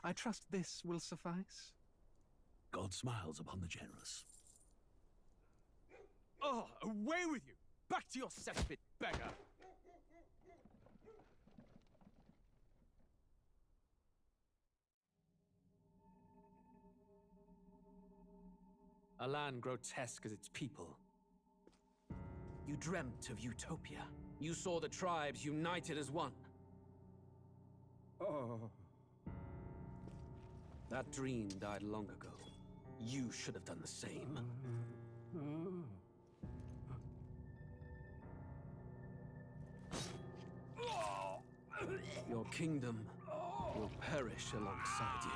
I trust this will suffice. God smiles upon the generous. Oh, away with you! Back to your cesspit, beggar! A land grotesque as its people. You dreamt of utopia. You saw the tribes united as one. Oh. That dream died long ago. You should have done the same. Your kingdom will perish alongside you.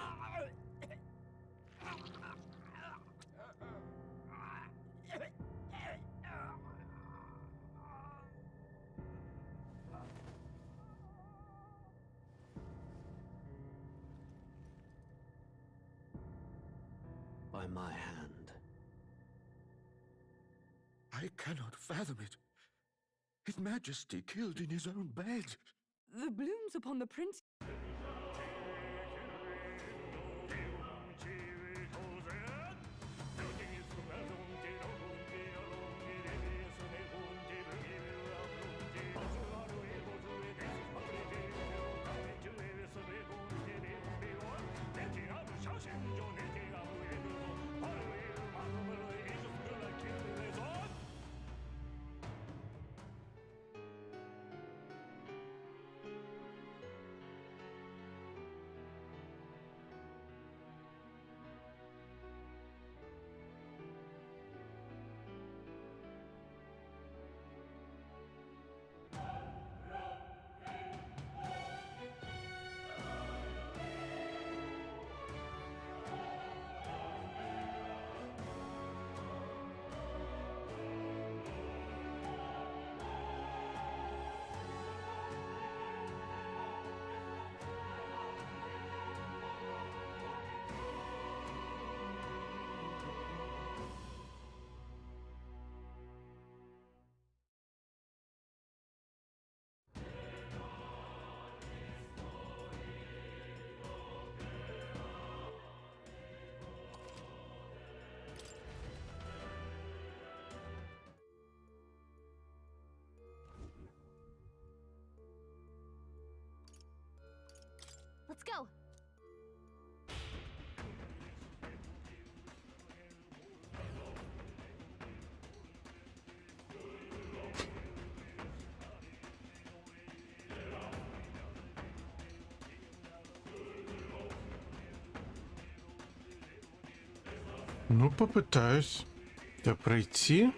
By my hand. I cannot fathom it. His Majesty killed in his own bed. The blooms upon the prince. Let's go. Ну, попытаюсь. Да, пройти.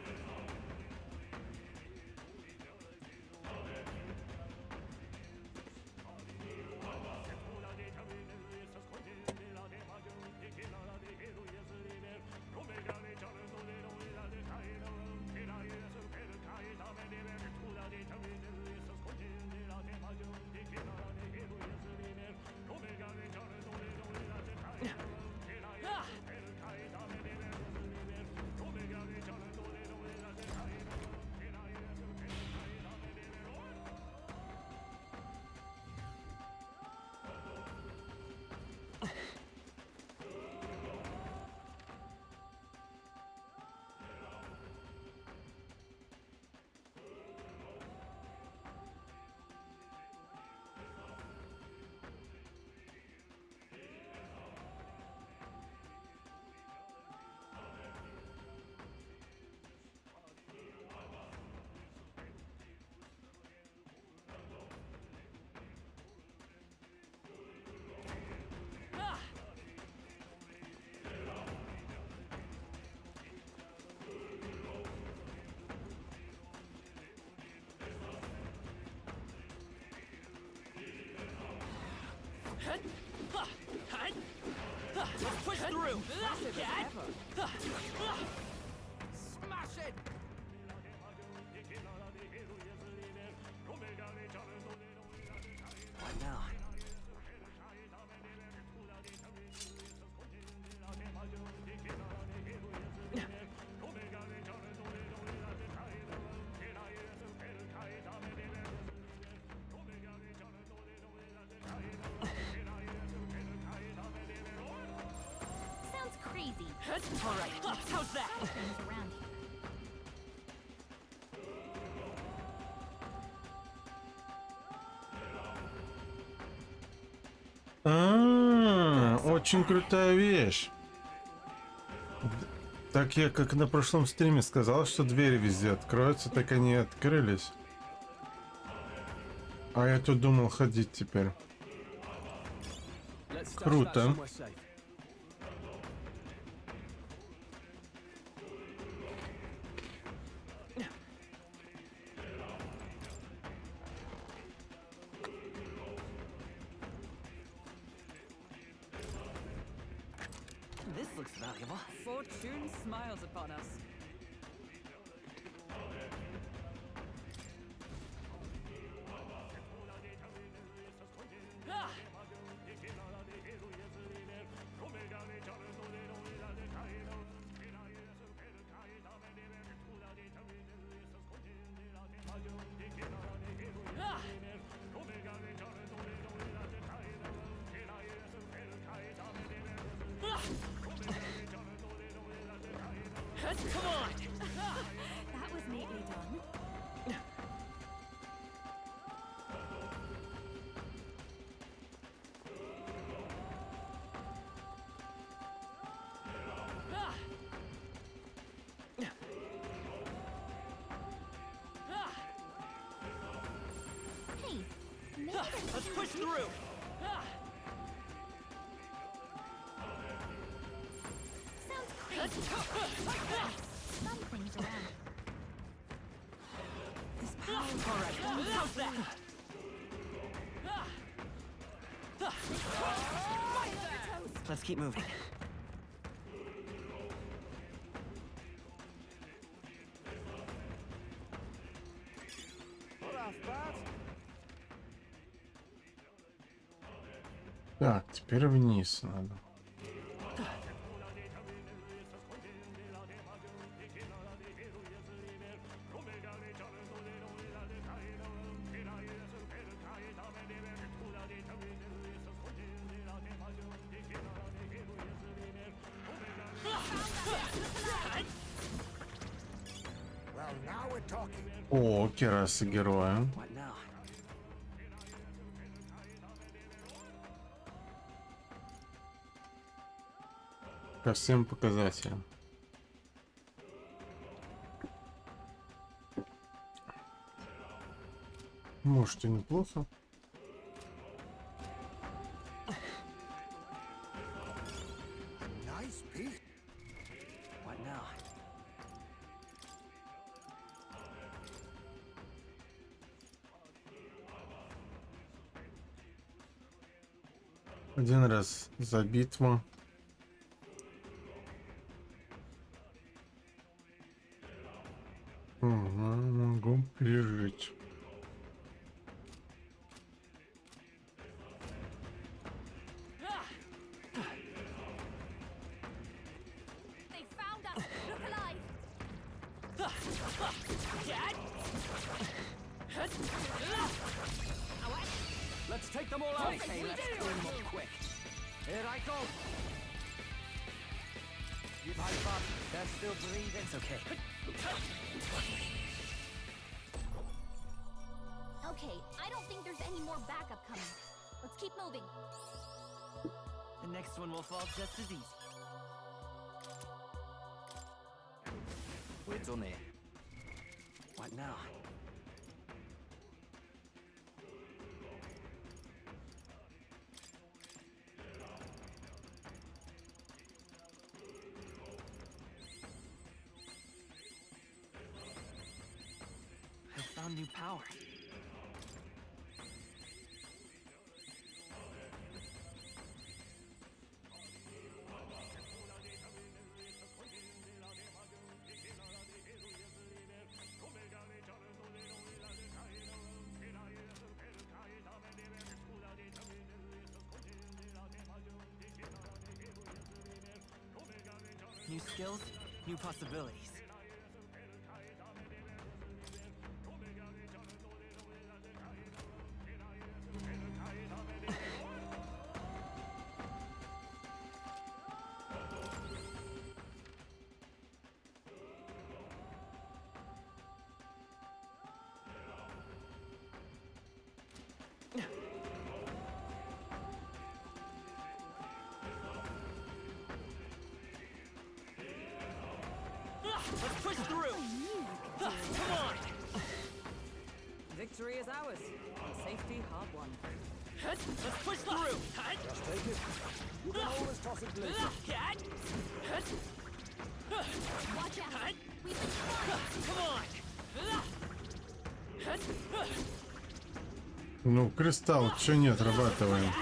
Let's push through! Smash it! What now? All right, how's that? Things around here. Очень крутая вещь. Так я как на прошлом стриме сказал, что двери везде откроются, так они и открылись. А я тут думал ходить теперь. Let's stash that Круто. somewhere safe. This looks valuable. Fortune smiles upon us. Come on! That was neatly done. Hey, maybe Let's push through! sounds crazy. Some things around. This power All right, how's that? Let's keep moving. Так, теперь вниз надо. О, керасы героя. What now? Ко всем показателям. Может и неплохо. What now? Один раз за битву. Ага, могу пережить. They found us. Look alive. Let's take them all out! Okay, let's clean them up quick. Here I go! You high five. They're still breathing. It's okay. Okay, I don't think there's any more backup coming. Let's keep moving. The next one will fall just as easy. We're done here. What now? I found new power. New skills, new possibilities. push through. Come on. Victory is ours. And safety hard won. Let's push through. Just take it. You can always toss it later. Watch out. We've been spotted. Come on. Ну, кристалл, чё не отрабатываем?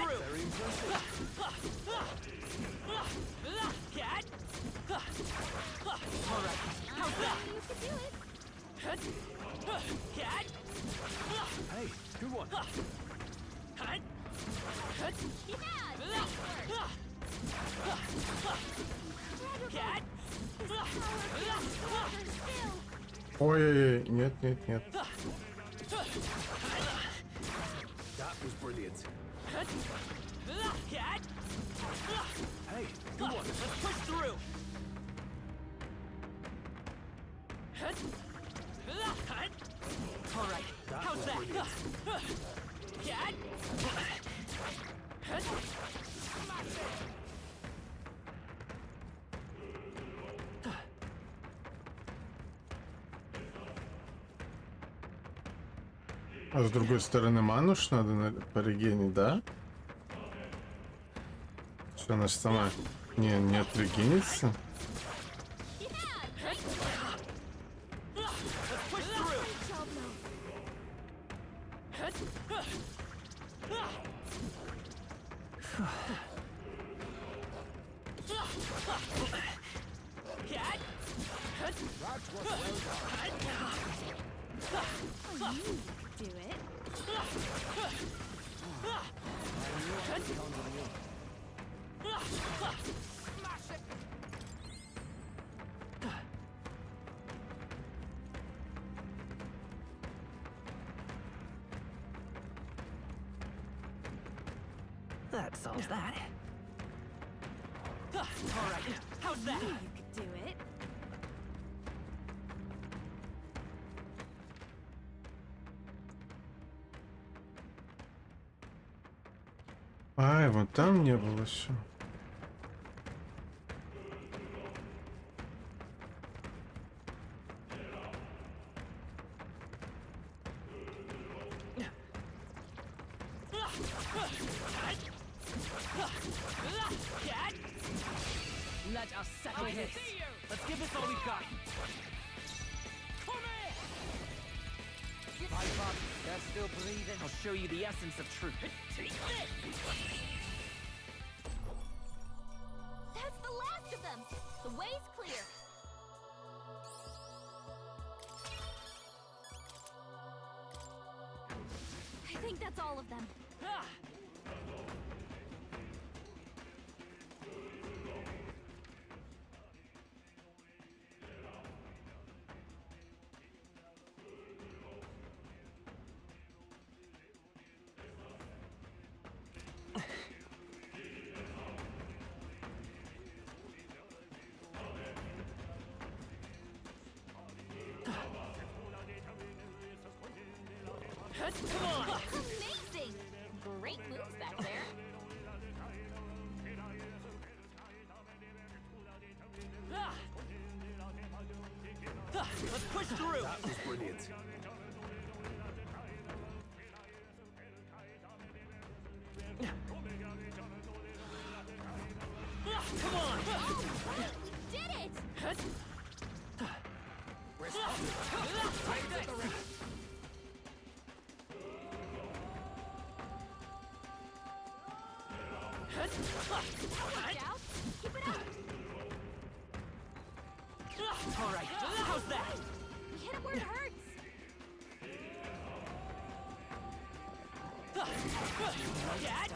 Hey, good one. Ой-ой-ой, нет, нет, нет. That was brilliant. Hey, good one. Let's push through. All right. How's that? А с другой стороны ману ж надо порегенить, да? Что она ж сама не отрегенится? Do it. That solves that. All right. How's that? You could do it. Ай, вот там не было еще. Let us settle this. Let's give this all we've got. Pipe up. They're still breathing. I'll show you the essence of truth. Take this! That's the last of them. The way's clear. I think that's all of them. Come on! Amazing! Great moves back there. Let's push through! That was brilliant. Come on! Oh, wow, you did it! Watch out! Keep it up! All right, how's that? We hit it where it hurts! Dad?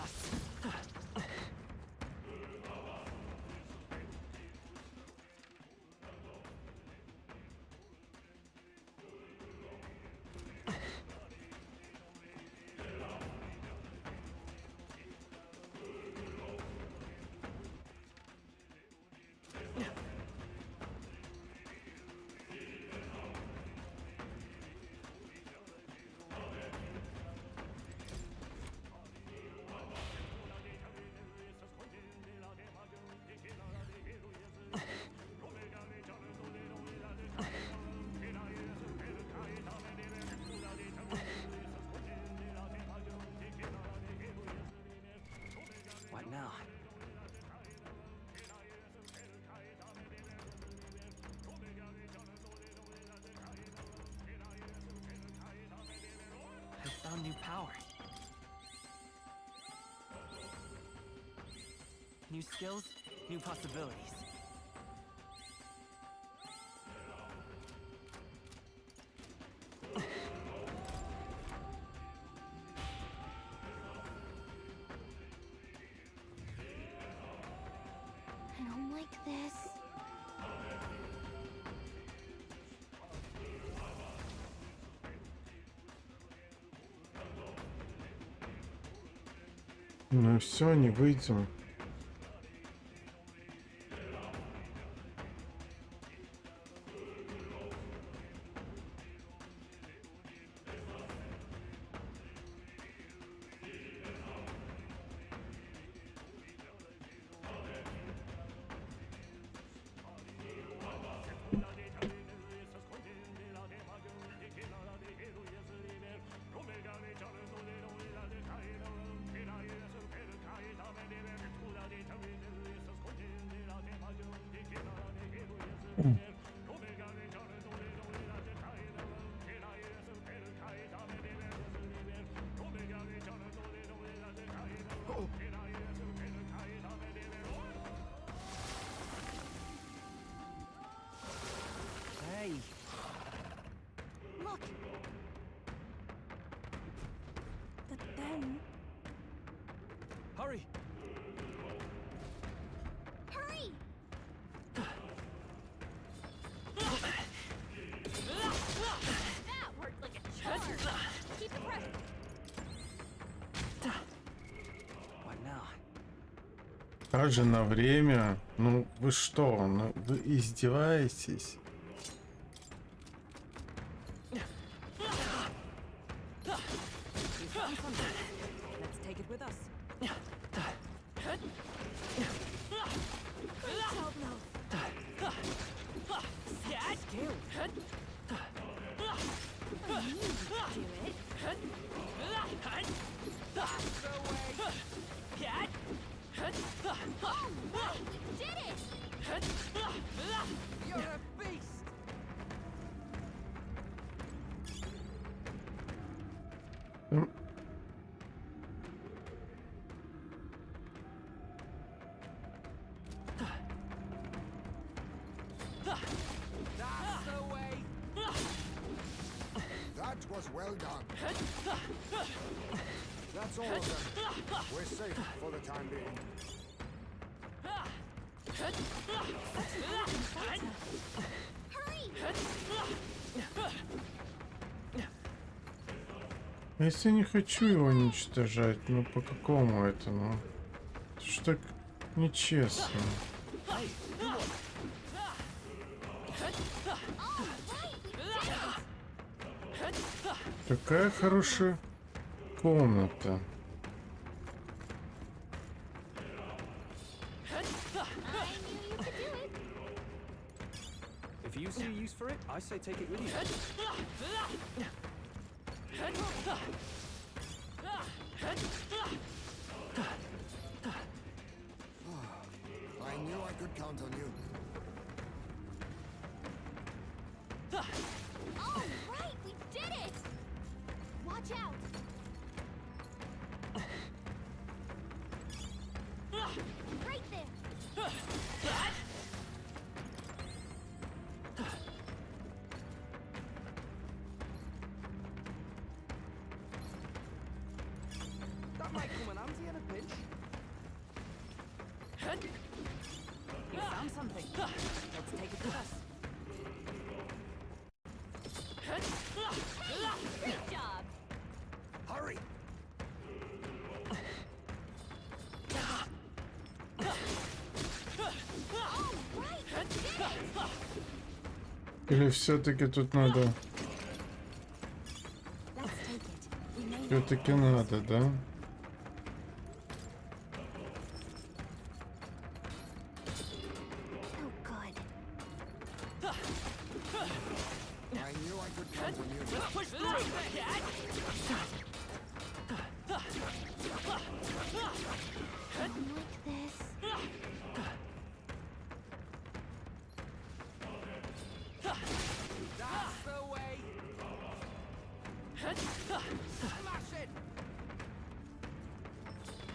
new power. New skills, new possibilities. I don't like this. Ну все, не выйдем. Hey, Look! The thing. hurry! Hurry! That worked like a charm! Keep the pressure! What now? Даже на время. Ну вы что? Ну, вы издеваетесь? We found something. Let's take it with us. Skill. I knew you could do it. Oh, right! We did it! You're a beast! М, That's the way! That was well done. That's all of them. We're safe for the time being. Hurry! А если я не хочу его уничтожать, ну по какому это, ну? Это ж так нечестно. Oh, right! We did it! Такая хорошая комната. I knew you could do it. If you see use for it, I say take it with you. I knew I could count on you. Oh, right! We did it! Watch out! Right there! That might come in handy in a pinch. We found something. Let's take it with us. Great job! Hurry! Oh, right! We did it! Или все-таки тут надо, Let's take it. We may not все-таки надо, да? Oh, good. I knew I could count on you. Push through, cat! I don't like this. That's the way! Smash it!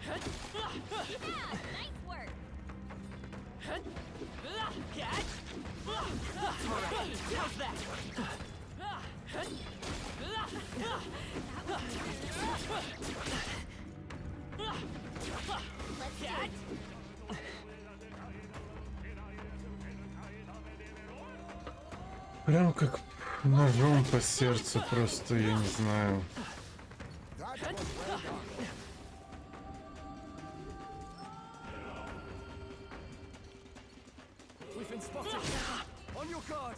Nice work. How's that? Let's do it. Прям как ножом по сердцу просто, я не знаю. That was well done. We've been spotted. On your guard.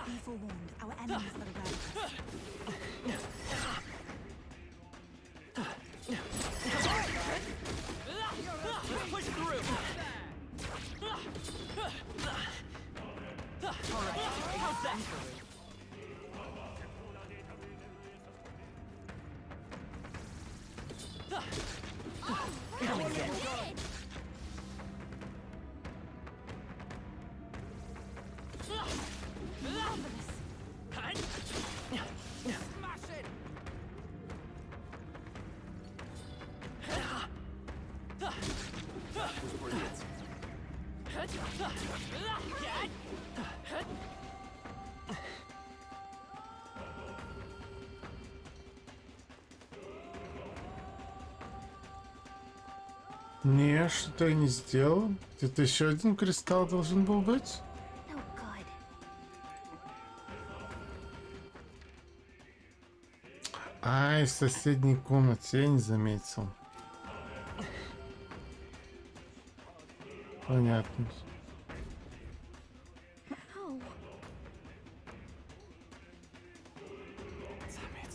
Be forewarned, our enemies are around us. Push through. How's that? We did it. Smash it. That was brilliant. Не, что-то я не сделал. Где-то еще один кристалл должен был быть. No good. Ай, в соседней комнате я не заметил. Понятно. Oh. Damn it.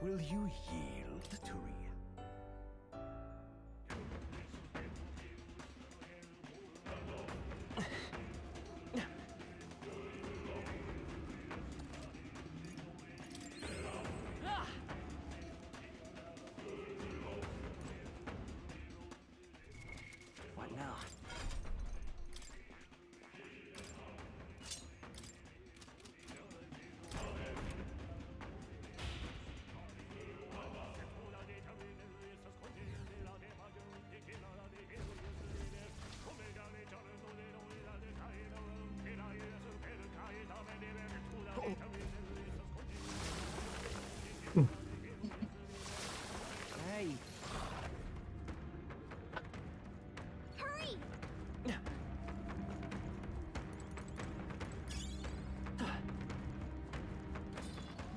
Will you yield to Ria? What now? Hey. Hurry!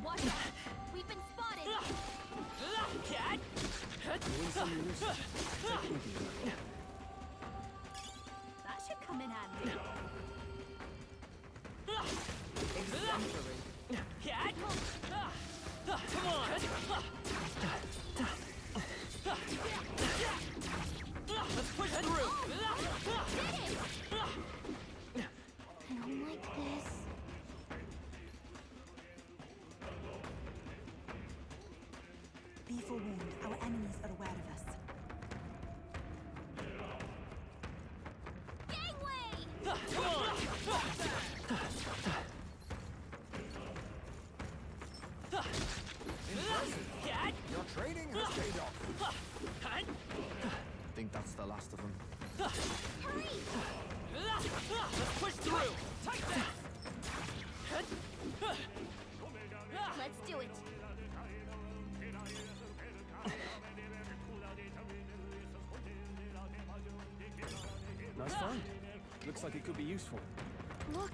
Watch out! We've been spotted! Doing some use. Take it with you. That should come in handy. Come on. Let's push through. I don't like this. Be forewarned, our enemies are aware of us. Gangway! Come on. Your training has paid off. I think that's the last of them. Hurry! Let's push through. Take that. Let's do it. Nice find. Looks like it could be useful. Look.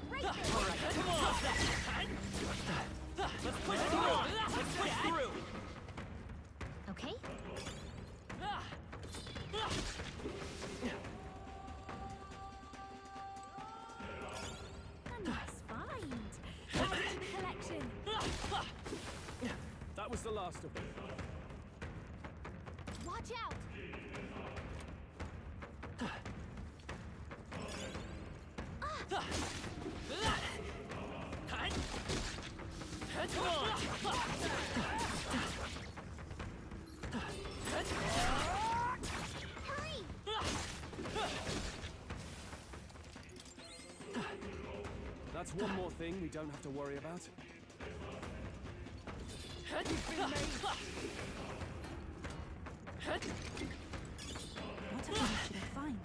Right there. Come on. Let's push through. Let's push through. Okay. A nice find. Add to the collection. That That was the last of them. Watch out! Hurry! That's one more thing we don't have to worry about. What a thing should I find?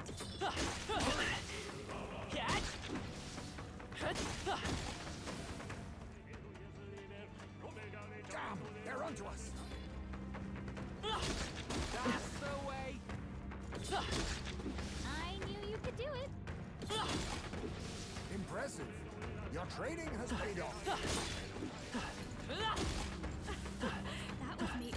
Damn! They're onto us! That's the way. I knew you could do it. Impressive. Your training has paid off. That was neat.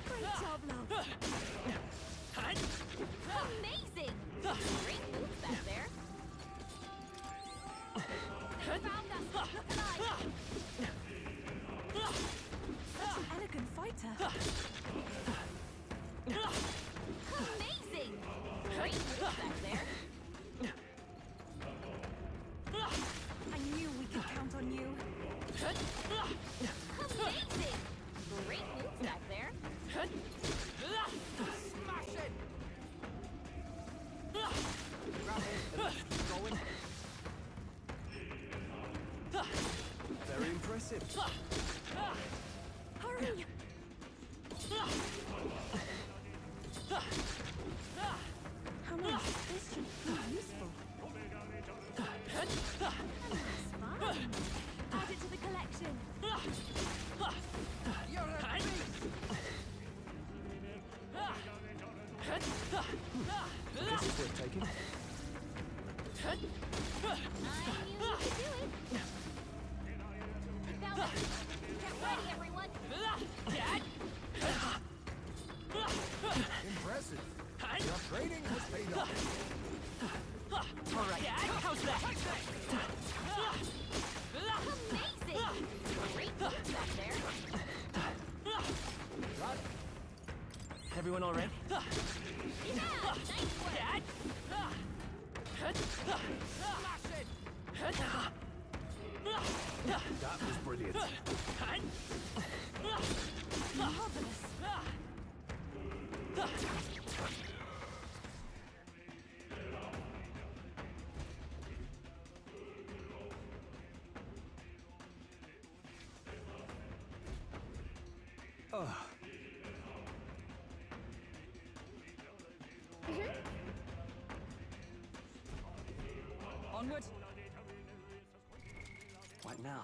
Great job, love. Amazing! Great moves back there. Found us! Look alive! Such an elegant fighter. Amazing! Great moves back there. I knew we could count on you. Amazing! Great moves back there. Smash it. Grab it and keep going. Very impressive. Hurry! How much? This should be useful. It's fine. Add it to the collection. You're a beast. This is worth taking. I knew you could do it. We found it. Get ready, everyone. Impressive. Your training has paid off. All right. How's that? Amazing! Great moves back there. Everyone all right? Yeah, nice work. Smash it. That was brilliant. Marvelous. Onward. What now?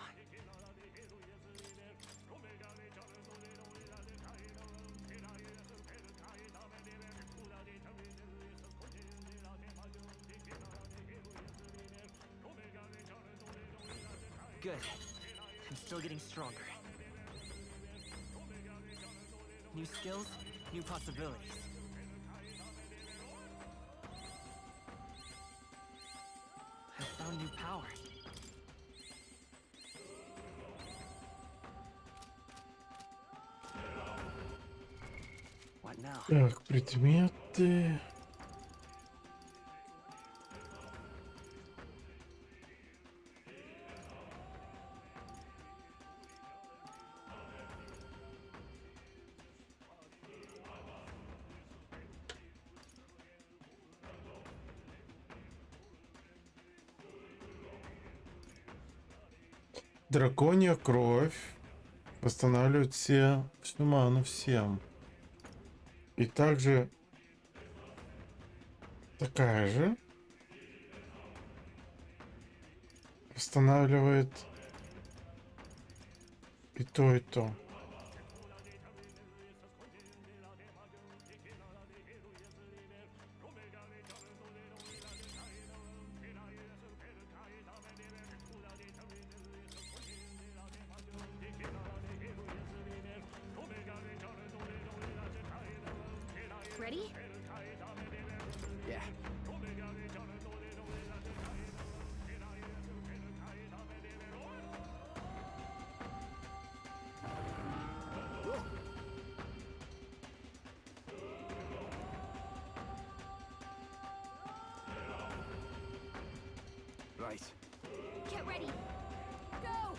Good. I'm still getting stronger. New skills, new possibilities. I found new power. What now? Так, предметы. Драконья кровь восстанавливает всю ману всем. И также такая же восстанавливает и то, и то. Ready? Yeah. Right. Get ready. Go!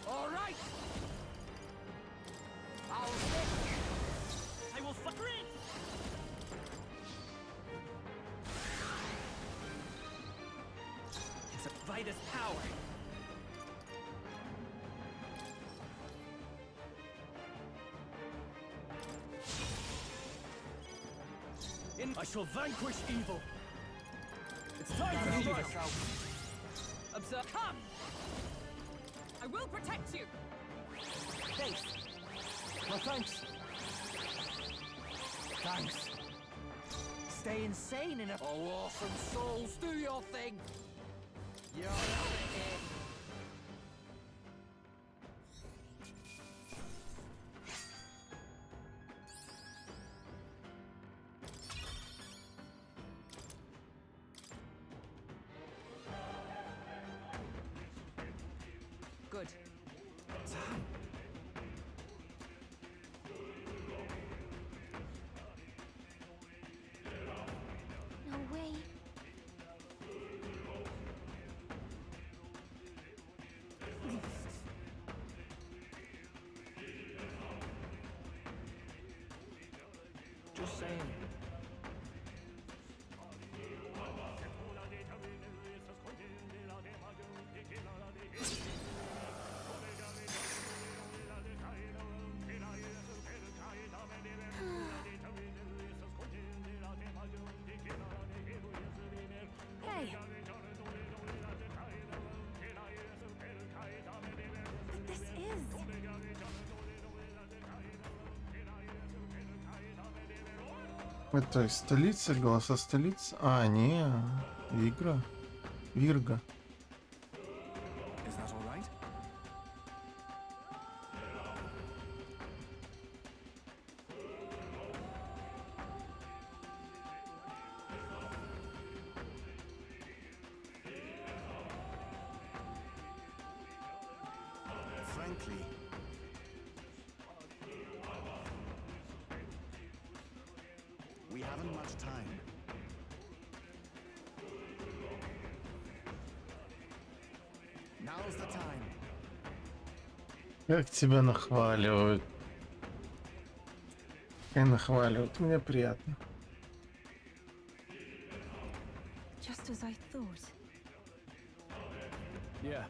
All right. I will fight. It's a Vitus power. I shall vanquish evil. It's time to strike. Observe. Come! I will protect you! Thanks. Well, thanks. Thanks. Stay insane in a... Oh, awesome souls, do your thing. You're out of here. Good. No way. Just saying. Hey! But this is... Это столица, голоса столицы? А, не, Вигра. Вирга. Is that all right? Frankly, we haven't much time. Now's the time. Как тебя нахваливают. И нахваливают, мне приятно. Just as I thought. Yeah.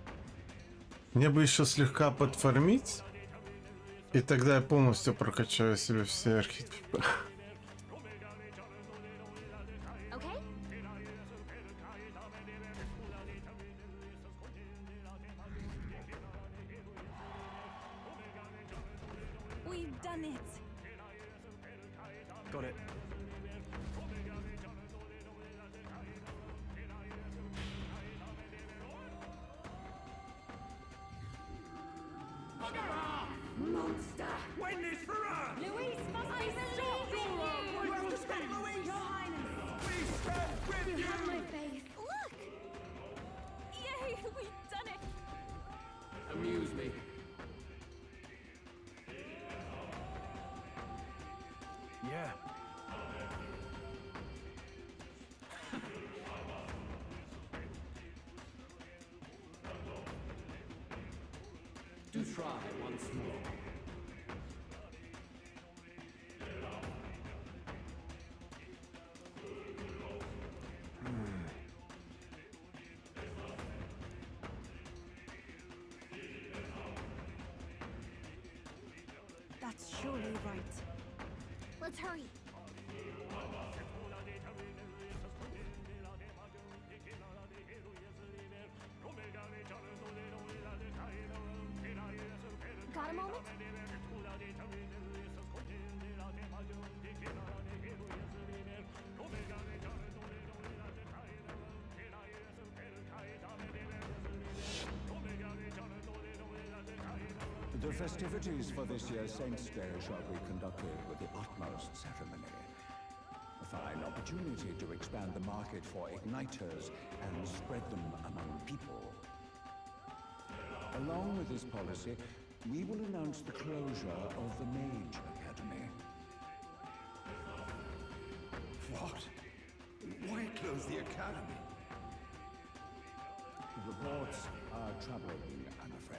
Мне бы еще слегка подфармить, и тогда я полностью прокачаю себе все архетипы. Okay? We've done it! Got it. Win this for us! Luis must be stopped! You have to stop Louise! Your Highness! We stand with You you! have my faith. Look! Yay! We've done it! Amuse me. Yeah. Do try once more. That's surely right. Let's hurry. Got a moment? The festivities for this year's Saints' Day shall be conducted with the utmost ceremony. A fine opportunity to expand the market for igniters and spread them among people. Along with this policy, we will announce the closure of the Mage Academy. What? Why close the academy? Reports are troubling, I'm afraid.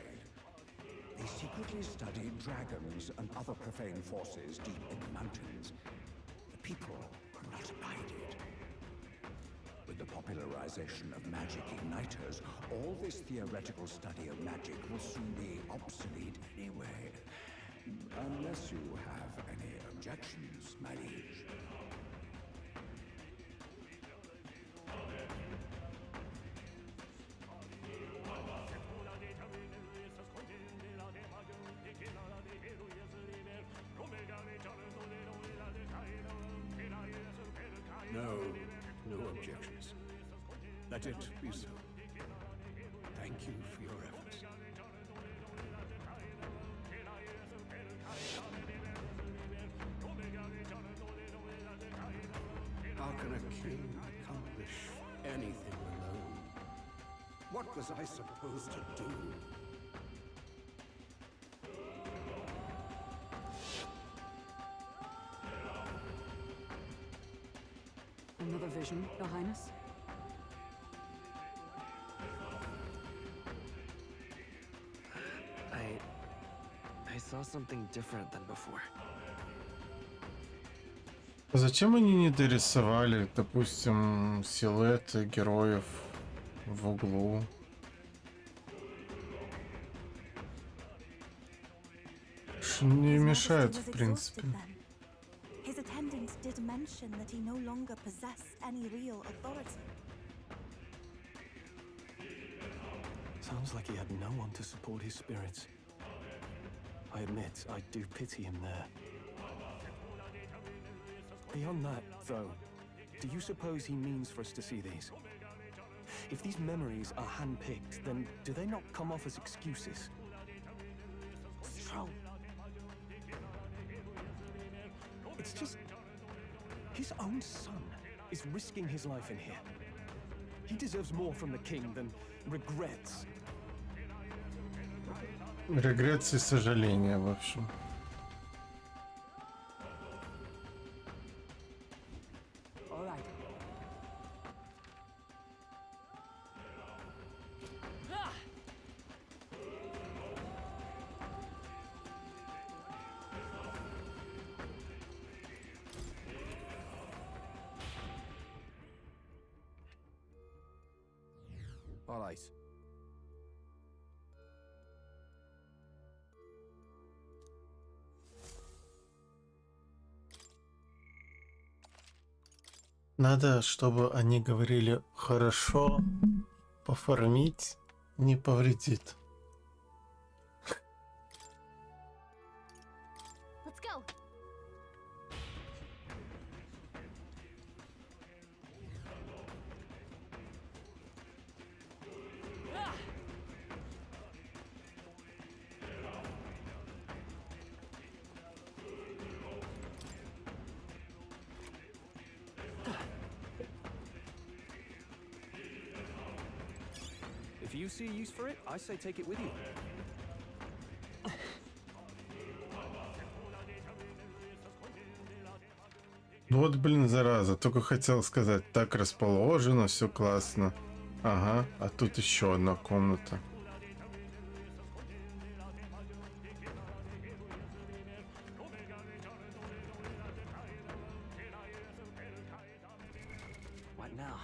They secretly study dragons and other profane forces deep in the mountains. The people are not abided. With the popularization of magic igniters, all this theoretical study of magic will soon be obsolete anyway. Unless you have any objections, my liege. No objections. Let it be so. Thank you for your efforts. How can a king accomplish anything alone? What was I supposed to do? Another vision, Your Highness? I saw something different than before. Зачем они не дорисовали, допустим, силуэты героев в углу? Не мешает, в принципе. His attendants did mention that he no longer possessed any real authority. Sounds like he had no one to support his spirits. I admit, I do pity him there. Beyond that, though, do you suppose he means for us to see these? If these memories are hand-picked, then do they not come off as excuses? Troll. It's just... his own son is risking his life in here. He deserves more from the king than regrets. Регрет и сожаление, в общем. All right. All right. Надо, чтобы они говорили хорошо, пофармить не повредит. Let's go. If you see use for it, I say take it with you. Вот, блин, зараза, только хотел сказать, так расположено, все классно. Ага, а тут еще одна комната. What now?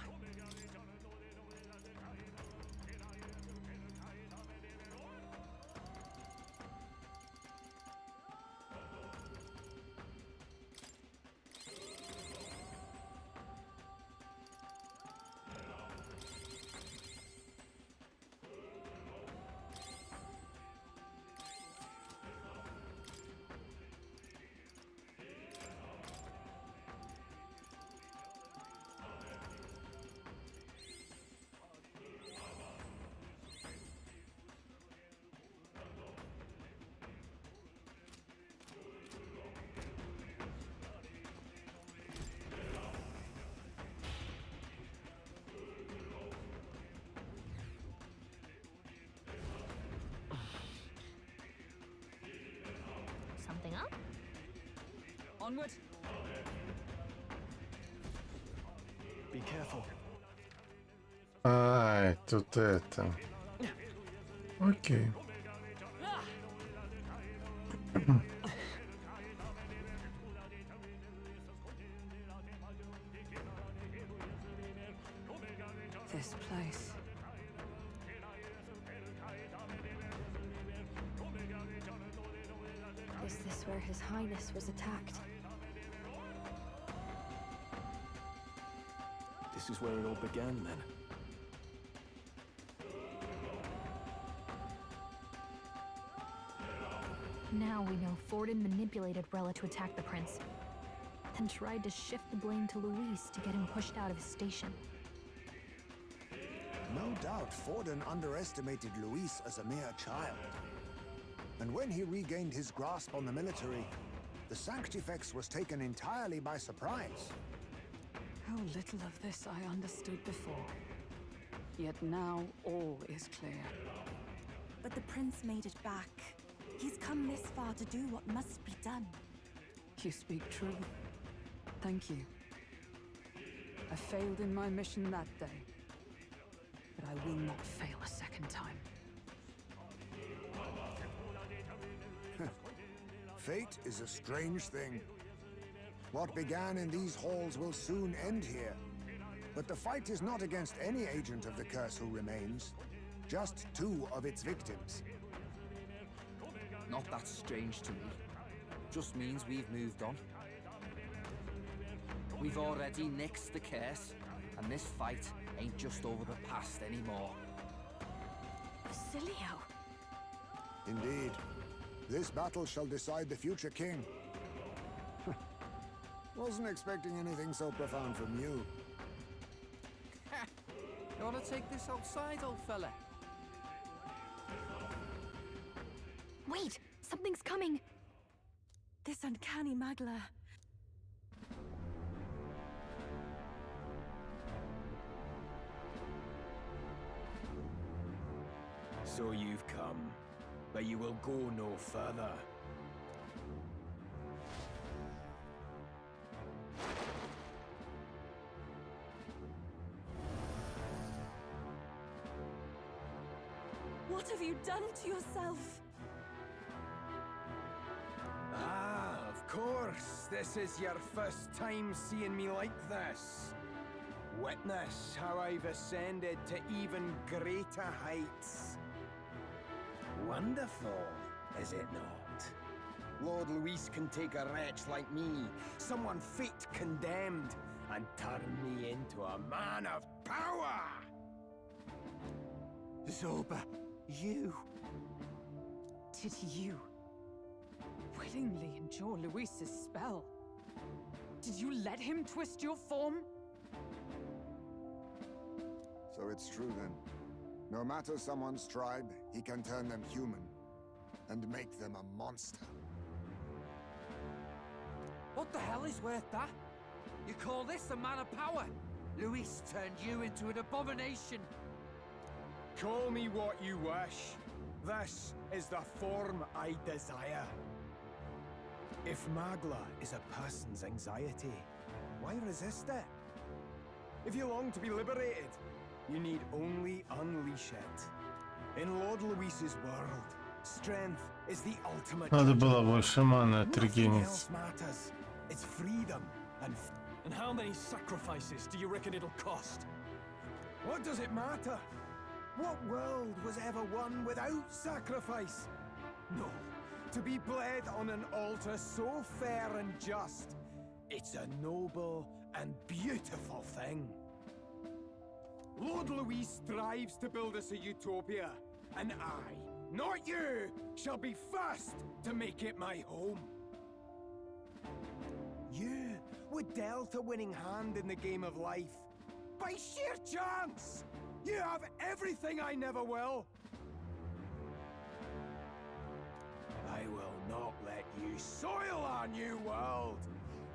something up? Onward. Be careful. Ай, тут это. Окей. This place. Is this where His Highness was attacked? This is where it all began, then. Now we know Forden manipulated Rella to attack the prince, then tried to shift the blame to Luis to get him pushed out of his station. No doubt Forden underestimated Luis as a mere child. And when he regained his grasp on the military, the Sanctifex was taken entirely by surprise. How little of this I understood before. Yet now all is clear. But the prince made it back. He's come this far to do what must be done. You speak true. Thank you. I failed in my mission that day, but I will not fail a second time. Fate is a strange thing. What began in these halls will soon end here. But the fight is not against any agent of the curse who remains, just 2 of its victims. Not that strange to me. Just means we've moved on. We've already nixed the curse, and this fight ain't just over the past anymore. Basilio! Indeed. This battle shall decide the future king. Wasn't expecting anything so profound from you. You want to take this outside, old fella? Wait! Something's coming! This uncanny Magla. So you've come, but you will go no further. What have you done to yourself? Ah, of course. This is your first time seeing me like this. Witness how I've ascended to even greater heights. Wonderful, is it not? Lord Luis can take a wretch like me, someone fate condemned, and turn me into a man of power! Zoba, you... Did you willingly endure Luis's spell? Did you let him twist your form? So it's true then. No matter someone's tribe, he can turn them human and make them a monster. What the hell is worth that? You call this a man of power? Luis turned you into an abomination. Call me what you wish. This is the form I desire. If Magla is a person's anxiety, why resist it? If you long to be liberated, you need only unleash it. In Lord Luis's world, strength is the ultimate. Надо было больше маны Nothing отрегенить. else matters. It's freedom and how many sacrifices do you reckon it'll cost? What does it matter? What world was ever won without sacrifice? No. To be bled on an altar so fair and just, it's a noble and beautiful thing. Lord Luis strives to build us a utopia, and I, not you, shall be first to make it my home. You were dealt a winning hand in the game of life. By sheer chance! You have everything I never will. I will not let you soil our new world.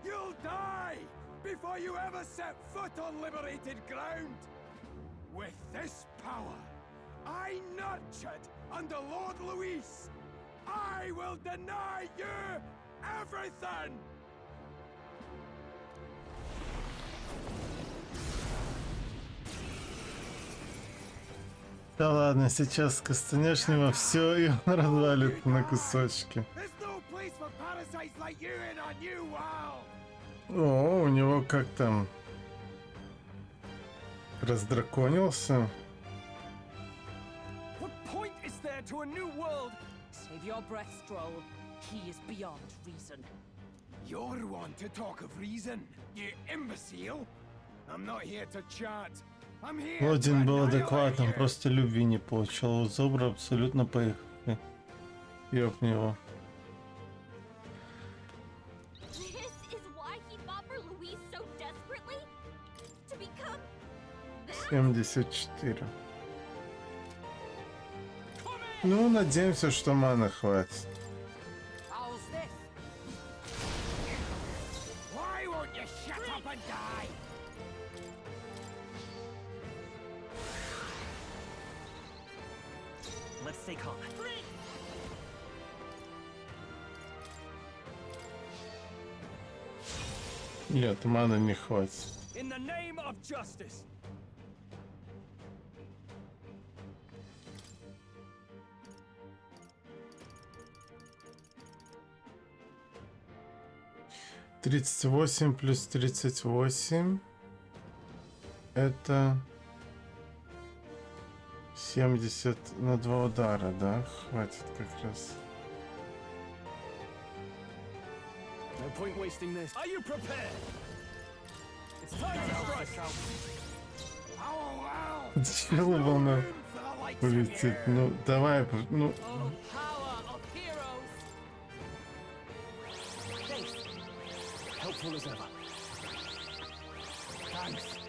You'll die before you ever set foot on liberated ground. With this power, I nurtured under Lord Luis, I will deny you everything! Да ладно, сейчас кастанешь него, все, и он развалит на кусочки. О, у него как там раздраконился. Save your breath, Stroll. He is beyond reason. You're one to talk of reason, you imbecile. I'm not here to chat. I'm here. Один был адекватным, просто любви не получил. У Зобра абсолютно поехали. Ёб него. This is why he fought for Louise so desperately? To become that? 74. Ну, надеемся, что маны хватит. How's this? Why won't you shut up and die? Let's stay calm. Нет, маны не хватит. In the name of justice. Тридцать 38 плюс 38. Это 70 на 2 удара, да? Хватит как раз. No point wasting this. Are you prepared? It's time to strike. Чего волна полетит? Ну, давай, ну... Helpful as ever. Thanks.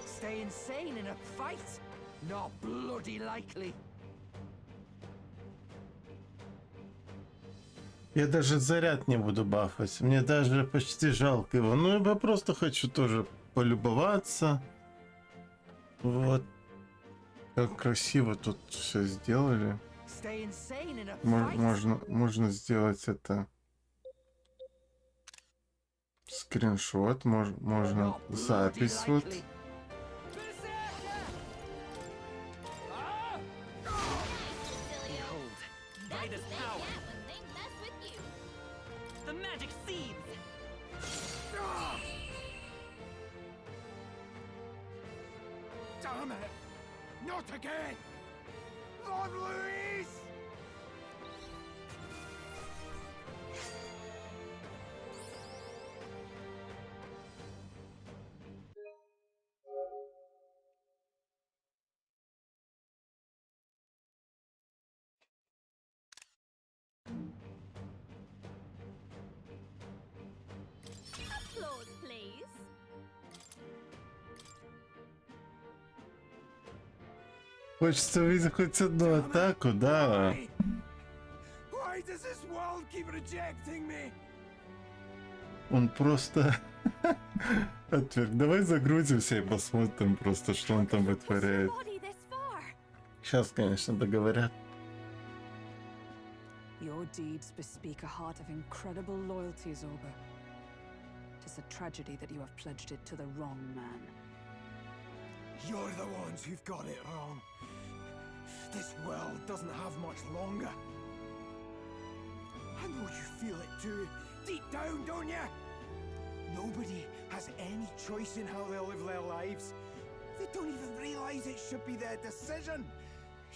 Stay insane in a fight? Not bloody likely. Я даже заряд не буду бафать. Мне даже почти жалко его. Ну, я просто хочу тоже полюбоваться. Вот. Как красиво тут все сделали. Можно сделать это. Скриншот. Можно запись вот. Damn it! Not again! Lord Louise! Applause, please. Хочется увидеть хоть одну атаку, да. Why does this world keep rejecting me? Он просто отверг. Давай загрузимся и посмотрим просто, что он там вытворяет. Сейчас, конечно, договорят. Your deeds bespeak a heart of incredible loyalty, Zorba. Tis a tragedy that you have pledged it to the wrong man. You're the ones who've got it wrong. This world doesn't have much longer. I know you feel it too, deep down, don't you? Nobody has any choice in how they'll live their lives. They don't even realize it should be their decision.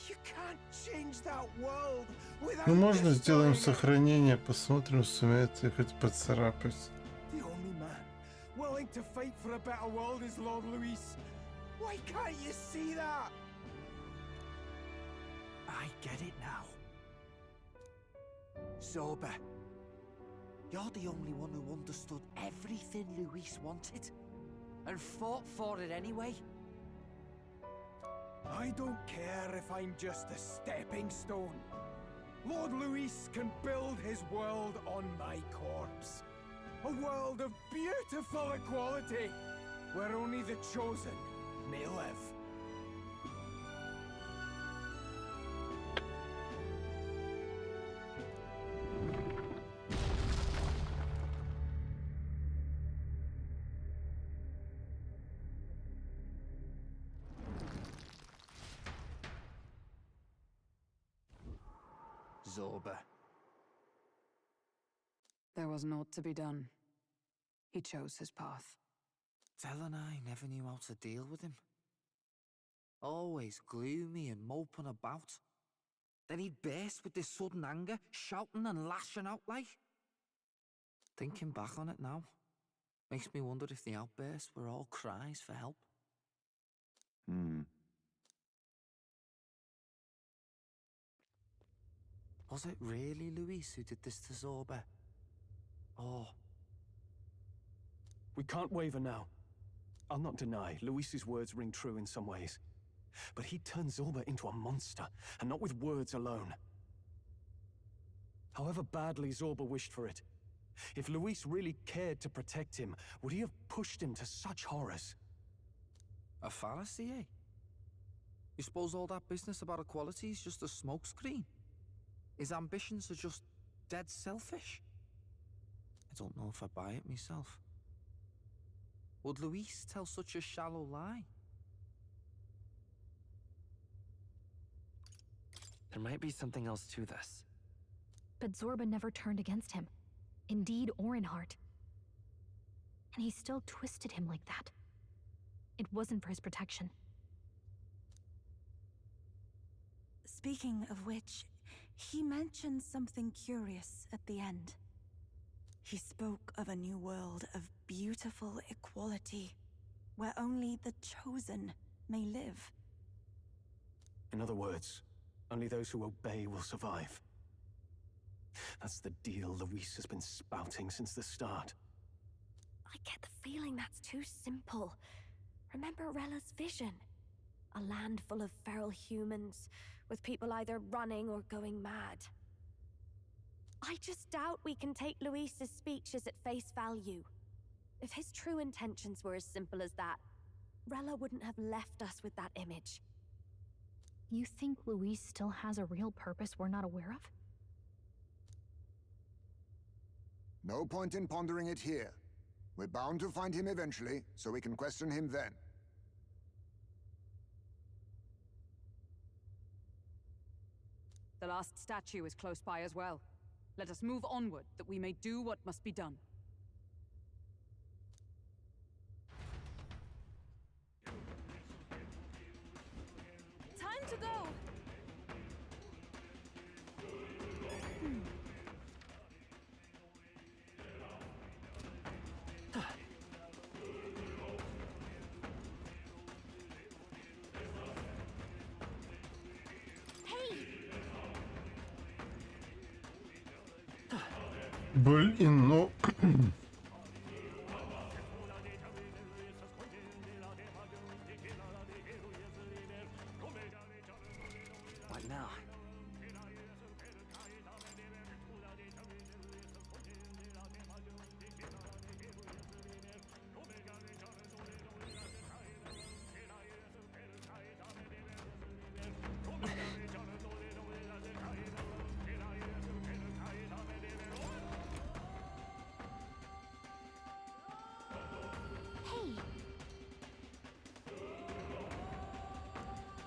You can't change that world without. Ну, можно сделаем сохранение, посмотрим, сумеет ли хоть поцарапать. The only man willing to fight for a better world is Lord Louis. Why can't you see that? I get it now. Zorba, you're the only one who understood everything Luis wanted and fought for it anyway. I don't care if I'm just a stepping stone. Lord Louis can build his world on my corpse. A world of beautiful equality, where only the chosen may live. Zorba. There was naught to be done. He chose his path. Del and I never knew how to deal with him. Always gloomy and moping about. Then he'd burst with this sudden anger, shouting and lashing out like. Thinking back on it now, makes me wonder if the outbursts were all cries for help. Was it really Luis who did this to Zorba? Or... We can't waver now. I'll not deny, Luis's words ring true in some ways. But he turned Zorba into a monster, and not with words alone. However badly Zorba wished for it, if Luis really cared to protect him, would he have pushed him to such horrors? A fallacy, eh? You suppose all that business about equality is just a smokescreen? His ambitions are just dead selfish? I don't know if I buy it myself. Would Luis tell such a shallow lie? There might be something else to this. But Zorba never turned against him, in deed or in heart. And he still twisted him like that. It wasn't for his protection. Speaking of which, he mentioned something curious at the end. He spoke of a new world of beautiful equality, where only the chosen may live. In other words, only those who obey will survive. That's the deal Luis has been spouting since the start. I get the feeling that's too simple. Remember Rella's vision? A land full of feral humans, with people either running or going mad. I just doubt we can take Luis's speeches at face value. If his true intentions were as simple as that, Rella wouldn't have left us with that image. You think Luis still has a real purpose we're not aware of? No point in pondering it here. We're bound to find him eventually, so we can question him then. The last statue is close by as well. Let us move onward, that we may do what must be done. Time to go! Блин, ну... What now?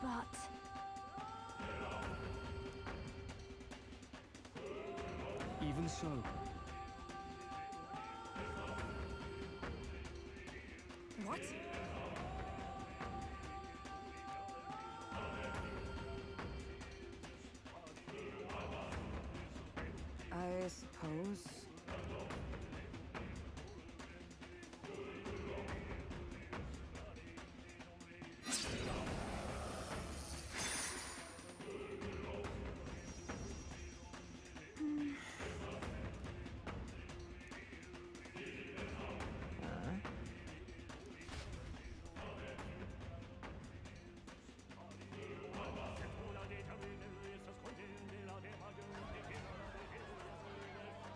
But... Even so. What? I suppose...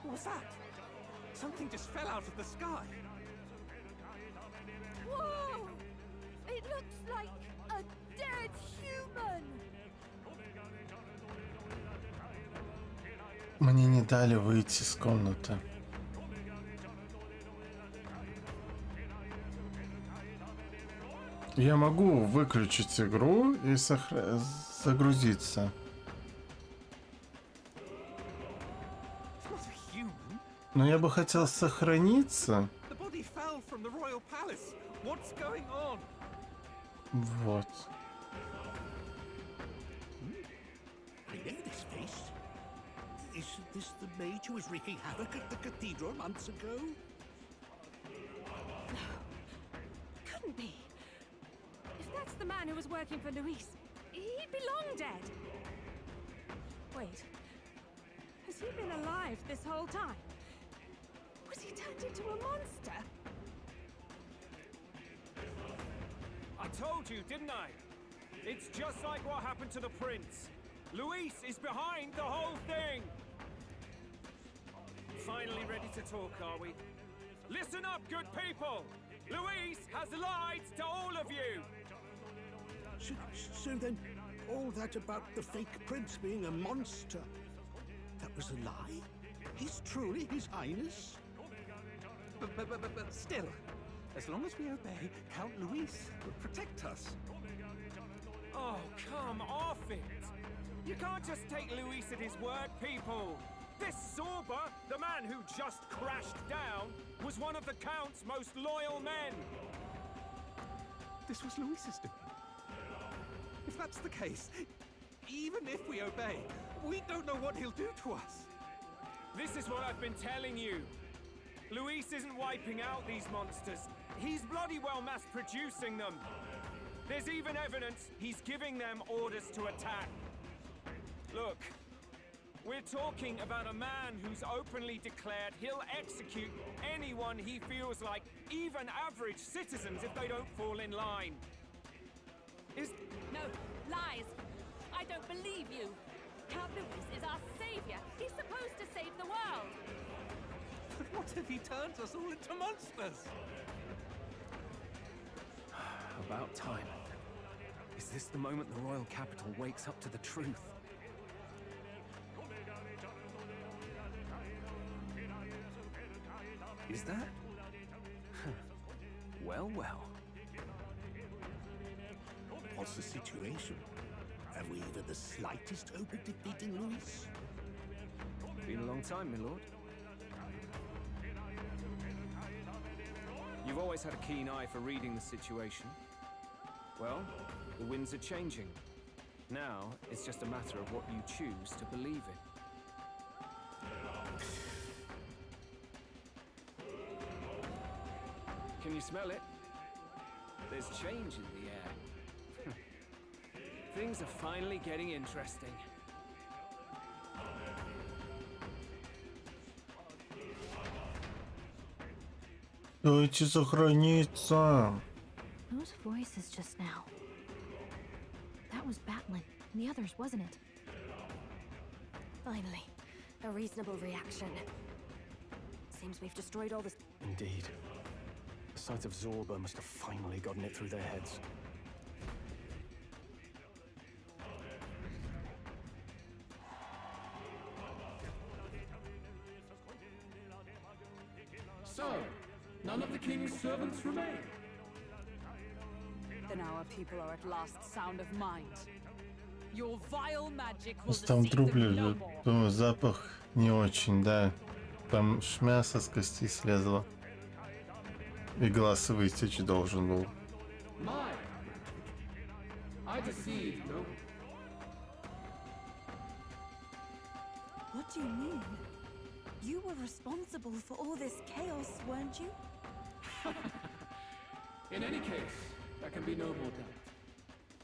What's that? Something just fell out of the sky. Whoa! It looks like a dead human! Мне не дали выйти из комнаты. Я могу выключить игру и загрузиться. Но я бы хотел сохраниться. The body fell from the royal palace. What's going on? Вот. I know this face. Isn't this the mage who was wreaking havoc at the cathedral months ago? Couldn't be. If that's the man who was working for Luis, he'd be long dead. Wait. Has he been alive this whole time? Was he turned into a monster? I told you, didn't I? It's just like what happened to the prince. Luis is behind the whole thing. Finally ready to talk, are we? Listen up, good people! Luis has lied to all of you! So then, all that about the fake prince being a monster, that was a lie? He's truly His Highness? But still, as long as we obey, Count Luis will protect us. Oh, come off it! You can't just take Luis at his word, people! This Zorba, the man who just crashed down, was one of the Count's most loyal men! This was Luis's doing. If that's the case, even if we obey, we don't know what he'll do to us. This is what I've been telling you. Luis isn't wiping out these monsters. He's bloody well mass-producing them. There's even evidence he's giving them orders to attack. Look, we're talking about a man who's openly declared he'll execute anyone he feels like, even average citizens, if they don't fall in line. No, lies. I don't believe you. Count Luis is our savior. He's supposed to save the world. But what if he turns us all into monsters? About time. Is this the moment the royal capital wakes up to the truth? Is that? Well, well. What's the situation? Have we even the slightest hope of defeating Luis? Been a long time, my lord. You've always had a keen eye for reading the situation. Well, the winds are changing. Now, it's just a matter of what you choose to believe in. Can you smell it? There's change in the air. Things are finally getting interesting. Давайте сохраниться. Whose voices just now? That was Batlin and the others, wasn't it? Finally, a reasonable reaction. Seems we've destroyed all this. Indeed. The sight of Zorba must have finally gotten it through their heads. So, none of the king's servants remain. Then our people are at last sound of mind. Your vile magic will Там deceive трубли them no же, more. то запах не очень, да. Там мясо с кости слезло. И глаз вытечь должен был. My, I deceived no. What do you mean? You were responsible for all this chaos, weren't you? In any case, there can be no more doubt.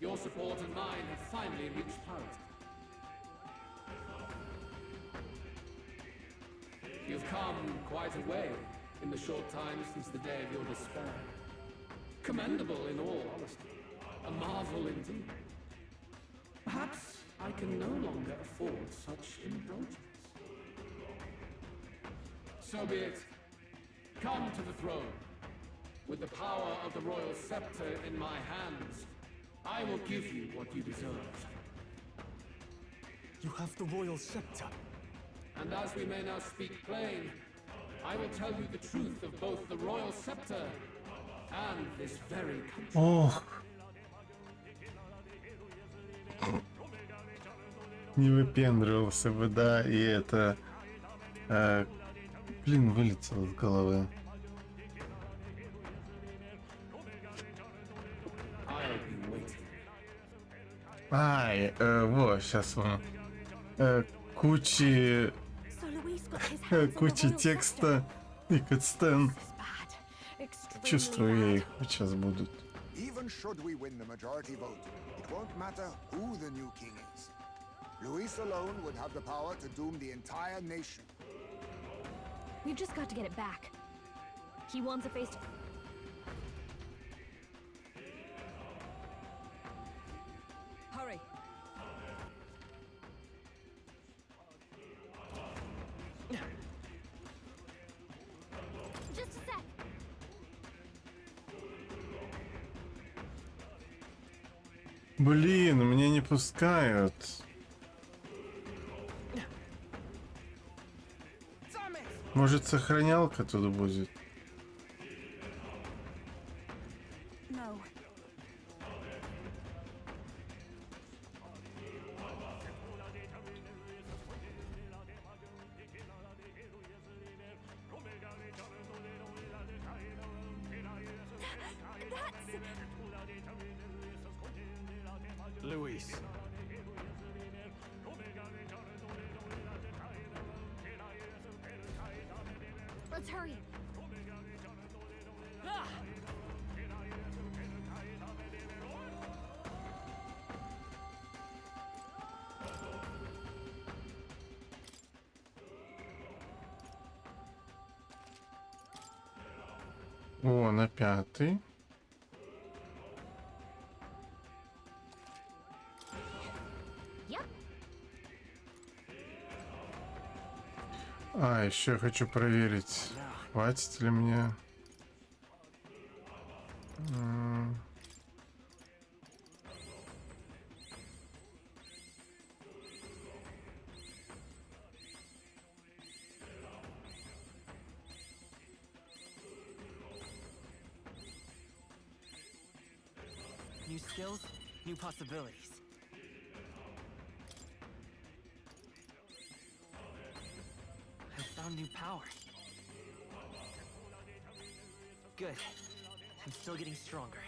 Your support and mine have finally reached parity. You've come quite a way in the short time since the day of your despair. Commendable in all honesty. A marvel indeed. Perhaps I can no longer afford such indulgence. So be it. Come to the throne. With the power of the royal scepter in my hands, I will give you what you deserve. You have the royal scepter. And as we may now speak plain, I will tell you the truth of both the royal scepter and this very country. Ох. Не выпендривался бы, да, и это... Блин, вылетел из головы. Ай, вот, сейчас вам. Кучи... Кучи текста и катсцен. Чувствую, я их сейчас будут. Even should we win the majority vote, it won't matter who the new king is. Luis alone would have the power to doom the entire nation. We've just got to get it back. He wants a face to... Hurry. Just a sec. Блин, меня не пускают. Может, сохранялка тут будет? No. Luis. Let's hurry. О, на 5-й. А, еще я хочу проверить, хватит ли мне. New skills, new possibilities. I found new power. Good. I'm still getting stronger.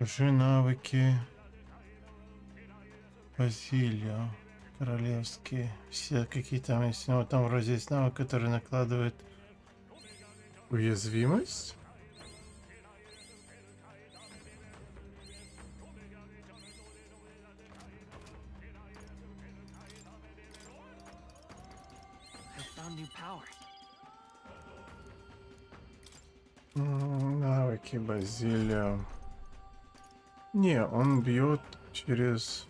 Уже навыки. Базилио. Королевские. Все какие там есть. Ну, там вроде есть навык, который накладывает уязвимость. Навыки Базилио. Не, он бьет через...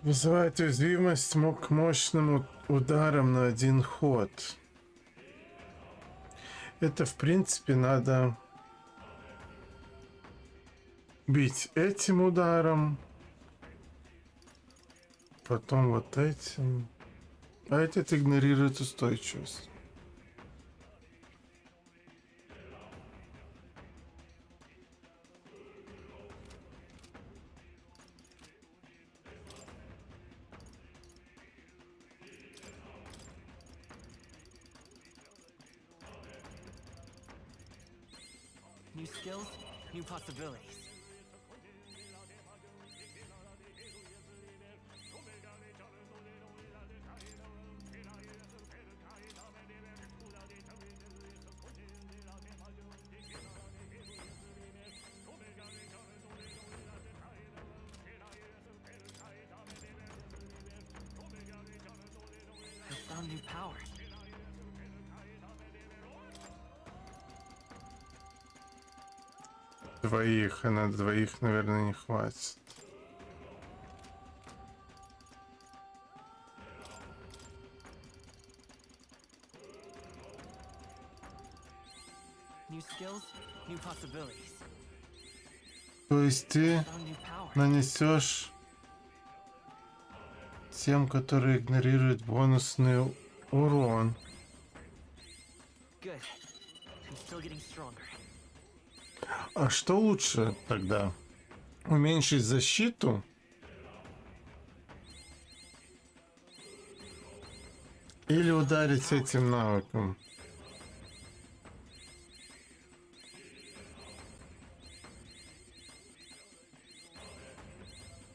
Вызывает уязвимость к мощным ударам на один ход. Это, в принципе, надо бить этим ударом. Потом вот этим. А этот игнорирует устойчивость. New skills, new possibilities. I found new power. Двоих, а на двоих, наверное, не хватит. New skills, new possibilities. То есть ты Found new power. нанесешь тем, которые игнорируют бонусный урон. Good. I'm still getting stronger. А что лучше тогда? Уменьшить защиту? Или ударить этим навыком.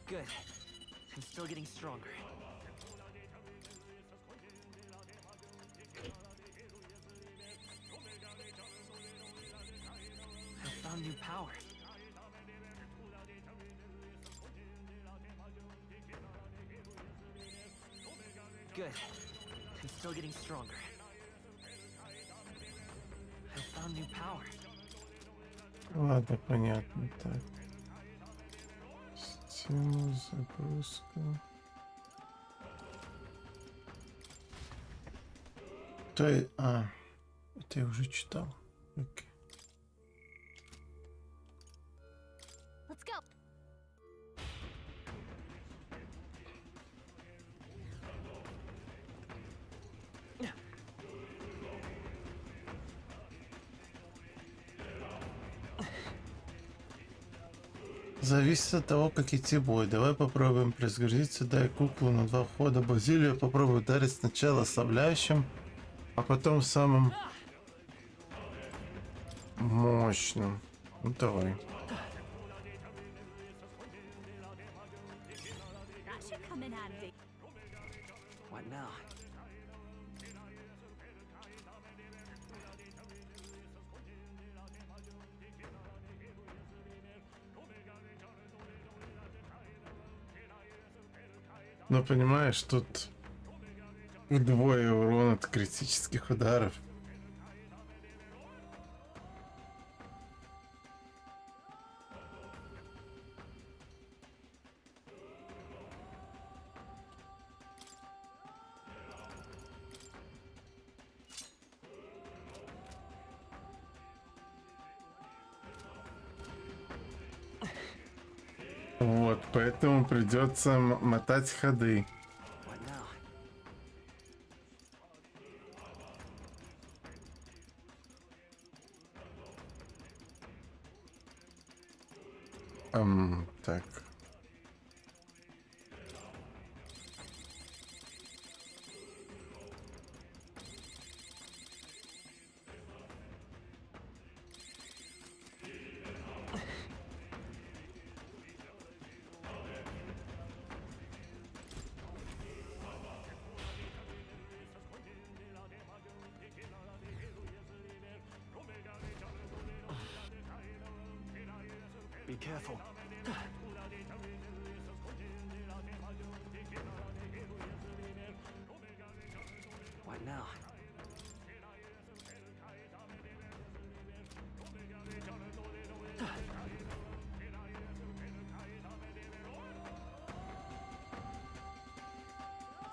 Good. I'm still getting stronger. I found new power. Good. I'm still getting stronger. I found new power. Ладно, понятно. Так. Система загрузка. То есть... это я уже читал. Окей. Let's go. Зависит от того, как идти бой. Давай попробуем призгрузиться. Дай куклу на 2 хода. Базилию попробую ударить сначала ослабляющим, а потом самым мощным. Ну давай. That should come in handy. What now? Но понимаешь, тут вдвое урон от критических ударов. Вот, поэтому придется мотать ходы. Так. Be careful. What now?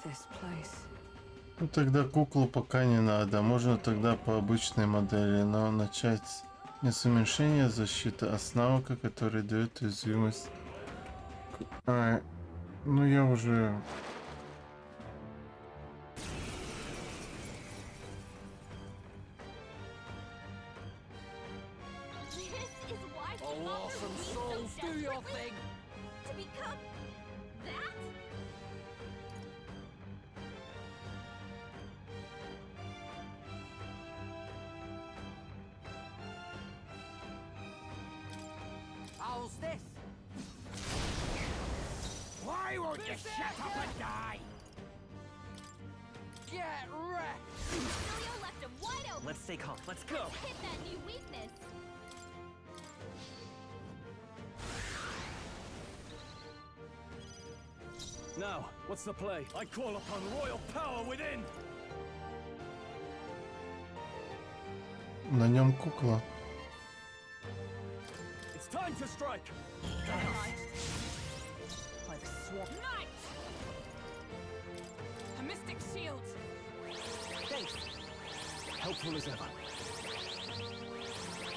This place. Ну тогда куклу пока не надо. Можно тогда по обычной модели, но начать не с уменьшения защиты, а с навыка, который дает уязвимость. Ну я уже... This is why she Oh, offers awesome me souls, so do your desperately thing. to become that. How's this? Why won't you shut up and die? Get wrecked! Julio left him wide open. Let's stay calm. Let's go. Hit that new weakness. Now, what's the play? I call upon royal power within. На нем кукла. It's time to strike. By the swamp. Knight! A mystic shield. Thanks. Helpful as ever.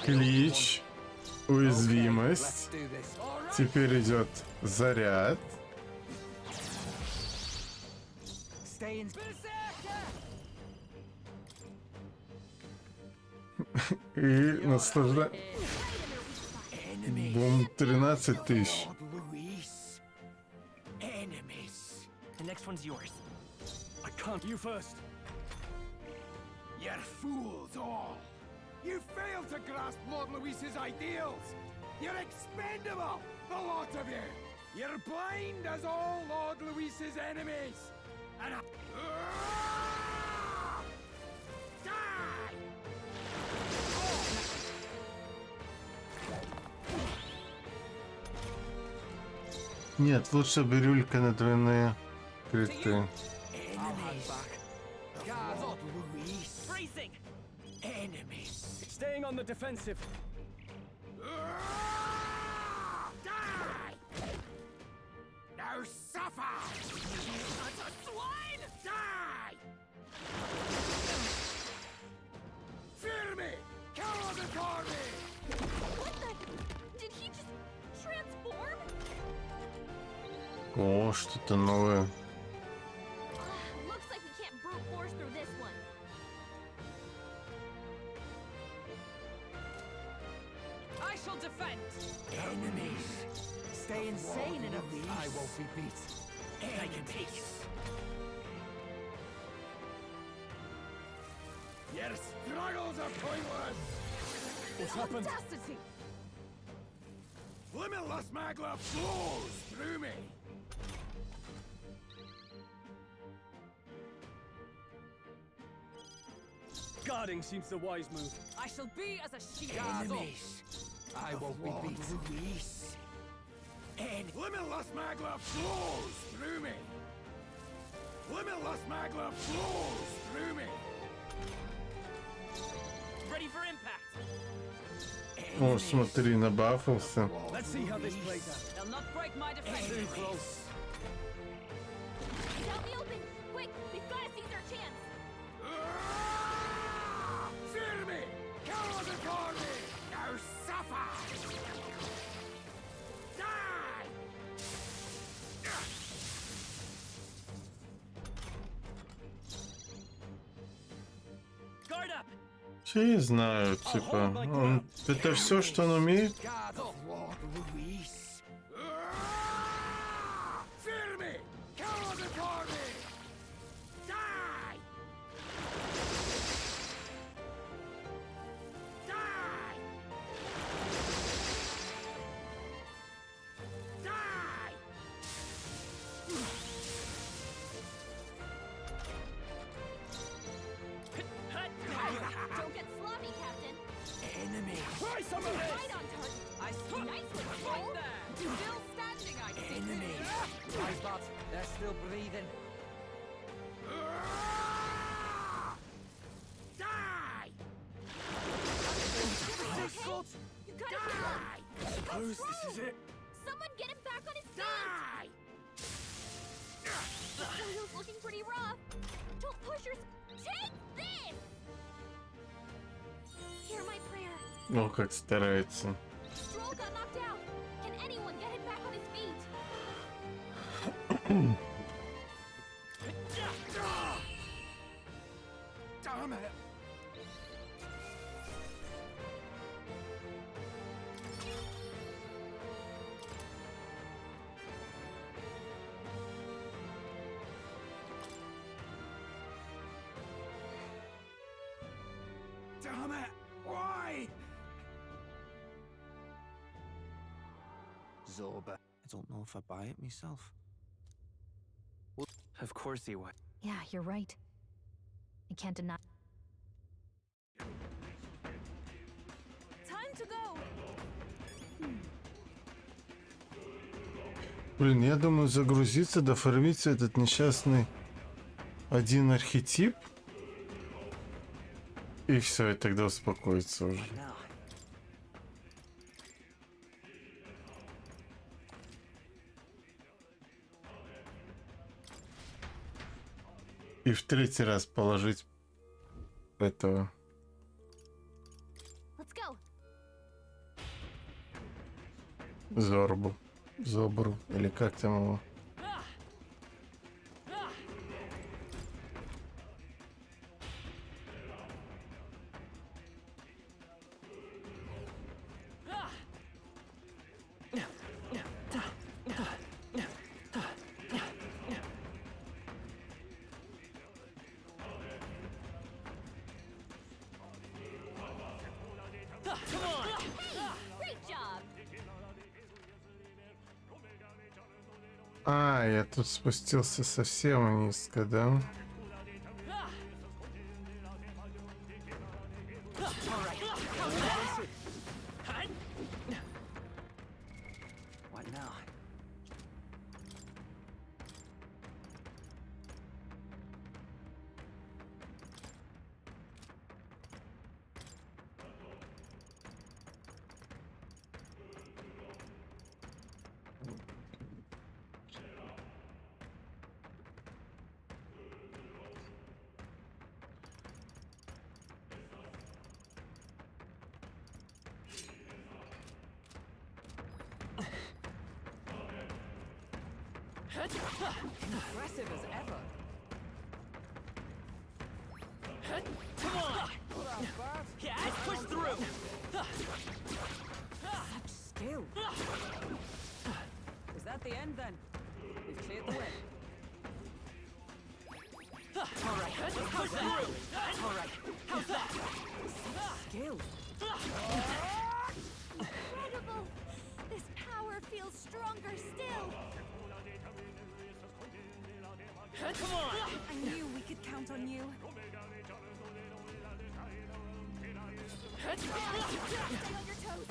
Клич. Уязвимость. Let's do this. Теперь идет заряд. Stay in. И наслажда... Бум, 13 тысяч. Luis. Enemies. The next one's yours. I can't. You first. You're fools all! You failed to grasp Lord Luis's ideals! You're expendable, the lot of you! You're blind as all Lord Luis's enemies! And Die! Нет, лучше бирюлька на двойные криты. Freezing! Enemies! Staying on the defensive! Die! Now suffer! That's a swine! Die! Fear me! Cower before me! What the? Did he just transform? О, что-то новое. Looks like we can't brute force through this one. I shall defend. Enemies! Stay insane in a beast. I won't be beat. I can take it. Your struggles are pointless! What's happened? Audacity! Limitless magla flows through me! Guarding seems the wise move. I shall be as a sheep. Enemies! I won't be beat. Luis. Limitless magla flows through me! Limitless magla flows through me! Ready for impact. О, смотри, набафался. Let's see how this plays out. They'll not break my defense. Too close. Help me open! Quick! We've got to seize our chance! Fear me! Cower before me! Now suffer! Die! Guard up! Все я знаю, типа, это все, что он умеет. God of Lord Luis! Fear me! Cower before me! Die! Die! Die! Don't get sloppy, Captain! Enemy! Try some of this! Right on target! Nice one, Cole! Still standing, I see. Enemy! Nice, but they're still breathing. Die! You gotta Die! I suppose this is it. Someone get him back on his feet! Die! Soil's looking pretty rough. Don't push your... Take this! Hear my prayer. О, как старается. Stroll got knocked out. Can anyone get him back on his feet? Damn it! Damn it! Why? Zorba. I don't know if I buy it myself. Of course he would. Yeah, you're right. I can't deny. Time to go. Блин, я думаю загрузиться, дофармиться этот несчастный один архетип. И все, и тогда успокоится уже. И в третий раз положить этого. Let's go. Зорбу. Зобру. Или как там его? Come on! Hey, great job! А, я тут спустился совсем низко, да? What now? Impressive as ever. Come on! Yeah, let's push through! Such skill. Is that the end then? We've cleared the way. Alright, let's push through! Alright, how's that? Skill. Incredible! This power feels stronger still. Come on! I knew we could count on you. Stay on your toes.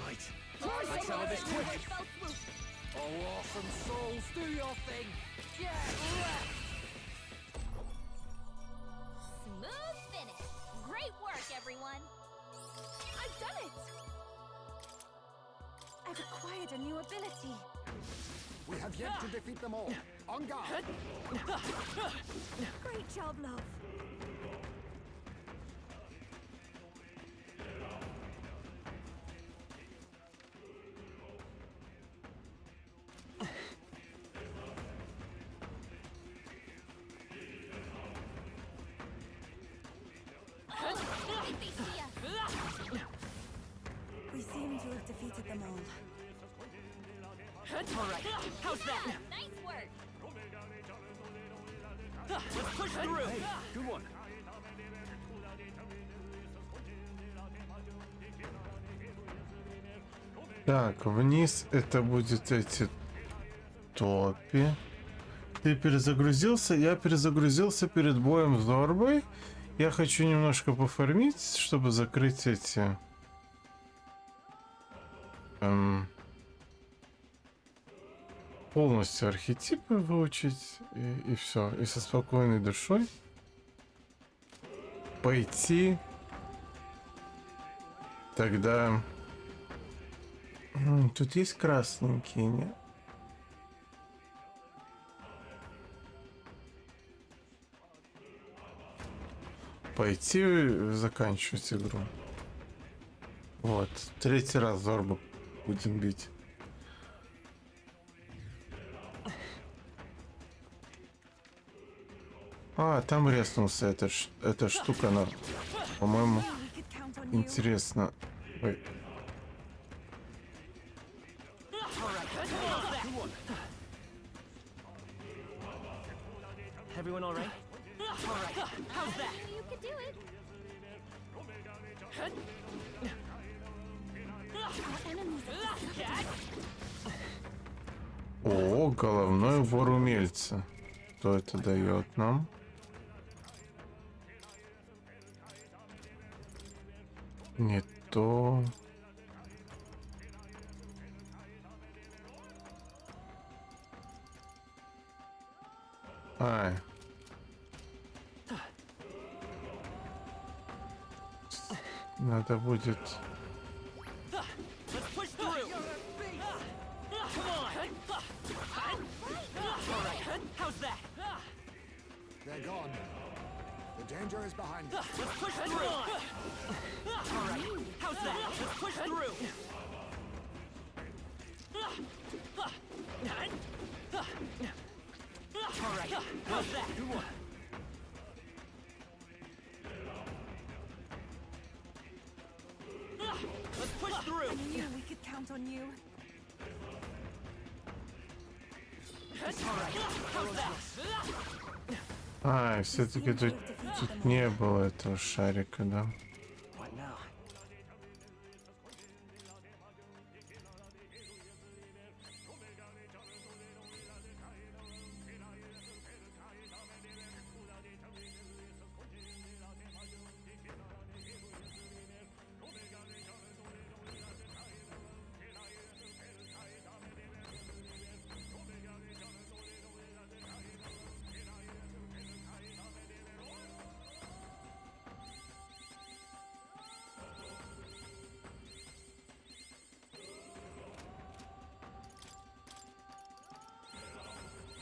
Right. Let's settle this quick! Oh, awesome souls, do your thing! Get wrecked! Smooth finish. Great work, everyone. I've done it. I've acquired a new ability. We have yet to defeat them all. On guard! Great job, love. We seem to have defeated them all. Alright, how's that? Nice work. Let's push through! Hey, good one. Так, вниз это будет эти топи. Ты перезагрузился? Я перезагрузился перед боем с Зорбой. Я хочу немножко пофармить, чтобы закрыть эти... полностью архетипы выучить. И все. И со спокойной душой пойти. Тогда... Тут есть красненькие, нет? Пойти заканчивать игру. Вот. 3-й раз Зорбу будем бить. А, там резнулся эта штука, она, по-моему, интересно. Ой. Everyone all right? Alright, how's that? You could do it. О, головной убор умельца. Что это дает нам? Не то. Ай. Надо будет... They're gone. The danger is behind us. Let's push through! Alright, how's that? Let's push through! Alright, how's that? Good one. Let's push through! I knew we could count on you. Alright, how's that? Ай, все-таки тут Тут не было этого шарика, да? What now?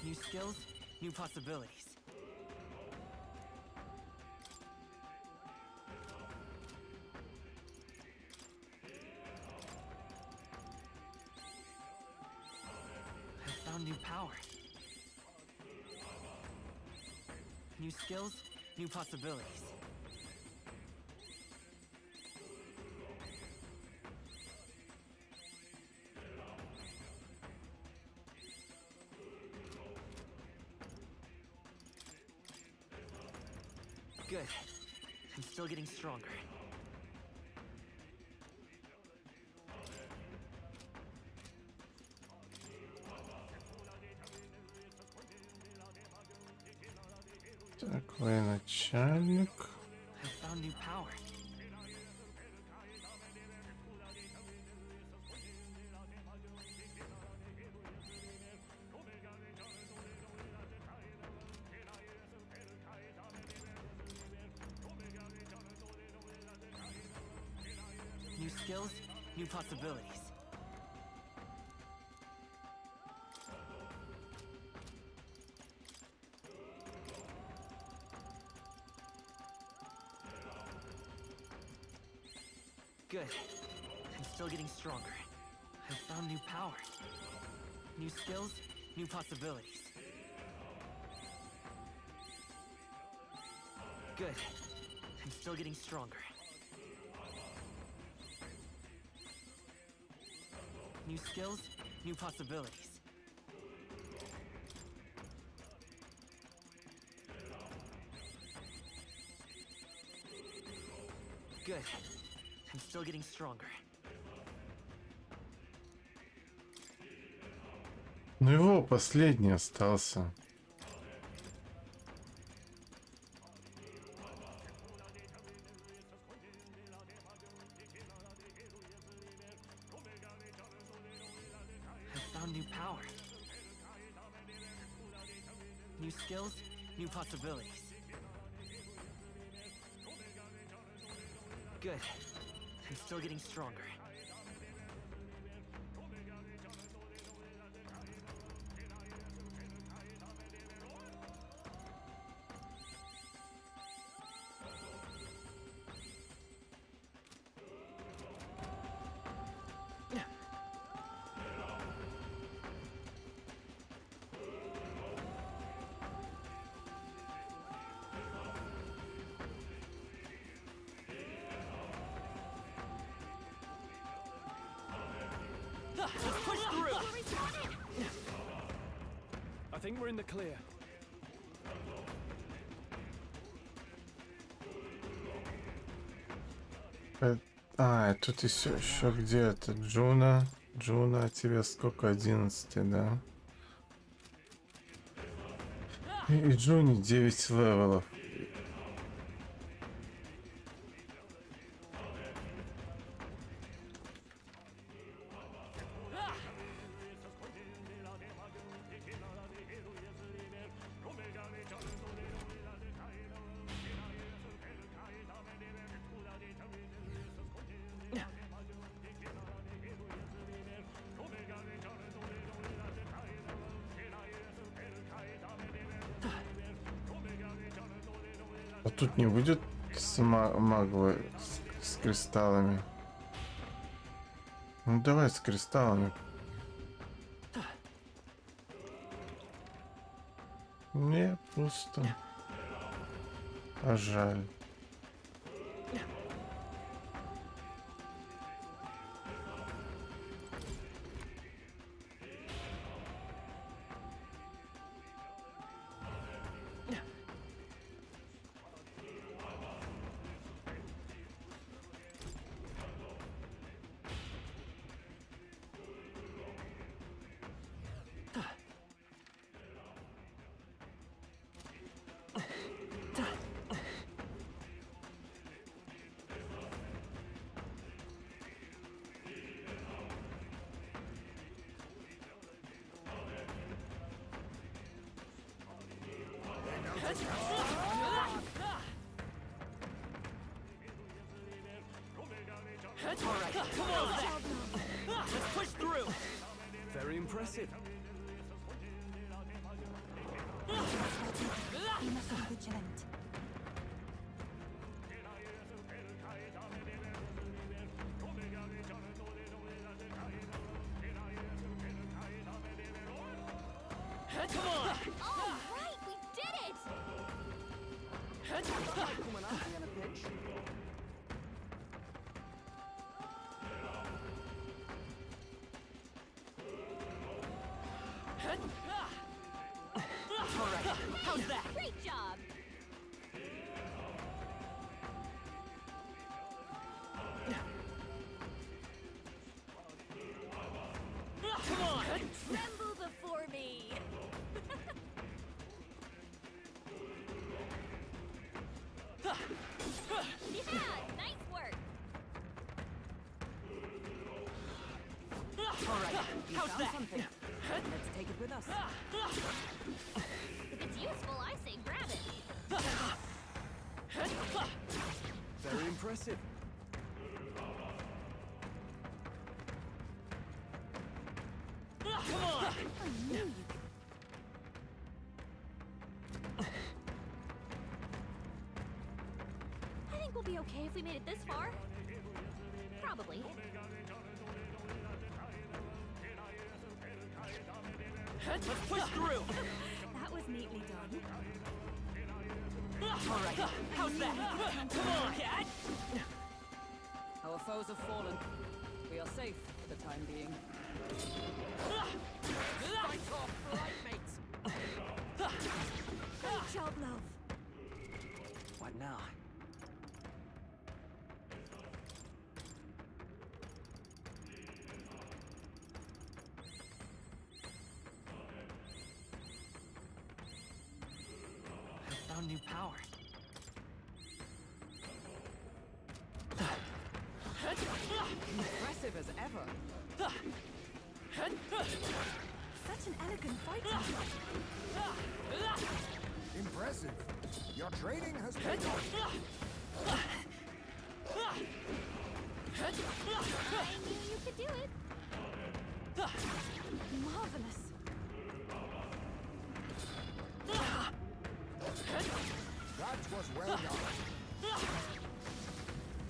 New skills, new possibilities. I found new power. New skills, new possibilities. Good. I'm still getting stronger. Так, военачальник. I found new power. New skills, new possibilities. Good. I'm still getting stronger. I found new power. New skills, new possibilities. Good. I'm still getting stronger. New skills, new possibilities. Good. I'm still getting stronger. Ну его последний остался. I found new power. New skills, new possibilities. Good. I'm still getting stronger. Let's push through! I think we're in the clear. Тут еще где-то Джуна. Джуна, тебе сколько? 11, да? И Джуни 9 левелов. А тут не будет маглы с кристаллами? Ну давай с кристаллами. Не, пусто. А жаль. Alright, come on! Let's push through! Very impressive. We must be vigilant. Come on! All right, we did it! Coming up in a pinch. Alright, how's that? Great job! Come on! Tremble before me! Yeah, nice work! Alright, how's that? Something. Let's take it with us. If it's useful, I say grab it. Very impressive. Come on! I knew you could. I think we'll be okay if we made it this far. Probably. Let's push through! That was neatly done. Alright, how's that? Come on, cat! Our foes have fallen. We are safe for the time being. Fight off, flight mates! Great job, love. What now? I found new power. Impressive as ever. Such an elegant fighter. Impressive. Your training has paid off. I knew you could do it. Marvelous. That was well done.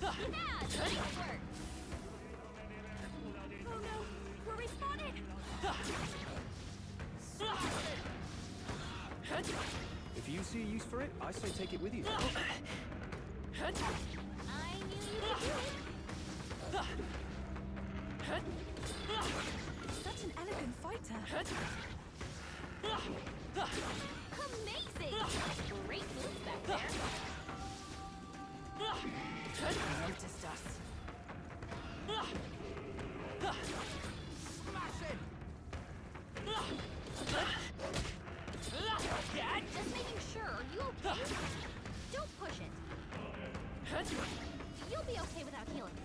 Yeah, nice work. Oh no, we're respawning. If you see a use for it, I say take it with you. I knew you could do it. Such an elegant fighter. Amazing. Great moves back there. Noticed us. Smash it! Just making sure. Are you okay? Don't push it. You'll be okay without healing.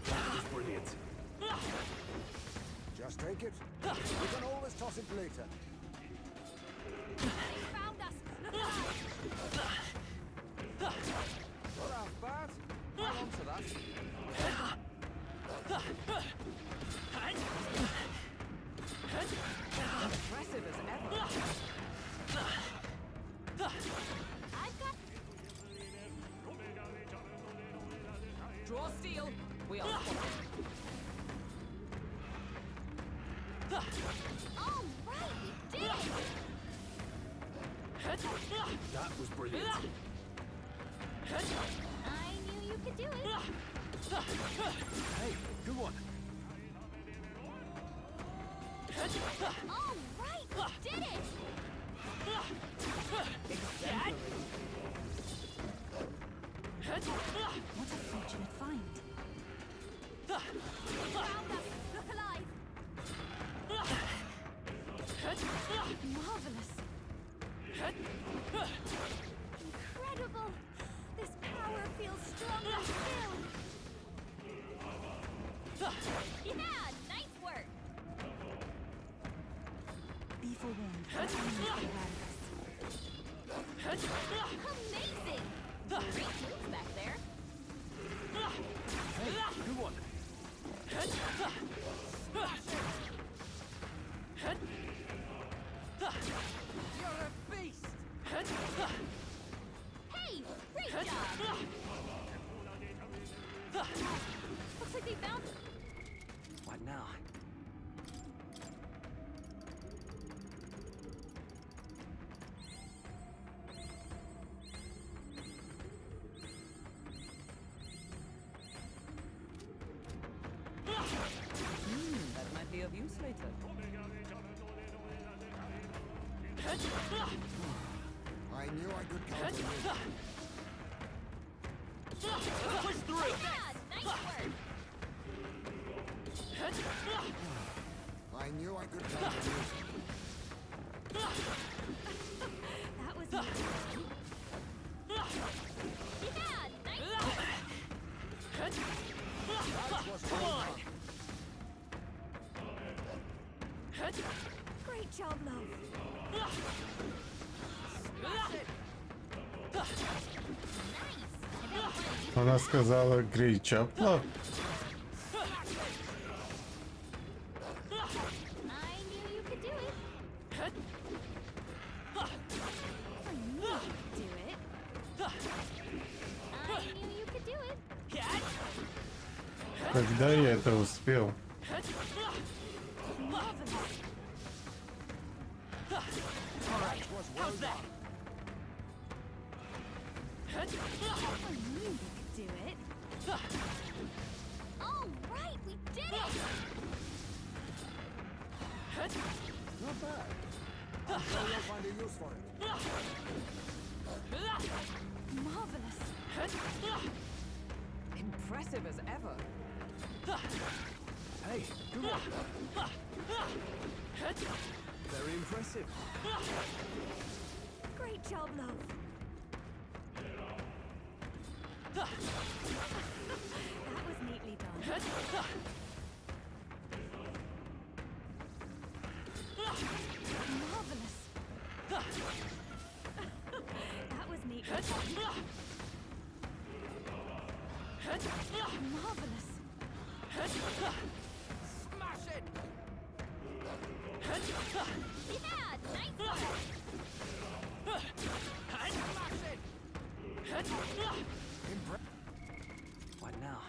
That was brilliant. Just take it. You can always toss it later. They found us. Look alive. Not half bad. Hang on to that. Impressive as ever. I've got. Draw steel. We are spotted. All right, we did it. That was brilliant. I knew you could do it. Hey, good one. All right, we did it. What a fortunate find. Found us. Look alive. Marvelous. Incredible. This power feels stronger still. Yeah, nice work. forewarned. The enemies behind us. Amazing! Great moves back there. Hey, good one. You're a beast! Hey, great job! Looks like they found... What now? That might be of use later. I knew I could count on you. Push through! Yeah, nice work! I knew I could count on you. That was neat. Yeah, nice work! That was well done. Great job, love. Она сказала great job, love. I knew you could do it. I knew you could do it. I knew you could do it. Когда я это успел? Alright, how's that? I knew you could do it. All right, we did it! Not bad. I'm sure you'll find a use for it. Marvelous. Impressive as ever. Hey, good one. Very impressive. Great job, love. That was neatly done. Marvelous. That was neatly done. Marvelous. Smash it! Yeah, nice work. Smash it! What now?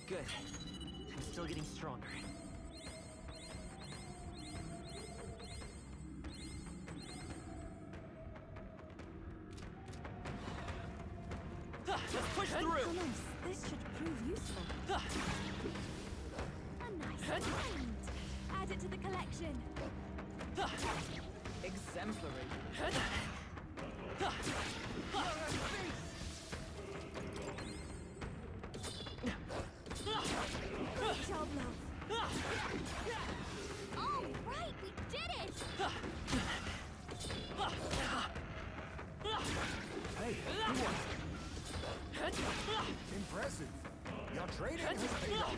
Good. I'm still getting stronger. Let's push through! How nice. This should prove useful. A nice find. Add it to the collection. Exemplary. Great job, love. All right, we did it! Hey, good one. Impressive. Your training has paid off.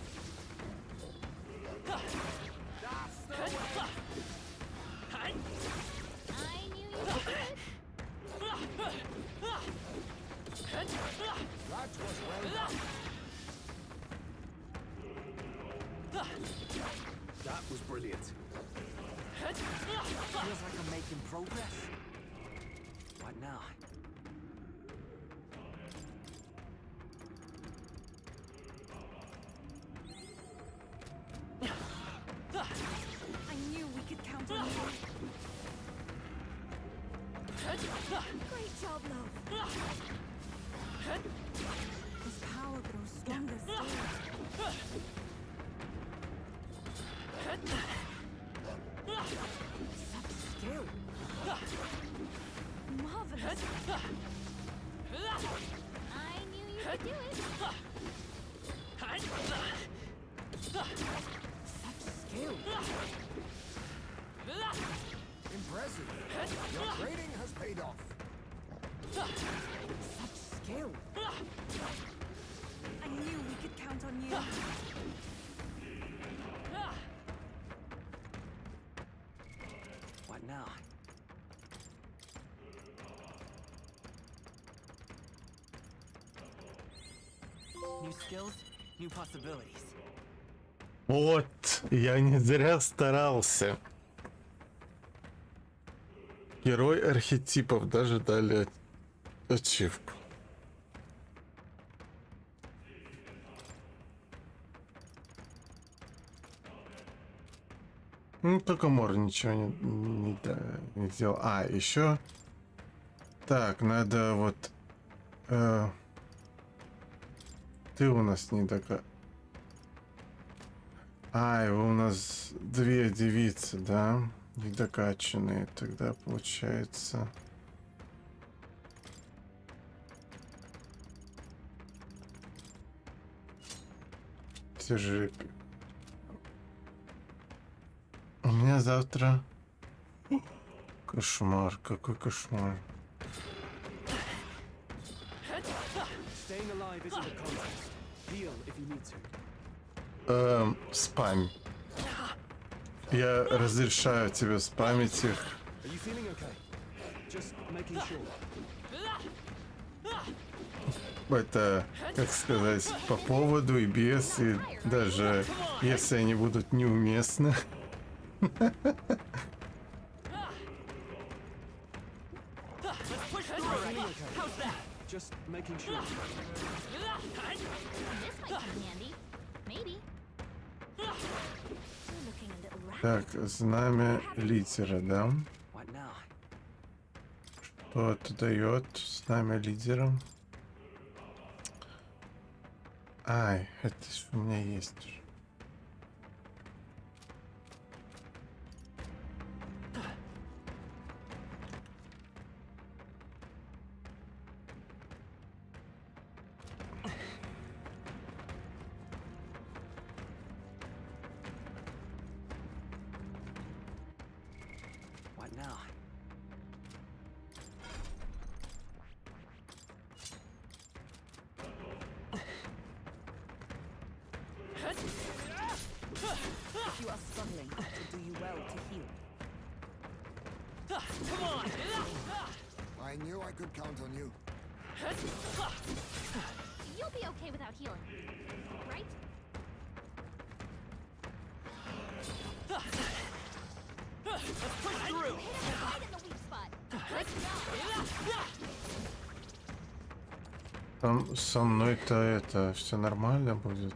That's the way! I knew you could do it. That was well done. That was brilliant. Feels like I'm making progress. What now? I knew we could count on you. Great job, love. His power grows stronger still. Such skill. Marvelous. I knew you could do it. Such skill. Such skill. I knew we could count on you. What now? New skills, new possibilities. Вот, я не зря старался. Герой архетипов даже дали ачивку. Ну, только Мор ничего не сделал. А, еще... Так, надо вот... ты у нас не такая... А, у нас две девицы, да? Недокачанные. Тогда получается... Все же... У меня завтра... Кошмар, какой кошмар. Staying alive isn't a contest. Heal if you need to. Спам. Я разрешаю тебе спамить их. Are you feeling okay? Just making sure. Это, как сказать, по поводу и без, и даже если они будут неуместны. Just making sure. This might come handy. Maybe. You're looking a little rattled. Так, знамя лидера, да? What now? Что это дает? Знамя лидера. Ай, это ж у меня есть. What now? If you are struggling, it will do you well to heal. Come on! I knew I could count on you. You'll be okay without healing, right? Let's push through! Hit him right in the weak spot. Good job. Там со мной-то это все нормально будет.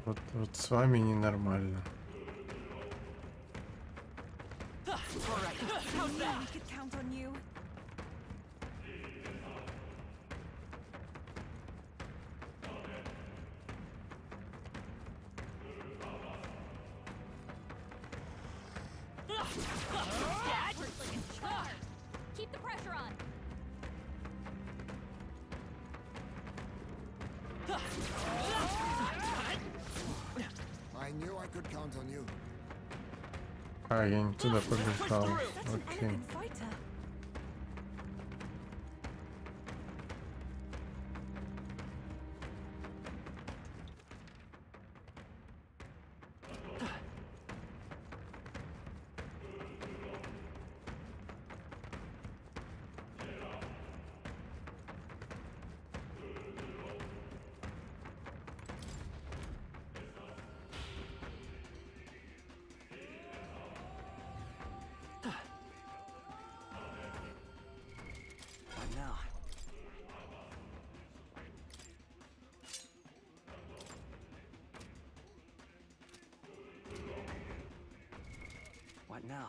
Вот с вами ненормально. I knew we could count on you. That works like a charm. Keep the pressure on. I knew I could count on you. А, я не туда побежал. Such an Окей. elegant fighter. What now? What now?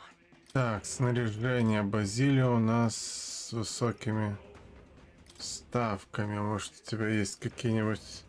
Так, снаряжение Базилия у нас с высокими ставками. Может, у тебя есть какие-нибудь...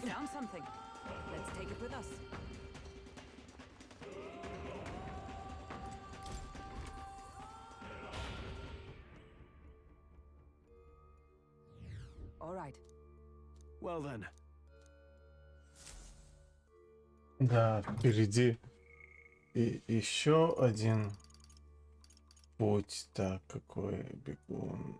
found something. Let's take it with us. All right. Well then. Да, впереди и еще один путь. Так, какой бегун.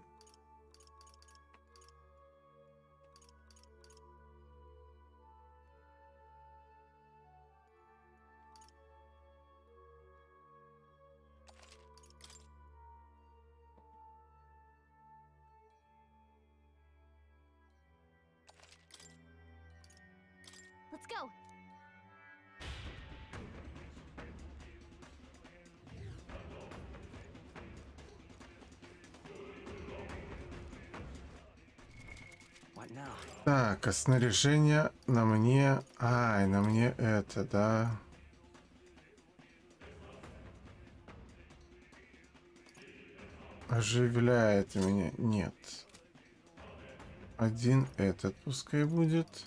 Let's go. What now? Так, а снаряжение на мне... Ай, на мне это, да. Оживляет меня. Нет. Один этот пускай будет.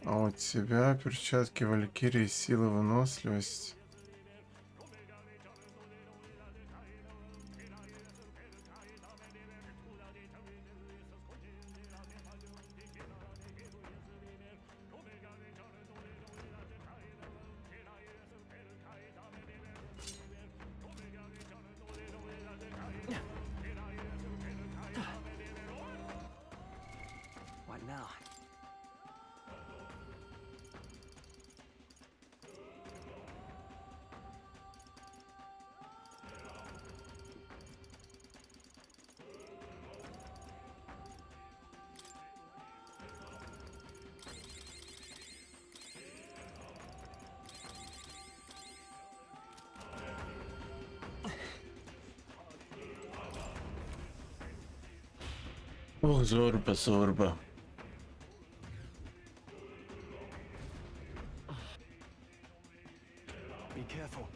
А у тебя перчатки Валькирии, сила, выносливость. What now? Ох, зорба, зорба. Be careful.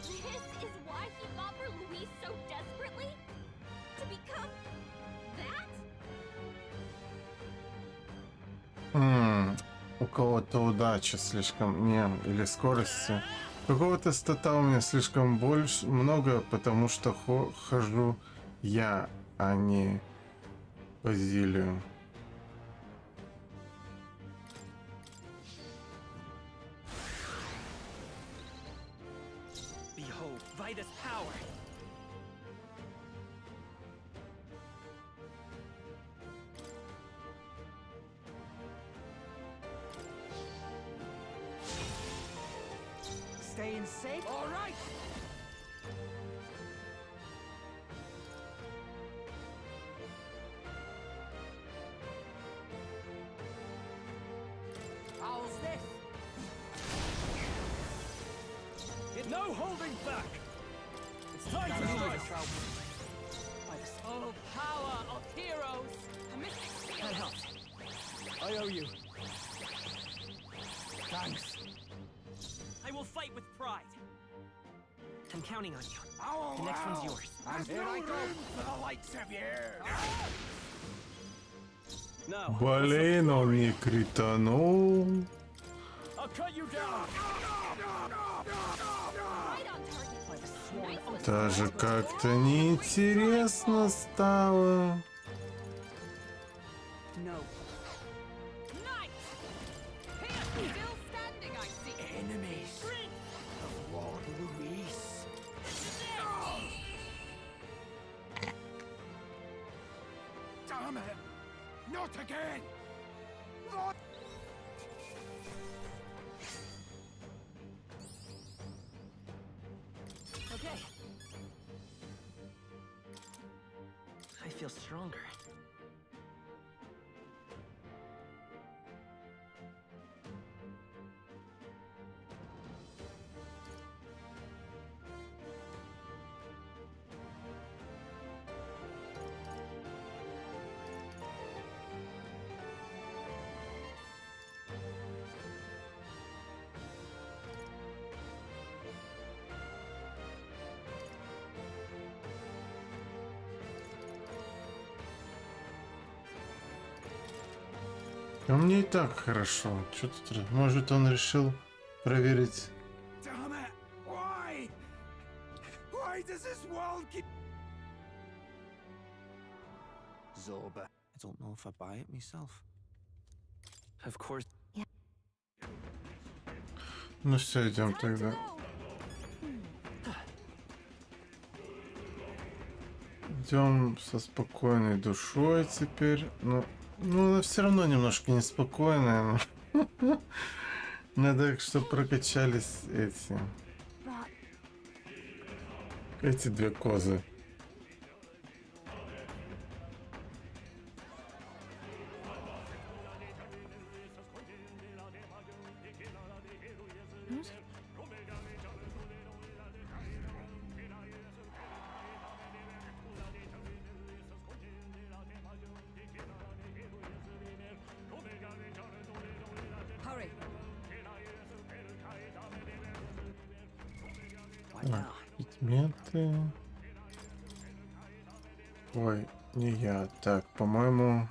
This is why he fought for Louise so desperately? To become that? У кого-то удача слишком... Не, или скорости. Какого-то стата у меня слишком много, потому что хожу я, а не Базилию. Behold, Vida's power! Staying safe? All right. How's this? No holding back. It's time to strike. By the oh, power of heroes! That helps. I owe you. Thanks. I will fight with pride. I'm counting on you. Oh, The next one's yours. And here I go for the likes of you. No. Блин, он не кританул. I'll cut you down. Даже как-то неинтересно стало. No. Enemies of Lord Luis. Damn it! Not again! Lord. Okay. I feel stronger. А мне и так хорошо. Что тут? Может, он решил проверить. Damn it! Why? Why does this world keep... Zorba. I don't know if I buy it myself. Of course. Ну все, идем тогда. Идем со спокойной душой теперь. Ну, она все равно немножко неспокойная. Но... Надо, чтобы прокачались эти две козы. Предметы. Ой, не я. Так, по-моему,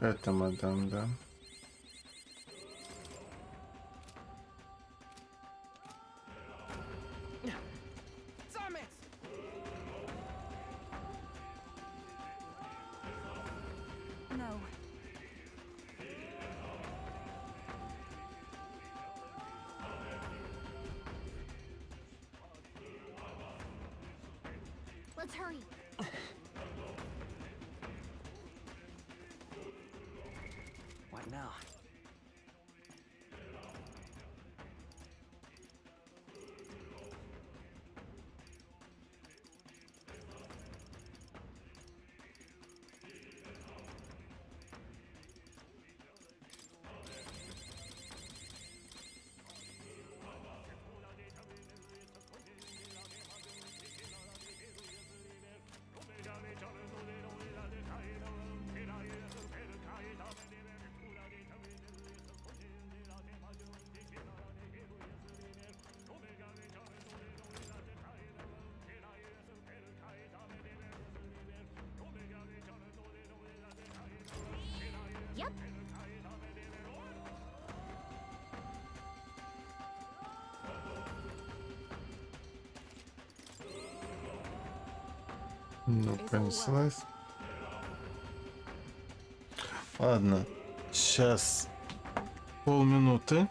это мадам, да? Let's hurry. What now? Yep. Ну, понеслась. Ладно, сейчас полминуты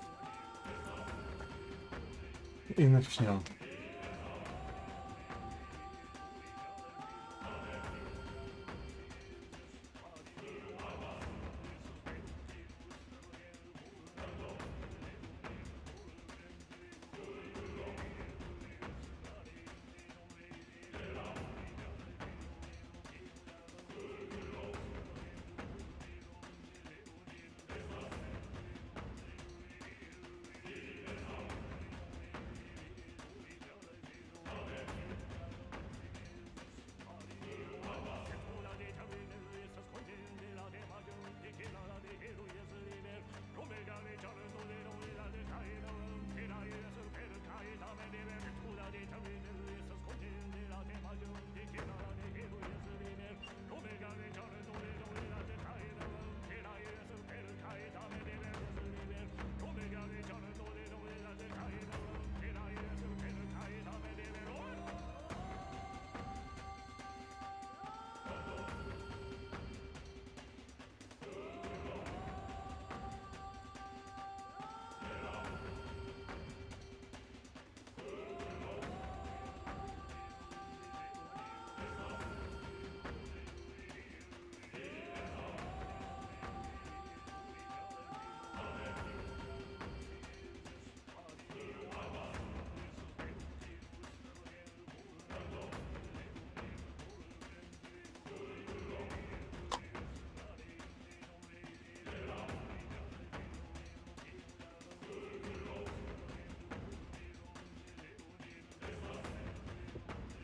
и начнем.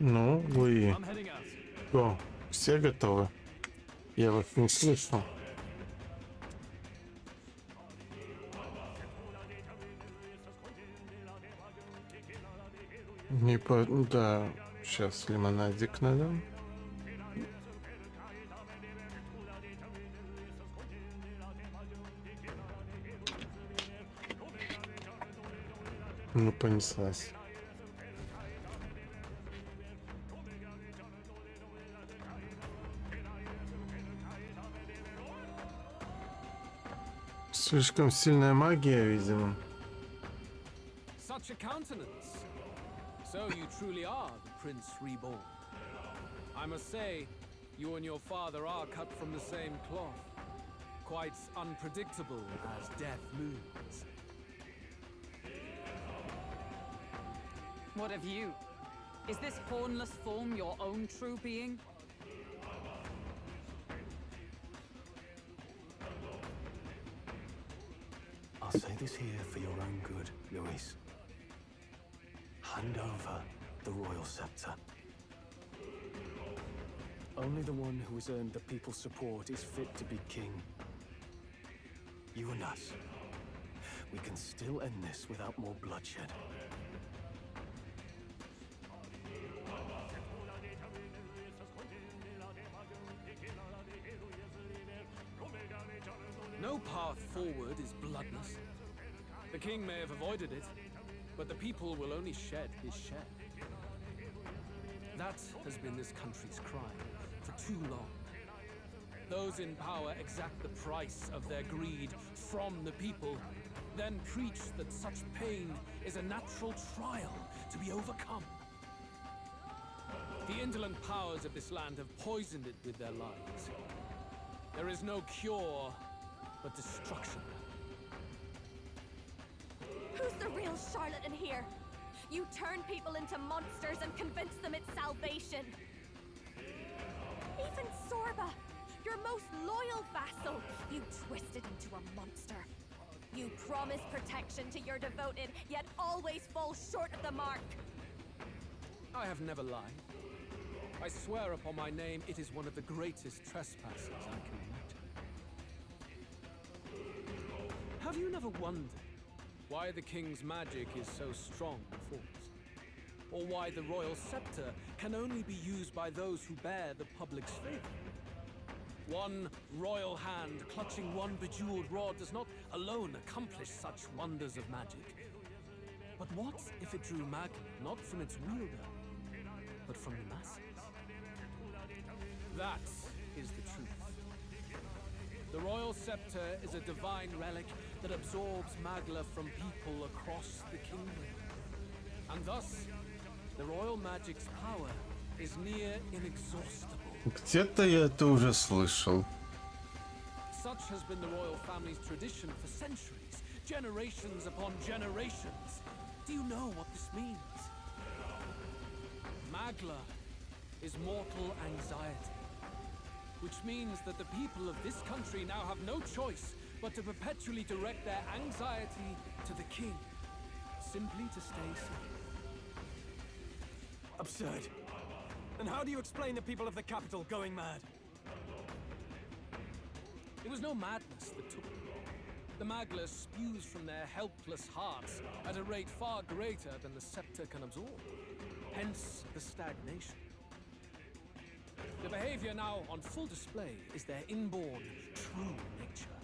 Ну, вы... О, все готовы? Я вас не слышал. Не по... Да, сейчас лимонадик надо. Ну, понеслась. Слишком сильная магия, видимо. Such a countenance. So you truly are the Prince Reborn. I must say, you and your father are cut from the same cloth. Quite unpredictable as death moves. What of you? Is this hornless form your own true being? I'll say this here for your own good, Luis. Hand over the royal scepter. Only the one who has earned the people's support is fit to be king. You and us. We can still end this without more bloodshed. No path forward is bloodless. The king may have avoided it, but the people will only shed his share. That has been this country's crime for too long. Those in power exact the price of their greed from the people, then preach that such pain is a natural trial to be overcome. The indolent powers of this land have poisoned it with their lies. There is no cure but destruction. Who's the real Charlotte in here? You turn people into monsters and convince them it's salvation. Even Sorba, your most loyal vassal, you twisted into a monster. You promise protection to your devoted, yet always fall short of the mark. I have never lied. I swear upon my name, it is one of the greatest trespasses I can imagine. Have you never wondered why the king's magic is so strong and forced? Or why the royal scepter can only be used by those who bear the public's favor? One royal hand clutching one bejeweled rod does not alone accomplish such wonders of magic. But what if it drew magic not from its wielder, but from the masses? That is the truth. The royal scepter is a divine relic that absorbs magla from people across the kingdom. And thus, the royal magic's power is near inexhaustible. Где-то я это уже слышал. Such has been the royal family's tradition for centuries, generations upon generations. Do you know what this means? Magla is mortal anxiety, which means that the people of this country now have no choice but to perpetually direct their anxiety to the king, simply to stay safe. Absurd. Then how do you explain the people of the capital going mad? It was no madness that took them. The magla spews from their helpless hearts at a rate far greater than the scepter can absorb. Hence the stagnation. The behavior now on full display is their inborn, true nature.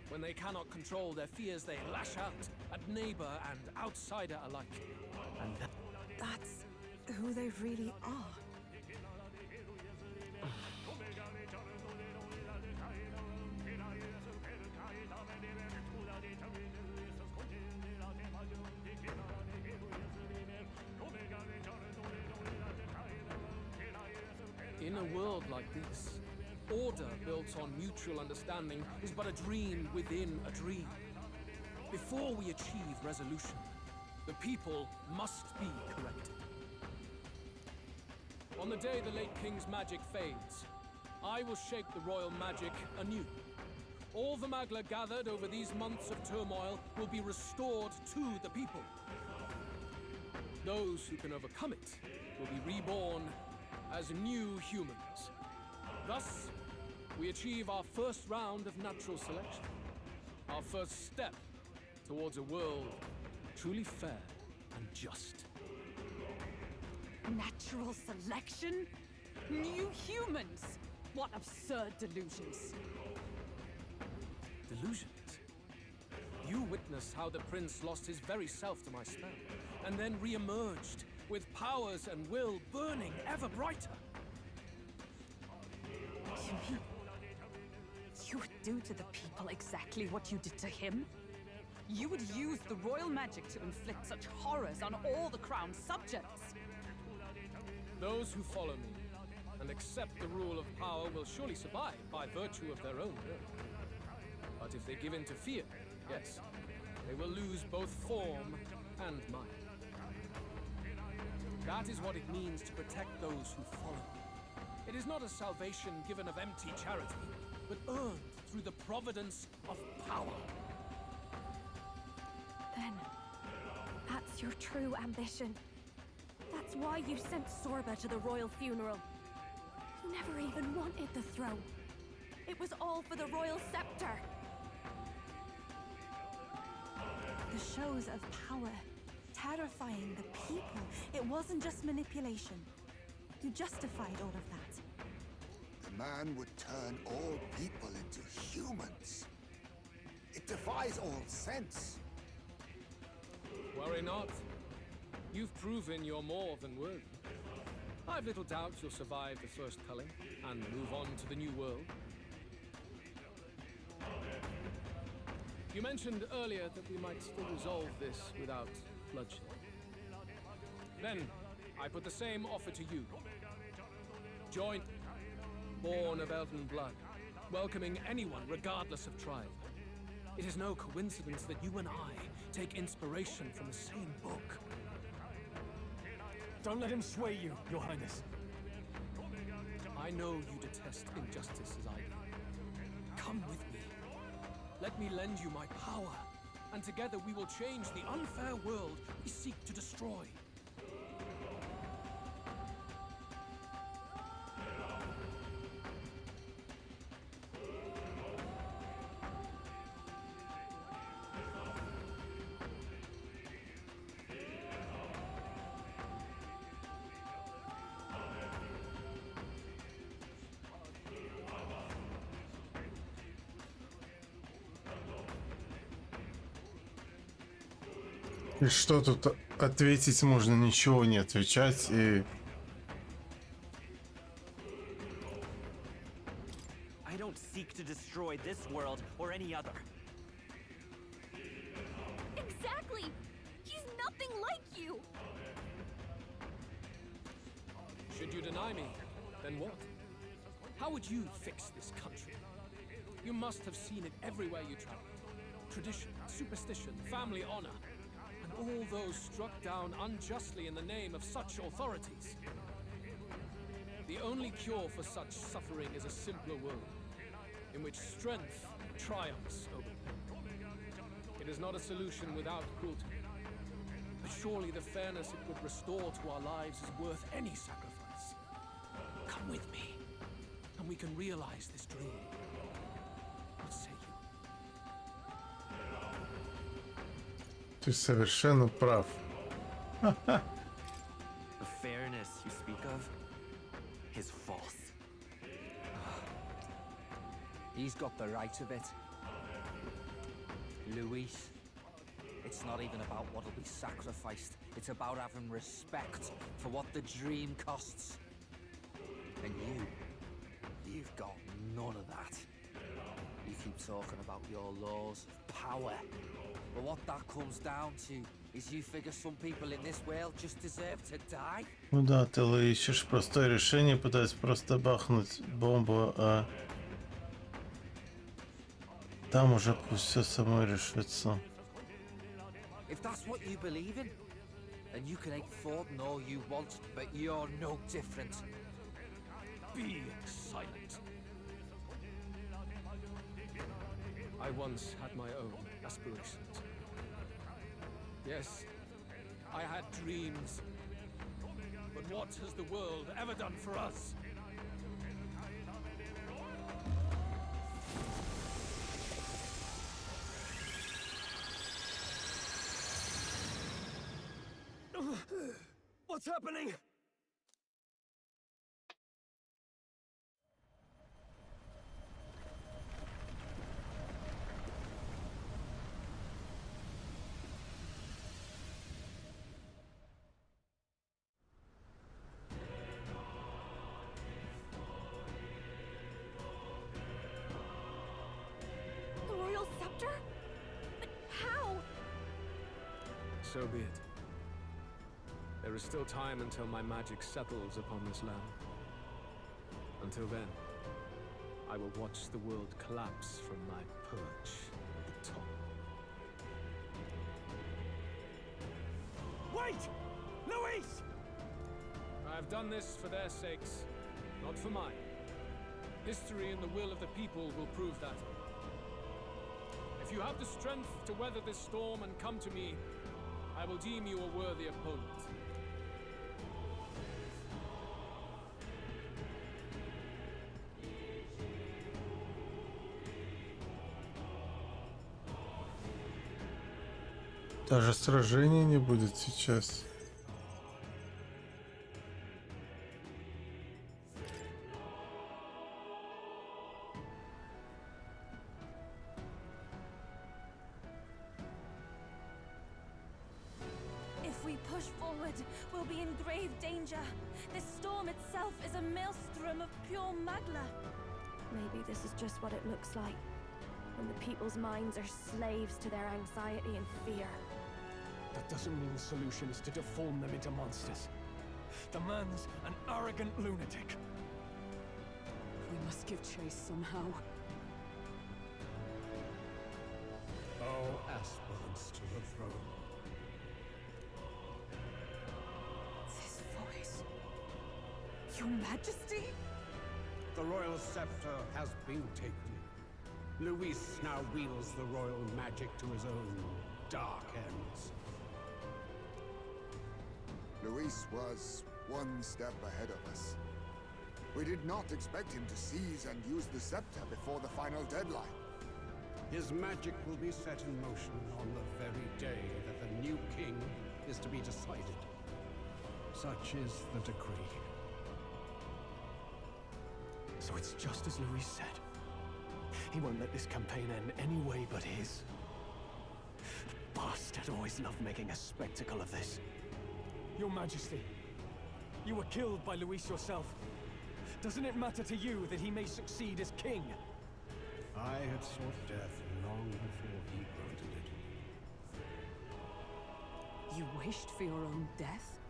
When they cannot control their fears, they lash out at neighbor and outsider alike. And That's who they really are. In a world like this, order built on mutual understanding is but a dream within a dream. Before we achieve resolution, the people must be corrected. On the day the late king's magic fades, I will shape the royal magic anew. All the magla gathered over these months of turmoil will be restored to the people. Those who can overcome it will be reborn as new humans. Thus, we achieve our first round of natural selection. Our first step towards a world truly fair and just. Natural selection? New humans? What absurd delusions. Delusions? You witnessed how the prince lost his very self to my spell, and then re-emerged, with powers and will burning ever brighter. You mean you would do to the people exactly what you did to him? You would use the royal magic to inflict such horrors on all the crown's subjects? Those who follow me and accept the rule of power will surely survive by virtue of their own will. But if they give in to fear, yes, they will lose both form and mind. That is what it means to protect those who follow. It is not a salvation given of empty charity, but earned through the providence of power. Then, that's your true ambition. That's why you sent Sorba to the royal funeral. You never even wanted the throne. It was all for the royal scepter. The shows of power, terrifying the people. It wasn't just manipulation. You justified all of that. The man would turn all people into humans. It defies all sense. Worry not. You've proven you're more than worthy. I've little doubt you'll survive the first culling and move on to the new world. You mentioned earlier that we might still resolve this without bloodshed. Then, I put the same offer to you. Join, born of Elven blood, welcoming anyone regardless of tribe. It is no coincidence that you and I take inspiration from the same book. Don't let him sway you, Your Highness. I know you detest injustice as I do. Come with me. Let me lend you my power, and together we will change the unfair world we seek to destroy. И что тут ответить можно? Ничего не отвечать и... I don't seek to destroy this world or any other. Exactly! He's nothing like you! Should you deny me, then what? How would you fix this country? You must have seen it everywhere you travel. Tradition, superstition, family honor, and all those struck down unjustly in the name of such authorities. The only cure for such suffering is a simpler world, in which strength triumphs over pain. It is not a solution without cruelty, but surely the fairness it would restore to our lives is worth any sacrifice. Come with me, and we can realize this dream. What say you? Ты совершенно прав. The fairness you speak of is false. He's got the right of it. Louis, it's not even about what'll be sacrificed. It's about having respect for what the dream costs. And you've got none of that. You keep talking about your laws of power. But what that comes down to is you figure some people in this world just deserve to die. Ну да, ты ищешь простое решение, пытаясь просто бахнуть бомбу, а там уже пусть все само решится. If that's what you believe in, then you can hate Thornton all you want, but you're no different. Be silent. I once had my own aspirations. Yes, I had dreams. But what has the world ever done for us? What's happening? So be it. There is still time until my magic settles upon this land. Until then, I will watch the world collapse from my perch at the top. Wait! Luis! I have done this for their sakes, not for mine. History and the will of the people will prove that. If you have the strength to weather this storm and come to me, I will deem you a worthy opponent. Даже сражения не будет сейчас. If we push forward, we'll be in grave danger. This storm itself is a maelstrom of pure magla. Maybe this is just what it looks like, when the people's minds are slaves to their anxiety and fear. That doesn't mean the solution is to deform them into monsters. The man's an arrogant lunatic. We must give chase somehow. All aspirants to the throne. This voice... Your Majesty? The royal scepter has been taken. Luis now wields the royal magic to his own dark ends. Luis was one step ahead of us. We did not expect him to seize and use the scepter before the final deadline. His magic will be set in motion on the very day that the new king is to be decided. Such is the decree. So it's just as Luis said. He won't let this campaign end any way but his. The bastard always loved making a spectacle of this. Your Majesty, you were killed by Luis yourself. Doesn't it matter to you that he may succeed as king? I had sought death long before he granted it. You wished for your own death?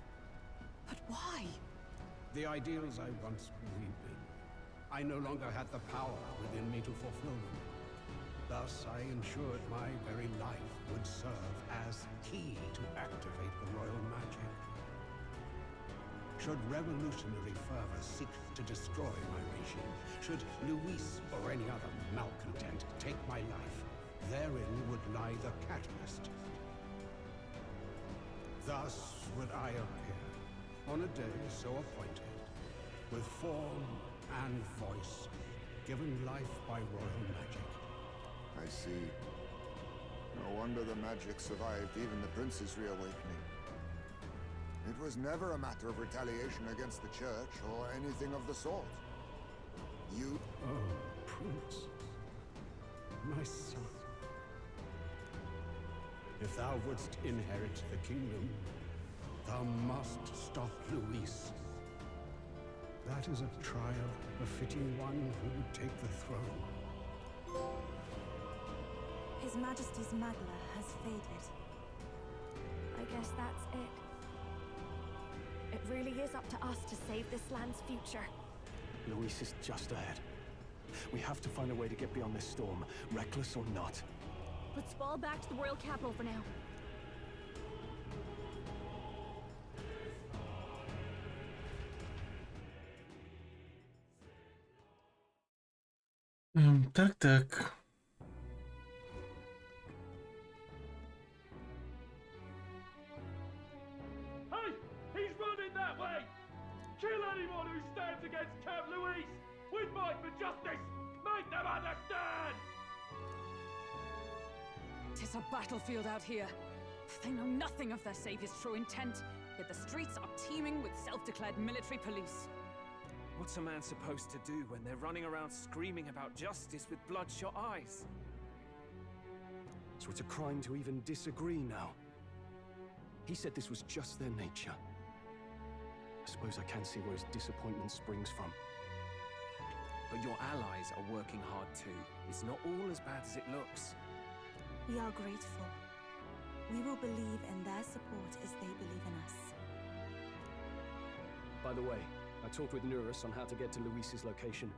But why? The ideals I once believed in, I no longer had the power within me to fulfill them. Thus, I ensured my very life would serve as key to activate the royal magic. Should revolutionary fervor seek to destroy my regime, should Luis or any other malcontent take my life, therein would lie the catalyst. Thus would I appear, on a day so appointed, with form and voice, given life by royal magic. I see. No wonder the magic survived even the prince's reawakening. It was never a matter of retaliation against the church or anything of the sort. You... Oh, Prince. My son. If thou wouldst inherit the kingdom, thou must stop Luis. That is a trial befitting one who would take the throne. His Majesty's magla has faded. I guess that's it. It really is up to us to save this land's future. Luis is just ahead. We have to find a way to get beyond this storm, reckless or not. Let's fall back to the royal capital for now. Так. Hey! He's running that way! Kill anyone who stands against Count Luis! We fight for justice! Make them understand! 'Tis a battlefield out here. They know nothing of their savior's true intent, yet the streets are teeming with self-declared military police. What's a man supposed to do when they're running around screaming about justice with bloodshot eyes? So it's a crime to even disagree now. He said this was just their nature. I suppose I can see where his disappointment springs from. But your allies are working hard too. It's not all as bad as it looks. We are grateful. We will believe in their support as they believe in us. By the way, I talked with Nurus on how to get to Luis's location.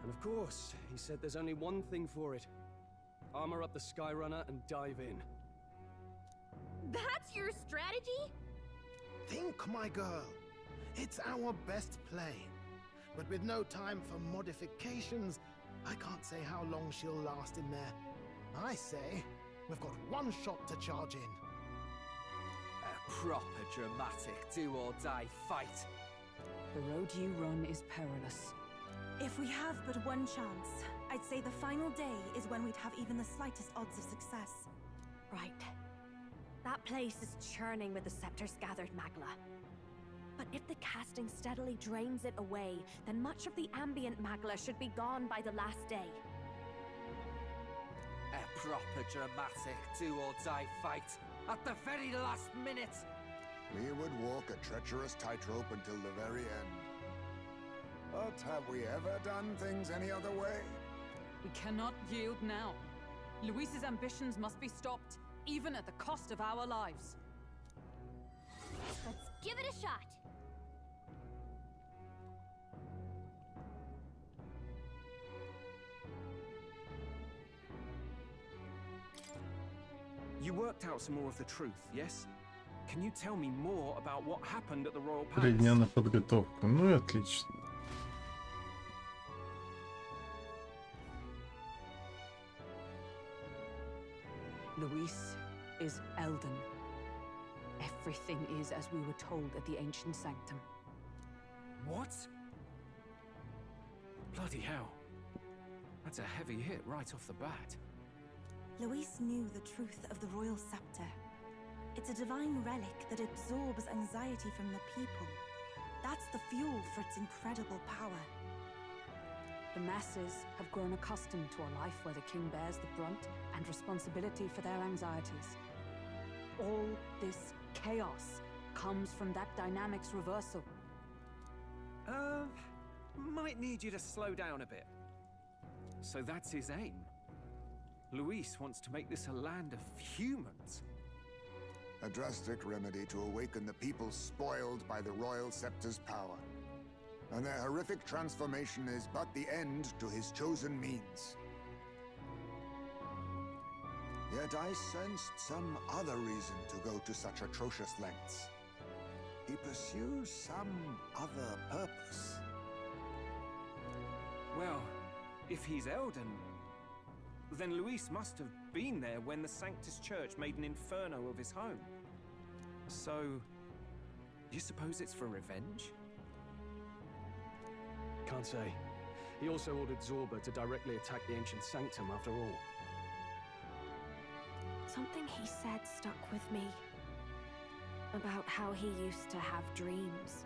And of course, he said there's only one thing for it. Armor up the Skyrunner and dive in. That's your strategy? Think, my girl. It's our best play. But with no time for modifications, I can't say how long she'll last in there. I say, we've got one shot to charge in. A proper dramatic do-or-die fight. The road you run is perilous. If we have but one chance, I'd say the final day is when we'd have even the slightest odds of success. Right. That place is churning with the scepter's gathered magla. But if the casting steadily drains it away, then much of the ambient magla should be gone by the last day. A proper dramatic do-or-die fight at the very last minute. We would walk a treacherous tightrope until the very end. But have we ever done things any other way? We cannot yield now. Luis's ambitions must be stopped, even at the cost of our lives. Let's give it a shot. You worked out some more of the truth, yes? Can you tell me more about what happened at the Royal Palace? 3 дня на подготовку. Ну и отлично. Luis is Elden. Everything is as we were told at the ancient sanctum. What? Bloody hell. That's a heavy hit right off the bat. Luis knew the truth of the royal scepter. It's a divine relic that absorbs anxiety from the people. That's the fuel for its incredible power. The masses have grown accustomed to a life where the king bears the brunt and responsibility for their anxieties. All this chaos comes from that dynamics reversal. Might need you to slow down a bit. So that's his aim. Luis wants to make this a land of humans. A drastic remedy to awaken the people spoiled by the royal scepter's power. And their horrific transformation is but the end to his chosen means. Yet I sensed some other reason to go to such atrocious lengths. He pursues some other purpose. Well, if he's Elden, then Luis must have been there when the Sanctus Church made an inferno of his home. So, you suppose it's for revenge? Can't say. He also ordered Zorba to directly attack the ancient sanctum after all. Something he said stuck with me. About how he used to have dreams.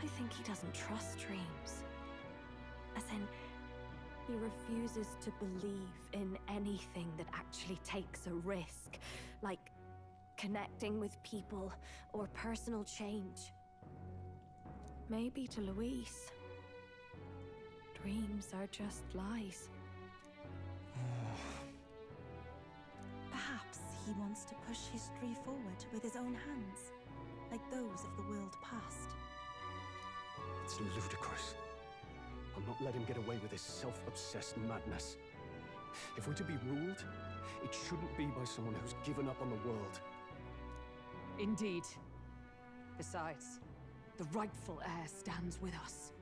I think he doesn't trust dreams. As in, he refuses to believe in anything that actually takes a risk, like connecting with people or personal change. Maybe to Luis, dreams are just lies. Perhaps he wants to push history forward with his own hands, like those of the world past. It's ludicrous. I'll not let him get away with his self-obsessed madness. If we're to be ruled, it shouldn't be by someone who's given up on the world. Indeed. Besides, the rightful heir stands with us.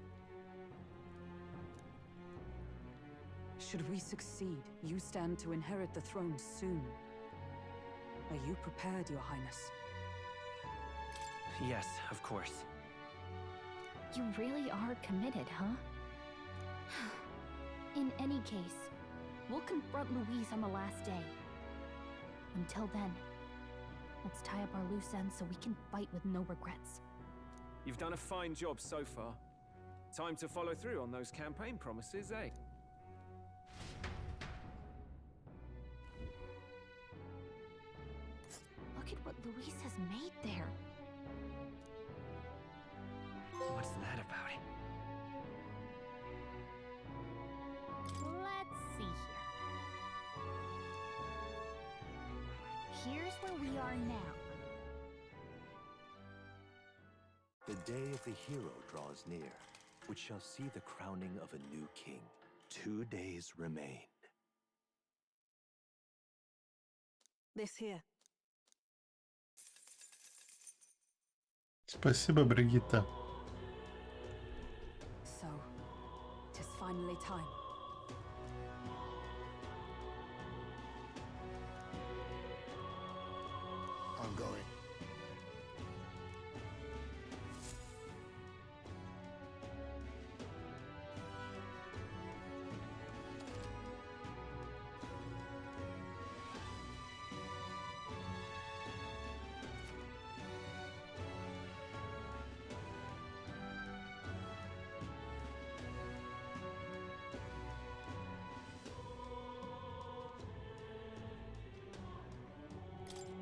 Should we succeed, you stand to inherit the throne soon. Are you prepared, Your Highness? Yes, of course. You really are committed, huh? In any case, we'll confront Luis on the last day. Until then, let's tie up our loose ends so we can fight with no regrets. You've done a fine job so far. Time to follow through on those campaign promises, eh? Look at what Luis has made there. What's that about? Let's see here. here's where we are now. The day of the hero draws near, which shall see the crowning of a new king. 2 days remain. This here. Спасибо, Бригитта. So, 'tis finally time. I'm going.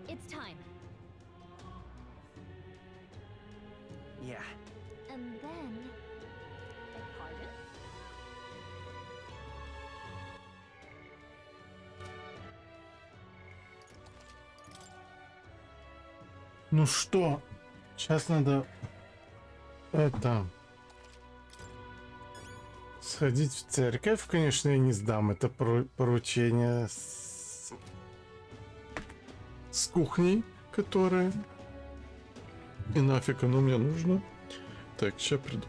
It's time. Yeah. And then... Beg pardon? Ну что, сейчас надо сходить в церковь. Конечно, я не сдам это поручение с кухней, которая... И нафиг оно мне нужно. Так, сейчас приду.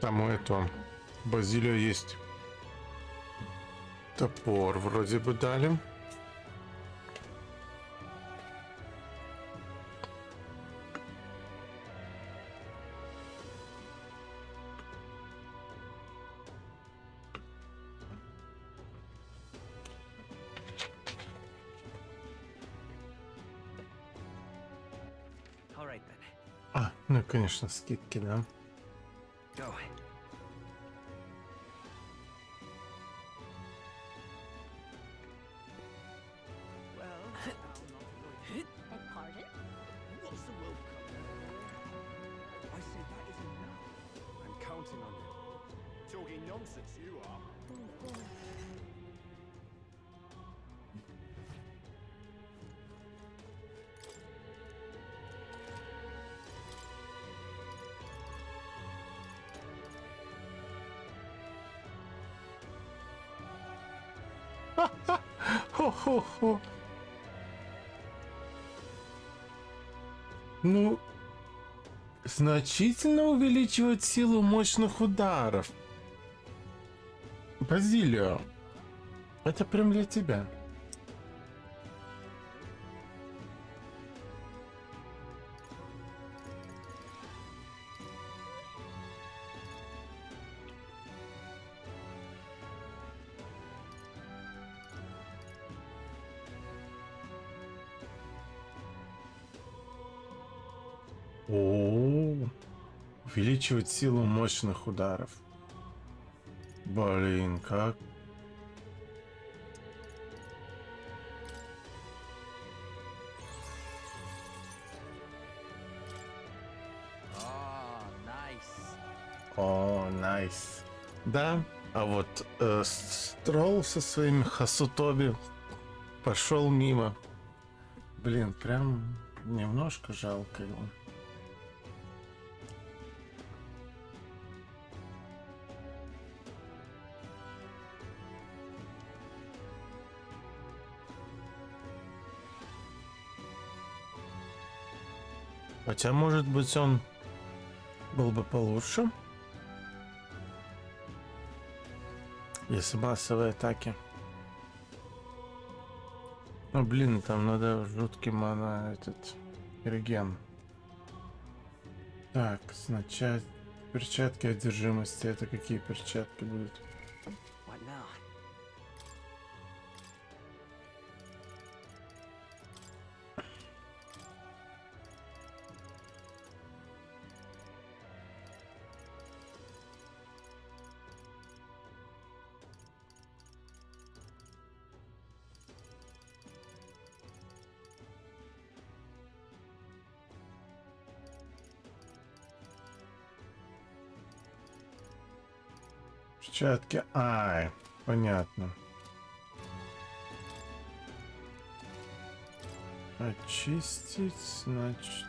Там у этого Базилио есть топор, вроде бы дали. All right then. А, ну и, конечно, скидки, да. Go. Beg pardon? What's the welcome? I say that is enough. I'm counting on you. Talking nonsense, you are. Хо-хо-хо. Ну, значительно увеличивает силу мощных ударов. Базилио, это прям для тебя. О, увеличивает силу мощных ударов. Блин, как? Oh, nice. О, найс. Да, А вот Строл со своими Хасутоби пошел мимо. Блин, прям немножко жалко его. Хотя, может быть, он был бы получше, если массовые атаки. Ну, блин, там надо жуткий мана этот реген. Так, сначала перчатки одержимости. Это какие перчатки будут? What now? Перчатки. Ай, понятно. Очистить, значит.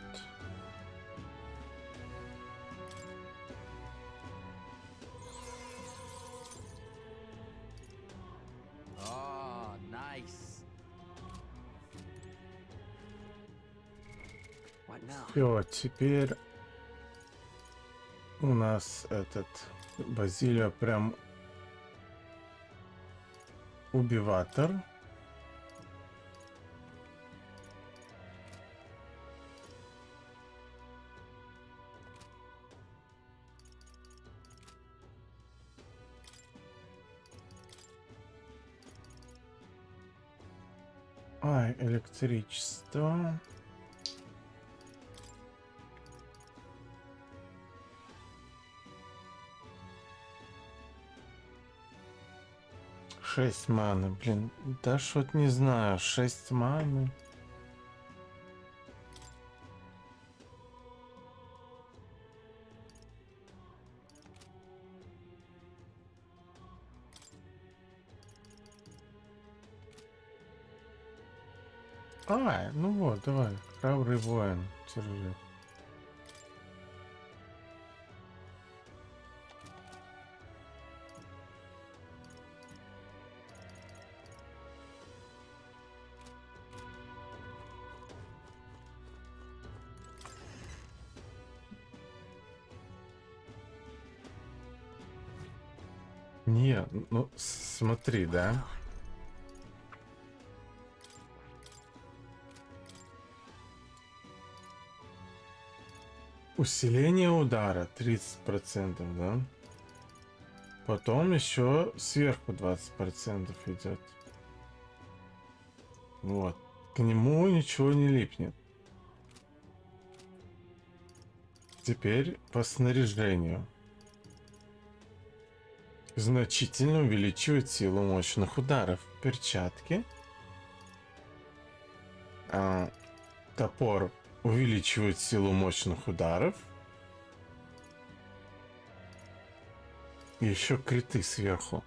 Oh, nice. What now? Все, теперь у нас этот Базилио прям убиватор. Ай, электричество. Шесть маны, блин, да что-то не знаю, 6 маны. Ай, ну вот, давай, храбрый воин, держи. Не, ну смотри, да? Усиление удара 30%, да? Потом еще сверху 20% идет. Вот. К нему ничего не липнет. Теперь по снаряжению. Значительно увеличивает силу мощных ударов. Перчатки. Топор увеличивает силу мощных ударов. И еще криты сверху.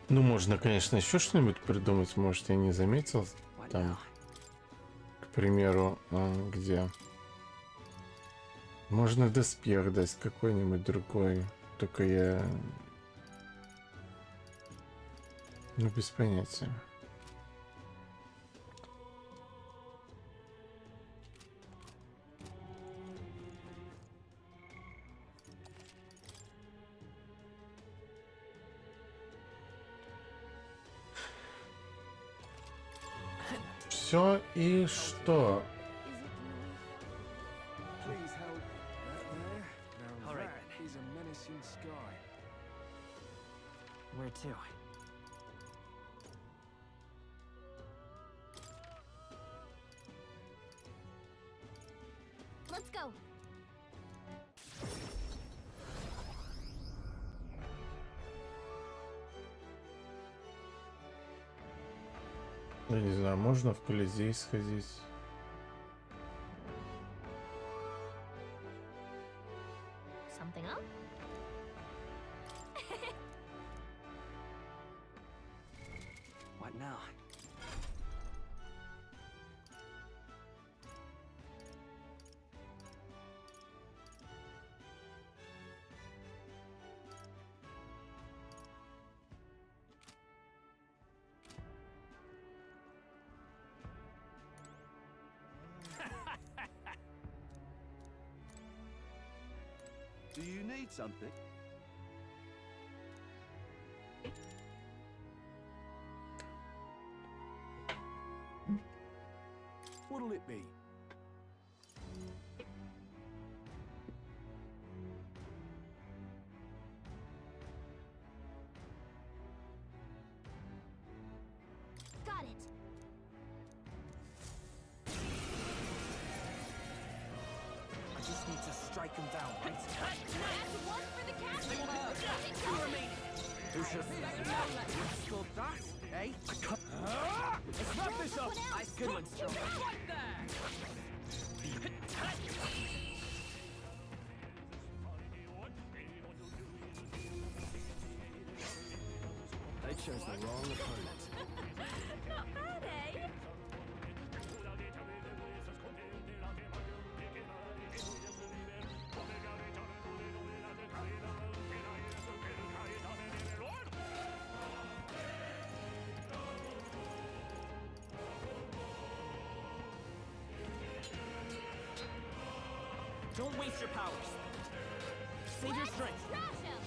Ну, можно, конечно, еще что-нибудь придумать. Может, я не заметил. Там, к примеру, где... Можно доспех дать какой-нибудь другой. Только я... Ну, без понятия. Все и что? Where to? Let's go. Я не знаю, можно в Колизей сходить. Something up? What now? Do you need something? What'll it be? Got it. I just need to strike him down, right? That's one for the captain. Two remaining. Who should have scored that, eh? Let's wrap this up! Nice, good one, Strong. They chose the wrong opponent. Not bad, eh? Don't waste your powers. Save your strength. Trash him.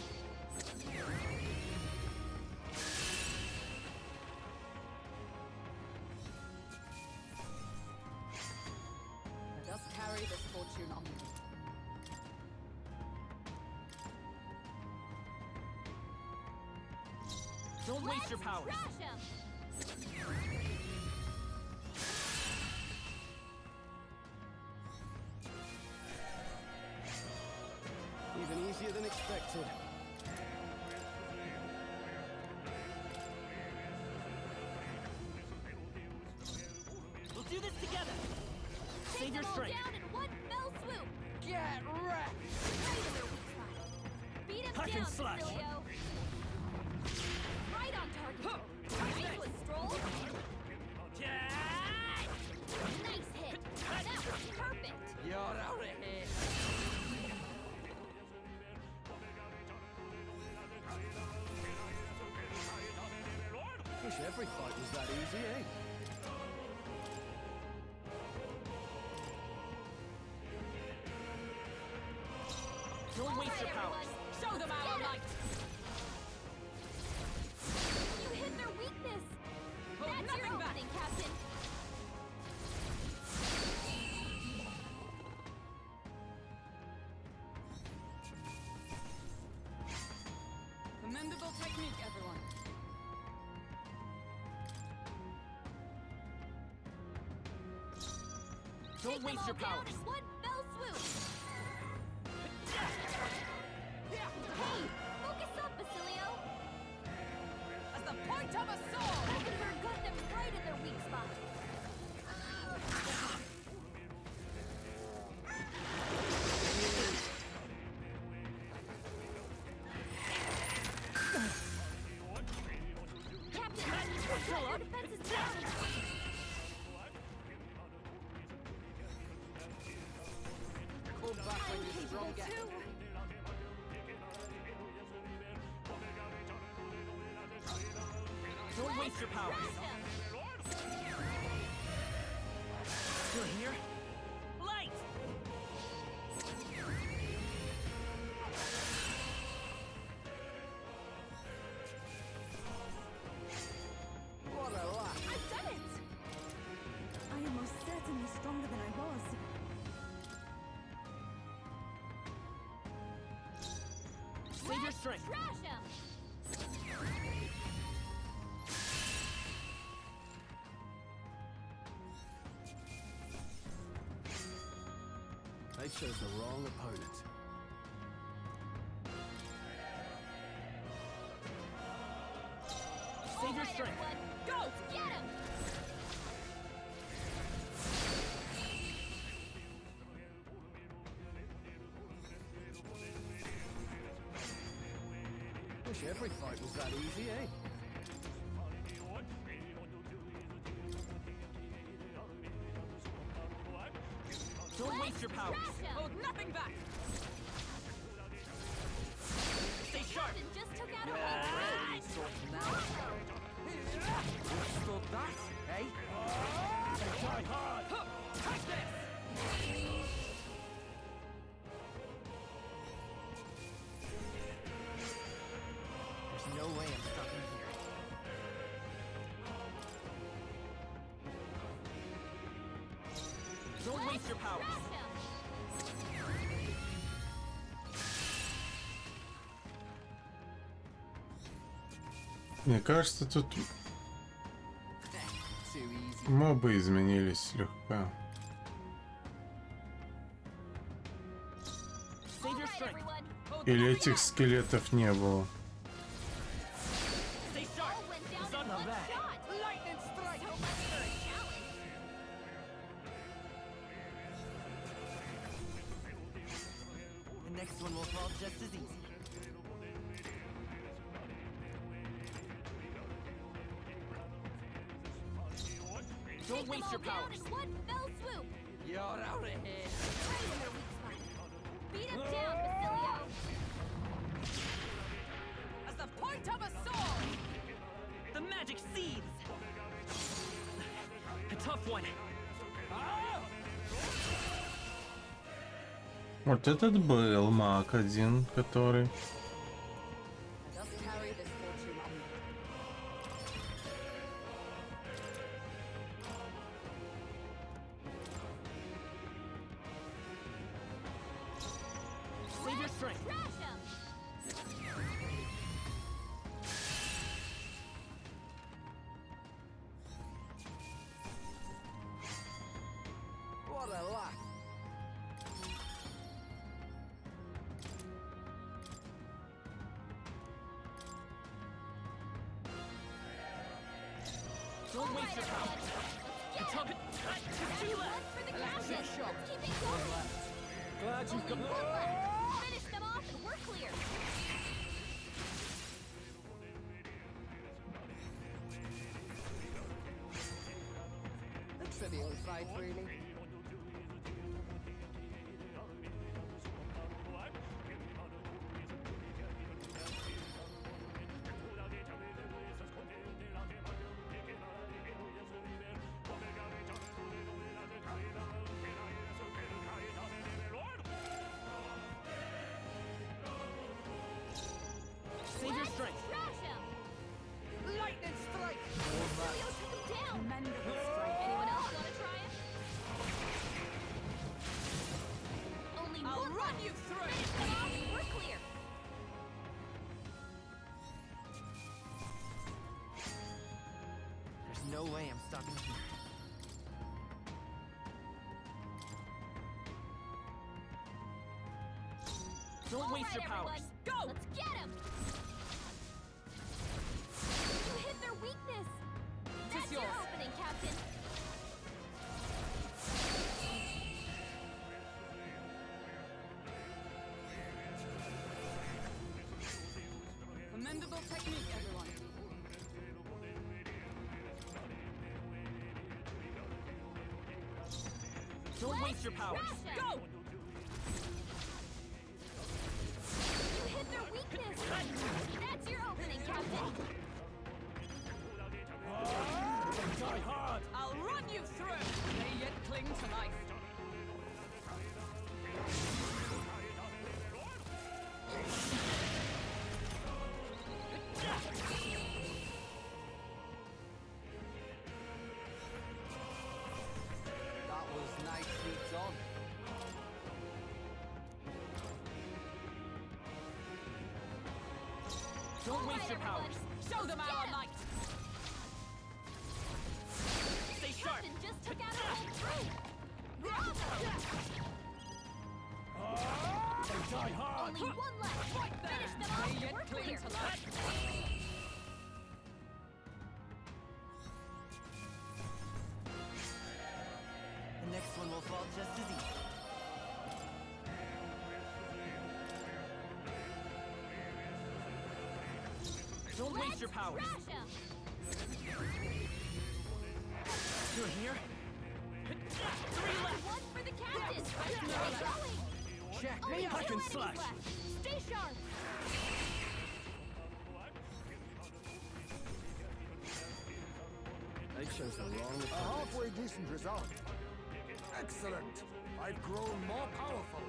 Let us carry this fortune on. Don't waste your powers. Trash him. Even easier than expected. We'll do this together. Take Save your them all strength. down in one fell swoop. Get wrecked. Right in their weak spot. Beat him Hack and down, slash. Basilio. Right on target. Nice one, Stroll. Nice hit. That was perfect. You're out of here. Wish every fight was that easy, eh? Don't waste your powers. Show them our might. You hit their weakness. That's your opening, Captain. Commendable technique, everyone. Don't waste your powers. One fell swoop. Hey, focus up, Basilio. As the point of a sword! Hackenberg got them right in their weak spot. Captain, our defense is down. Pull back when you're stronger. Don't waste your powers. You're here? Light! What a laugh. I've done it! I am most certainly stronger than I was. Save your strength. Trash him. They chose the wrong opponent. Save your All right, strength. everyone. Go! Get him! Wish every fight was that easy, eh? Don't waste your powers. Hold nothing back. Stay sharp. Just took out Already sorting now. Withstood that, eh? Try hard! Take this! There's no way I'm stopping here. Don't waste your powers. Мне кажется, тут мобы изменились слегка. Save your strength. Или этих скелетов не было. Stay sharp. Not bad. Lightning strike! The next one will fall just as easy. Don't waste your powers. One fell swoop. You're out of here. Beat him down, Basilio. As the point of a sword. The magic seeds. A tough one. Вот этот был маг один, который... Just carry this fortune on. Save your strength. Trash him. What a laugh. Don't waste your powers. A tough. Two left. For the Electric captain. shock. Keep it going. Glad you've Only got. one left. Finish them off and we're clear. A trivial fight, really. Save your strength. Trash him. Lightning strike! Basilio took him down. Commendable strength. Anyone else want to try him? Only I'll one run left. you through. Finish them off and we're clear. There's no way I'm stopping here. Don't waste your All right, powers. everyone. Go! Let's get him. You hit their weakness. That's your yours. opening, Captain. Commendable technique, everyone. Don't waste your powers. Trash him. Go! You hit their weakness. That's your opening, Captain. Try hard! I'll run you through. They yet cling to life. That was nicely done. Don't All waste right, your everyone. powers. Show them Get our him. light. Stay sharp. Captain just took out a whole troop. Bravo. Try hard! Only one left. Right there. Finish them off They and yet we're cling clear. to life. The next one will fall just as easy. Don't waste your powers. Through here. 3 left. One for the captain. Keep going. Check. Only I 2 can enemies slash. left. Stay sharp. I chose the wrong A halfway decent result. Excellent. I've grown more powerful.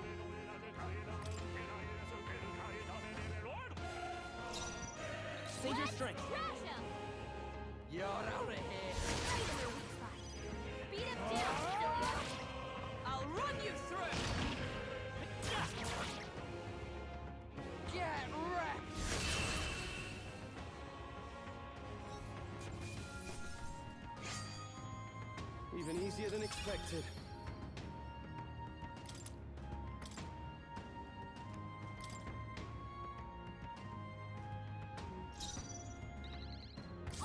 Save your strength. Crash him. You're out of here. Right in their weak spot. Beat him down, Cilio. I'll run you through. Get wrecked. Even easier than expected.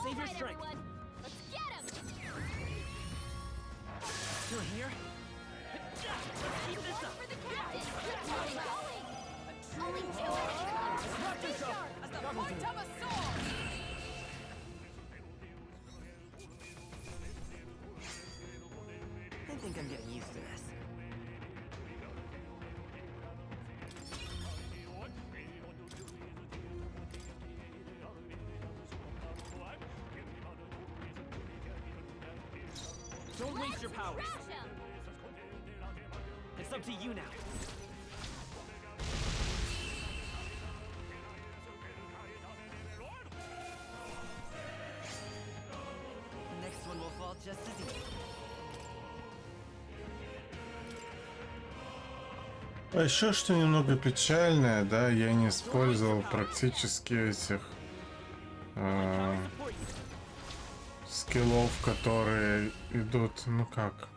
Save your All right, strength. everyone. Let's get him. Through here. Keep this One up. for the captain. Keep going. Only 2 enemies left. Stay sharp as the point of a sword. I think I'm getting used to this. Don't waste your powers. Crash him. It's up to you now. The next one will fall just as easy. А еще что немного печальное, да, я не использовал практически этих скиллов, которые идут, ну как.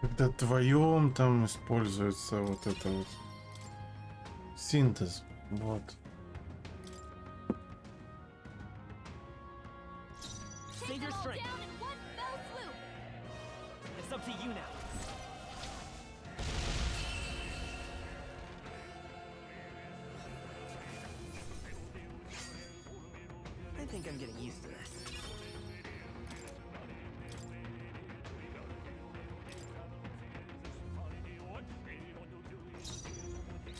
Когда вдвоем там используется вот это вот синтез, вот. Save your strength. It's up to you now. I think I'm getting used to this.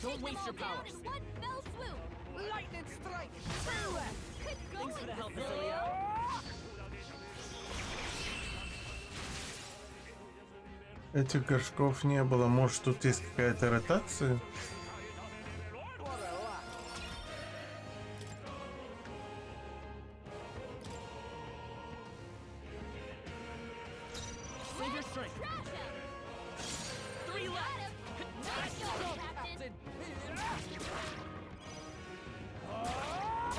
Don't waste your powers. One fell swoop. Lightning strike. Good going. Thanks for the help, Cilio. Этих горшков не было. Может, тут есть какая-то ротация? Save your strength. 3 left. Nice job, Captain.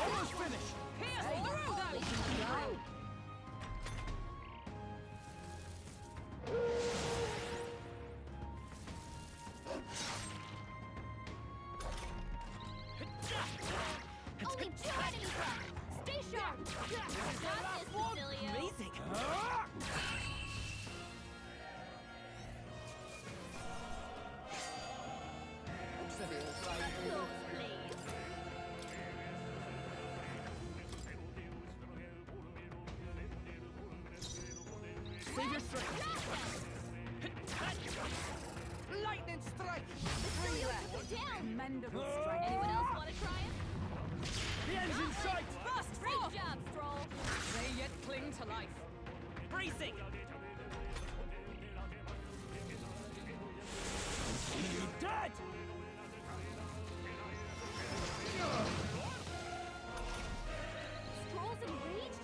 Almost finished. Pierce through them. Only 2 enemies left. Stay sharp. Got this, Cilio. Amazing. Save your strength. Lightning strike. Cilio took him down. Commendable strength. Anyone else want to try him? The end's in sight. Bust Great job, Stroll. They yet cling to life. Bracing. Dead. Stroll's enraged?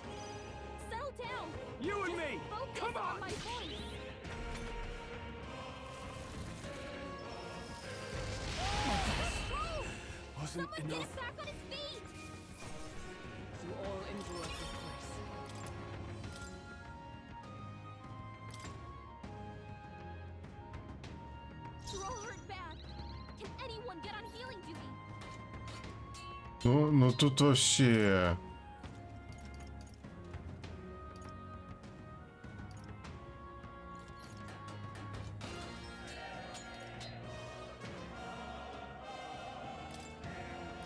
Settle down. You and me. Focus Come on. my voice. Stroll! Wasn't Someone get enough. him back on his feet! You all endure this place. Stroll hurt bad. Can anyone get on healing duty? Ну тут вообще...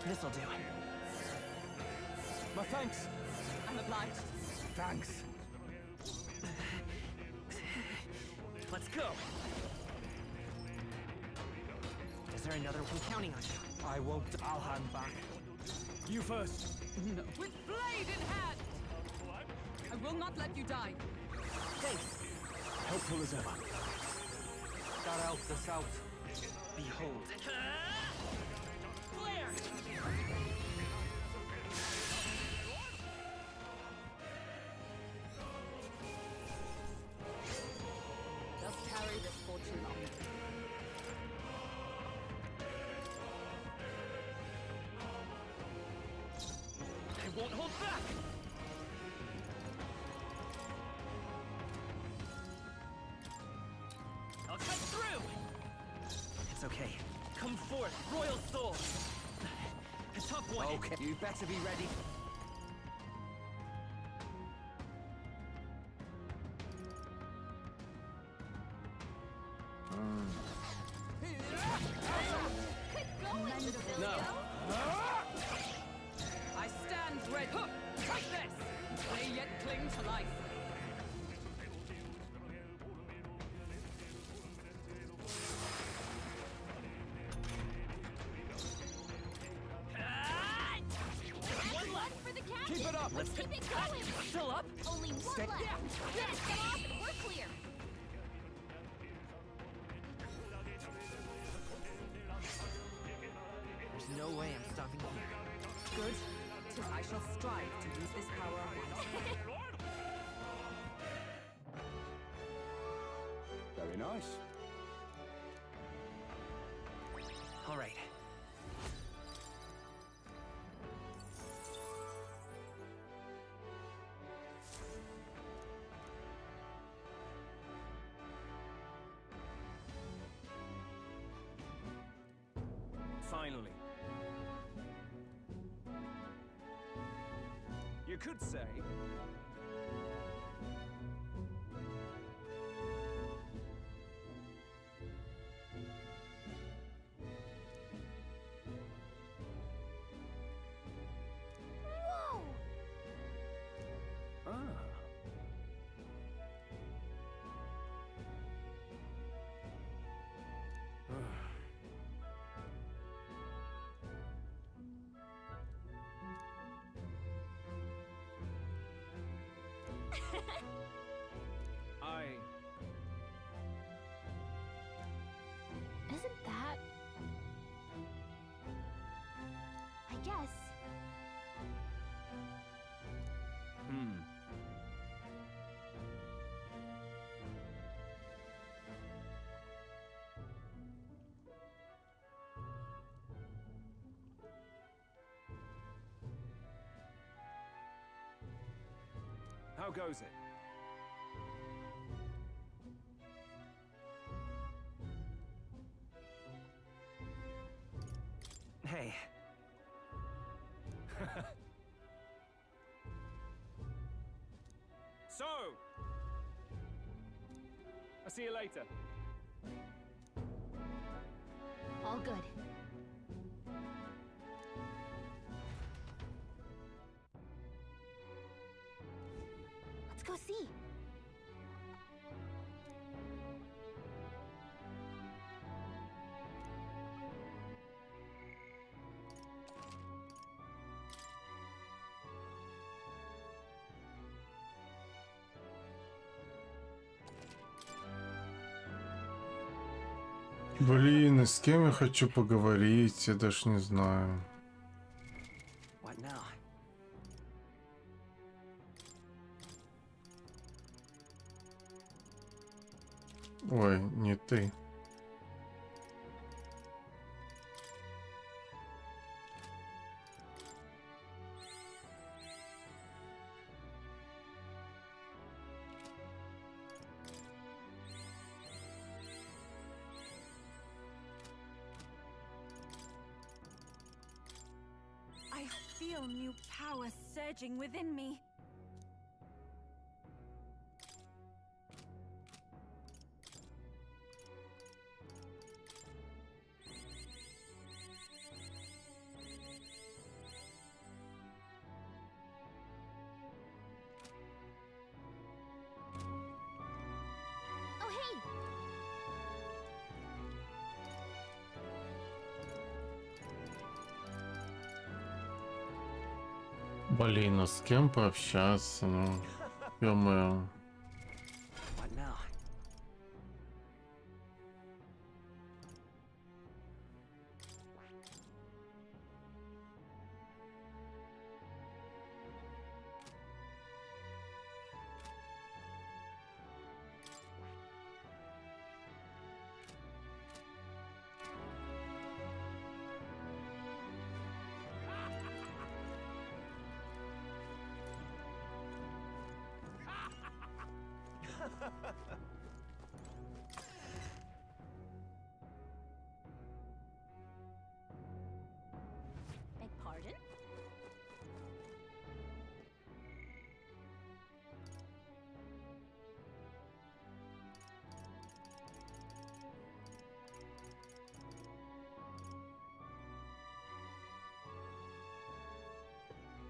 This'll do. My thanks. I'm obliged. Thanks. Let's go. Is there another one counting on you? I won't. I'll hang back. You first. No. With blade in hand! I will not let you die. Thanks. Helpful as ever. That helped us out. Behold. Flare! Just carry this fortune on. I won't hold back! I'll cut through! It's okay. Come forth, royal soul! A tough one. Okay, you better be ready. No. I stand ready. Take this! They yet cling to life. One left for the captain. Keep it up. Let's keep it going. Still up? Only one Stay- left. Yes, get off and we're clear. There's no way I'm stopping here. Good. 'Tis I shall strive to use this power wisely. Very nice. All right. Finally. You could say... Whoa! Ah. I... Isn't that... I guess... How goes it? Hey. So! I'll see you later. All good. Let's go see. Блин, и с кем я хочу поговорить, я даже не знаю. What now? Ой, не ты. I feel new power surging within me. Блин, ну с кем пообщаться, ну, ё-моё. What now? Beg pardon?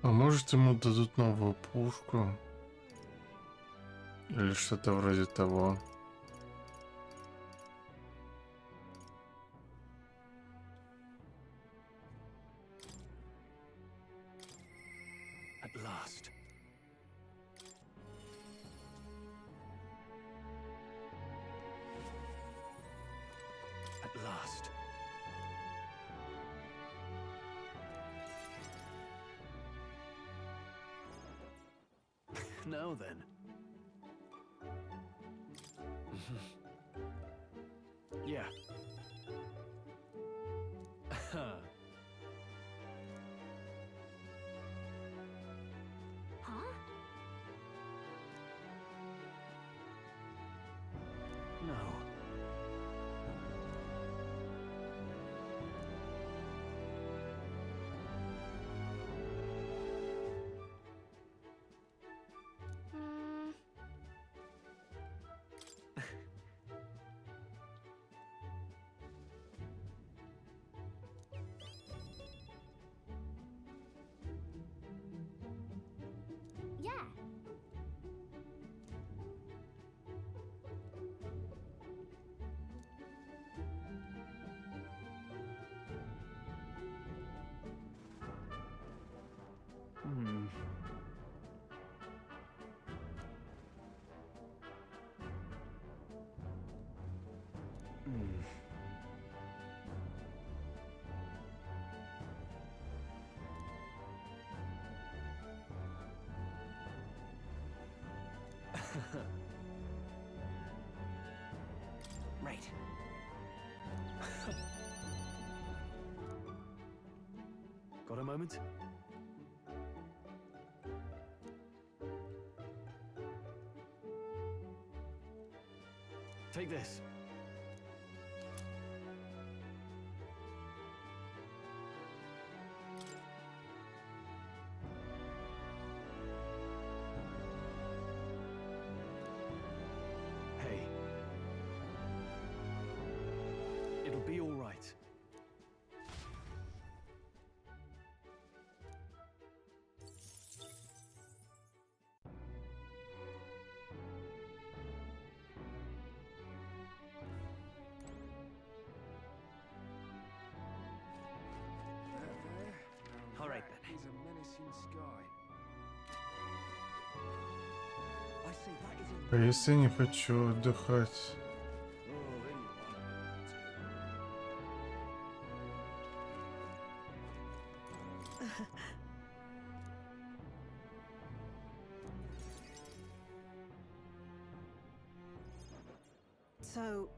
А может ему дадут новую пушку? Или что-то вроде того. At last. At last. Now then. Yeah. Huh? No. Hmm. Yeah. Hmm. Hmm. Right. Got a moment? Take this. Hey. It'll be all right. All right then. Is a menacing sky. I say that is a А если не хочу отдыхать? So,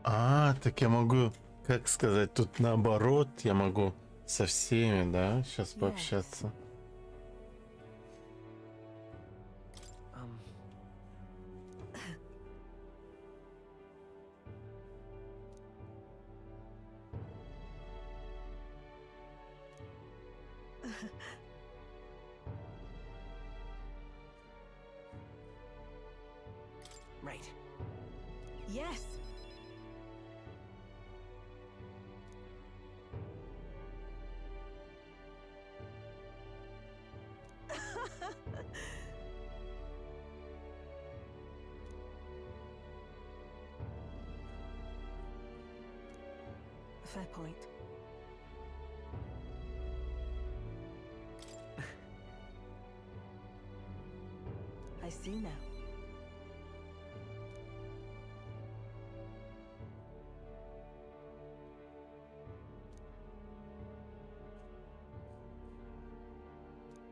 А, так я могу, как сказать, тут наоборот, я могу со всеми, да, сейчас пообщаться. Right. yes. Fair point. see now.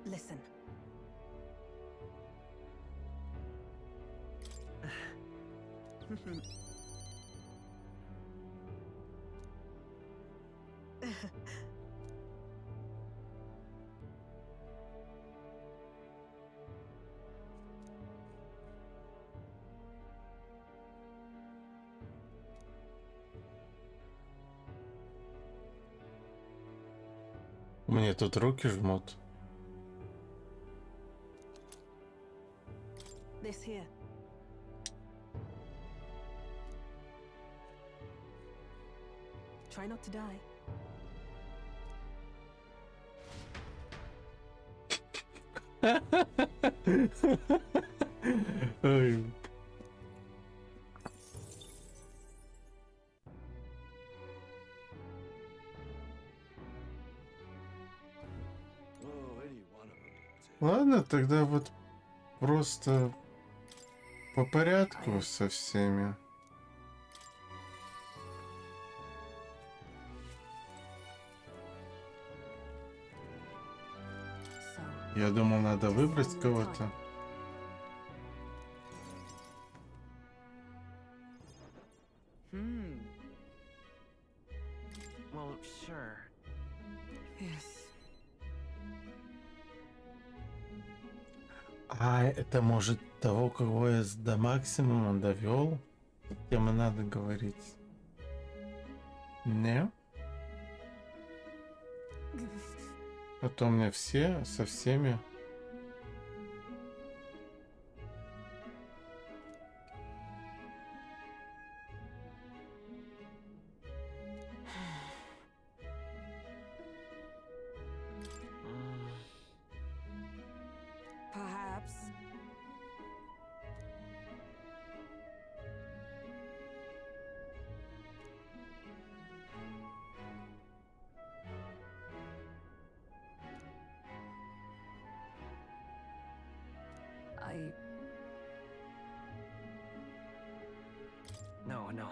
Listen. Мне тут руки жмут. This here. Try not to die. Ой. Ладно, тогда вот просто по порядку со всеми. Я думал, надо выбрать кого-то. Well, sure. Yes. А это может того, кого я до максимума довел? С кем и надо говорить? Не? Потом мне все, со всеми. Perhaps. No, no.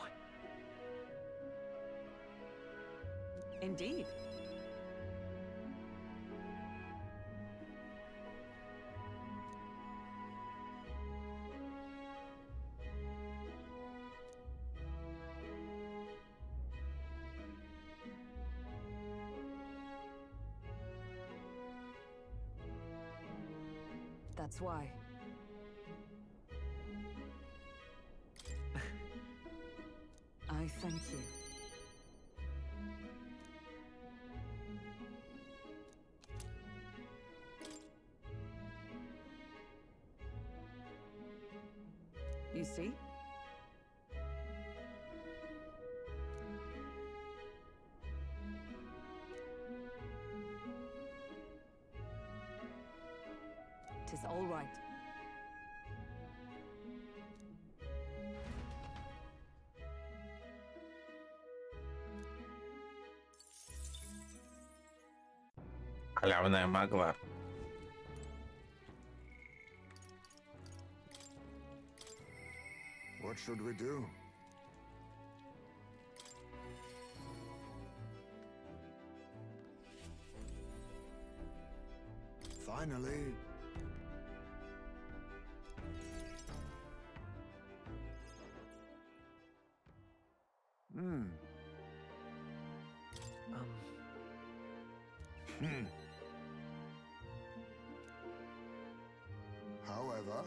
Indeed. That's why. I thank you. You see? Tis all right. Халявная могла. What should we do? Finally. Hmm. However,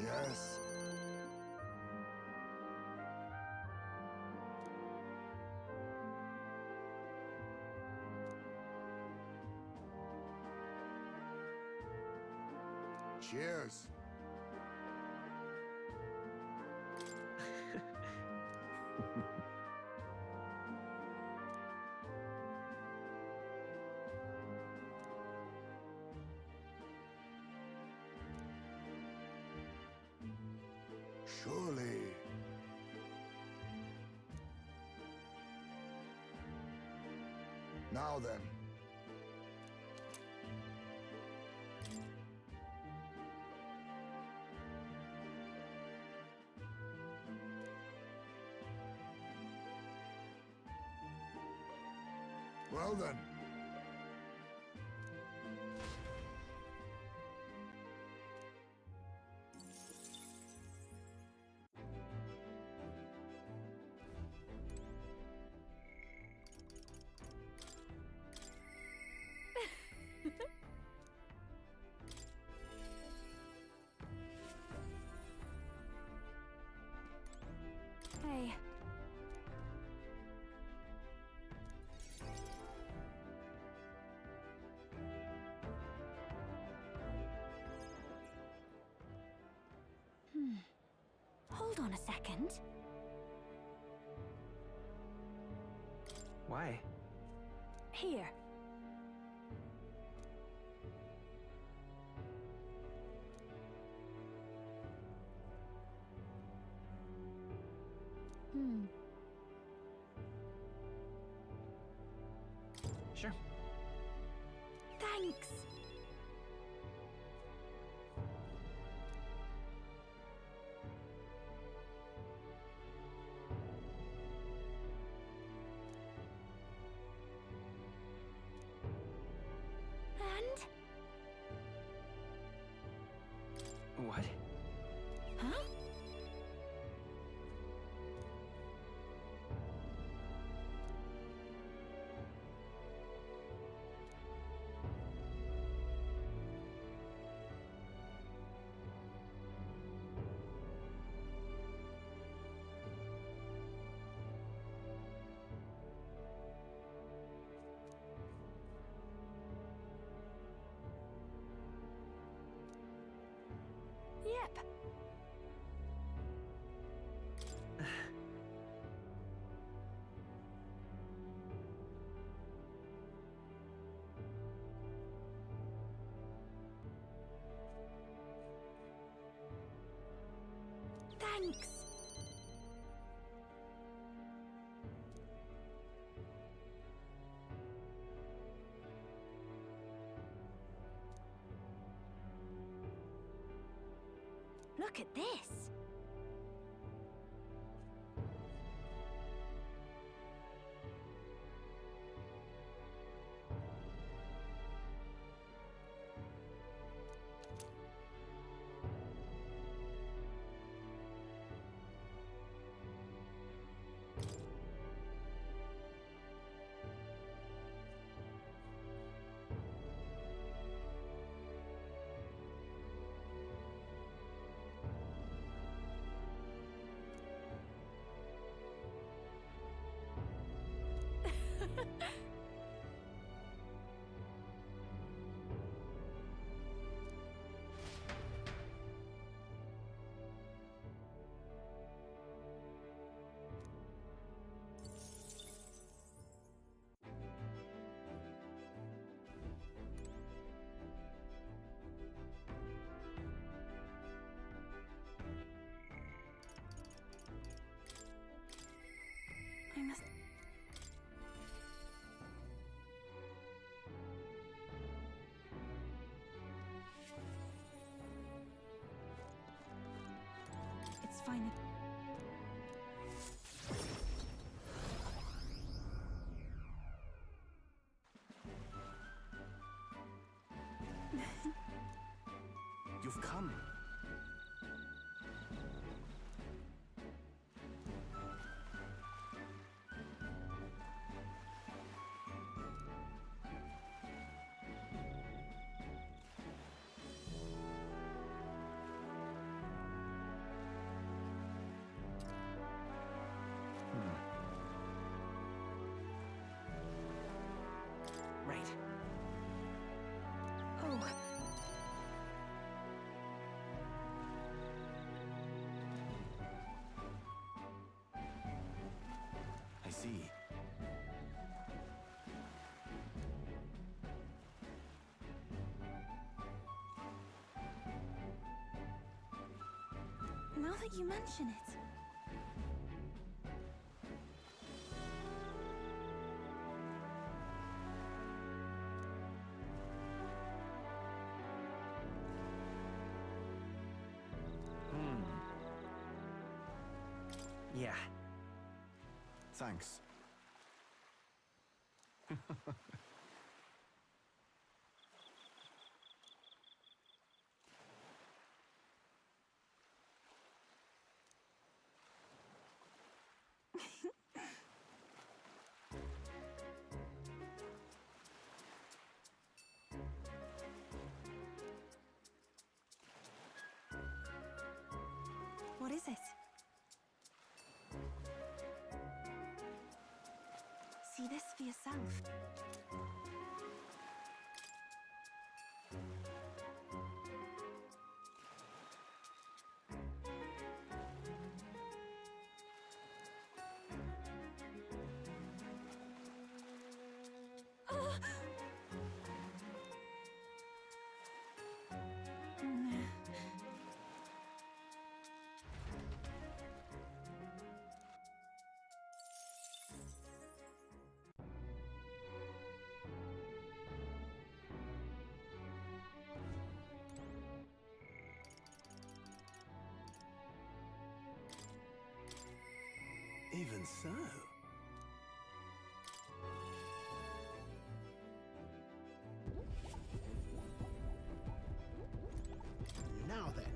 yes. Cheers. Surely Now then. Well then. Hey. Hold on a second. Why? Here. Sure. Thanks. And? What? Huh? Yep. Thanks. Look at this. I must... It's fine. You've come. Right. Oh. I see. Now that you mention it. Yeah. Thanks. What is it? See this for yourself. Even so. Now then.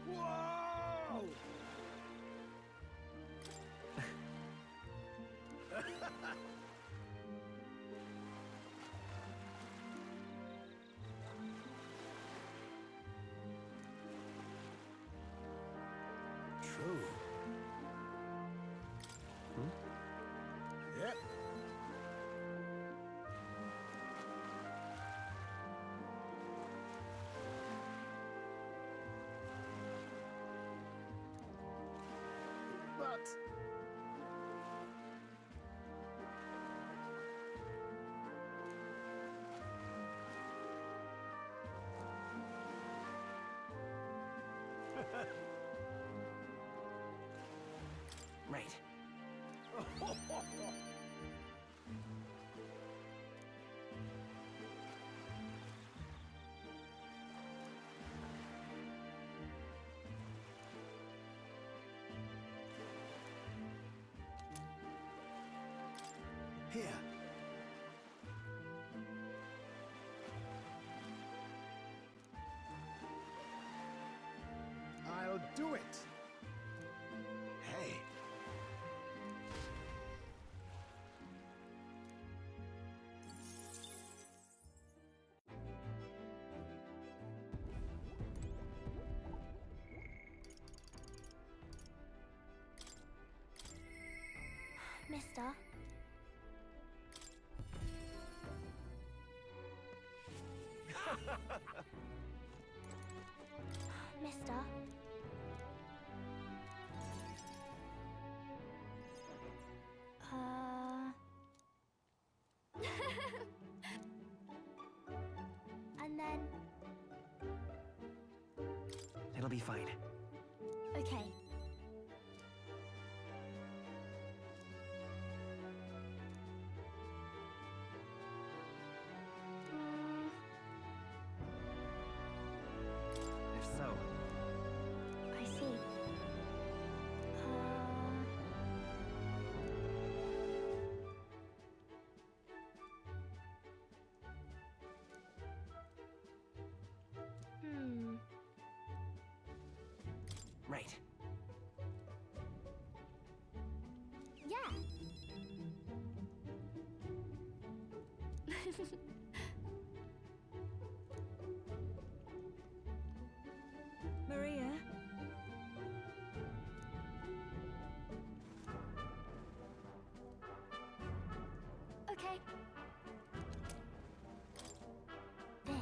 Whoa! True. Yep. But Right. Here. I'll do it. Hey. Mister? Mister? And then... It'll be fine. Okay. If so, I see. right. Yeah. Maria? Okay. This.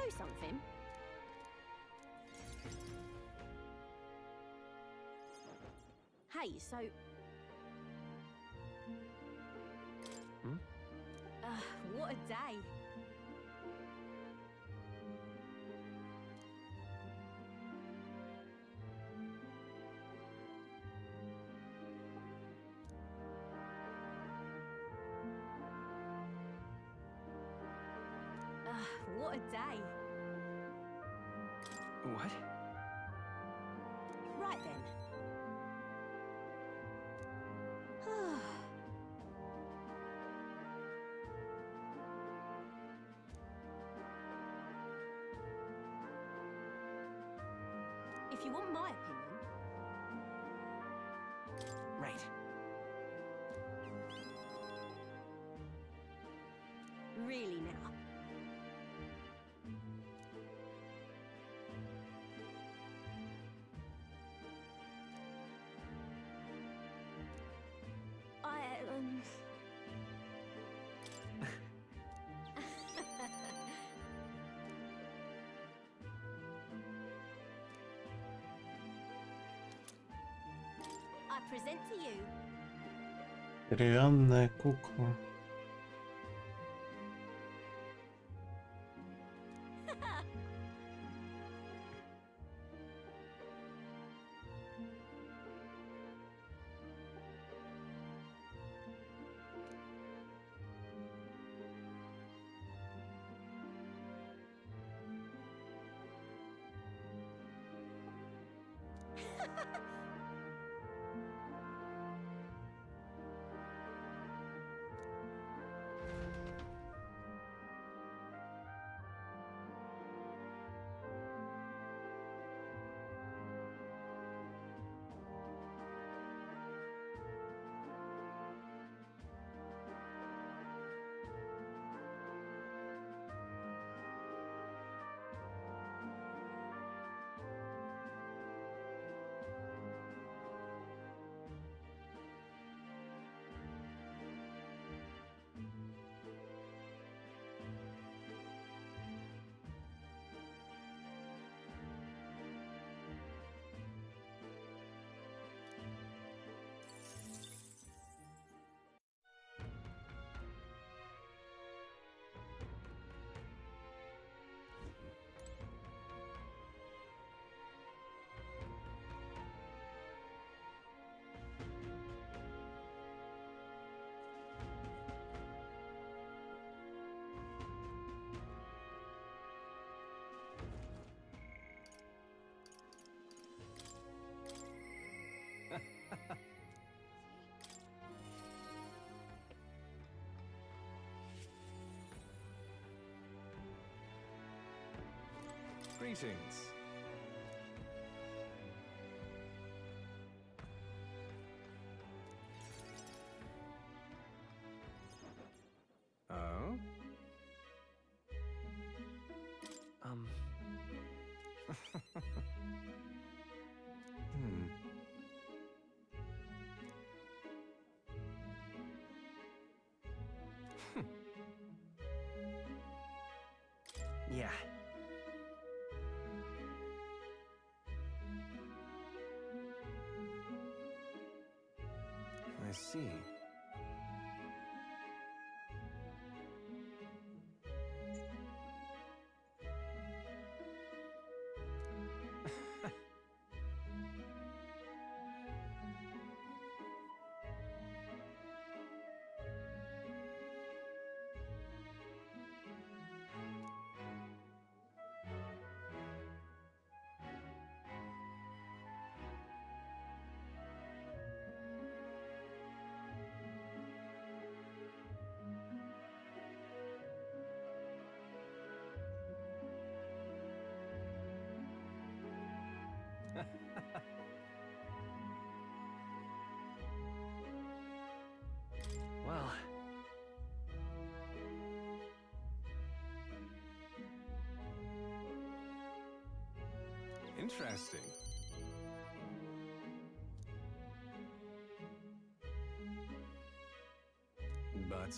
know something? Hey, so... what a day. What a day. What? Right then. If you want my opinion... Right. Really now. I present to you. Деревянная кукла. Greetings. Oh? Yeah. I see. Well... Interesting. But...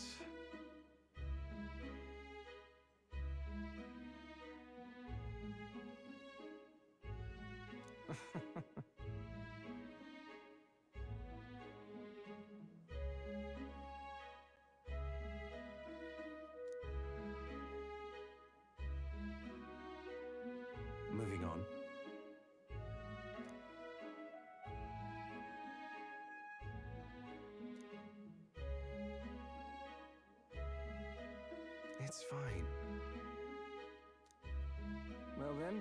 It's fine. Well then.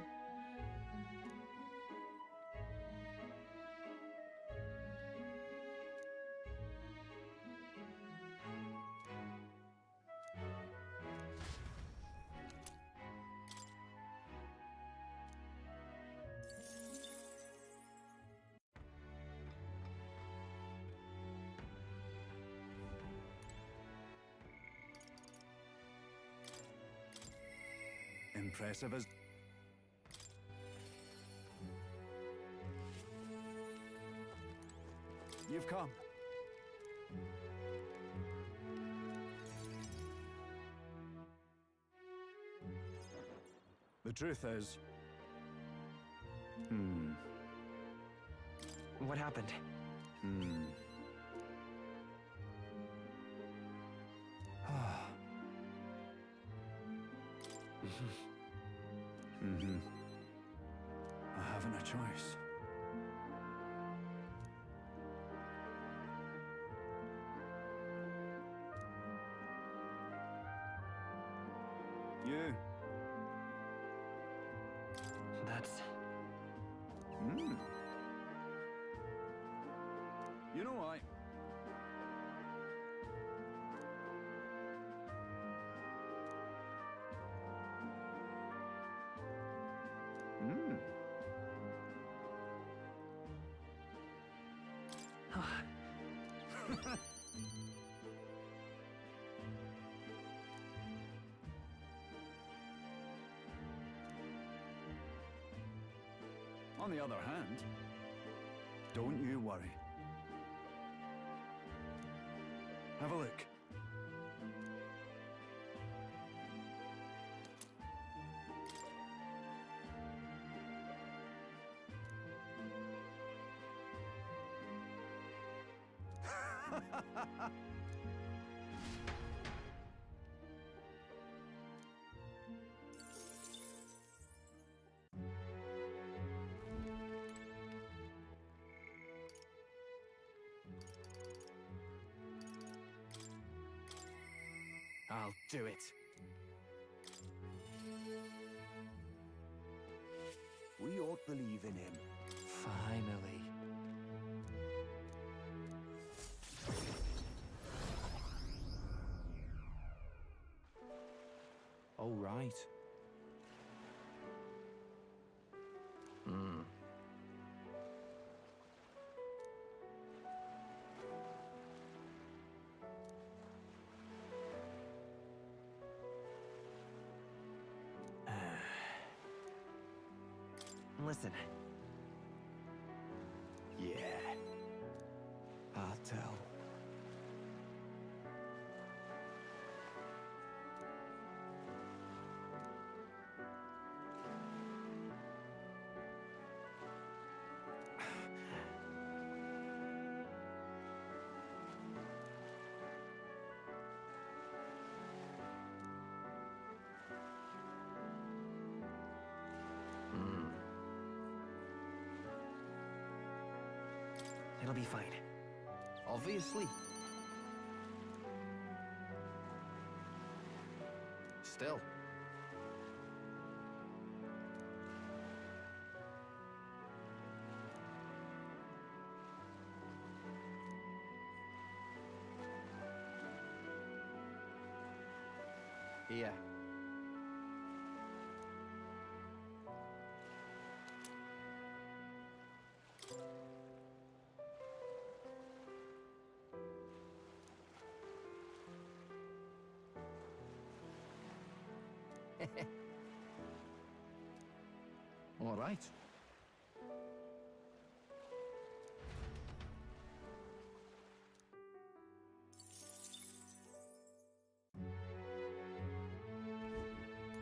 Impressive as... You've come. The truth is... What happened? I haven't a choice. You. That's... You know why? On the other hand, don't you worry. Have a look. I'll do it. We ought to believe in him. Finally. Oh, right. Listen. Yeah. I'll tell. It'll be fine. Obviously. Still. Yeah. All right.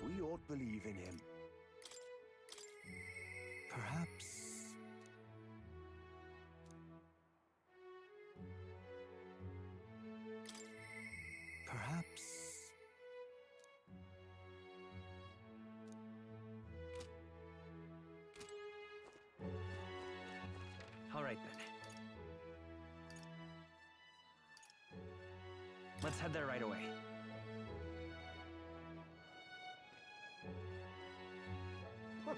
We ought to believe in him. Perhaps... Perhaps... All right, then. Let's head there right away. Now,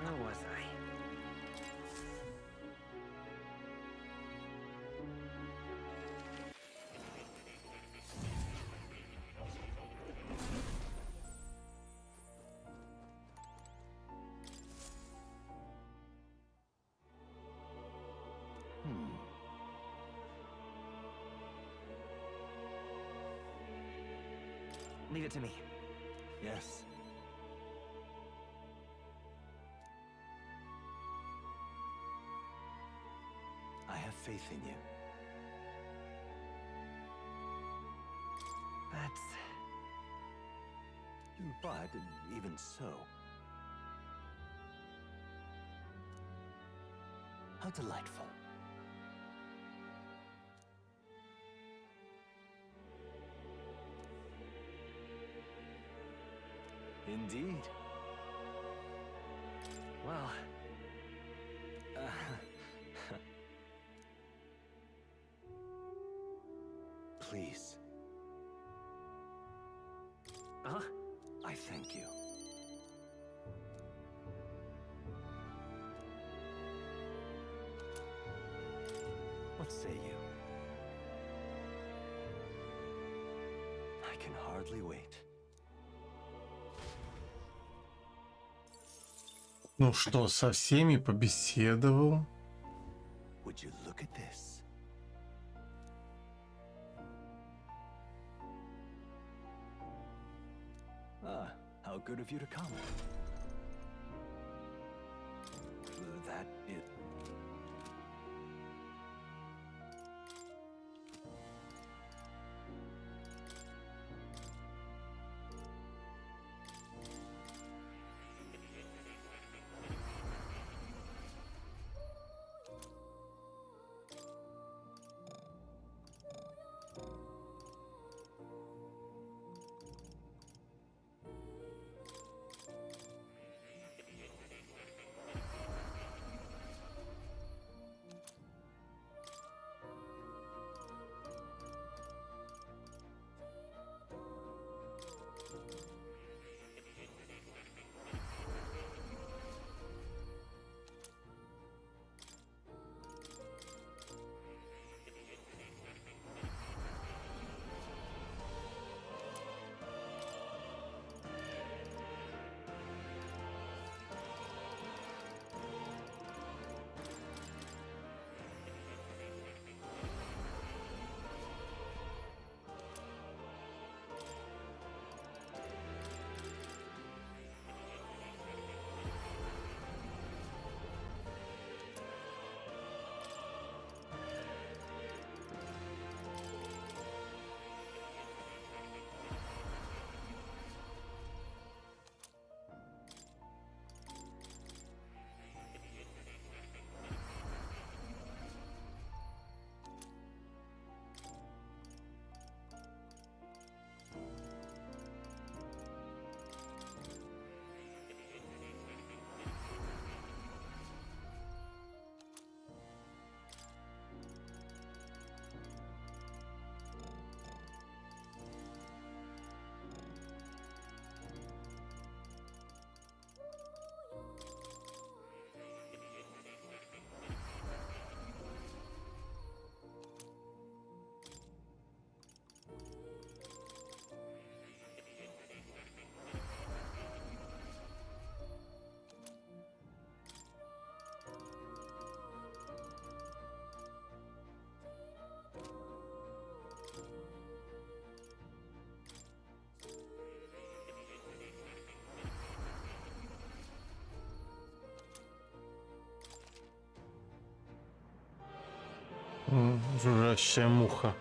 where was I? Leave it to me. Yes. I have faith in you. But even so, how delightful. Indeed. Well, Please. Huh? I thank you. What say you? I can hardly wait. Ну что, со всеми побеседовал. Would you look at this? Ah, how good of you to come. That is... Жужжащая муха.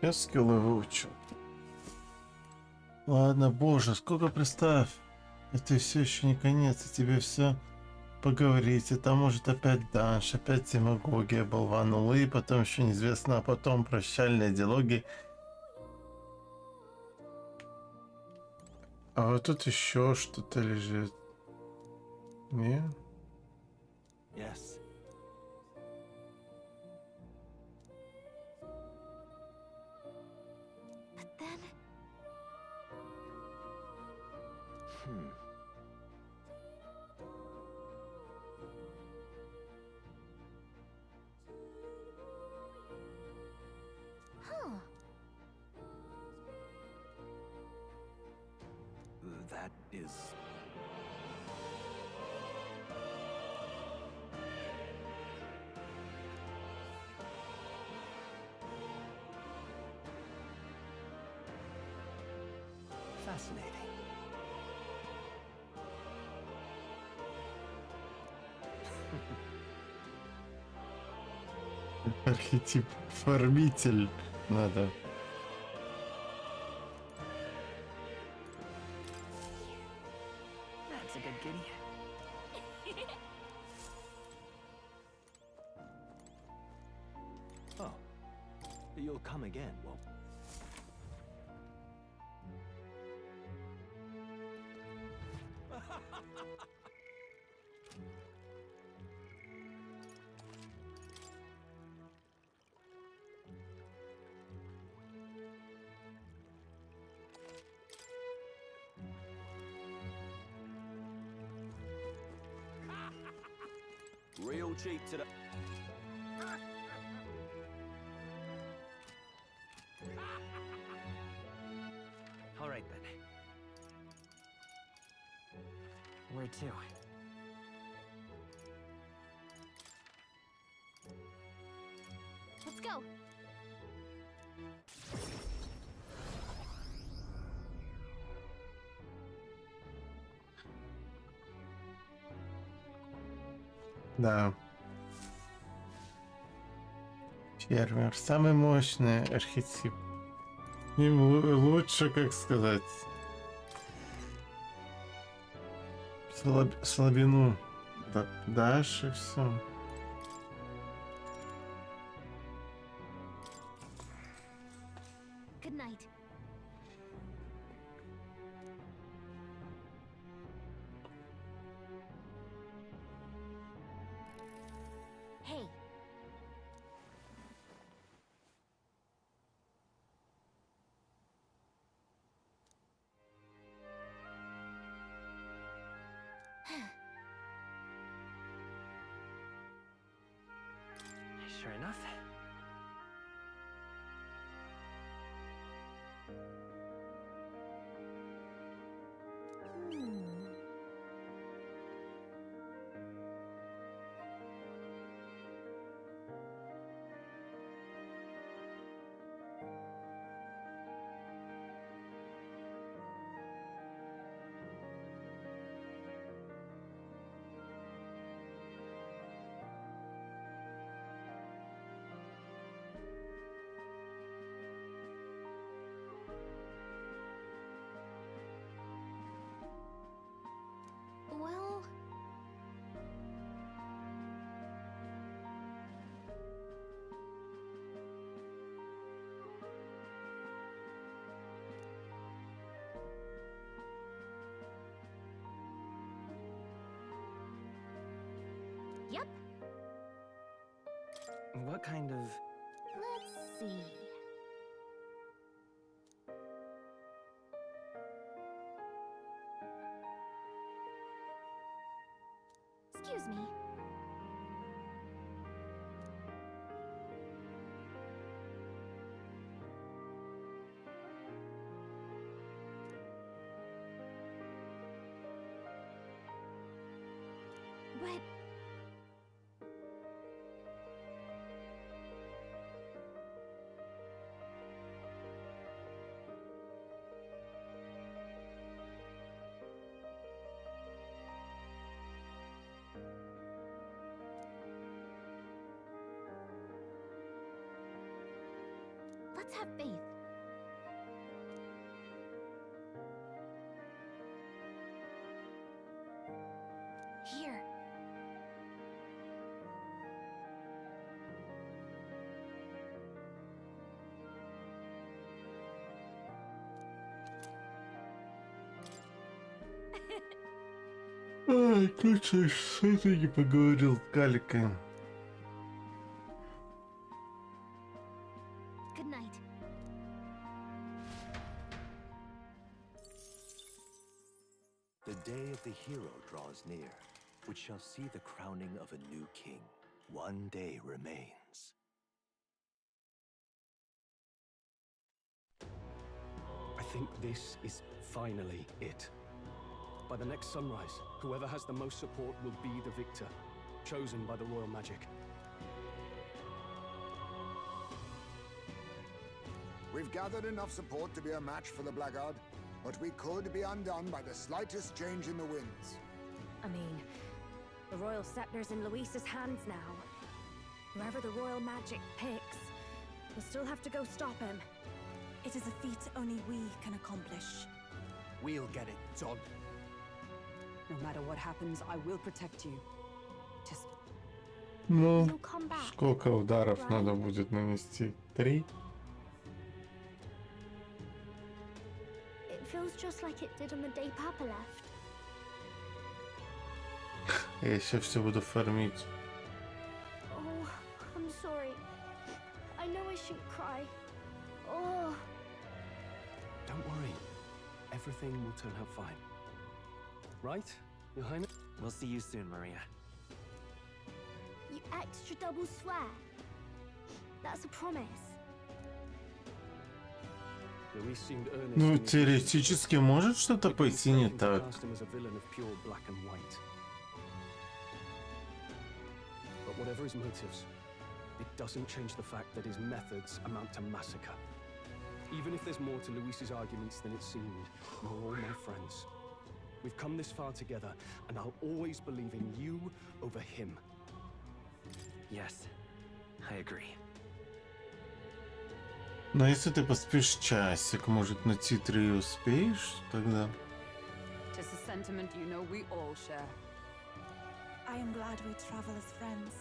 Я скиллы выучил. Ладно, боже, сколько представь. Это все еще не конец, и тебе все поговорить, и там может опять данж, опять демагогия, болванулы, и потом еще неизвестно, а потом прощальные диалоги. А вот тут еще что-то лежит. Не? Yes. But then... Huh. That is... fascinating. Архетип фармитель надо. That's a good kitty. Oh. You'll come again, won't Real cheap today. All right then. Where to? Let's go. Да. Фермер. Самый мощный архетип. Им лучше, как сказать, слабину дашь и все. Good night. Hey. Sure enough. Well... Yep. What kind of... Let's see. Excuse me. But... Let's have faith. Here. Ай, точно, что-то не поговорил с Каликой. Good night. The day of the hero draws near, which shall see the crowning of a new king. One day remains. I think this is finally it. By the next sunrise, whoever has the most support will be the victor, chosen by the royal magic. We've gathered enough support to be a match for the Blackguard, but we could be undone by the slightest change in the winds. I mean, the royal scepter's in Luis's hands now. Whoever the royal magic picks, we'll still have to go stop him. It is a feat only we can accomplish. We'll get it done. No matter what happens, I will protect you. Just... Ну, сколько ударов надо будет нанести? 3? It feels just like it did on the day Papa left. Я еще все буду фармить. Oh, I'm sorry. I know I shouldn't cry. Oh. Don't worry. Everything will turn out fine. Right, Your Highness? We'll see you soon, Maria. You extra double swear. That's a promise. Luis seemed earnest. Ну, теоретически может что-то пойти не так. Cast him as a villain of pure black and white. But whatever his motives, it doesn't change the fact that his methods amount to massacre. Even if there's more to Luis's arguments than it seemed, you're all my friends. We've come this far together, and I'll always believe in you over him. Yes, I agree. Но если ты поспишь часик, может на титры и успеешь тогда? Just a sentiment you know we all share. I am glad we travel as friends.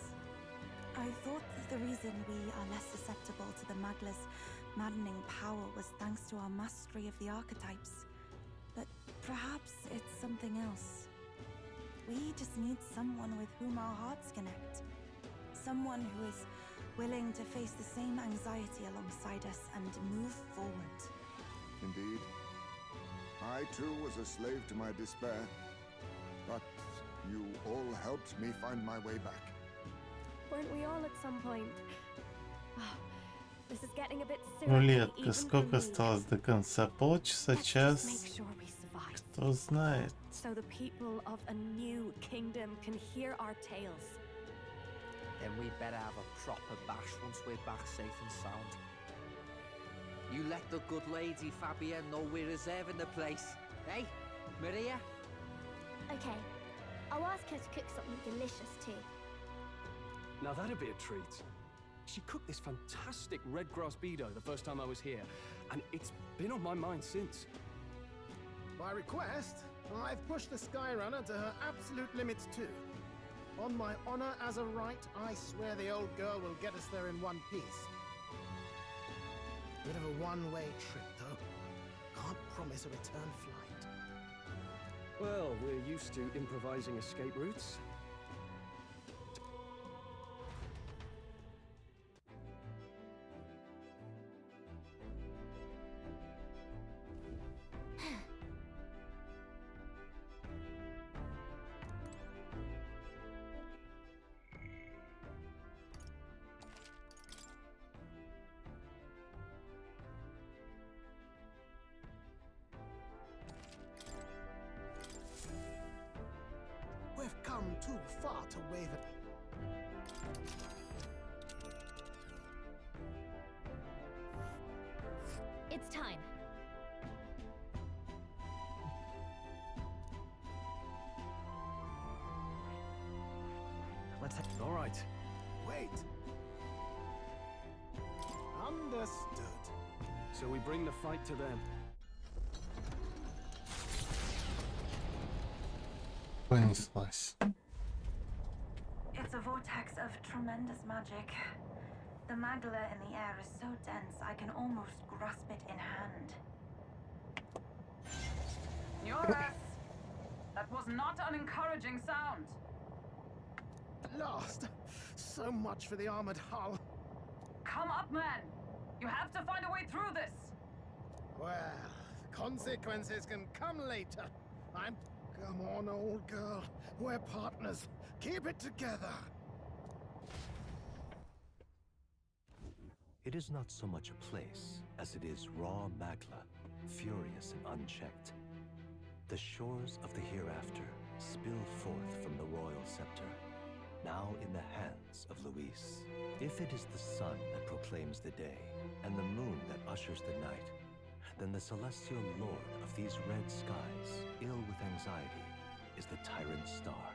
I thought that the reason we are less susceptible to the Magla's maddening power was thanks to our mastery of the archetypes. But perhaps it's something else. We just need someone with whom our hearts connect. Someone who is willing to face the same anxiety alongside us and move forward. Indeed. I too was a slave to my despair, but you all helped me find my way back. Weren't we all at some point? Oh, this is getting a bit Рулетка, even for сколько me. осталось до конца? Полчаса, Let's just час? make sure we survive. Кто знает? So the people of a new kingdom can hear our tales. Then we better have a proper bash once we're back safe and sound. You let the good lady Fabia know we're reserving the place. Hey, Maria? Okay, I'll ask her to cook something delicious too. Now that'd be a treat. She cooked this fantastic red grass bedo the first time I was here, and it's been on my mind since. By request, I've pushed the Skyrunner to her absolute limits too. On my honor as a right, I swear the old girl will get us there in one piece. Bit of a one-way trip, though. Can't promise a return flight. Well, we're used to improvising escape routes. We've come too far to waver. It's time. Let's head. All right. Wait. Under Understood. So we bring the fight to them. Понеслась. It's a vortex of tremendous magic. The magla in the air is so dense I can almost grasp it in hand. Eurus! That was not an encouraging sound. At last! So much for the armored hull. Come up, man! You have to find a way through this! Well, consequences can come later. Come on, old girl. We're partners. Keep it together. It is not so much a place as it is raw magla, furious and unchecked. The shores of the hereafter spill forth from the royal scepter, now in the hands of Luis. If it is the sun that proclaims the day, and the moon that ushers the night, then the celestial lord of these red skies, ill with anxiety, is the tyrant star.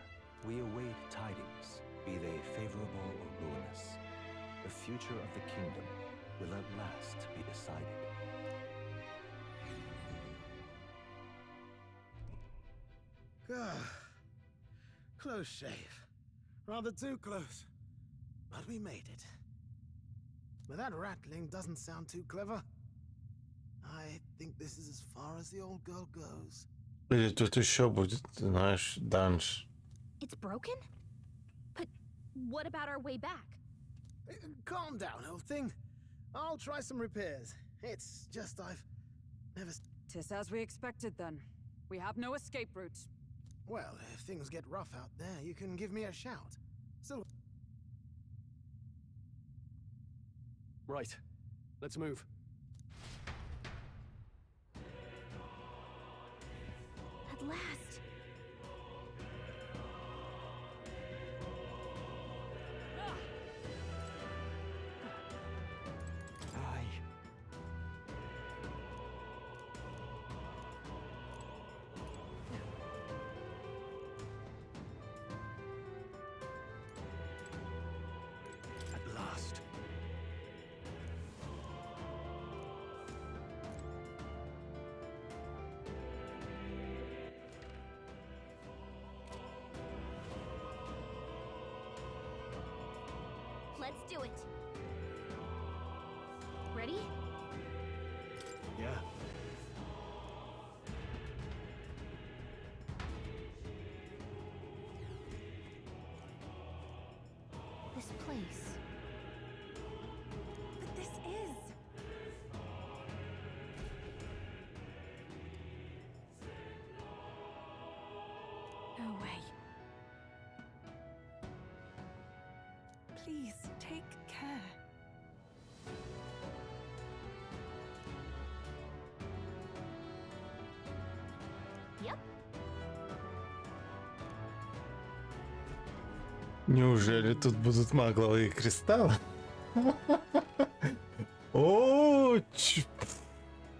We await tidings, be they favorable or ruinous. The future of the kingdom will at last be decided. Close shave. Rather too close. But we made it. But that rattling doesn't sound too clever. I think this is as far as the old girl goes. Или тут еще будет, знаешь, данж. It's broken? But what about our way back? Calm down, old thing. I'll try some repairs. It's just I've never... 'Tis as we expected then. We have no escape route. Well, if things get rough out there, you can give me a shout. So... Right. Let's move. At last. At last. Let's do it. Ready? Yeah. This place. But this is... No way. Please, take care. Yep. Неужели тут будут магловые кристаллы? О,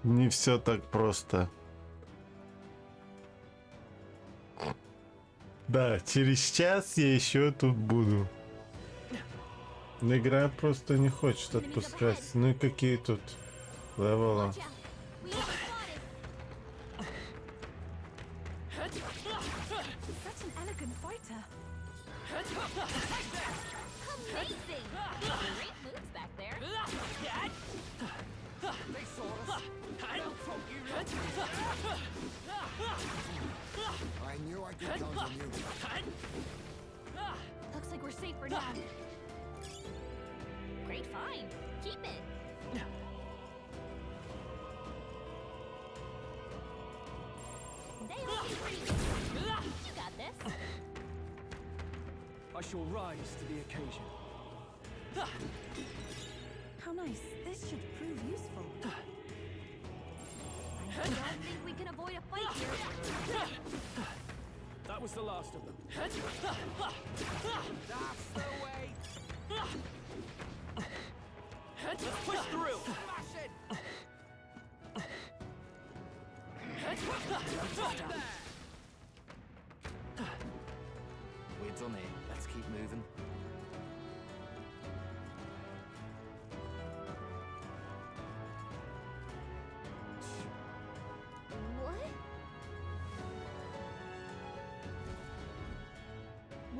не все так просто. Да, через час я еще тут буду. Но игра просто не хочет отпускать. Ну и какие тут левелы? Such an elegant fighter. Amazing! Great moves back there. They saw us. They'll talk you I knew I could count on you. Looks like we're safe for now. Great find. Keep it. They will be pretty good. You got this. I shall rise to the occasion. How nice. This should prove useful. I don't think we can avoid a fight here. That was the last of them. That's the way. Let's push through. Smash it. We're done here. Let's keep moving.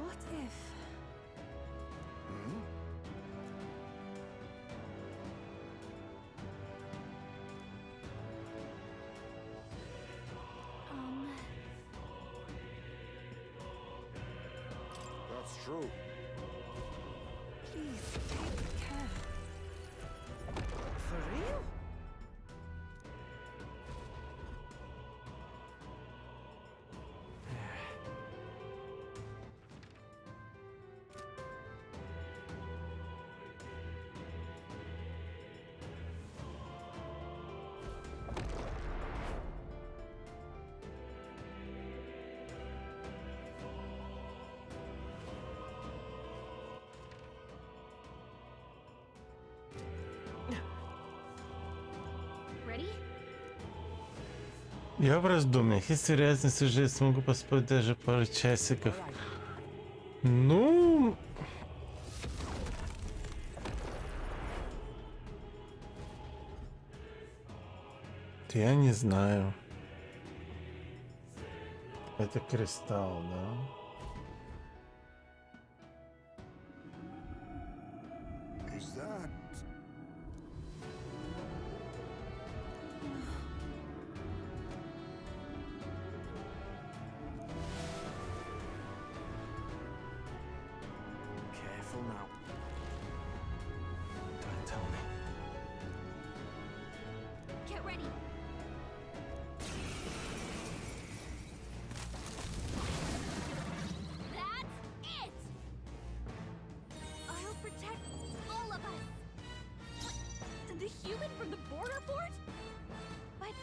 What if... Hmm? That's true. Please, take care. For real? Ready? Я в раздумьях. Есть вероятность, что я смогу поспать даже пару часиков. Ну... Я не знаю. Это кристалл, да? Is that... Careful now. Don't tell me. Get ready. That's it! I'll protect all of us. What? The human from the border fort? But...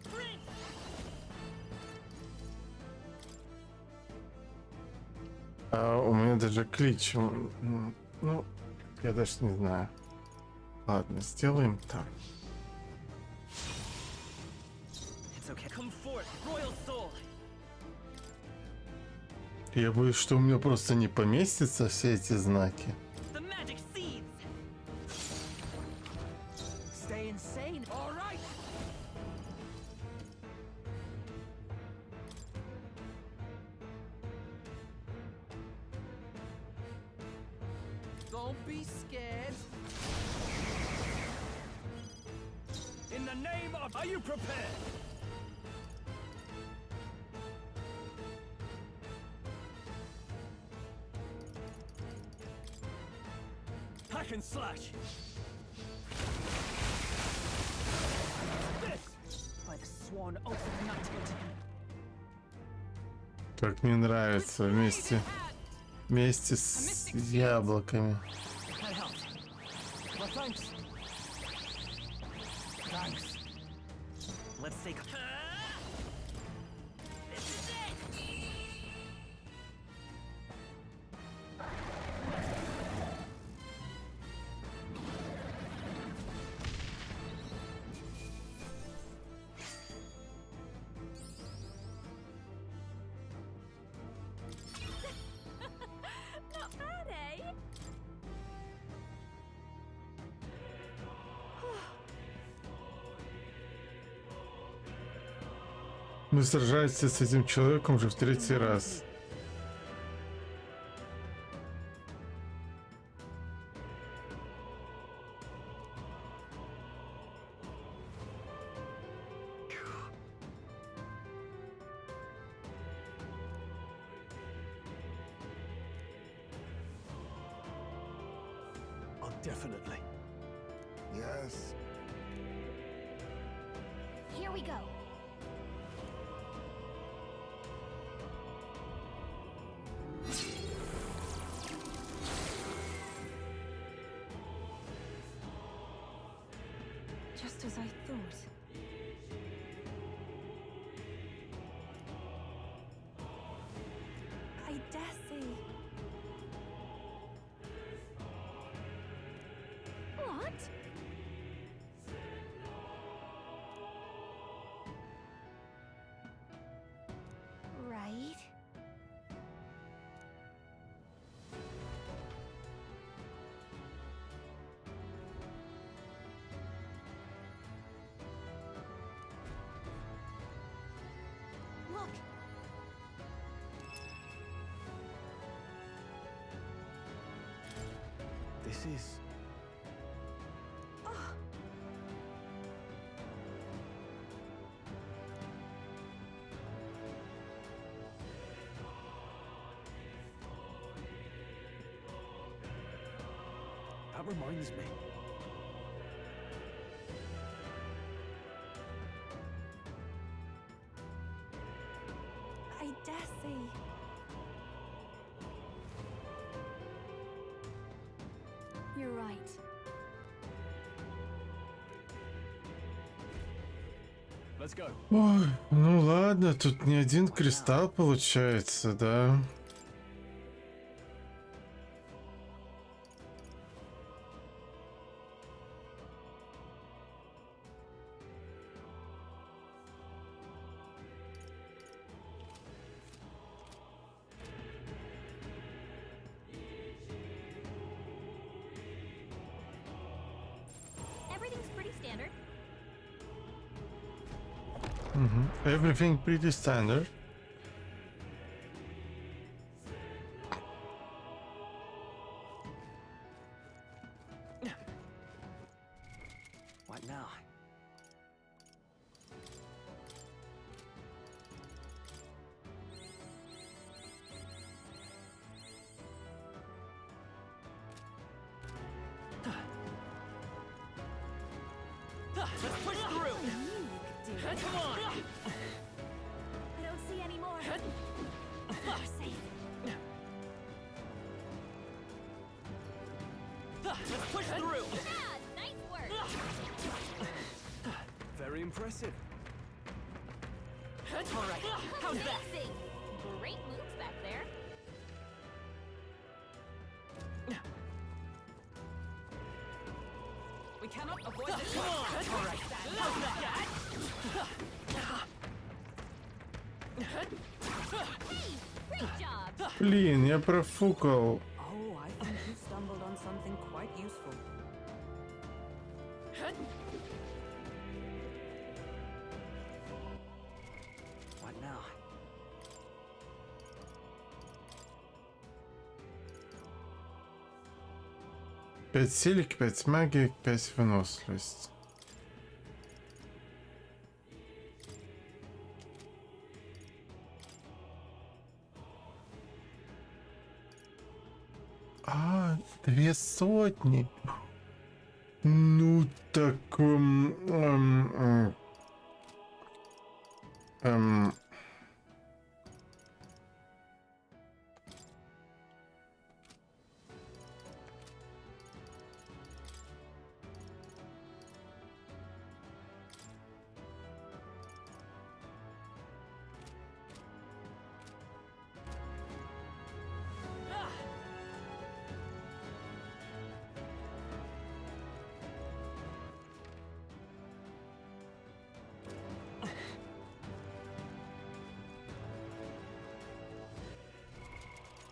Prince! У меня даже клич. Ну, я даже не знаю. Ладно, сделаем так. It's okay. Come forth, royal soul. Я боюсь, что у меня просто не поместятся все эти знаки. The magic seeds. Stay insane. All right. Don't be scared. In the name of... Are you prepared? Hack and slash. This! By the sworn oath of knighthood. Как мне нравится вместе с яблоками. That helps. Well, thanks. Thanks. Let's take a... This is it! Not bad, eh? Мы сражаемся с этим человеком уже в 3-й раз. Oh, definitely. Yes. Here we go. Just as I thought. I dare say. What? Right. Look! This is... That reminds me. I dare say. You're right. Let's go. Ой, ну ладно, тут не один кристалл получается, да? Everything's pretty standard. Everything pretty standard. What now? Let's push through! Come on! I don't see any more. You're safe. Let's push through! Yeah, nice work. Very impressive. All right, how's that? Amazing. Great moves back there. We cannot avoid this. Come on! All right, how's that? Hey, great job. Блин, я профукал. Oh, I think you stumbled on something quite useful. What now? Пять силы, 5 магии, 5 выносливость. А, 200. Ну так...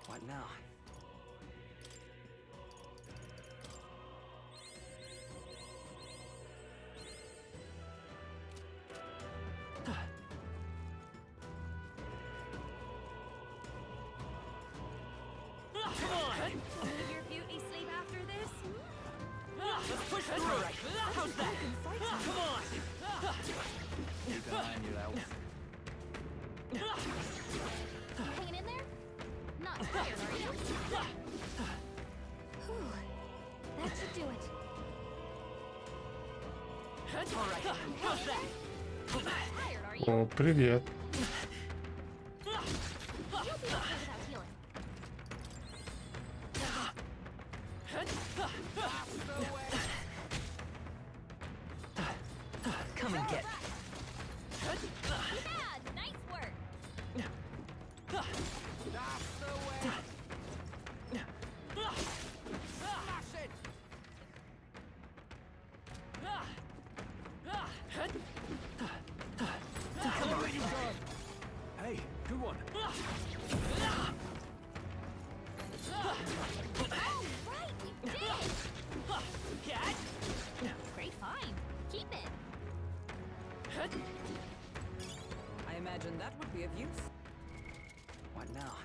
What now? Come on! Need your beauty sleep after this? Let's push through! All right, how's that? Come on! Keep an eye on your elf. Hanging in there? Not tired, are you? Whew. That should do it. All right, how's that? Not tired, are you? О, привет. You'll be okay without healing. Come and get. Yeah, nice work. Hey, good one. Oh, right, you did. Cat. Great find. Keep it. I imagine that would be of use. What now?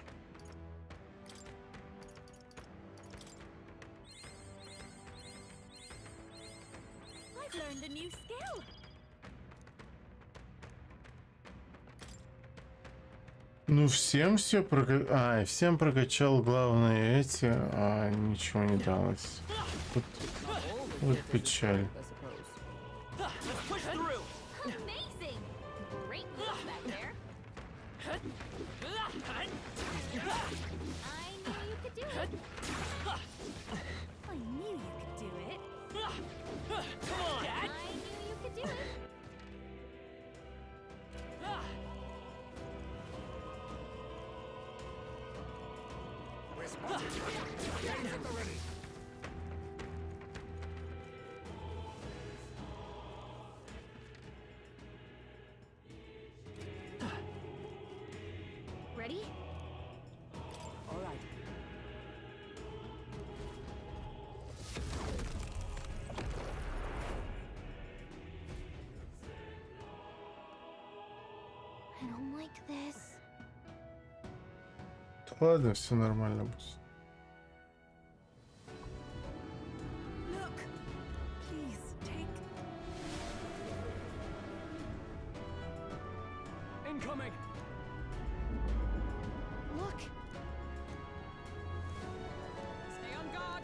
learned a new skill. Ну, всем все и всем прокачал главные эти, а ничего не далось. Вот печаль. Let's push through. Amazing! Great move back there. I knew you could do it. I knew you could do it. Come on. I knew you could do it. We're spotted. Games at the ready. Ready? All right. I don't like this. Да ладно, все нормально будет. Look, please take. Incoming! Look! Stay on guard.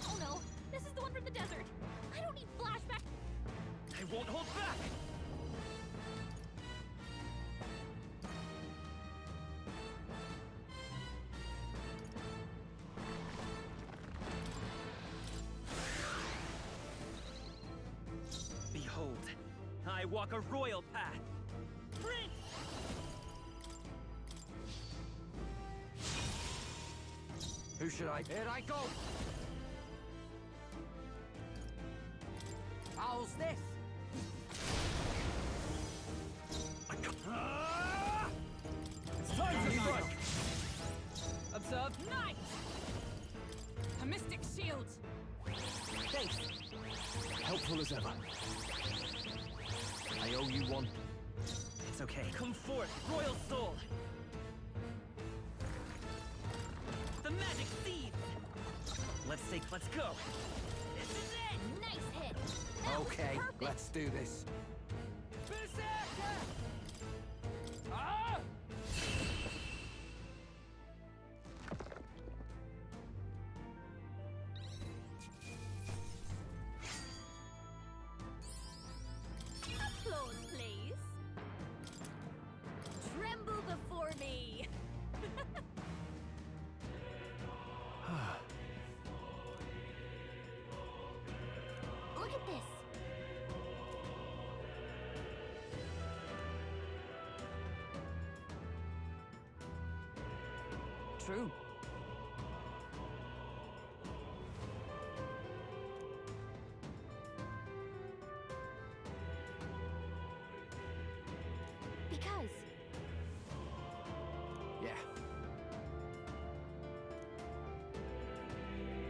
Oh no! This is the one from the desert! I don't need flashback! I won't hold back. Behold, I walk a royal path. Prince! Who should I? Here I go! How's this? It's time to strike. Observe. Knight. A mystic shield. Thanks. Helpful as ever. I owe you one. It's okay. Come forth, royal soul. The magic seeds. Let's go. This is it! Nice hit! That was Okay, perfect. let's do this. Berserker! Ah! Applause, please. Tremble before me. Look at this! True. Because Yeah.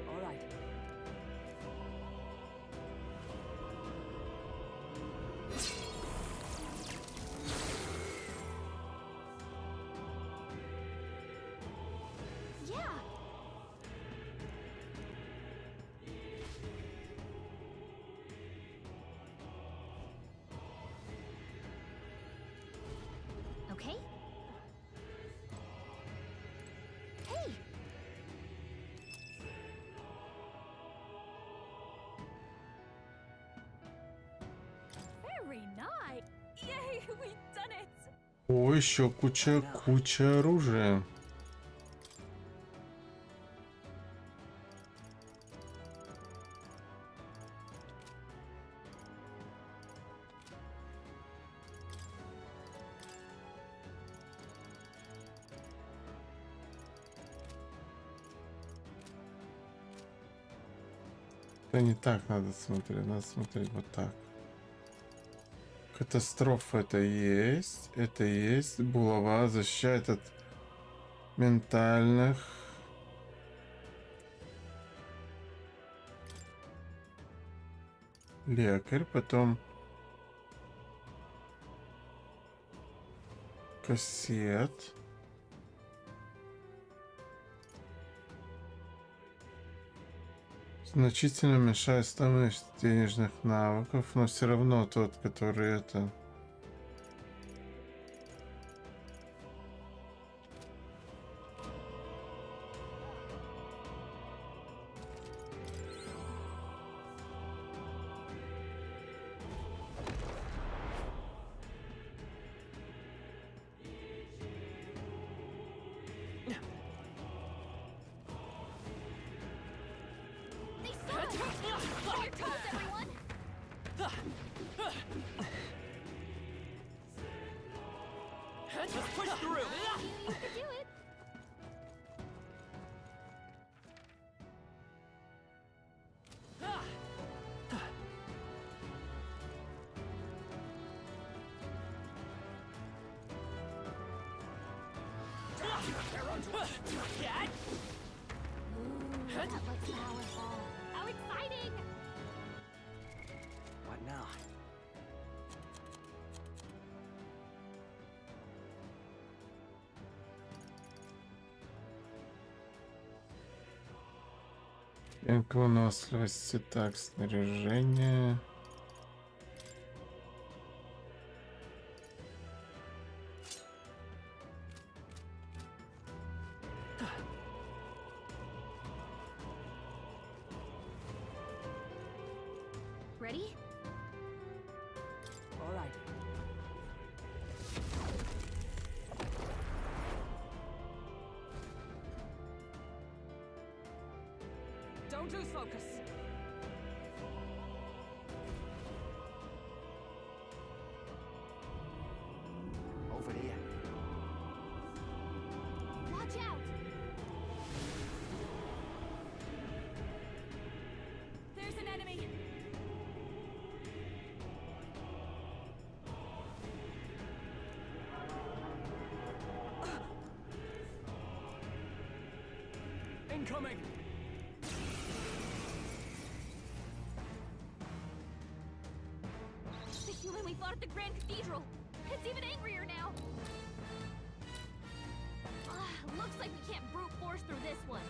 All right. yeah! Okay? Hey! Very nice. Yay, we've done it. О, еще куча оружия. Это не так надо смотреть вот так. Катастрофа это есть, булава защищает от ментальных. Лекарь, потом кассет. Значительно уменьшает стоимость денежных навыков, но все равно тот, который это... Just push through! You can do it! That looks powerful. How exciting! What now? Выносливости, так, снаряжение. Ready? All right. Don't lose focus. Over here. Watch out! There's an enemy. Incoming! The human we fought at the Grand Cathedral! It's even angrier now! Looks like we can't brute force through this one.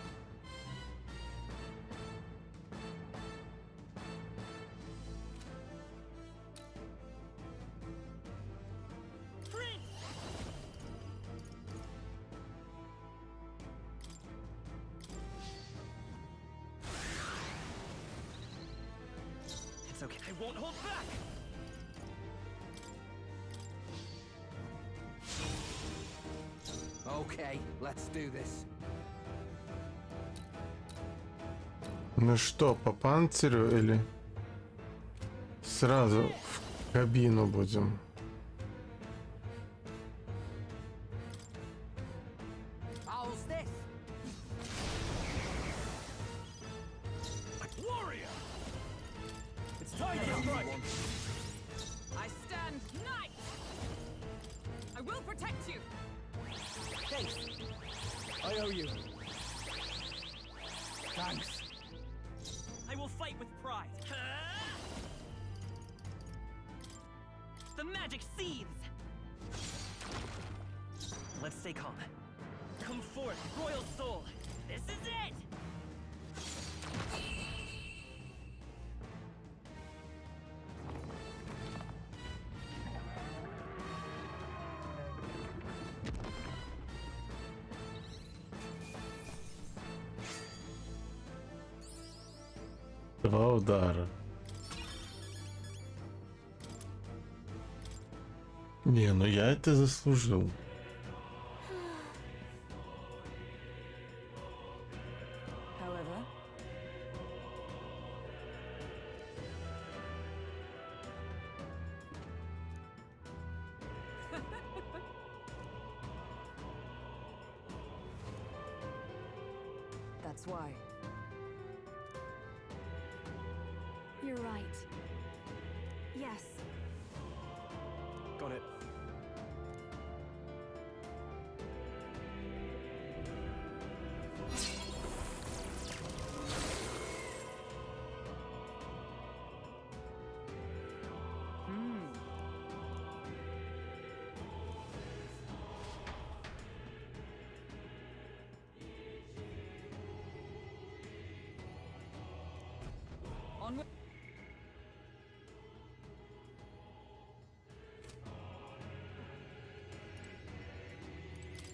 It's okay. I won't hold back! Okay, let's do this. Ну что, по панцирю или сразу в кабину будем? How's this? Warrior! It's time to strike! I stand knight. I will protect you. Thanks. I owe you. Thanks. I will fight with pride. The magic seethes! Let's stay calm. Come forth, royal soul! This is it! Два удара. Не, ну я это заслужил. However, that's why. You're right. Yes. Got it.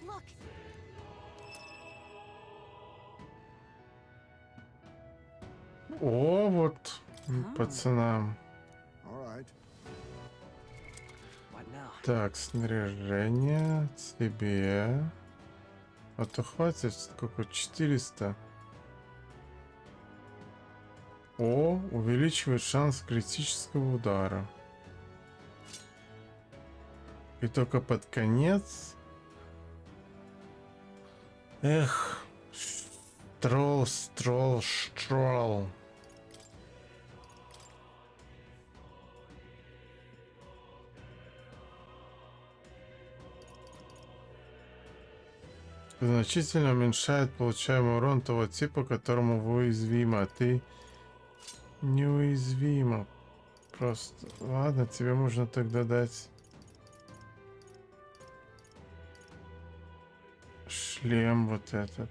Look. О, вот пацанам. Так, снаряжение тебе. А то хватит, сколько? 400. О, увеличивает шанс критического удара. И только под конец. Эх, строл. Значительно уменьшает получаемый урон того типа, которому вы уязвимы, а ты неуязвима. Просто. Ладно, тебе можно тогда дать шлем вот этот.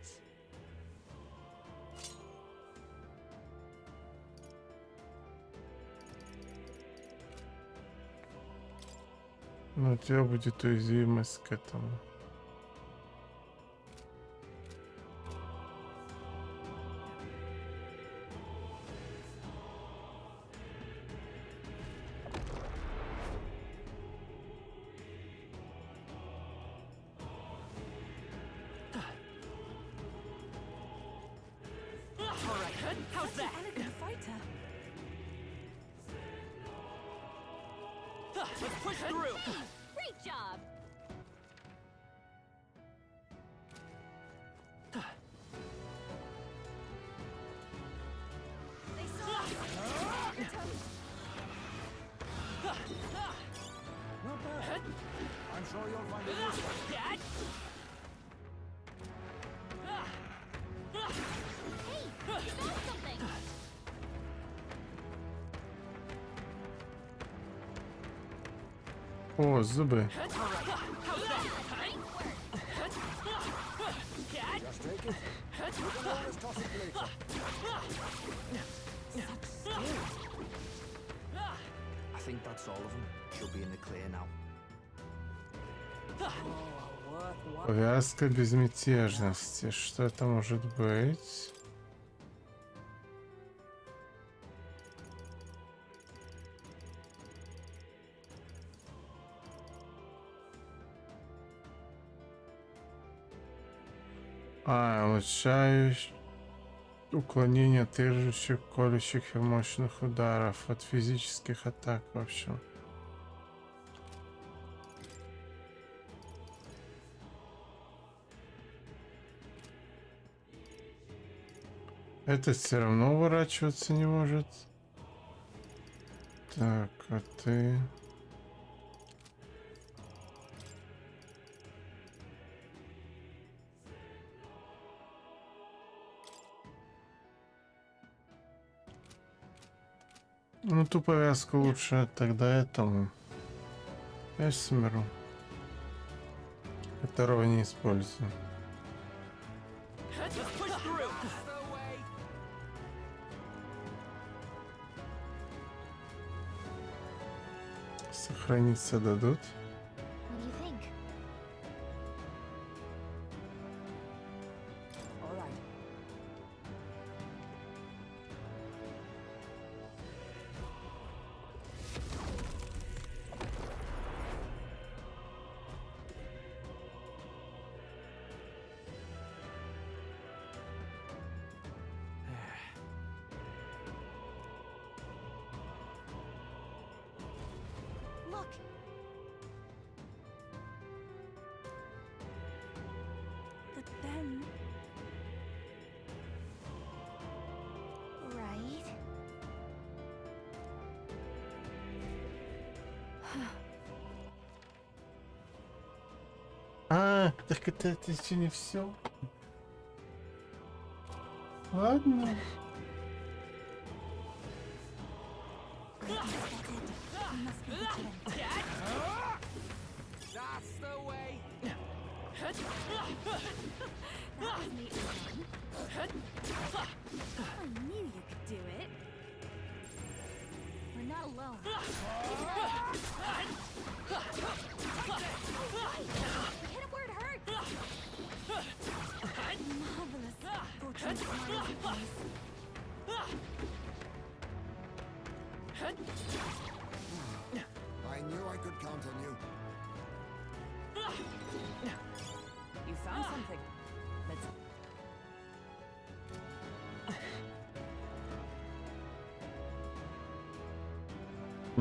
Но у тебя будет уязвимость к этому. How's that? An elegant fighter. Let's push through. Great job. They saw us. Not bad. I'm sure you'll find it useful. Dad? Hey, you found something. О, зубы. Just take it. You can always toss it later. I think that's all of them. She'll be in the clear now. Повязка безмятежности. Что это может быть? Улучшающий уклонение от режущих, колющих и мощных ударов от физических атак, в общем. Этот все равно уворачиваться не может. Так, а ты... Ну, ту повязку лучше тогда этому Эсмеру, которого не использую. Сохраниться дадут. What do you think? All right. Look. But then... Right. А, так это еще не все. Ладно. That's the way. That was neat and done. I knew you could do it. We're not alone. Hit him where it hurts.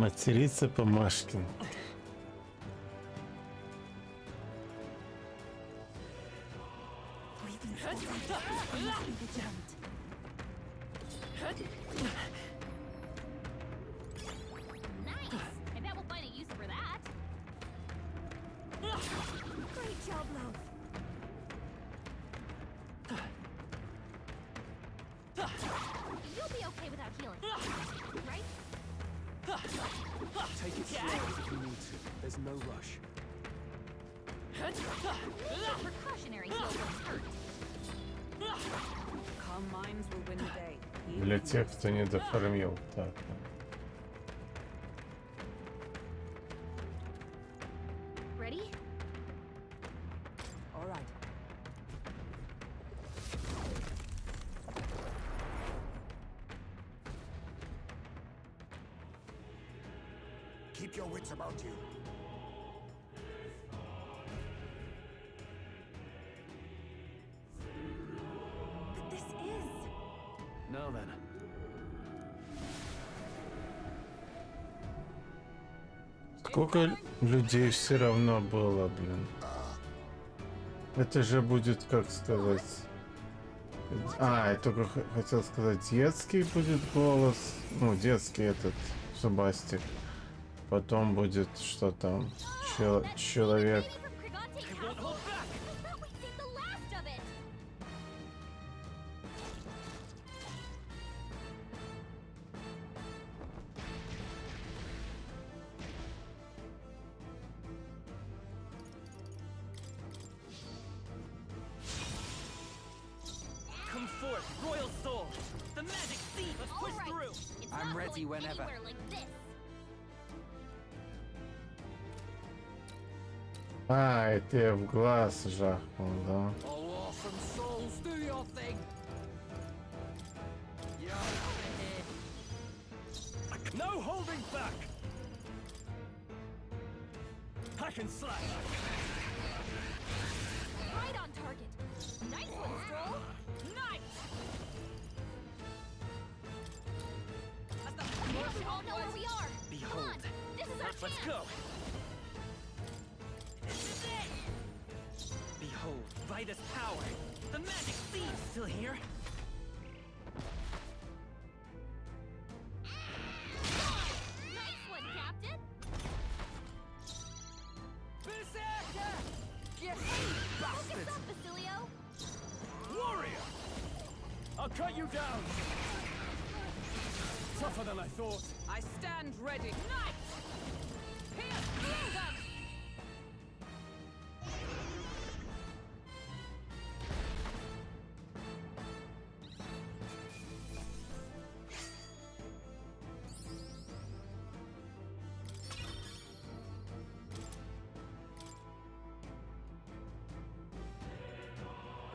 Материться по Машкину. We've been told we must be vigilant. Nice! I bet we'll find a use for that. Great job, love. You'll be okay without healing, right? Take it slow if you need to. There's no rush. Precautionary heal won't hurt. Calm minds will win the day. Для тех, кто не дофармил. Так. Ready? All right. Keep your wits about you. But this is... Now then. Сколько людей все равно было, блин. Это же будет, как сказать... А, я только хотел сказать, детский будет голос. Ну, детский этот, Зубастик. Потом будет, что там, человек... Come forth, royal soul! The magic seed must push through! I'm ready whenever. А, это я в глаз жахнул, да? Oh, awesome souls, do your thing! You're out of here! No holding back! Hack and slash! Right on target. Nice one, Stroll. Nice! We all know where we are. Behold. Come on, this is our chance. Let's go! This is it! Behold, by this power, the magic seed still here. Nice one, Captain. Berserker! Get Focus up, Basilio. Warrior! I'll cut you down! Tougher than I thought. I stand ready. Nice! Pierce through them!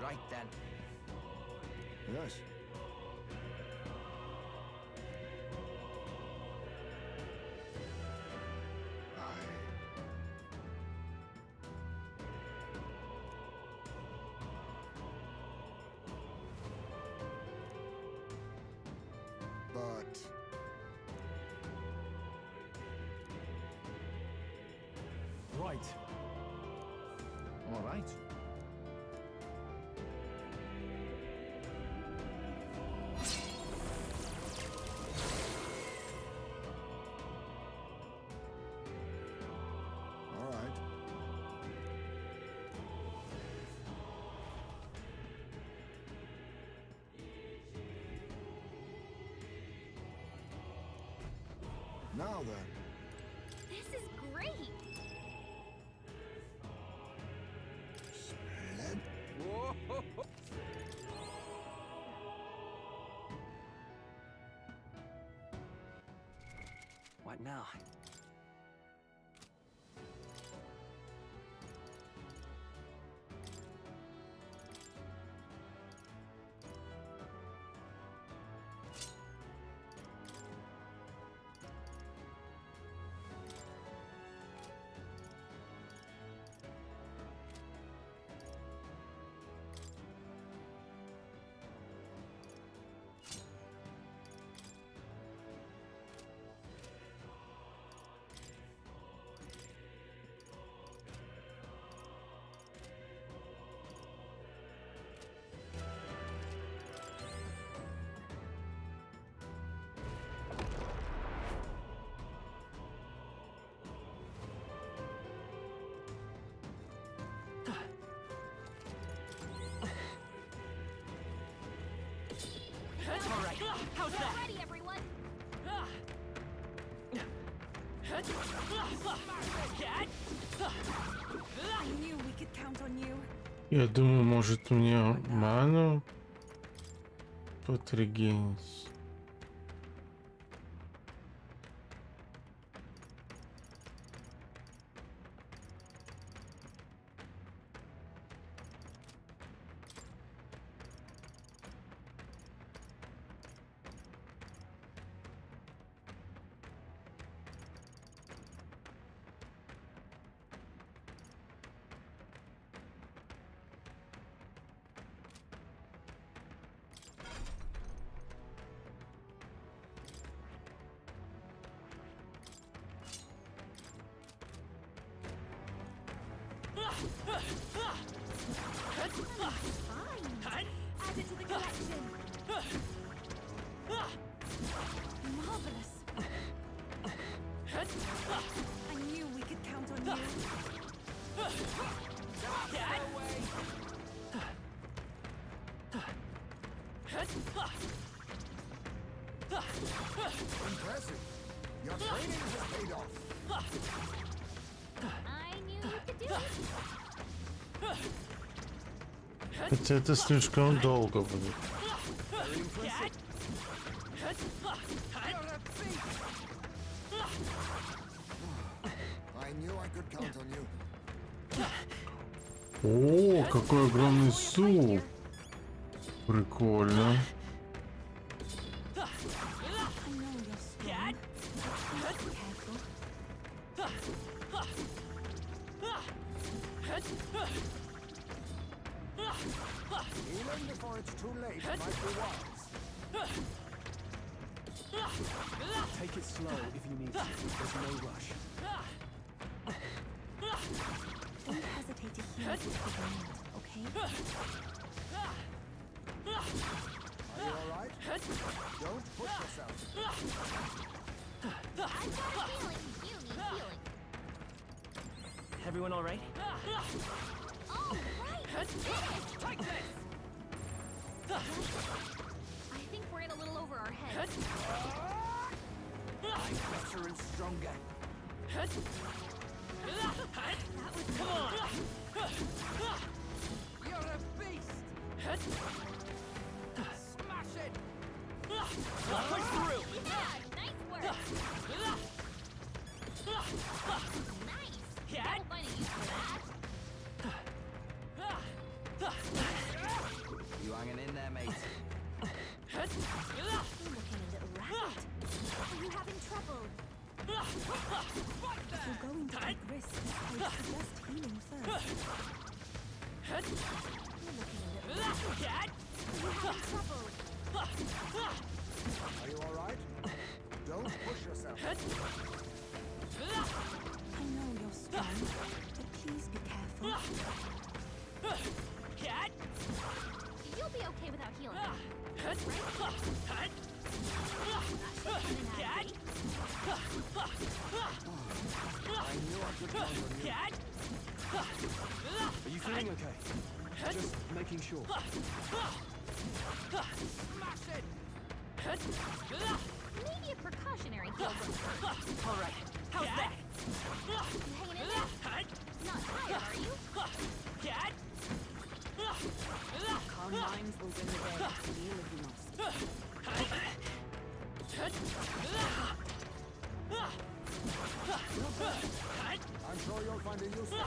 Right then. Yes. But Right. All right. all right. Now then. This is great. Splendid. Whoa! What now? How's that? Ready, everyone. I knew we could count on you. Я думаю, может мне ману потрегенить. Fine. Add it to the collection. Marvelous. I knew we could count on you. Impressive. Your training has paid off. I knew you could do it. Хотя это слишком долго будет. I knew I could count on you. О, какой огромный суп! Прикольно. Even before it's too late, might be wise. Take it slow if you need to. There's no rush. Don't hesitate to heal if you need, okay? Are you alright? Don't push yourself. I've got a feeling you need healing. Everyone all right? All right. Finish. Take this! I think we're in a little over our heads. I'm better and stronger. That was Come on! You're a beast! Smash it! Push through! Yeah, nice work. Nice. Double finding use for that. You hanging in there, mate? You're looking a little ragged. Are you having trouble? If you're going to take risks, I'd suggest healing first. You're looking a little ragged. Are you having trouble? Are you alright? Don't push yourself. I know you're strong, but please be careful. You'll be okay without healing. Right? That should come in handy. I knew I could count on you. Are you feeling okay? Just making sure. Smash it! Maybe a precautionary heal won't hurt. All right. How's that? You hanging in there? Not tired, are you? Calm minds will win the day. Heal if you must. I'm sure you'll find it useful.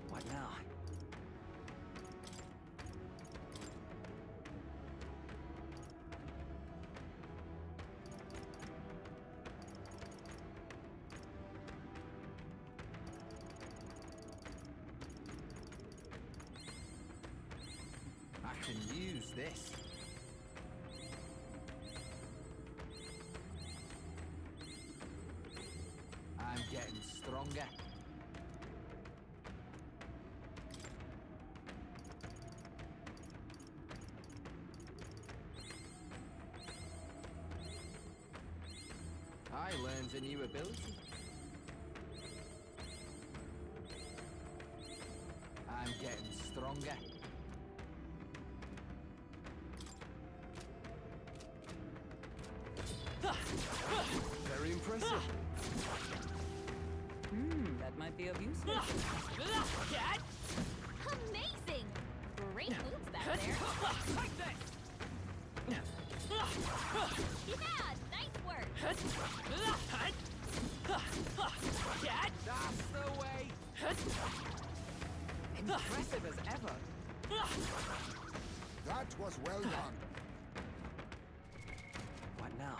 What now? I can use this. I'm getting stronger. I learned a new ability. I'm getting stronger. That might be of use. Amazing! Great moves back there. Yeah, nice work. That's the way. Impressive as ever. That was well done. What now?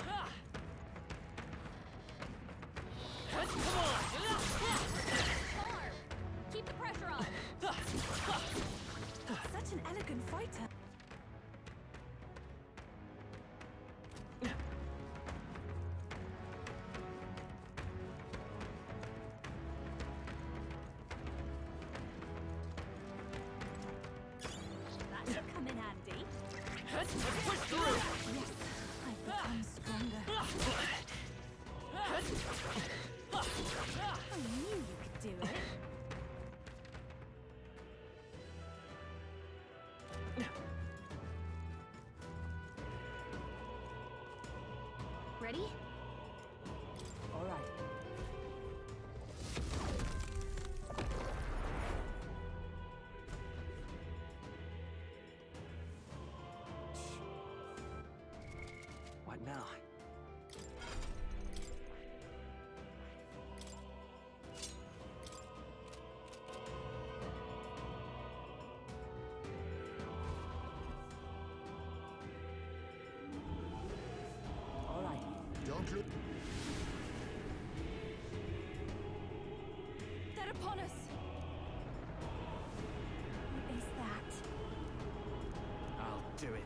Charm. Keep the pressure on. Such an elegant fighter. That should come in handy. Yes, I've become stronger. I knew you could do it. Ready? All right. What now? All right. Don't look. They're upon us. What is that? I'll do it.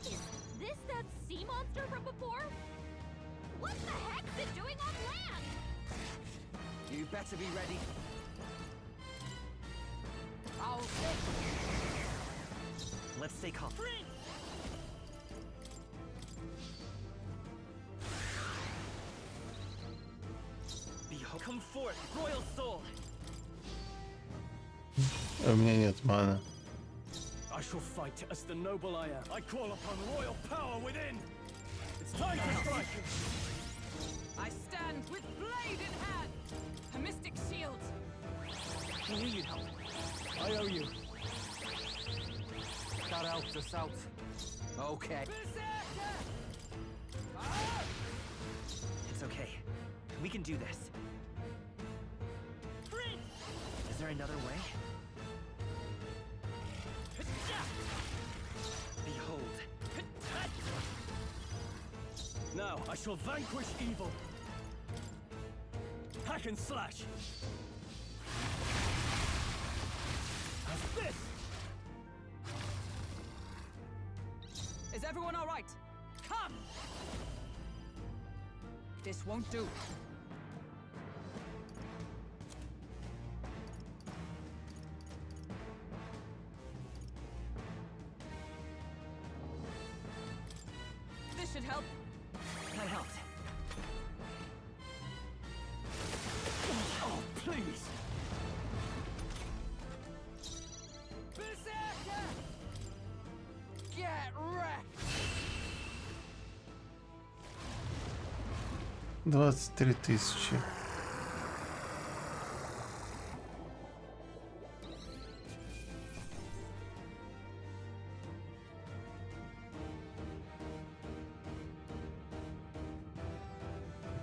Is this that sea monster from before? What the heck's it doing on land? You better be ready. Let's stay calm. Behold, come forth, royal soul. У меня нет маны. I shall fight as the noble I am. I call upon royal power within. It's time to strike. I stand with blade in hand. A mystic shield. I knew you'd help. I owe you. That helped us out. Okay. It's okay. We can do this. Is there another way? Behold. Now I shall vanquish evil. Hack and slash. How's this? Is everyone all right? Come! This won't do. This should help. That helped. Oh, please. Berserker! Get wrecked! 23 тысячи.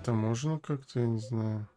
Это можно как-то, я не знаю.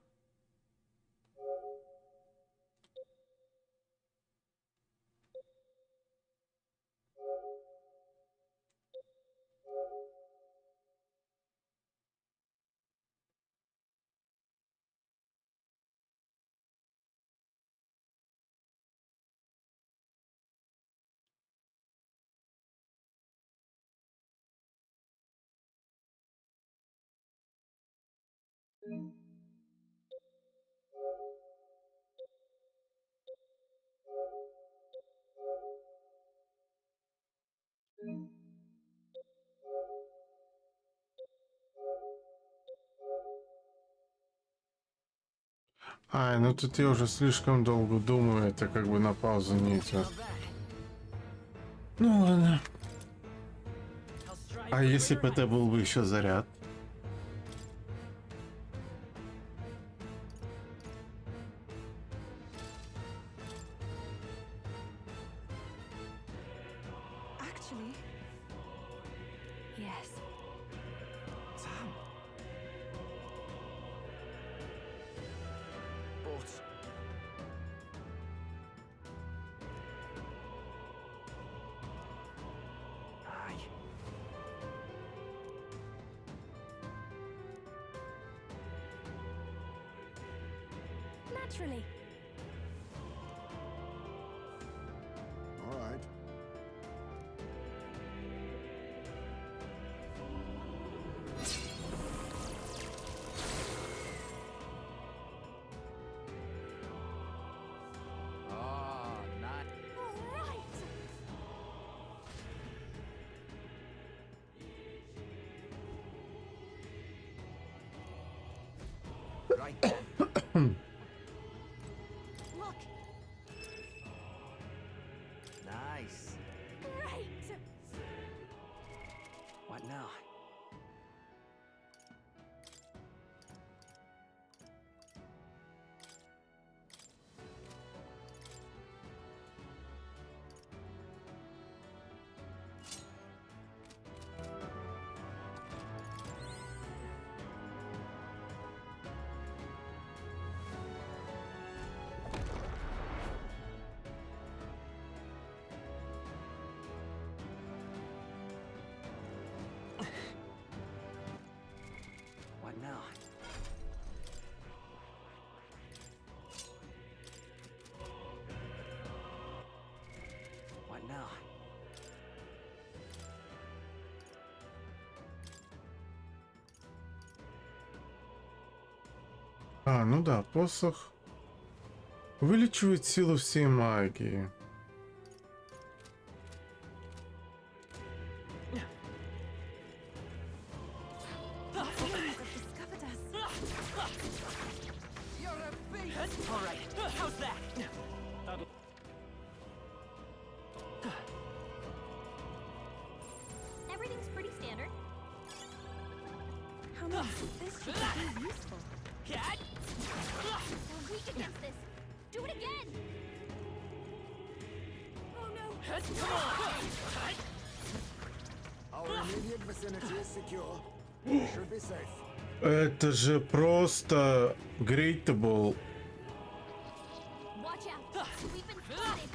Ай, ну тут я уже слишком долго думаю, это как бы на паузу не идет. Ну ладно. А если бы это был бы еще заряд? Actually, Yes. Sam. But aye. Naturally. All right. Oh, nice. Right then. Look. Nice. Great. What now? What now? What now? А, ну да, посох увеличивает силу всей магии. You're a beast. All right. How's that? That'll... Everything's pretty standard. how much of this should be useful? We're weak against this. Do it again! Oh no! Our immediate vicinity is secure. We should be safe. Это же просто грейтабл. Watch out! We've been spotted!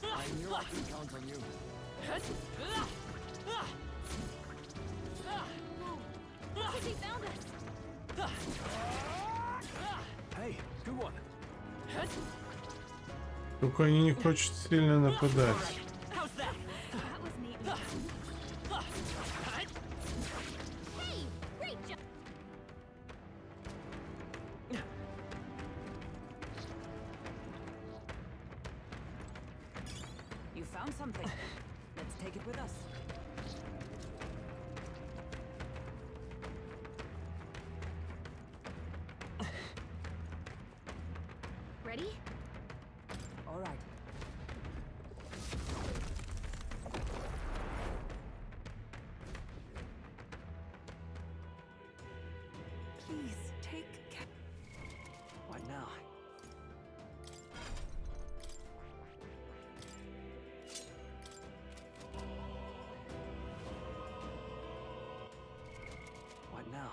I knew I could count on you. Looks like they found us! Hey, good one. Только они не хотят сильно нападать. How's that? That was neatly done. Hey! Great job! You found something. Let's take it with us. Ready? All right. Please take care. What now? What now?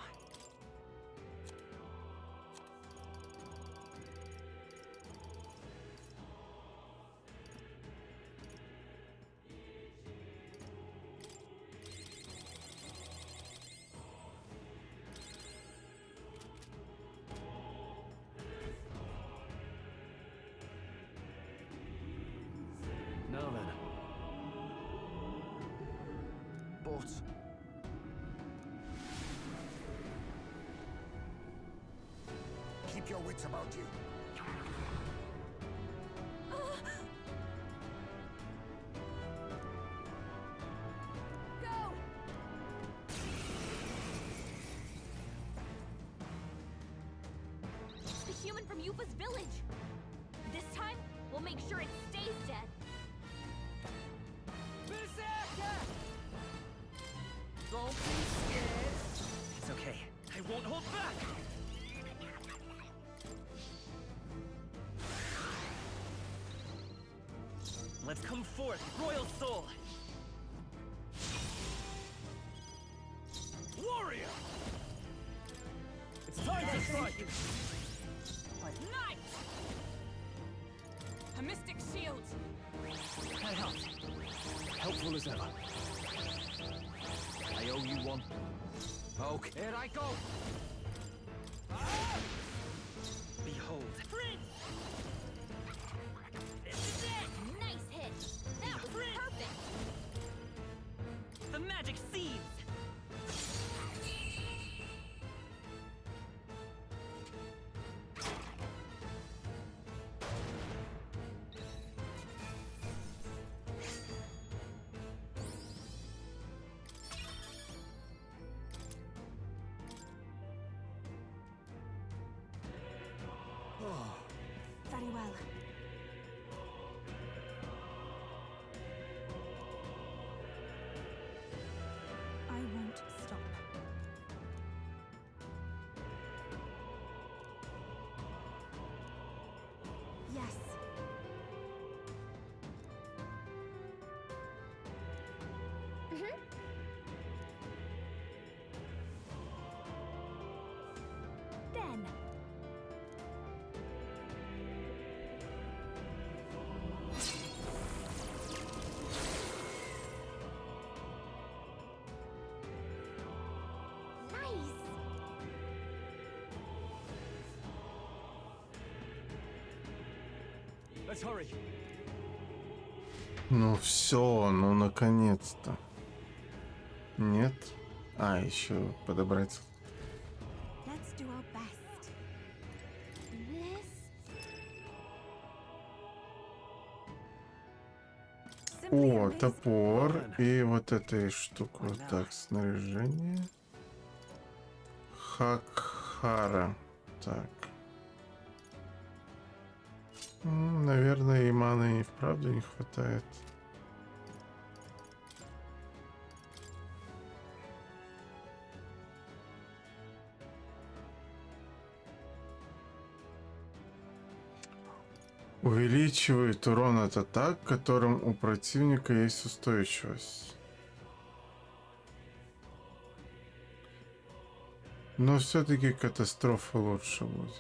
Now then. But Keep your wits about you. Go! The human from Yupa's village! This time, we'll make sure it stays dead. Let's come forth, royal soul! Warrior! It's time to strike! Knight! A mystic shield! That helped. Helpful as ever. I owe you one. Okay. Here I go! Behold. This is it! Nice hit! That was perfect! The magic seeds! Very well. I won't stop. Yes. Then. Let's hurry. Ну все, ну наконец-то. Нет? А, еще подобрать. Let's do our best. О, топор. И вот этой штуку. Так, снаряжение. Хакхара. Так. Наверное, и маны и вправду не хватает. Увеличивает урон от атак, которым у противника есть устойчивость. Но все-таки катастрофа лучше будет.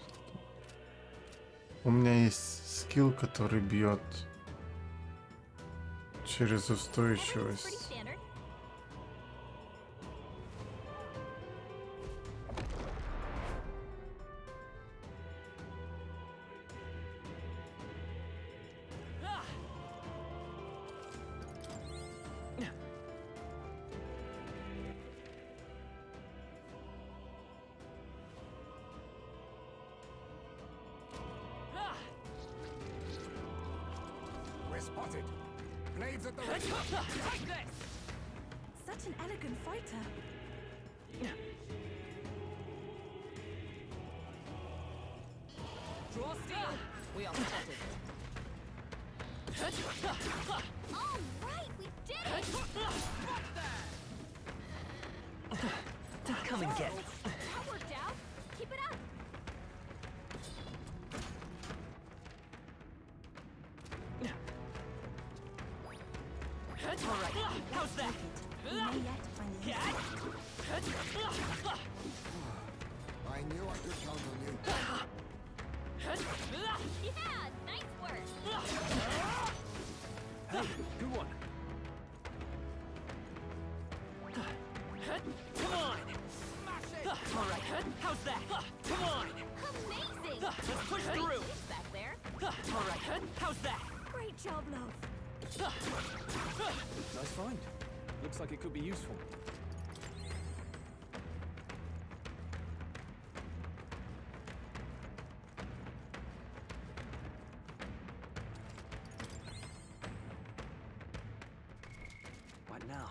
У меня есть скилл, который бьет через устойчивость. Spotted. Blades at the ready. Take this! Such an elegant fighter. Draw steel! We are spotted. All right, we did it! Come and get it. That worked out. Keep it up. All right, how's that? We may yet find the I knew I could count on you. Yeah, nice work. Hey, good one. Come on! All right, how's that? Come on! Amazing. Let's push Great through. hits back there. All right, how's that? Great job, love. Nice find. Looks like it could be useful. What now?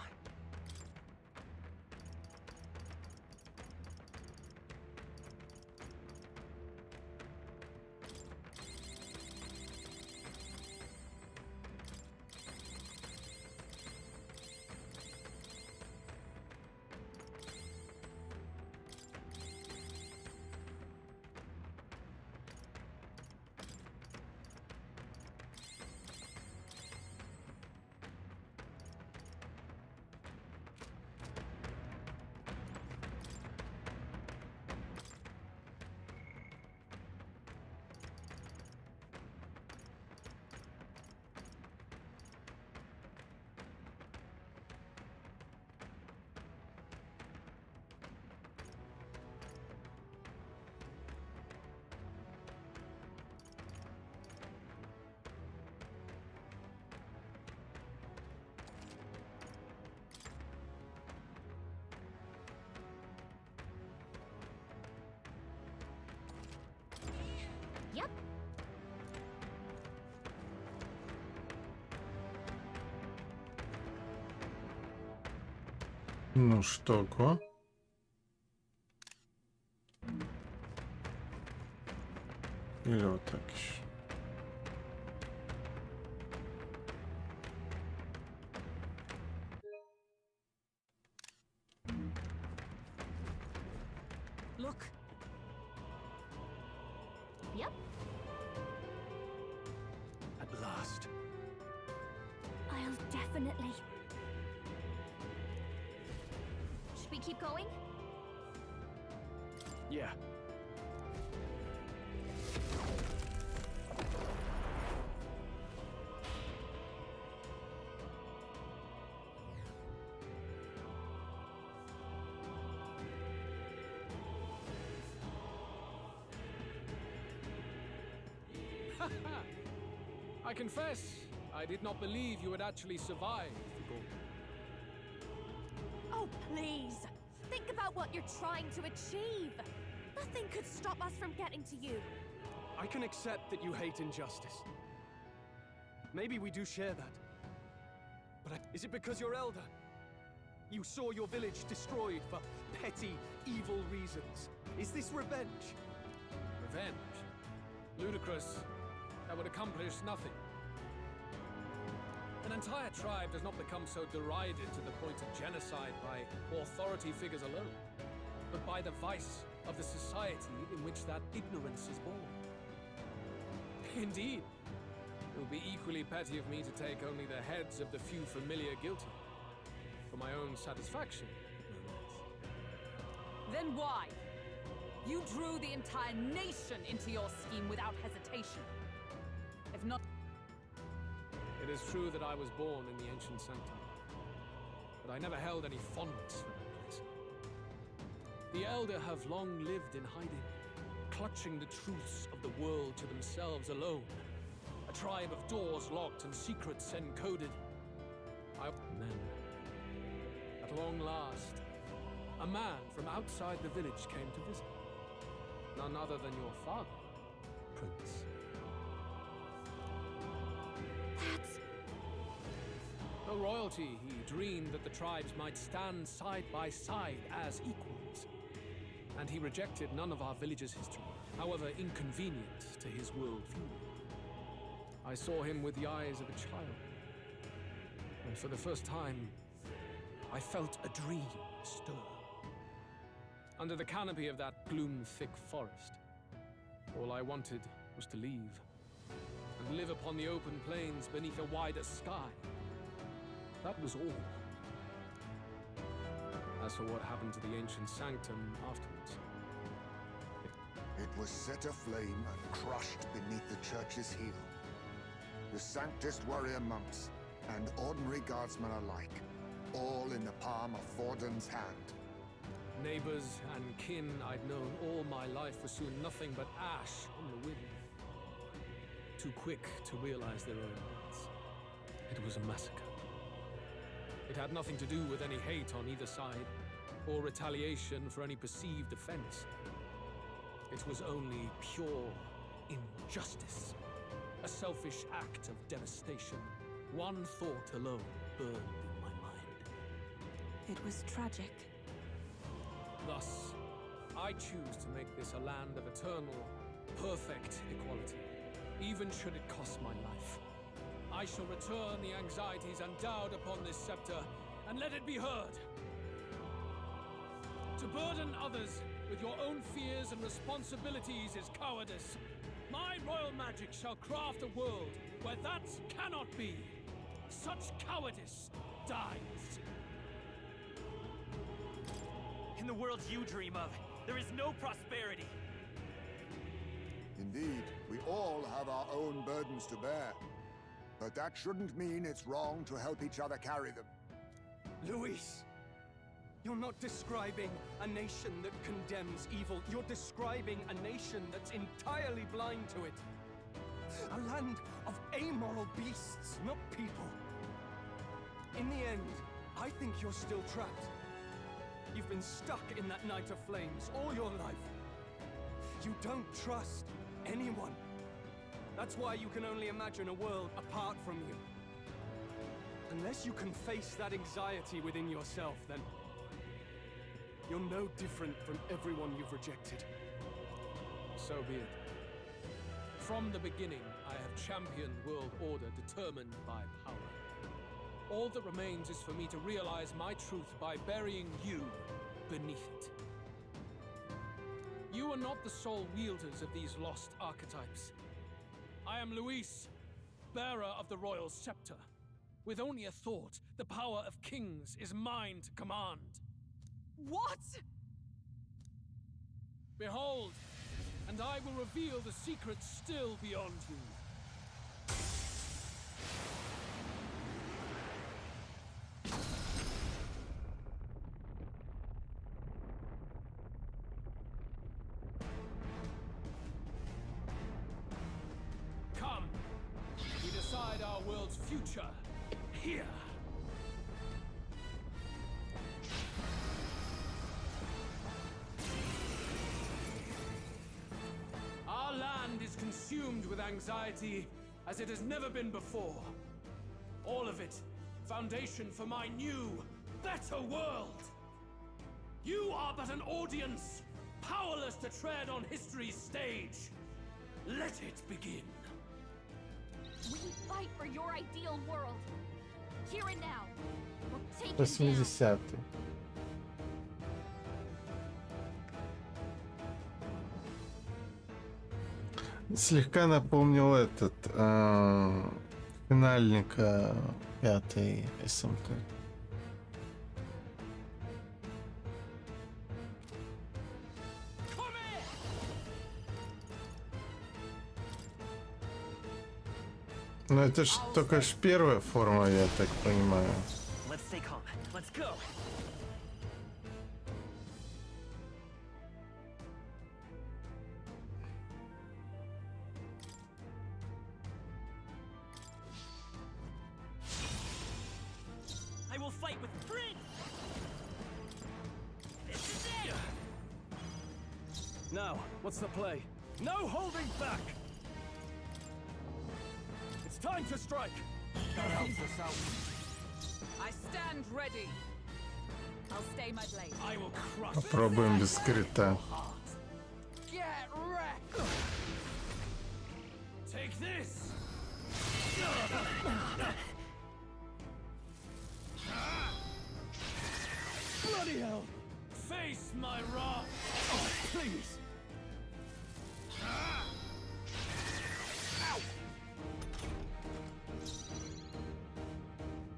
Ну штуку. Или вот так еще. Look. Yep. At last. I'll definitely. Should we keep going? Yeah. I confess, I did not believe you would actually survive the Gorgon. Oh, please! Think about what you're trying to achieve! Nothing could stop us from getting to you. I can accept that you hate injustice. Maybe we do share that. But is it because you're elder? You saw your village destroyed for petty, evil reasons. Is this revenge? Revenge? Ludicrous. That would accomplish nothing. An entire tribe does not become so derided to the point of genocide by authority figures alone, but by the vice of the society in which that ignorance is born. Indeed, it would be equally petty of me to take only the heads of the few familiar guilty, for my own satisfaction, no less. Then why? You drew the entire nation into your scheme without hesitation. If not... It is true that I was born in the ancient sanctum, but I never held any fondness for that place. The Elder have long lived in hiding, clutching the truths of the world to themselves alone. A tribe of doors locked and secrets encoded. And then, at long last, a man from outside the village came to visit. None other than your father, Prince. Though royalty, he dreamed that the tribes might stand side by side as equals. And he rejected none of our village's history, however inconvenient to his worldview. I saw him with the eyes of a child. And for the first time, I felt a dream stir. Under the canopy of that gloom-thick forest, all I wanted was to leave and live upon the open plains beneath a wider sky. That was all. As for what happened to the ancient sanctum afterwards... It was set aflame and crushed beneath the church's heel. The Sanctist warrior monks and ordinary guardsmen alike, all in the palm of Forden's hand. Neighbors and kin I'd known all my life were soon nothing but ash on the wind. Too quick to realize their own deaths. It was a massacre. It had nothing to do with any hate on either side, or retaliation for any perceived offense. It was only pure injustice. A selfish act of devastation. One thought alone burned in my mind. It was tragic. Thus, I choose to make this a land of eternal, perfect equality, even should it cost my life. I shall return the anxieties endowed upon this scepter, and let it be heard. To burden others with your own fears and responsibilities is cowardice. My royal magic shall craft a world where that cannot be. Such cowardice dies. In the world you dream of, there is no prosperity. Indeed, we all have our own burdens to bear. But that shouldn't mean it's wrong to help each other carry them. Luis! You're not describing a nation that condemns evil. You're describing a nation that's entirely blind to it. A land of amoral beasts, not people. In the end, I think you're still trapped. You've been stuck in that night of flames all your life. You don't trust anyone. That's why you can only imagine a world apart from you. Unless you can face that anxiety within yourself, then You're no different from everyone you've rejected. So be it. From the beginning, I have championed world order determined by power. All that remains is for me to realize my truth by burying you beneath it. You are not the sole wielders of these lost archetypes. I am Luis, bearer of the royal scepter. With only a thought, the power of kings is mine to command. What? Behold, and I will reveal the secrets still beyond you. Come, we decide our world's future here. Our land is consumed with anxiety as it has never been before. All of it, foundation for my new, better world. You are but an audience, powerless to tread on history's stage. Let it begin. We fight for your ideal world. Here and now. We'll take it down. 80-й. Слегка напомнил этот финальника 5-й СМК. Ну это ж только ж первая форма, я так понимаю. Let's stay calm. Let's go. I will fight with Prince. This is it. Now, what's the play? No holding back. It's time to strike. That helps us out. I stand ready. I'll stay my blade. I will crush. Попробуем без крита. Get wrecked. Take this. Bloody hell! Face my wrath. Oh, please.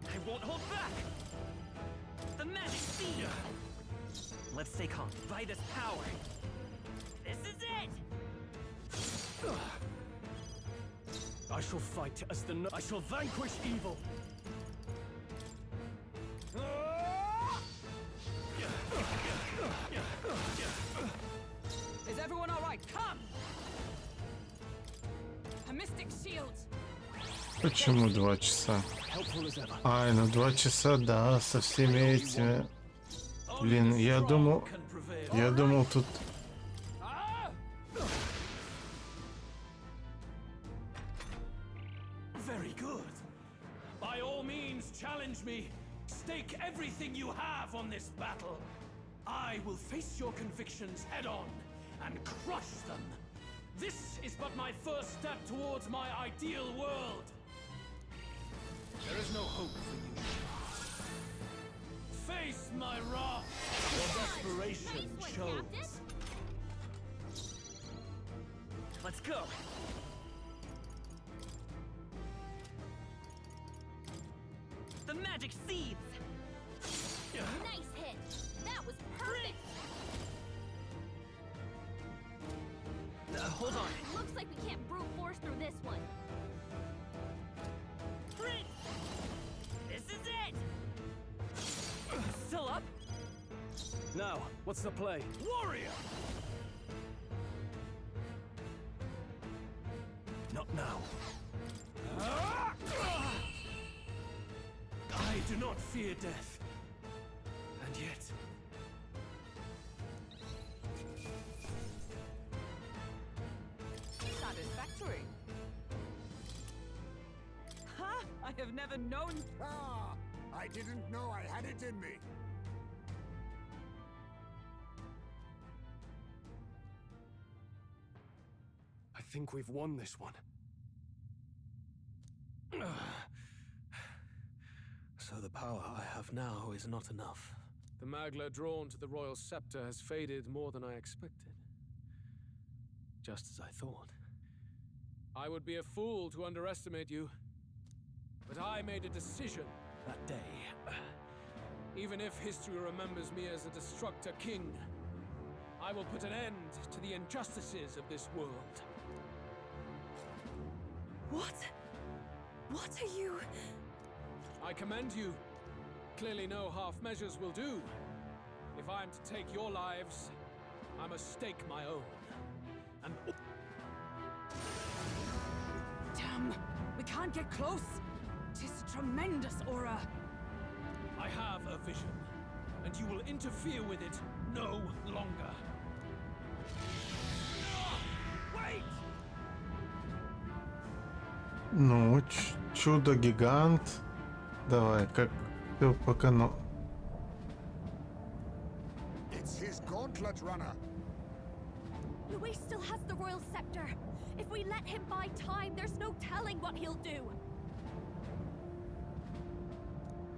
I won't hold back. The magic seed. Let's stay calm. By this power. This is it. I shall fight as the I shall vanquish evil. Is everyone all right? Come. A mystic shield. Почему 2 часа? Ай, ну 2 часа, да, со всеми этими. Блин, я думал тут... Very good. By all means, challenge me. Stake everything you have on this battle. I will face your convictions head on and crush them. This is but my first step towards my ideal world. There is no hope for you. Face my wrath. Your desperation shows. Let's go. The magic seeds. Nice hit. That was perfect. Hold on. Looks like we can't brute force through this one. Prince! This is it! Still up? Now, what's the play? Warrior! Not now. I do not fear death. And yet... Satisfactory. Ha! I have never known. Ah! I didn't know I had it in me. think we've won this one. So the power I have now is not enough. The Magla drawn to the royal scepter has faded more than I expected. Just as I thought. I would be a fool to underestimate you. But I made a decision that day. Even if history remembers me as a destructor king, I will put an end to the injustices of this world. What? What are you... I commend you. Clearly no half measures will do. If I am to take your lives, I must stake my own. And... Damn! We can't get close! 'Tis a tremendous aura! I have a vision, and you will interfere with it no longer. Wait! Ну, чудо-гигант. Давай, как все по канону. It's his gauntlet runner. Luis still has the royal scepter. If we let him buy time, there's no telling what he'll do.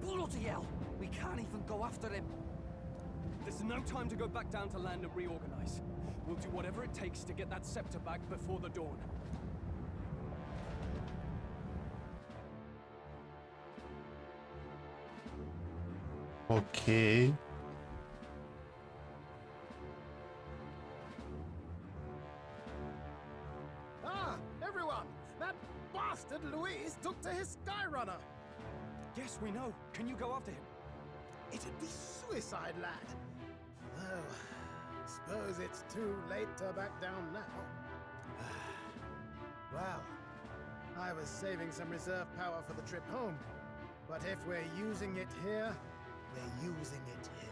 Bloody hell! We can't even go after him. There's no time to go back down to land and reorganize. We'll do whatever it takes to get that scepter back before the dawn. Окей. Ah, everyone! That bastard Luis took to his Skyrunner! Yes, we know. Can you go after him? It'd be suicide, lad. Oh, suppose it's too late to back down now. Well, I was saving some reserve power for the trip home. But if we're using it here, we're using it here.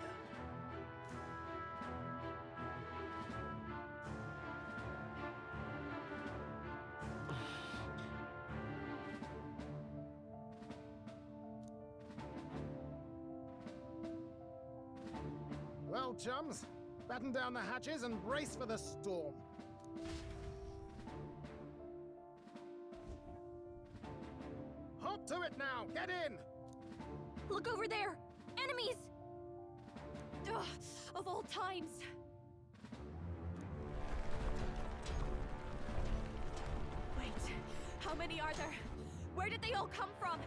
Well, chums, batten down the hatches and brace for the storm. Hop to it now! Get in! Look over there! Enemies! Ugh, of all times! Wait, how many are there? Where did they all come from?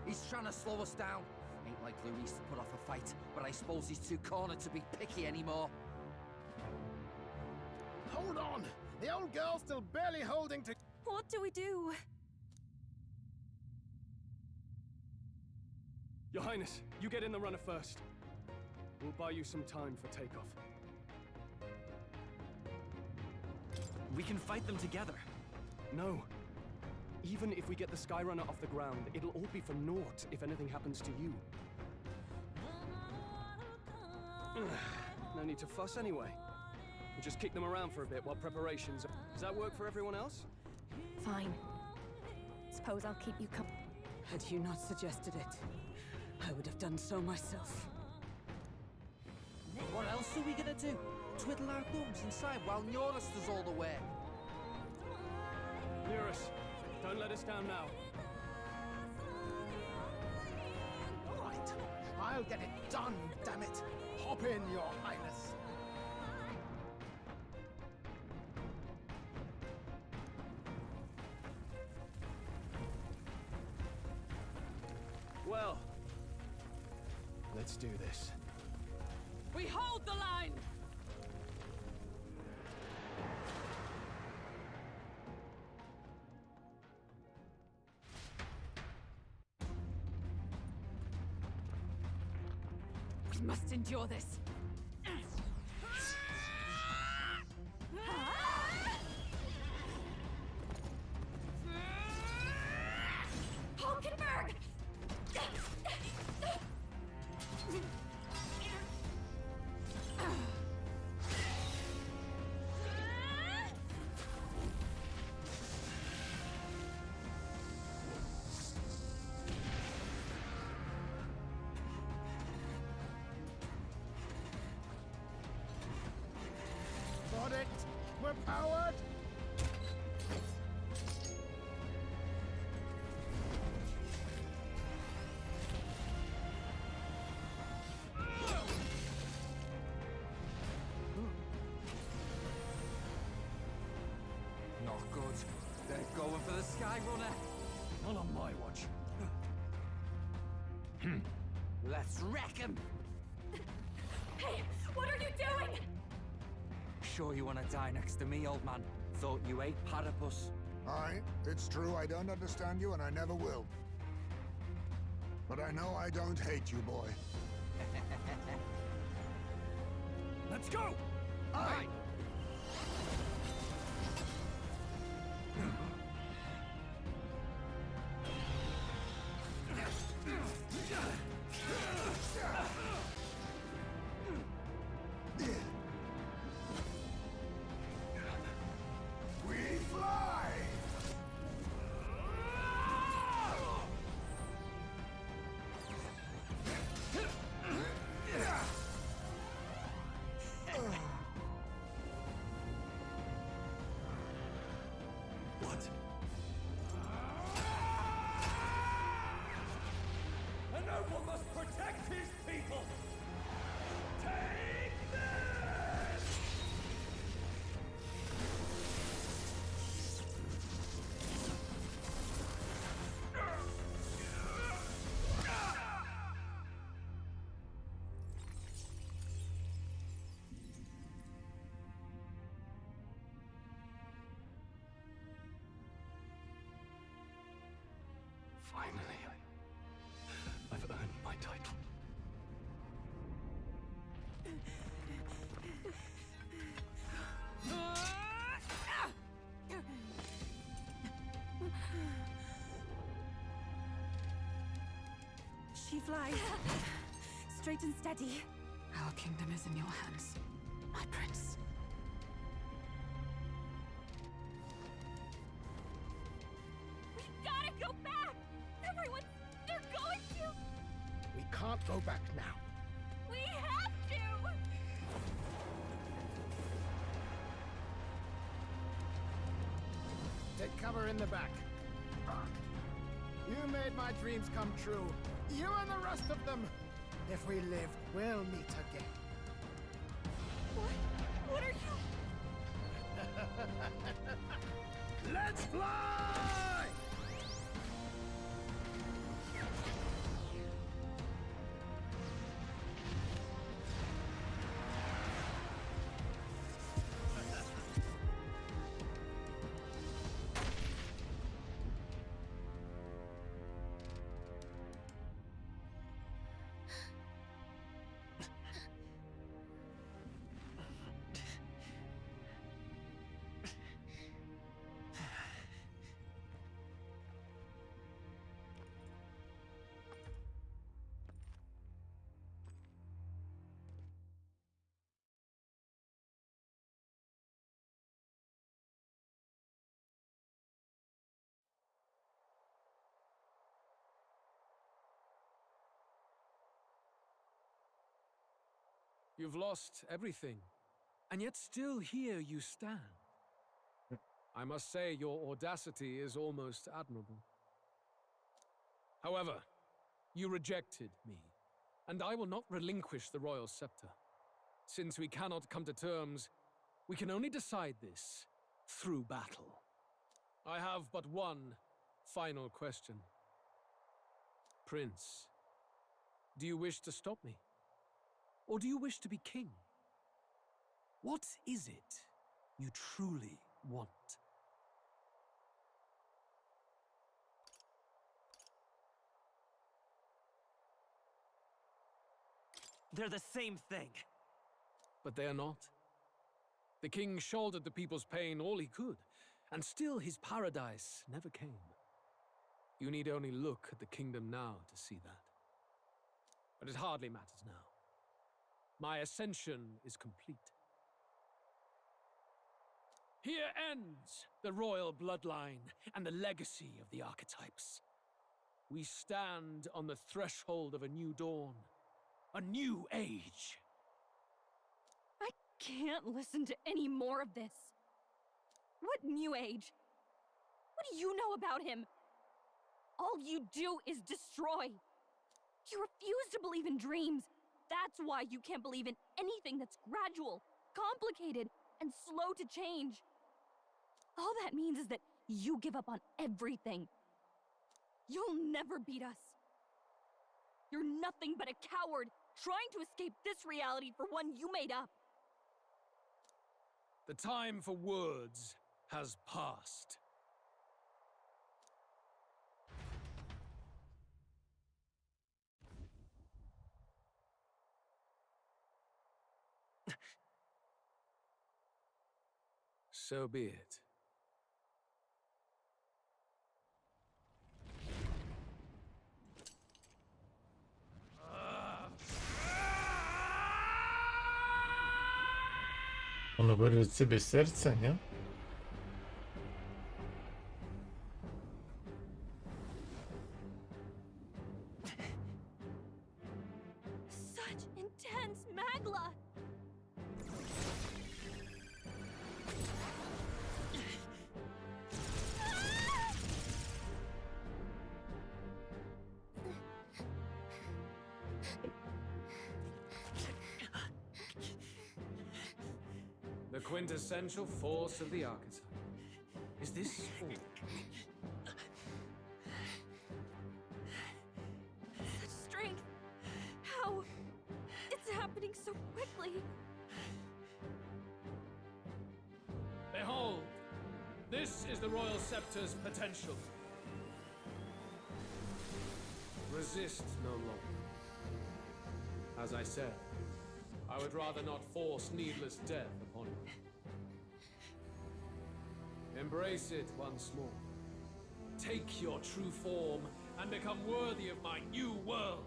He's trying to slow us down. Ain't like Luis to put off a fight, but I suppose he's too cornered to be picky anymore. Hold on! The old girl's still barely holding to... What do we do? Your Highness, you get in the runner first. We'll buy you some time for takeoff. We can fight them together. No. Even if we get the Skyrunner off the ground, it'll all be for naught if anything happens to you. No need to fuss anyway. We'll just kick them around for a bit while preparations... Does that work for everyone else? Fine. Suppose I'll keep you company. Had you not suggested it, I would have done so myself. What else are we gonna do? Twiddle our thumbs inside while Norris does all the work? Eurus, don't let us down now. Right, I'll get it done, damn it! Hop in, Your Highness! Well, let's do this. We hold the line! We must endure this. Hulkenberg! Got it! We're powered! Going for the Sky Runner. Not on my watch. Let's wreck him! Hey, what are you doing? Sure you want to die next to me, old man? Thought you ate platypus. Aye, it's true I don't understand you and I never will. But I know I don't hate you, boy. Let's go! Aye! We fly! What? A noble must protect his people! Take this! Finally, I've earned my title. She flies. Straight and steady. Our kingdom is in your hands, my prince. We gotta go back! Everyone, they're going to! We can't go back now. We have to! Take cover in the back. You made my dreams come true. You and the rest of them. If we live, we'll meet again. What are you? Let's fly! You've lost everything, and yet still here you stand. I must say your audacity is almost admirable. However, you rejected me, and I will not relinquish the royal scepter. Since we cannot come to terms, we can only decide this through battle. I have but one final question. Prince, do you wish to stop me? Or do you wish to be king? What is it you truly want? They're the same thing. But they are not. The king shouldered the people's pain all he could, and still his paradise never came. You need only look at the kingdom now to see that. But it hardly matters now. My ascension is complete. Here ends the royal bloodline and the legacy of the archetypes. We stand on the threshold of a new dawn, a new age. I can't listen to any more of this. What new age? What do you know about him? All you do is destroy. You refuse to believe in dreams. That's why you can't believe in anything that's gradual, complicated, and slow to change. All that means is that You give up on everything. You'll never beat us. You're nothing but a coward trying to escape this reality for one you made up. The time for words has passed. So be it. Он вырвет себе сердце, нет? Such intense magla! The quintessential force of the archetype. Is this all? Such strength! How? It's happening so quickly! Behold! This is the Royal Scepter's potential. Resist no longer. As I said, I would rather not force needless death upon you. Embrace it once more. Take your true form and become worthy of my new world.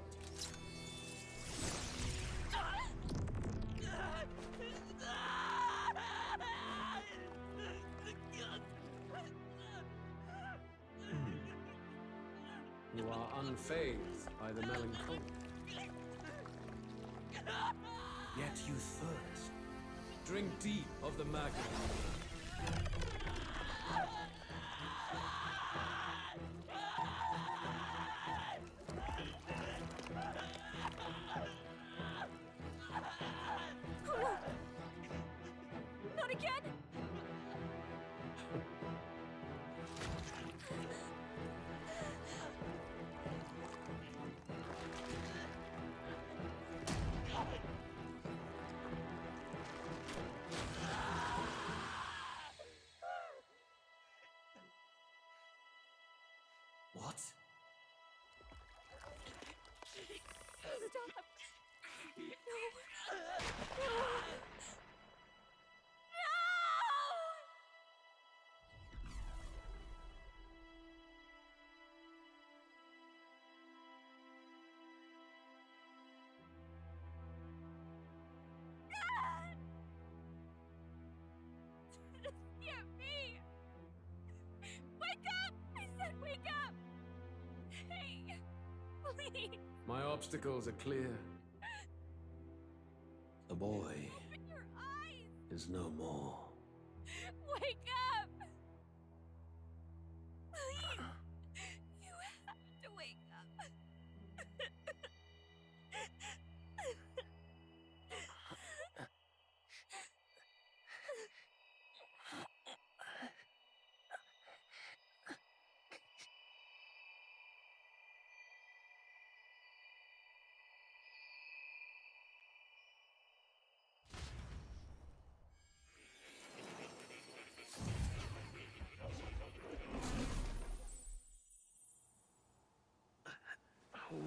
You are unfazed by the melancholy. Yet you thirst. Drink deep of the magma. Oh no! Not again! What? Stop! No! No! This can't be! Wake up! I said wake up! Hey! Please! My obstacles are clear. The boy Open your eyes! is no more. Wake up! Please! You have to wake up!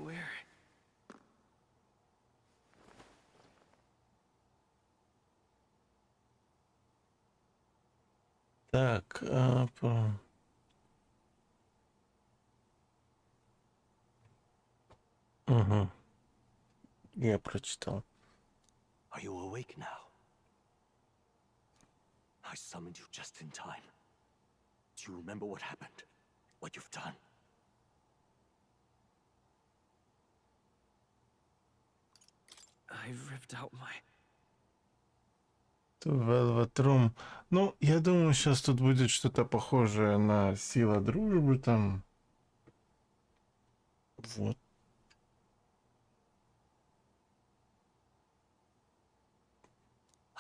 Where? Так, Угу. Я прочитал. Are you awake now? I summoned you just in time. Do you remember what happened? What you've done? I ripped out my... Velvet Room. Ну, я думаю, сейчас тут будет что-то похожее на сила дружбы там. Вот.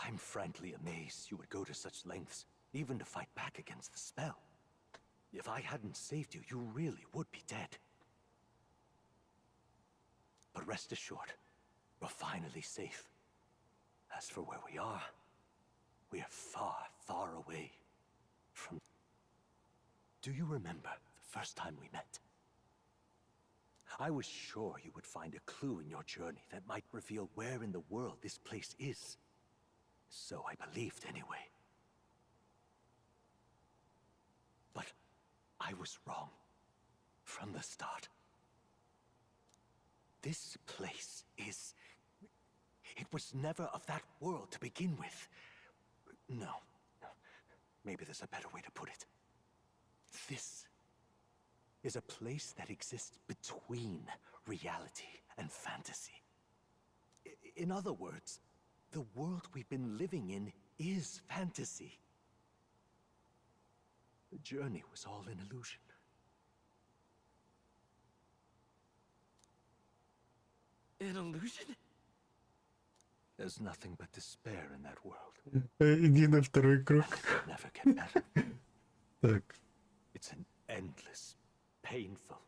I'm frankly amazed you would go to such lengths, even to fight back against the spell. If I hadn't saved you, you really would be dead. But rest assured, you're finally safe. As for where we are far, far away from... Do you remember the first time we met? I was sure you would find a clue in your journey that might reveal where in the world this place is. So I believed anyway. But I was wrong from the start. This place is... It was never of that world to begin with. No. Maybe there's a better way to put it. This is a place that exists between reality and fantasy. In other words, the world we've been living in is fantasy. The journey was all an illusion. An illusion? There's nothing but despair in that world. Иди на второй круг. Never get better. Так. It's an endless, painful,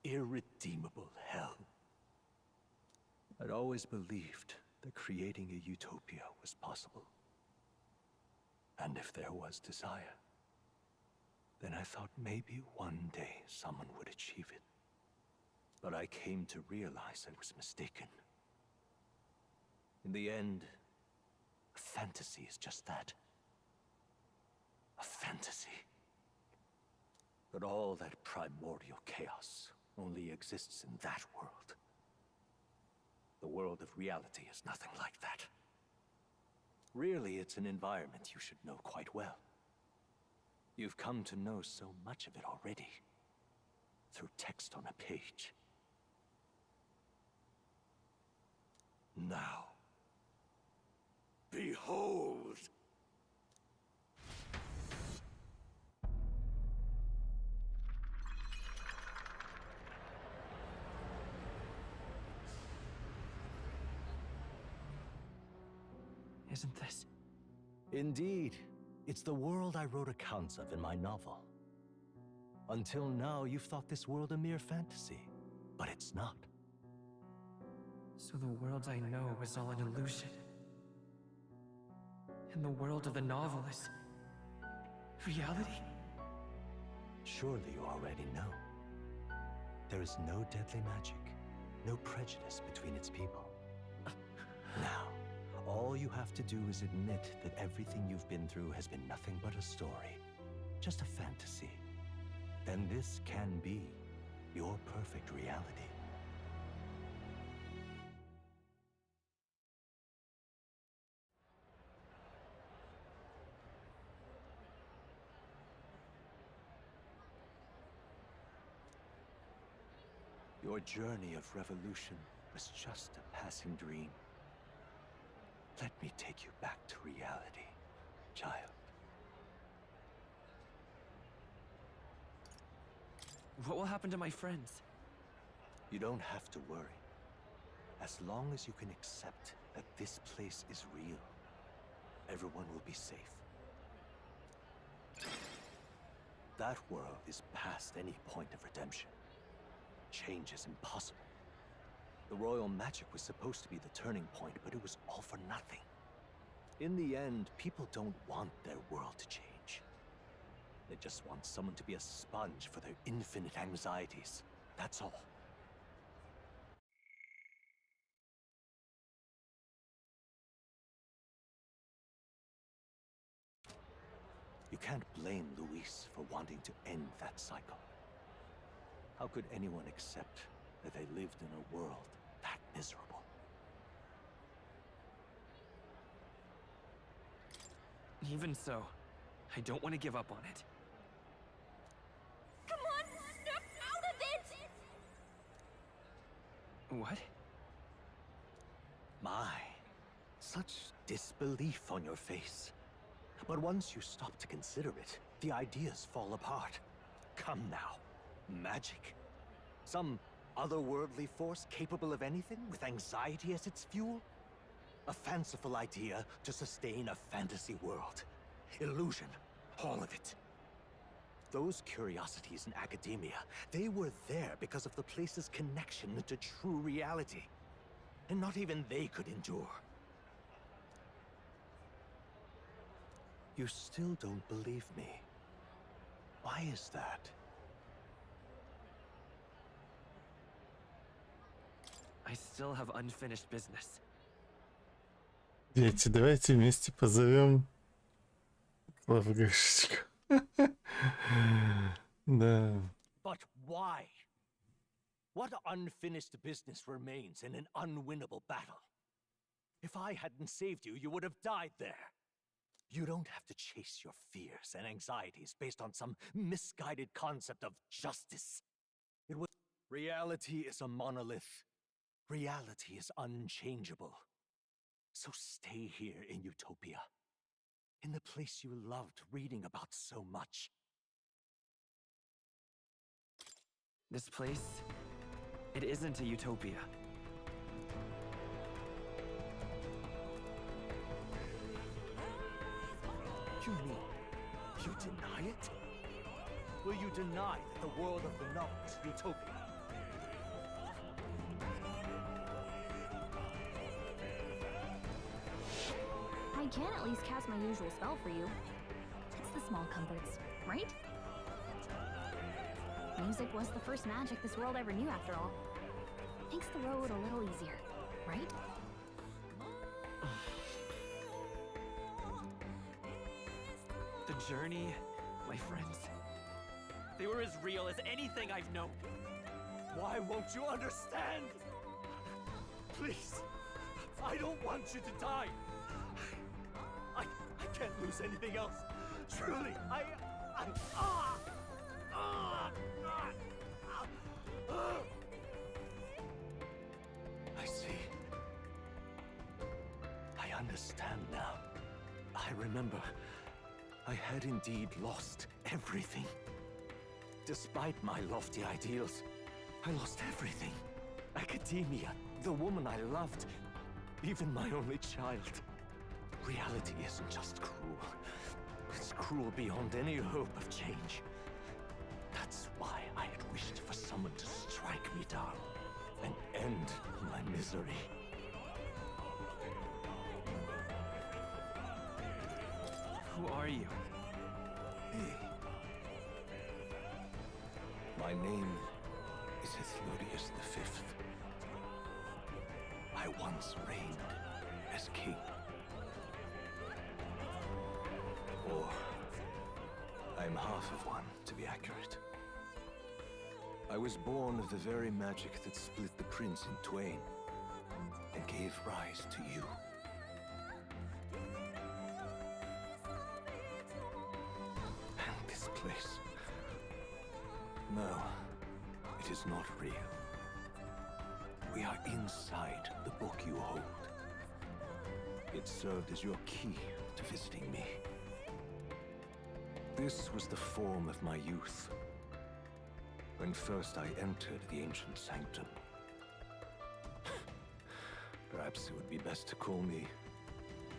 irredeemable hell. I'd always believed that creating a utopia was possible. And if there was desire, then I thought maybe one day someone would achieve it. But I came to realize I was mistaken. In the end, fantasy is just that. A fantasy. But all that primordial chaos only exists in that world. The world of reality is nothing like that. Really, it's an environment you should know quite well. You've come to know so much of it already, through text on a page. Now, behold! Isn't this? Indeed. It's the world I wrote accounts of in my novel. Until now, you've thought this world a mere fantasy, but it's not. So the world I know is all an illusion. And the world of the novel is... reality? Surely you already know. There is no deadly magic, no prejudice between its people. Now, all you have to do is admit that everything you've been through has been nothing but a story, just a fantasy. Then this can be your perfect reality. Your journey of revolution was just a passing dream. Let me take you back to reality, child. What will happen to my friends? You don't have to worry. As long as you can accept that this place is real, everyone will be safe. That world is past any point of redemption. Change is impossible. The royal magic was supposed to be the turning point, but it was all for nothing. In the end, people don't want their world to change. They just want someone to be a sponge for their infinite anxieties. That's all. You can't blame Luis for wanting to end that cycle. How could anyone accept that they lived in a world that miserable? Even so, I don't want to give up on it. Come on, snap out of it! What? My, such disbelief on your face. But once you stop to consider it, the ideas fall apart. Come now. Magic? Some otherworldly force capable of anything, with anxiety as its fuel? A fanciful idea to sustain a fantasy world. Illusion, all of it. Those curiosities in academia, they were there because of the place's connection to true reality. And not even they could endure. You still don't believe me. Why is that? I still have unfinished business. Дети, давайте вместе позовем Клавгашечку. Да. But why? What unfinished business remains in an unwinnable battle? If I hadn't saved you, you would have died there. You don't have to chase your fears and anxieties based on some misguided concept of justice. Reality is a monolith. Reality is unchangeable. So stay here in Utopia, in the place you loved reading about so much. This place, it isn't a utopia. You mean you deny it? Will you deny that the world of the novel is utopia? I can at least cast my usual spell for you. It's the small comforts, right? Music was the first magic this world ever knew, after all. Makes the road a little easier, right? The journey, my friends, they were as real as anything I've known. Why won't you understand? Please, I don't want you to die. I can't lose anything else. Truly, I see. I understand now. I remember. I had indeed lost everything. Despite my lofty ideals, I lost everything. Academia, the woman I loved, even my only child. Reality isn't just cruel. It's cruel beyond any hope of change. That's why I had wished for someone to strike me down and end my misery. Who are you? Hey. My name is Ethodius V. I once reigned as king. Or, I'm half of one, to be accurate. I was born of the very magic that split the prince in twain and gave rise to you. And this place. No, it is not real. We are inside the book you hold. It served as your key to visiting me. This was the form of my youth, when first I entered the ancient sanctum. Perhaps it would be best to call me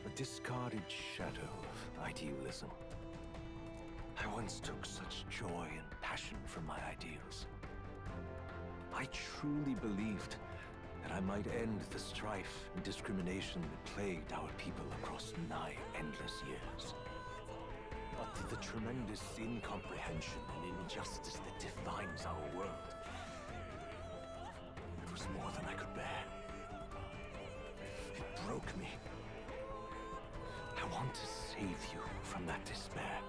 a discarded shadow of idealism. I once took such joy and passion from my ideals. I truly believed that I might end the strife and discrimination that plagued our people across nigh endless years. But the tremendous incomprehension and injustice that defines our world, it was more than I could bear. It broke me. I want to save you from that despair.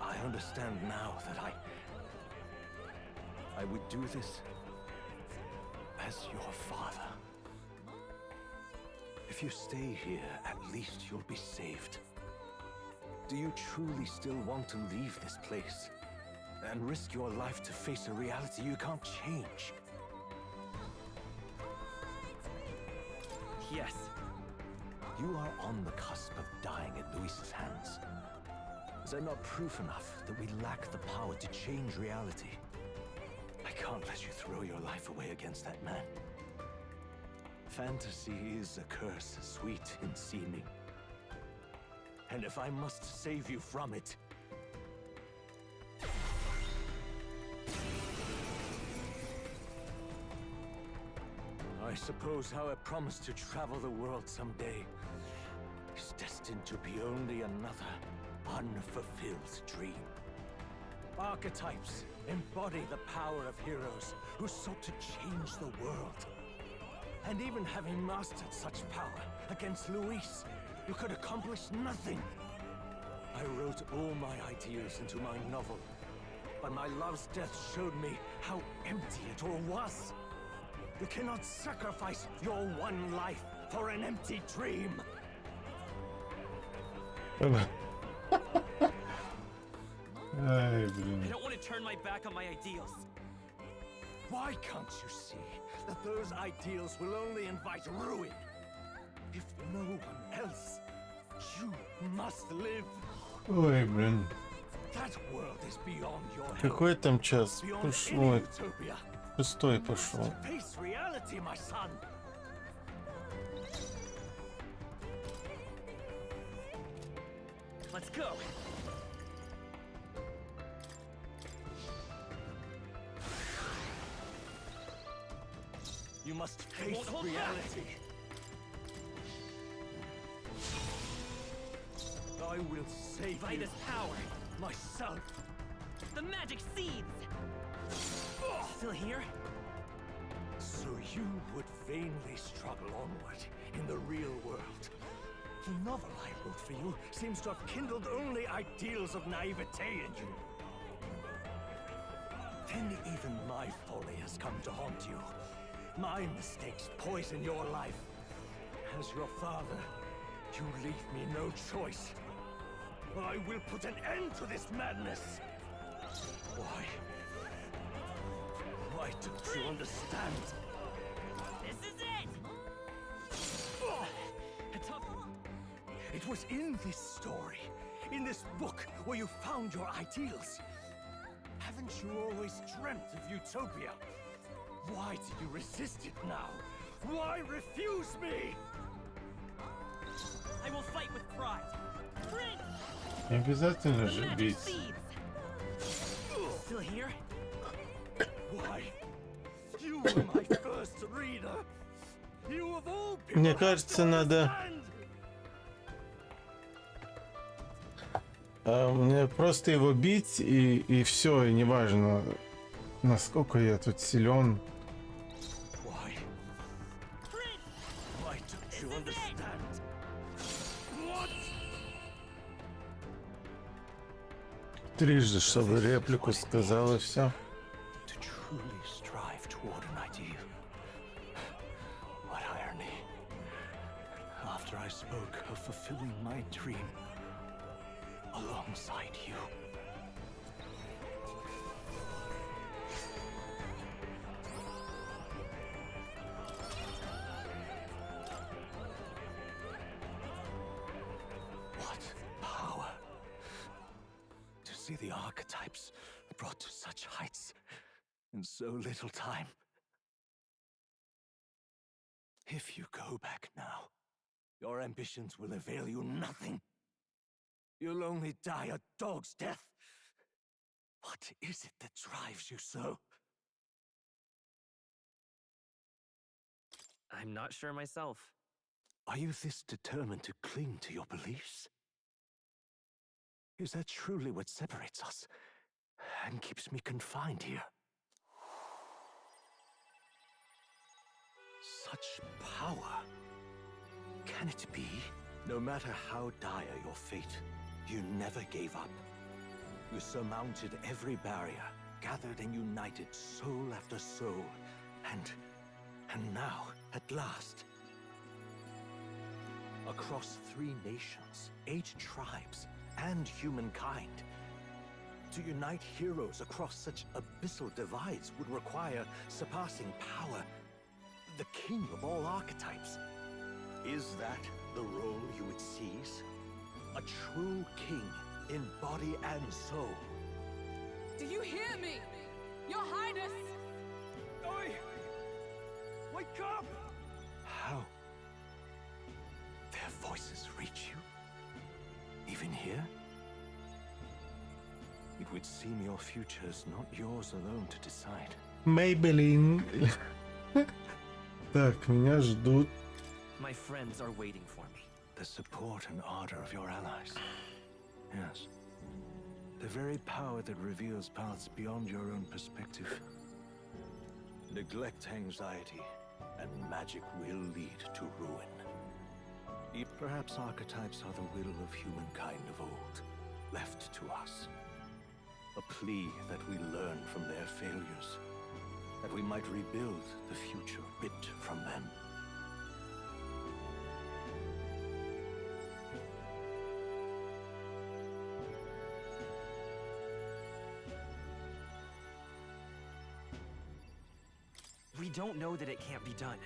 I understand now that I would do this as your father. If you stay here, at least you'll be saved. Do you truly still want to leave this place and risk your life to face a reality you can't change? Yes. You are on the cusp of dying at Luis's hands. Is that not proof enough that we lack the power to change reality? I can't let you throw your life away against that man. Fantasy is a curse, sweet in seeming. And if I must save you from it, I suppose our promise to travel the world someday is destined to be only another unfulfilled dream. Archetypes embody the power of heroes who sought to change the world. And even having mastered such power against Luis, you could accomplish nothing. I wrote all my ideals into my novel, but my love's death showed me how empty it all was. You cannot sacrifice your one life for an empty dream. Ай, блин. I don't want to turn my back on my ideals. Why can't you see that those ideals will only invite ruin? If no one else, you must live. Ой, блин. That world is beyond your help. Какой там час? Beyond Пошел. any utopia. Шестой пошел. Face reality, my son. Let's go. You must face reality. I will save by this power myself. The magic seeds! Still here? So you would vainly struggle onward in the real world. The novel I wrote for you seems to have kindled only ideals of naivete in you. Then even my folly has come to haunt you. My mistakes poison your life. As your father, you leave me no choice. I will put an end to this madness. Why? Why don't you understand? This is it! It was in this story, in this book, where you found your ideals. Haven't you always dreamt of utopia? Why do you resist it now? Why refuse me? I will fight with pride. Prince! Не обязательно же бить. Still here? Why? You were my first reader. You of all people. Мне кажется, надо... Мне просто его бить и все, и неважно, насколько я тут силен. Трижды, чтобы реплику сказал, и все. After I spoke of fulfilling my dream alongside you. What power to see the archetypes brought to such heights in so little time. If you go back now, your ambitions will avail you nothing. You'll only die a dog's death. What is it that drives you so? I'm not sure myself. Are you this determined to cling to your beliefs? Is that truly what separates us and keeps me confined here? Such power. Can it be? No matter how dire your fate, you never gave up. You surmounted every barrier, gathered and united soul after soul, and now, at last, across 3 nations, 8 tribes, and humankind, to unite heroes across such abyssal divides would require surpassing power, the king of all archetypes. Is that the role you would seize? A true king in body and soul. Do you hear me? Your Highness! Oi! Wake up! How? Their voices reach you? Even here? It would seem your future's not yours alone to decide. Maybelline. Так, меня ждут. My friends are waiting for me. The support and ardor of your allies. Yes. The very power that reveals paths beyond your own perspective. Neglect anxiety, and magic will lead to ruin. Perhaps archetypes are the will of humankind of old, left to us. A plea that we learn from their failures, that we might rebuild the future bit from them. We don't know that it can't be done.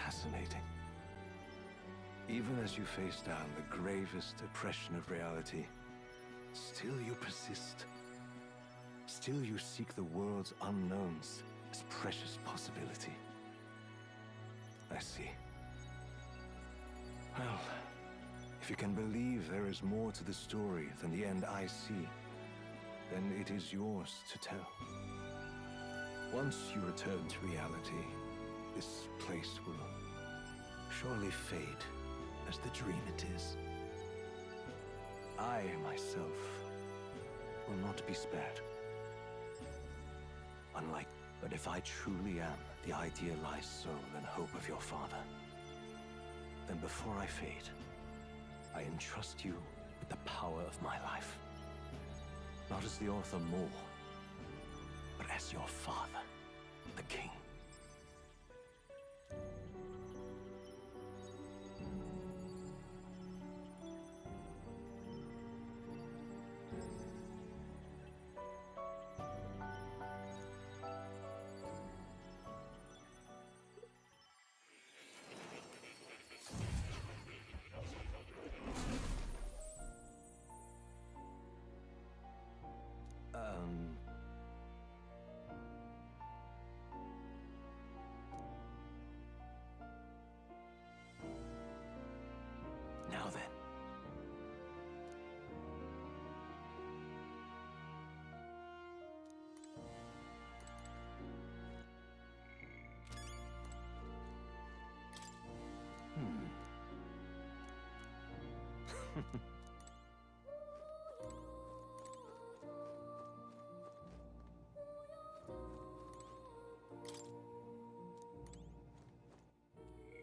Fascinating. Even as you face down the gravest oppression of reality, still you persist. Still you seek the world's unknowns as precious possibility. I see. Well, if you can believe there is more to the story than the end I see, then it is yours to tell. Once you return to reality, this place will surely fade as the dream it is. I, myself, will not be spared. Unlike, but if I truly am the idealized soul and hope of your father, then before I fade, I entrust you with the power of my life. Not as the author more, but as your father, the king. Now then.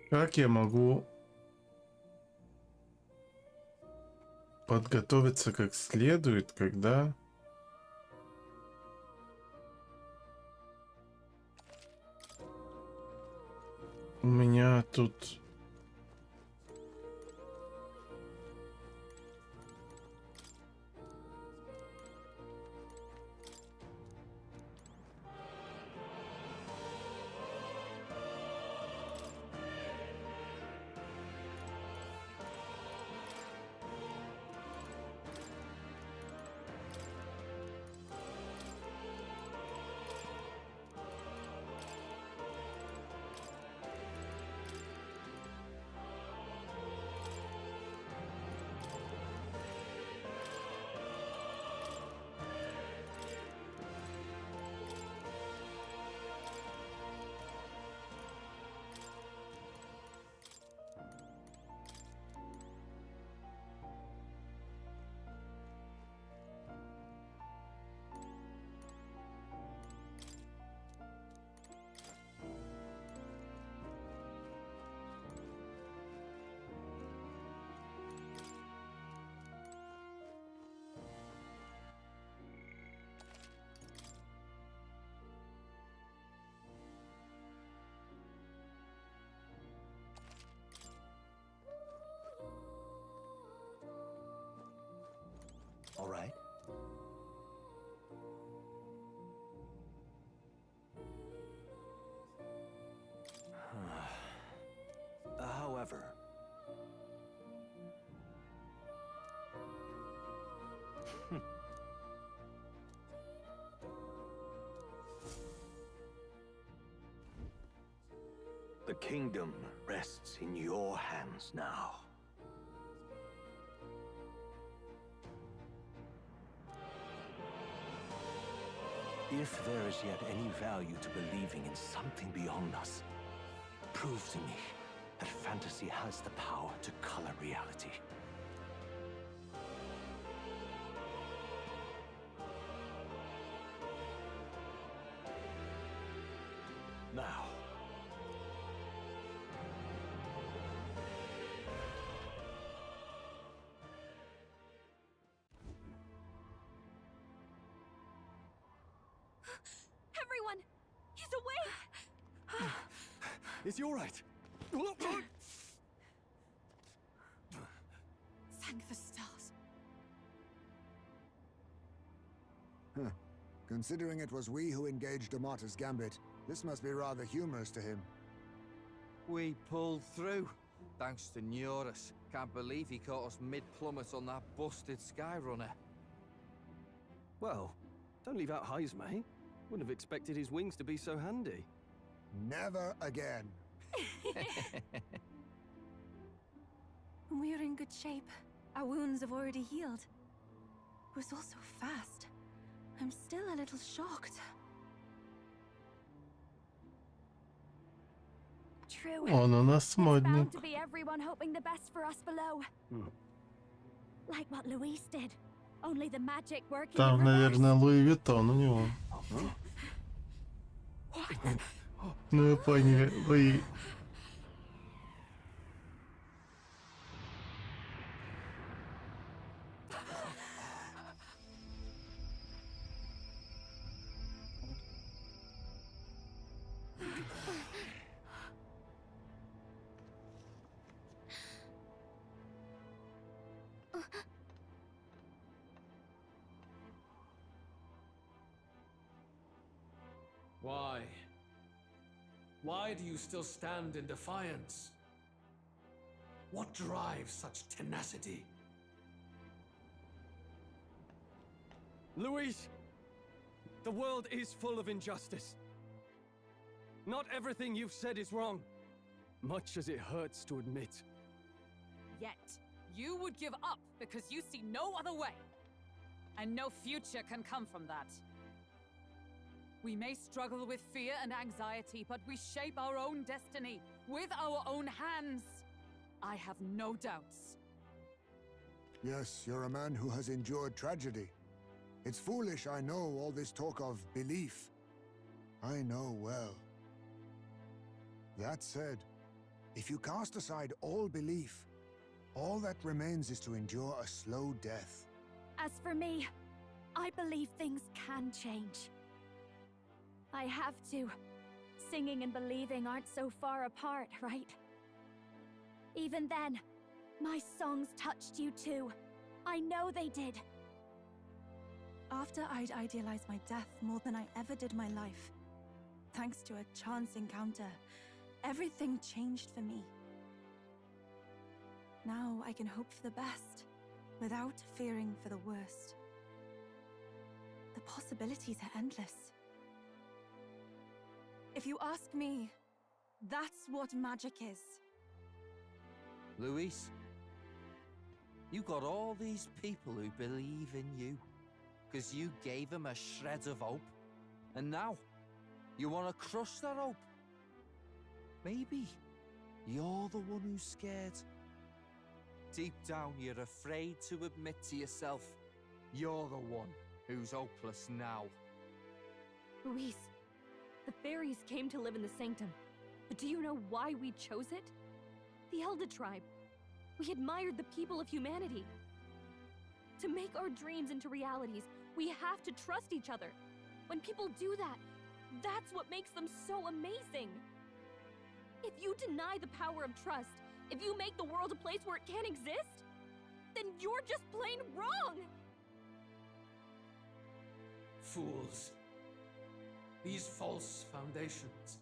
Как я могу подготовиться как следует, когда у меня тут All right. However, the kingdom rests in your hands now. If there is yet any value to believing in something beyond us, prove to me that fantasy has the power to color reality. Now. Everyone! He's awake! Is he all right? Thank the stars. Huh. Considering it was we who engaged Amata's gambit, this must be rather humorous to him. We pulled through, thanks to Neurus. Can't believe he caught us mid-plummet on that busted Skyrunner. Well, don't leave out Heis, mate. Wouldn't have expected his wings to be so handy. Never again. We're in good shape. Our wounds have already healed. It was all so fast. I'm still a little shocked. True. Он у нас It's модник. bound to be everyone hoping the best for us below. Like what Luis did. Only the magic working Там, in reverse. наверное, Луи Виттон у него. Ну, вы поняли, Луи. Why? Why do you still stand in defiance? What drives such tenacity? Luis! The world is full of injustice. Not everything you've said is wrong, much as it hurts to admit. Yet, you would give up because you see no other way. And no future can come from that. We may struggle with fear and anxiety, but we shape our own destiny with our own hands. I have no doubts. Yes, you're a man who has endured tragedy. It's foolish, I know, all this talk of belief. I know well. That said, if you cast aside all belief, all that remains is to endure a slow death. As for me, I believe things can change. I have to. Singing and believing aren't so far apart, right? Even then, my songs touched you too. I know they did. After I'd idealized my death more than I ever did my life, thanks to a chance encounter, everything changed for me. Now I can hope for the best, without fearing for the worst. The possibilities are endless. If you ask me, that's what magic is. Luis, you got all these people who believe in you, because you gave them a shred of hope. And now, you want to crush that hope. Maybe you're the one who's scared. Deep down, you're afraid to admit to yourself, you're the one who's hopeless now. Luis, the fairies came to live in the Sanctum. But do you know why we chose it? The Elda tribe. We admired the people of humanity. To make our dreams into realities, we have to trust each other. When people do that, that's what makes them so amazing. If you deny the power of trust, if you make the world a place where it can't exist, then you're just plain wrong! Fools. These false foundations.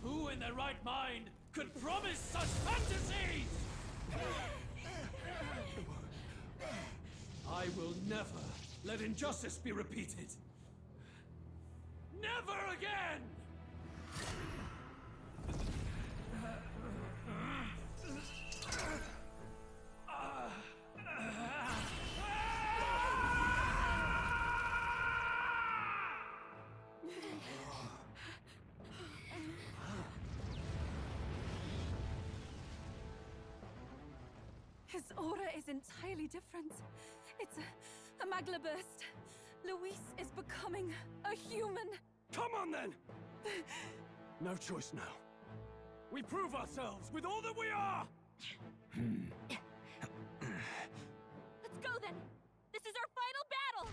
Who in their right mind could promise such fantasies? I will never let injustice be repeated. Never again! His aura is entirely different. It's a magla burst. Luis is becoming a human. Come on then! No choice now. We prove ourselves with all that we are! Let's go then! This is our final battle!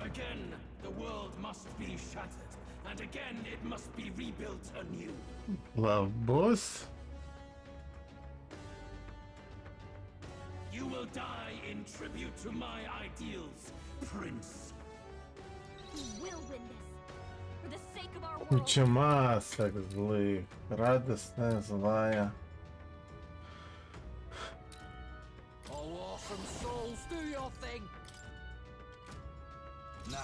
Again, the world must be shattered, and again it must be rebuilt anew. Love boss. You will die in tribute to my ideals, Prince. We will win this. For the sake of our world. Куча масок злых, радостная, злая. Oh, awesome souls, do your thing. Nah.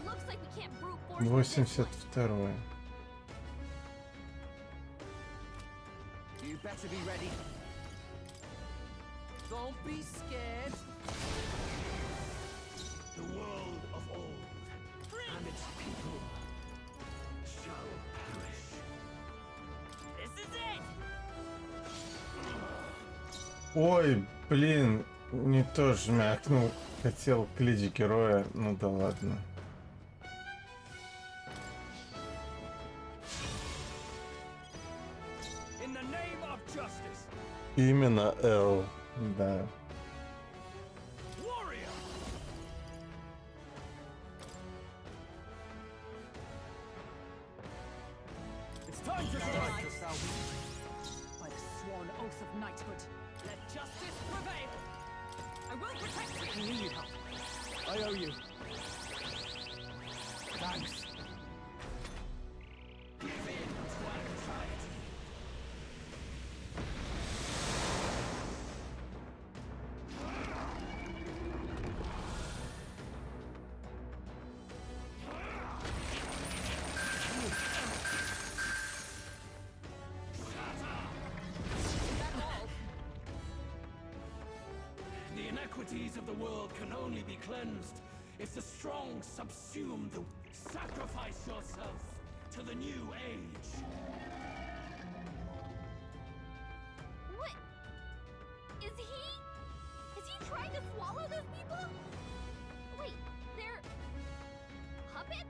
Looks like we can't brute force this one. 82. You better be ready. Don't be scared. The world of old and its people shall perish. This is it! Ой, блин, не то жмякнул. Хотел клич героя, ну да ладно. In the name of justice, Именно Л, да. warrior! It's time to strike! By the sworn oath of knighthood, let justice prevail. I will protect you. You need help. I owe you. Thanks. Give in to anxiety. The inequities of the world can only be cleansed if the strong subsume the... Sacrifice yourself to the new age. What? Is he trying to swallow those people? Wait, they're... puppets?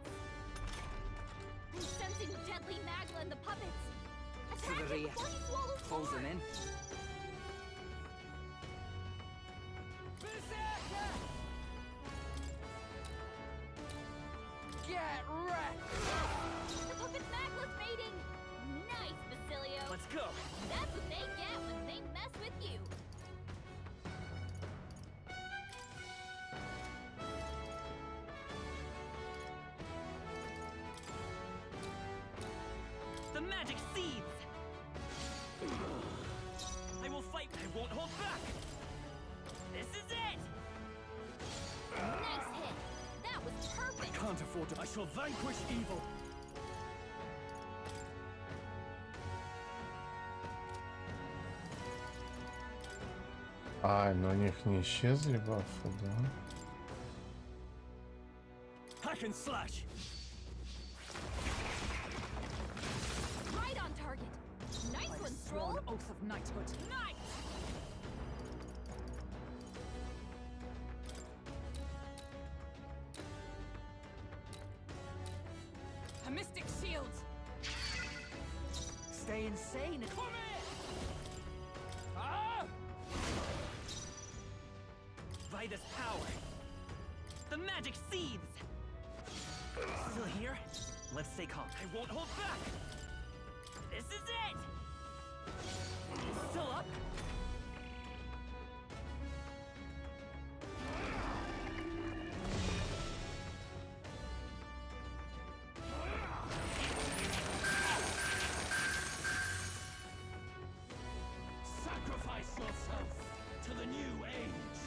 I'm sensing deadly magma in the puppets. To Attack the him rear. before he swallows Closing more. in. Berserker! Get wrecked! The puppet's magma's mating! Nice, Basilio! Let's go. That's what they get when they mess with you! The magic seeds. I will fight. I won't hold back. This is it. Nice hit! That was perfect! Can't afford to. I shall vanquish evil. А, но у них не исчезли бафы, да? Hack and slash. Right on target! Nice By the one, Stroll! sworn oath of knighthood. Nice! A mystic shield. Stay insane. Come here! Ah! Vitus power. The magic seeds. Still here? Let's stay calm. I won't hold back. This is it. Still up? Sacrifice yourself to the new age.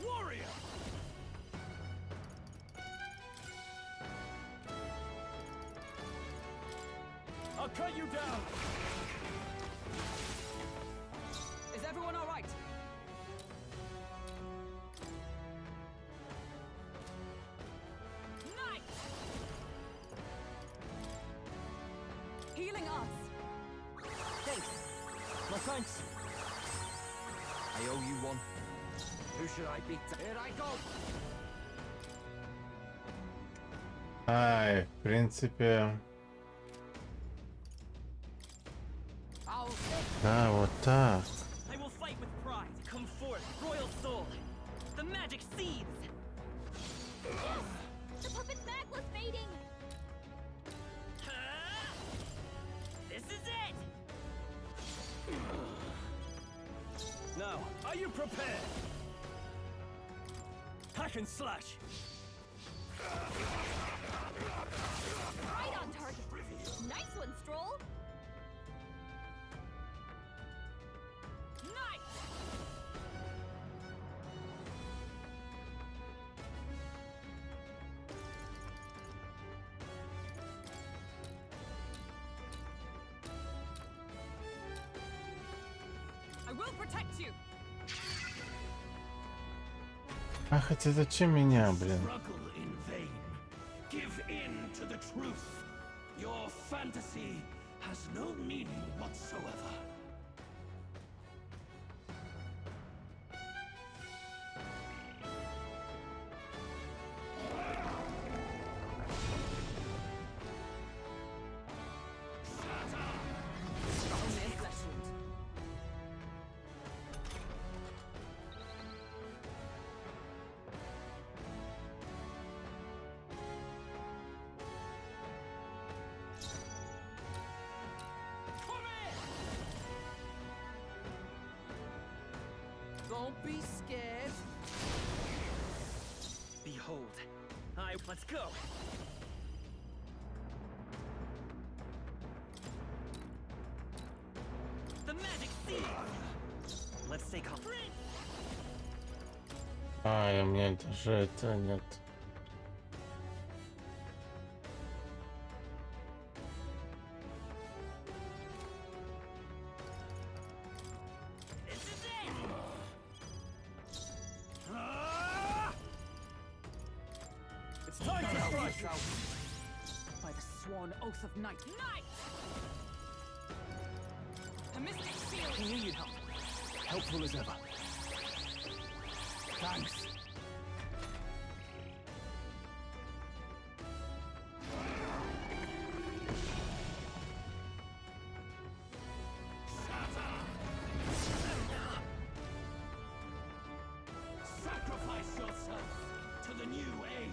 Warrior! I'll cut you down! Is everyone all right? helping us. Thanks. My thanks. I owe you one. Who should I beat? Here I go. Ай, в принципе... Да, вот так. I will fight with pride. Come forth, royal soul. The magic seeds. The puppet's necklace fading! This is it. Now, are you prepared? Hack and slash. Right on target! Nice one, Stroll! Nice! I will protect you. А хотя зачем меня, блин? Struggle in vain. Give in to the truth. Your fantasy has no meaning whatsoever. Don't be scared. Behold. Let's go. The magic seed. Let's stay calm. Ай, у меня даже это нет. It's time to strike! By the sworn oath of night. Night! A mystic shield! Can you need help? Helpful as ever. Thanks. Sacrifice yourself to the new age.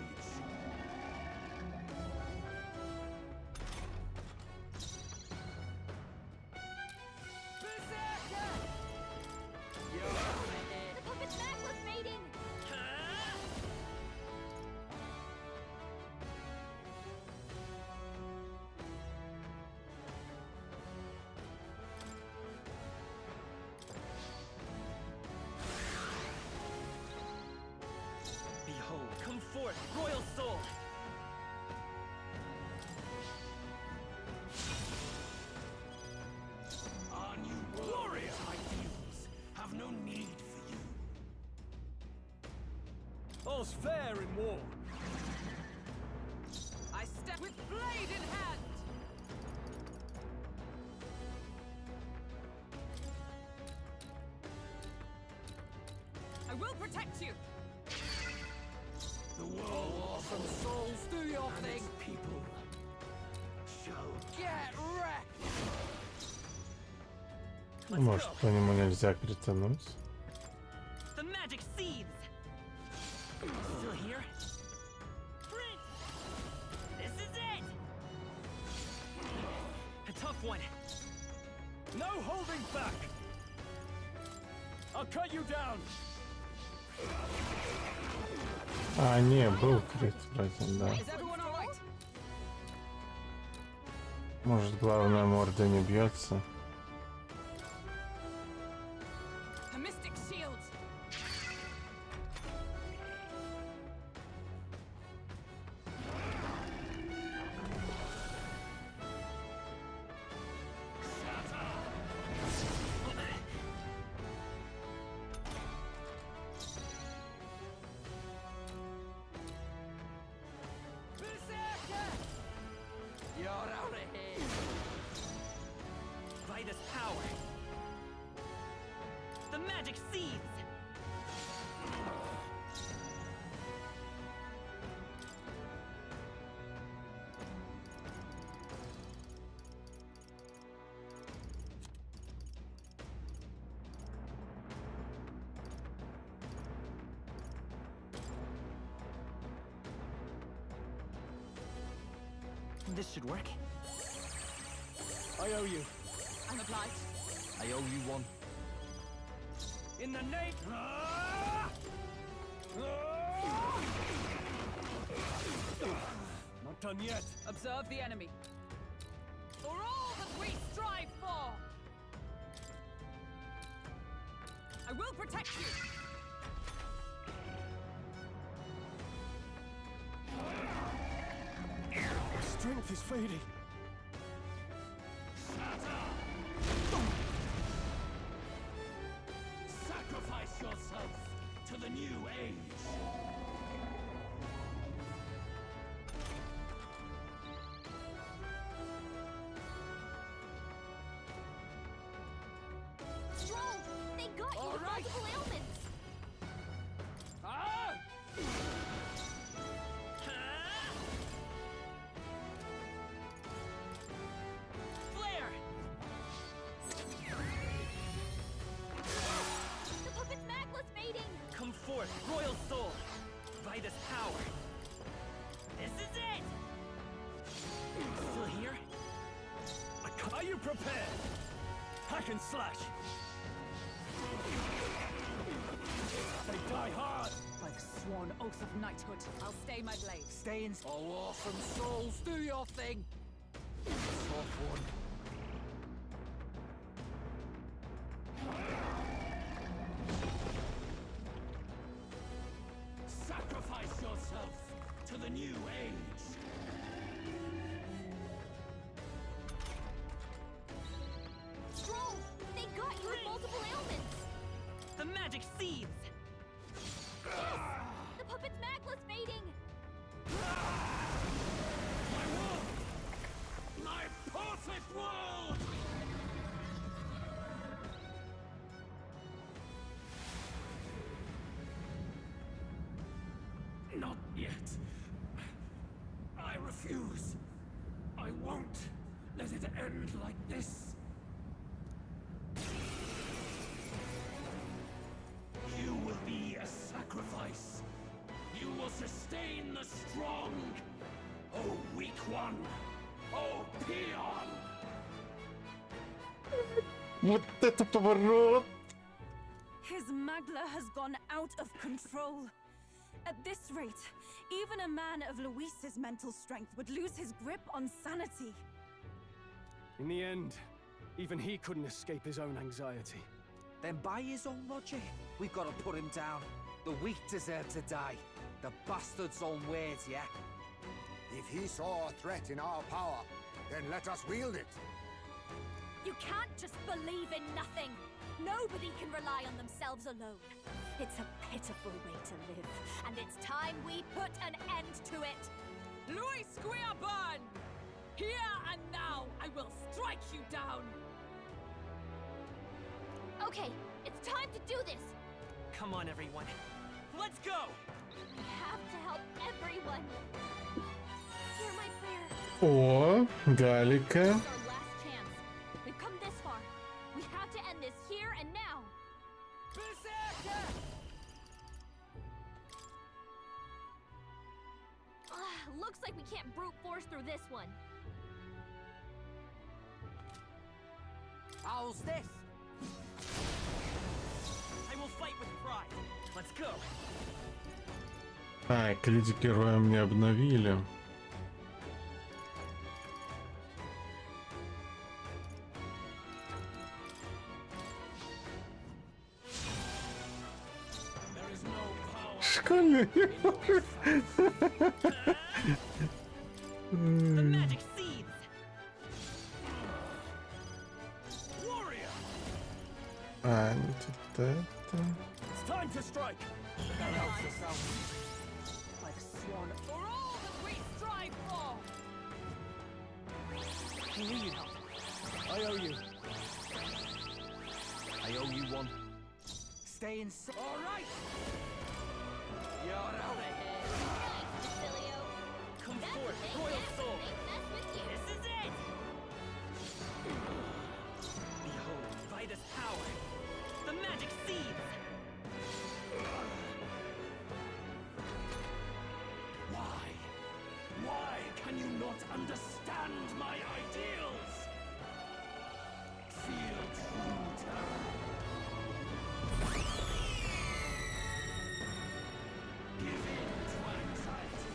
The puppet's necklace fading! Behold, come forth, royal soul. Our new warrior ideals have no need for you. All's fair in war. I step with blade in hand! I will protect you! The world Awesome souls, do your and thing! its people shall Get wrecked! Может, по нему нельзя критануть? The magic seeds. Still here? This is it. A tough one. No holding back. I'll cut you down. А, не, был крит, вроде, да. Is everyone all right? Может, главная морда не бьется. A mystic shield! Berserker! You're out of here! magic seeds! This should work. I owe you. I'm obliged. I owe you one. In the name... Not done yet. Observe the enemy. For all that we strive for! I will protect you! Strength is fading. Sacrifice yourself to the new age. Stroll! They got you with multiple ailments! Ah! Flare! The puppet's magla's fading! Come forth, royal soul! By this power! This is it! Still here? Are you prepared? Hack and slash. They die hard. By the sworn oath of knighthood, I'll stay my blade. Stay in... Oh, awesome souls, do your thing. Soft one. Sacrifice yourself to the new age. Stroll! They got you with multiple ailments! The magic seeds! The puppet's magla's fading! My perfect world! Not yet. I refuse. I won't let it end like this. You will be a sacrifice. You will sustain the strong. Oh, weak one. Oh, peon. Вот это поворот! His magla has gone out of control. At this rate, even a man of Luis's mental strength would lose his grip on sanity. In the end, even he couldn't escape his own anxiety. Then by his own logic, we've got to put him down. The weak deserve to die. The bastard's own words, yeah? If he saw a threat in our power, then let us wield it. You can't just believe in nothing! Nobody can rely on themselves alone. It's a pitiful way to live, and it's time we put an end to it! Louis Squeerburn! Here and now, I will strike you down! Okay, it's time to do this! Come on, everyone. Let's go! We have to help everyone! Hear my prayer. О, Галика. This is our last chance. We've come this far. We have to end this here and now. Looks like we can't brute force through this one. How's this? I will fight with pride. Let's go! А, клич героя мне обновили. Школьный. The magic seeds! А, не тут это. It's time to strike. That helps us out. By the sworn for all that we strive for! I knew you'd help. I owe you. I owe you one. stay inside. All right. You're out of here. Nice, Basilio. Come That's forth, the thing, royal that's soul. the thing, mess with you. This is it. Behold, by this power, the magic seeds. Why can you not understand my ideals? Feel true terror. Give in to anxiety.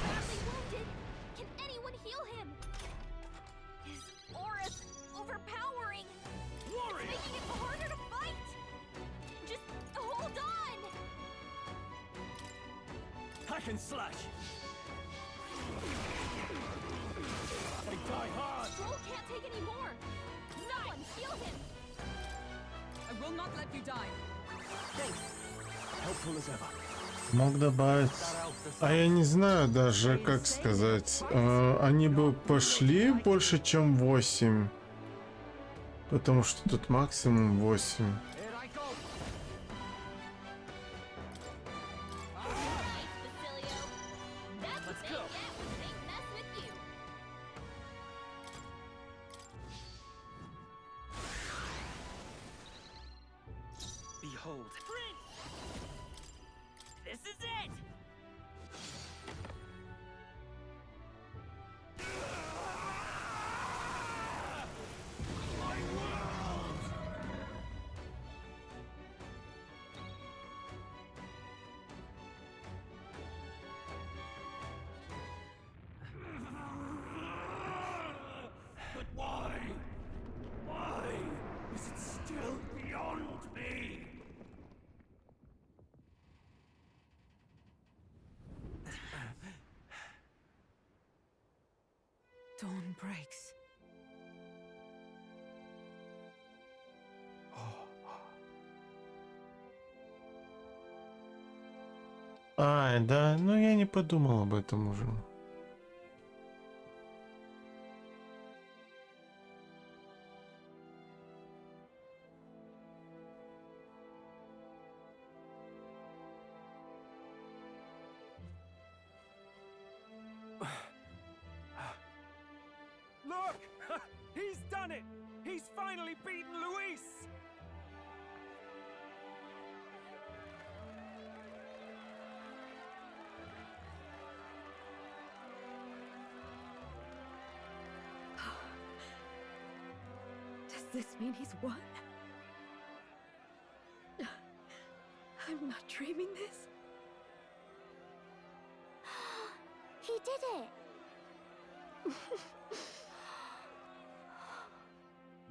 Badly wounded. Can anyone heal him? His aura's overpowering. Warrior! It's making it harder to fight. Just hold on. Hack and slash! They die hard! Stroll can't take any more. Someone heal him. I will not let you die. Thanks. Helpful as ever. Мог добавить. А я не знаю даже, как сказать. Они бы пошли больше, чем 8. Потому что тут максимум 8. Behold. This is it. My world! But why? Why is it still beyond me? Dawn breaks. Ай, да, ну я не подумал об этом уже. Look! He's done it! He's finally beaten Luis! Does this mean he's won? I'm not dreaming this. He did it.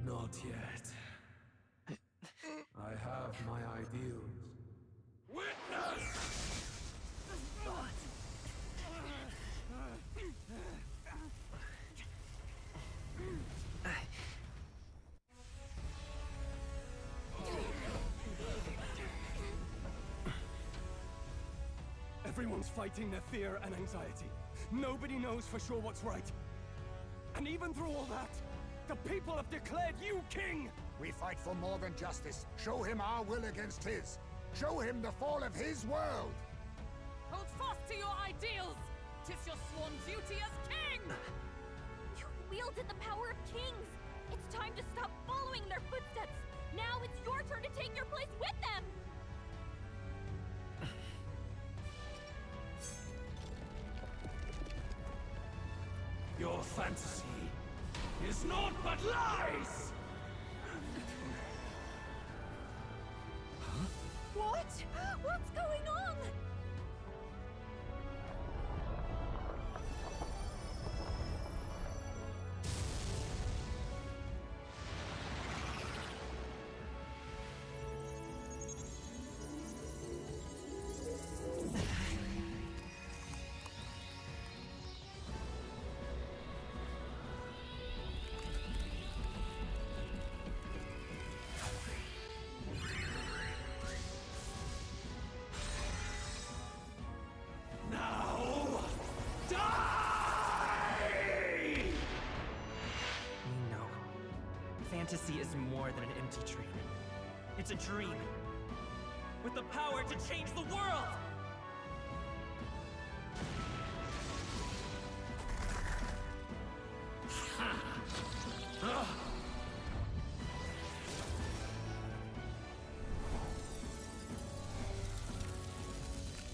Not yet. I have my ideals. Witness! Everyone's fighting their fear and anxiety. Nobody knows for sure what's right. And even through all that, the people have declared you king! We fight for more than justice. Show him our will against his. Show him the fall of his world! Hold fast to your ideals. 'Tis your sworn duty as king. You wielded the power of kings. It's time to stop following their footsteps. Now it's your turn to take your place with them. Your fantasy is naught but lies! What? What's going on? fantasy is more than an empty dream. It's a dream with the power to change the world!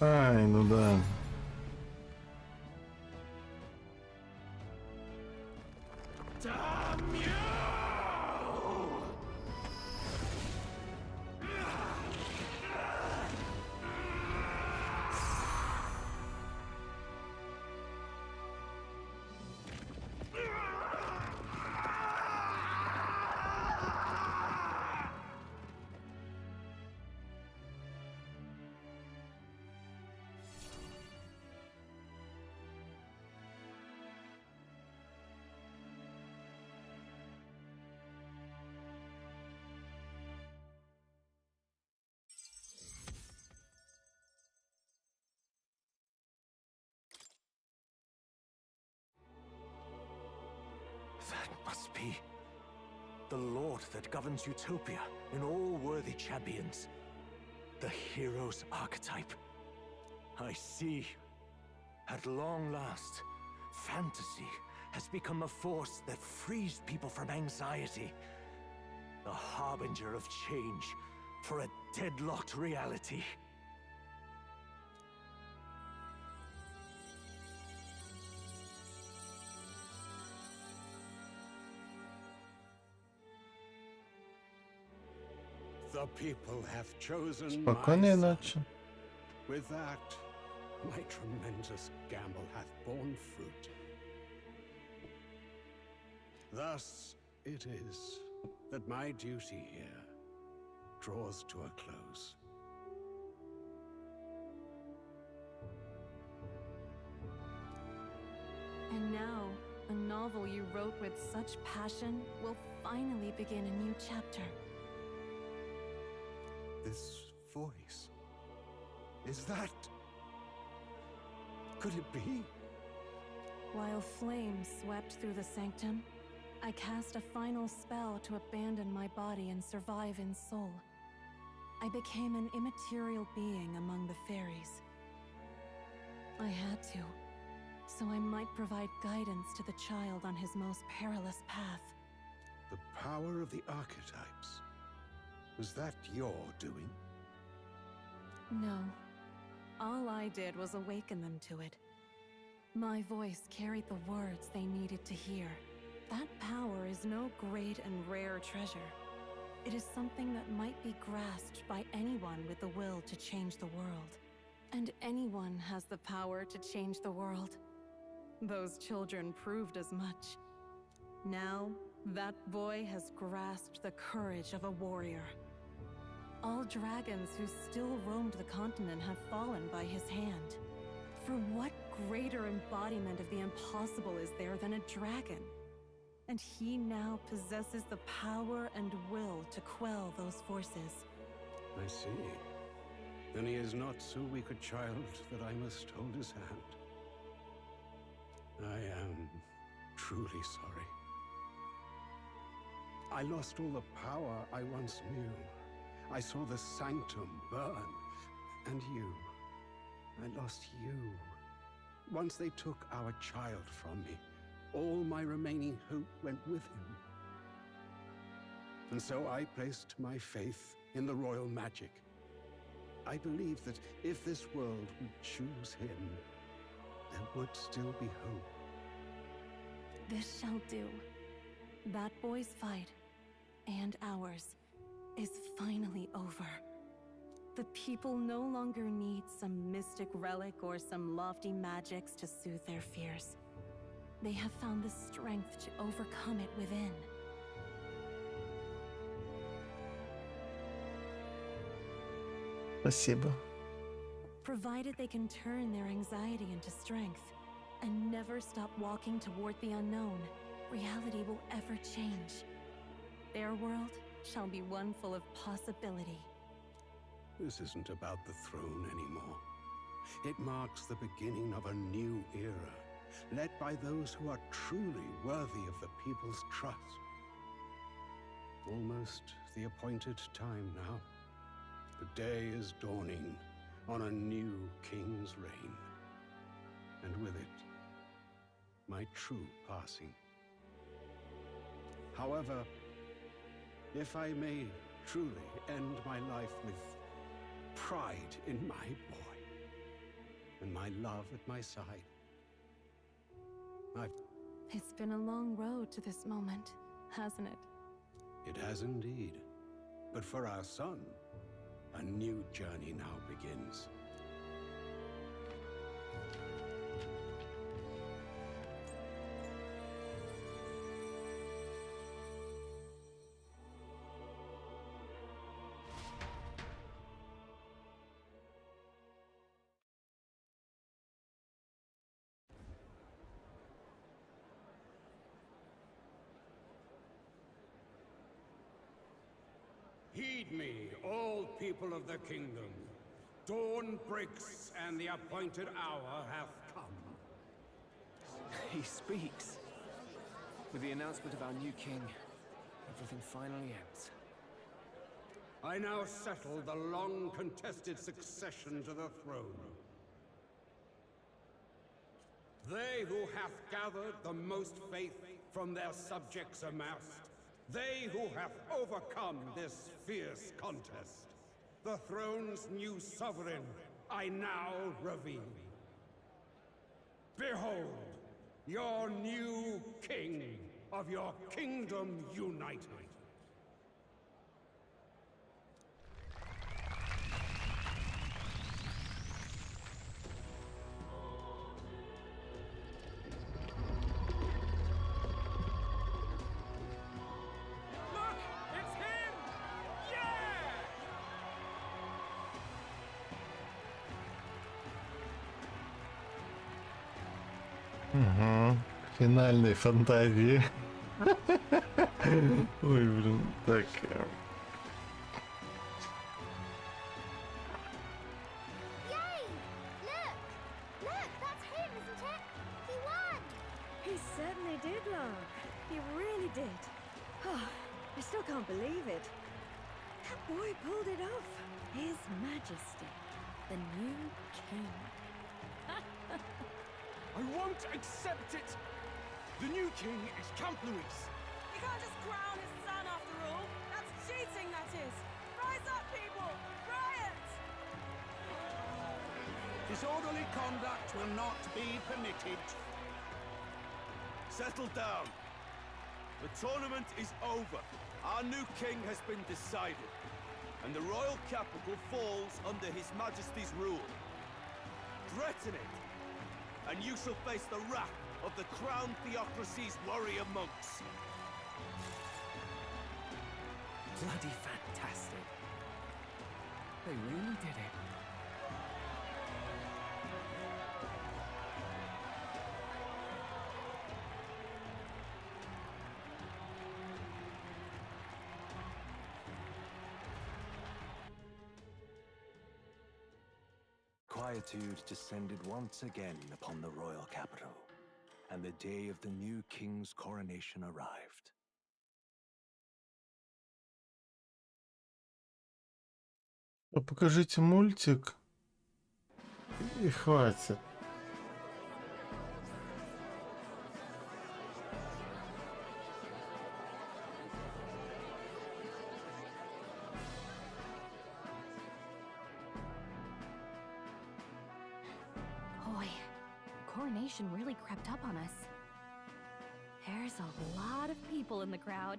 Ай, ну да. That must be the Lord that governs Utopia in all worthy champions. The hero's archetype. I see. At long last, fantasy has become a force that frees people from anxiety. A harbinger of change for a deadlocked reality. The people have chosen Спокойной my son. ночи. With that, my tremendous gamble hath borne fruit. Thus it is that my duty here draws to a close. And now, a novel you wrote with such passion will finally begin a new chapter. This voice... is that... could it be? While flames swept through the sanctum, I cast a final spell to abandon my body and survive in soul. I became an immaterial being among the fairies. I had to, so I might provide guidance to the child on his most perilous path. The power of the archetypes. Was that your doing? No. All I did was awaken them to it. My voice carried the words they needed to hear. That power is no great and rare treasure. It is something that might be grasped by anyone with the will to change the world. And anyone has the power to change the world. Those children proved as much. Now, that boy has grasped the courage of a warrior. All dragons who still roamed the continent have fallen by his hand. For what greater embodiment of the impossible is there than a dragon? And he now possesses the power and will to quell those forces. I see. Then he is not so weak a child that I must hold his hand. I am truly sorry. I lost all the power I once knew. I saw the sanctum burn. And you. I lost you. Once they took our child from me, all my remaining hope went with him. And so I placed my faith in the royal magic. I believed that if this world would choose him, there would still be hope. This shall do. That boy's fight, and ours, is finally over. The people no longer need some mystic relic or some lofty magics to soothe their fears. They have found the strength to overcome it within. Спасибо. Provided they can turn their anxiety into strength and never stop walking toward the unknown, reality will ever change. Their world shall be one full of possibility. This isn't about the throne anymore. It marks the beginning of a new era, led by those who are truly worthy of the people's trust. almost the appointed time now. The day is dawning on a new king's reign. And with it, my true passing. However, if I may truly end my life with pride in my boy and my love at my side, It's been a long road to this moment, hasn't it? It has indeed. But for our son, a new journey now begins. Heed me, all people of the kingdom. Dawn breaks, and the appointed hour hath come. He speaks. With the announcement of our new king, everything finally ends. I now settle the long-contested succession to the throne. They who hath gathered the most faith from their subjects amassed, they who have overcome this fierce contest, the throne's new sovereign, I now reveal. Behold, your new king of your kingdom united. Угу. Финальной фантазии. Ой, блин, так. Yay! Look! Look, that's him, isn't it? He won! He certainly did, Lark. He really did. Oh, I still can't believe it. That boy pulled it off. His Majesty, the new king. I won't accept it! The new king is Count Louis. You can't just crown his son after all. That's cheating, that is. Rise up, people! Riot! Disorderly conduct will not be permitted. Settle down. The tournament is over. Our new king has been decided, and the royal capital falls under His Majesty's rule. Threaten it, and you shall face the wrath of the Crown Theocracy's warrior monks. Bloody fantastic. They really did it. Quietude descended once again upon the royal capital, and the day of the new king's coronation arrived. Покажите мультик и хватит. Boy, coronation really crept up on us. There's a lot of people in the crowd.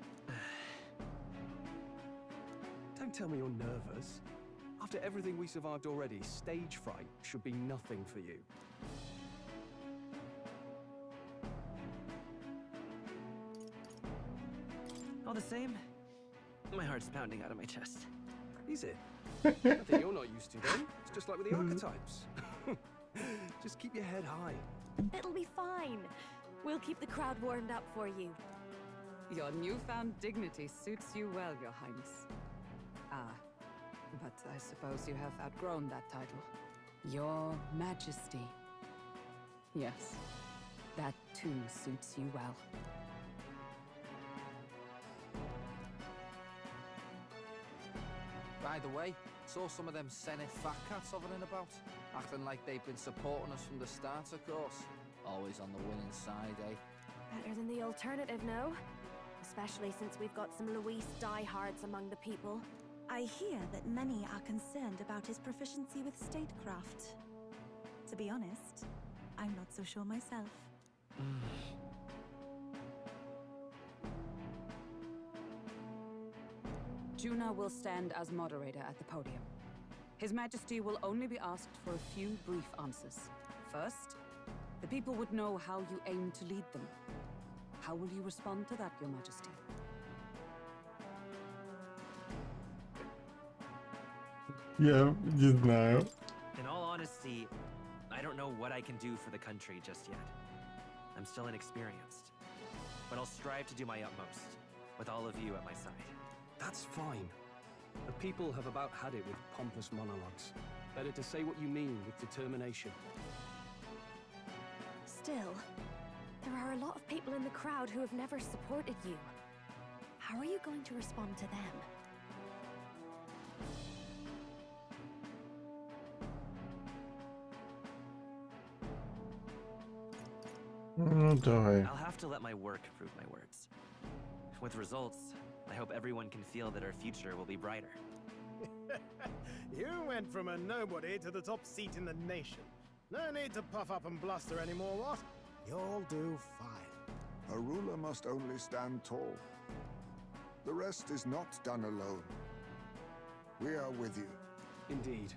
Don't tell me you're nervous. After everything we survived already, stage fright should be nothing for you. All the same, my heart's pounding out of my chest. Is it? Nothing you're not used to then. It's just like with the archetypes. Just keep your head high. It'll be fine. We'll keep the crowd warmed up for you. Your newfound dignity suits you well, Your Highness. Ah, but I suppose you have outgrown that title. Your Majesty. Yes, that too suits you well. By the way, saw some of them Senate fat cats hovering about, acting like they've been supporting us from the start, of course. Always on the winning side, eh? Better than the alternative, no? Especially since we've got some Luis diehards among the people. I hear that many are concerned about his proficiency with statecraft. To be honest, I'm not so sure myself. Juna will stand as moderator at the podium. His Majesty will only be asked for a few brief answers. First, the people would know how you aim to lead them. How will you respond to that, Your Majesty? Я не знаю. In all honesty, I don't know what I can do for the country just yet. I'm still inexperienced. But I'll strive to do my utmost, with all of you at my side. That's fine. The people have about had it with pompous monologues. Better to say what you mean with determination. Still, there are a lot of people in the crowd who have never supported you. How are you going to respond to them? Давай. I'll have to let my work prove my words. With results, I hope everyone can feel that our future will be brighter. You went from a nobody to the top seat in the nation. No need to puff up and bluster anymore, what? You'll do fine. A ruler must only stand tall. The rest is not done alone. We are with you. Indeed.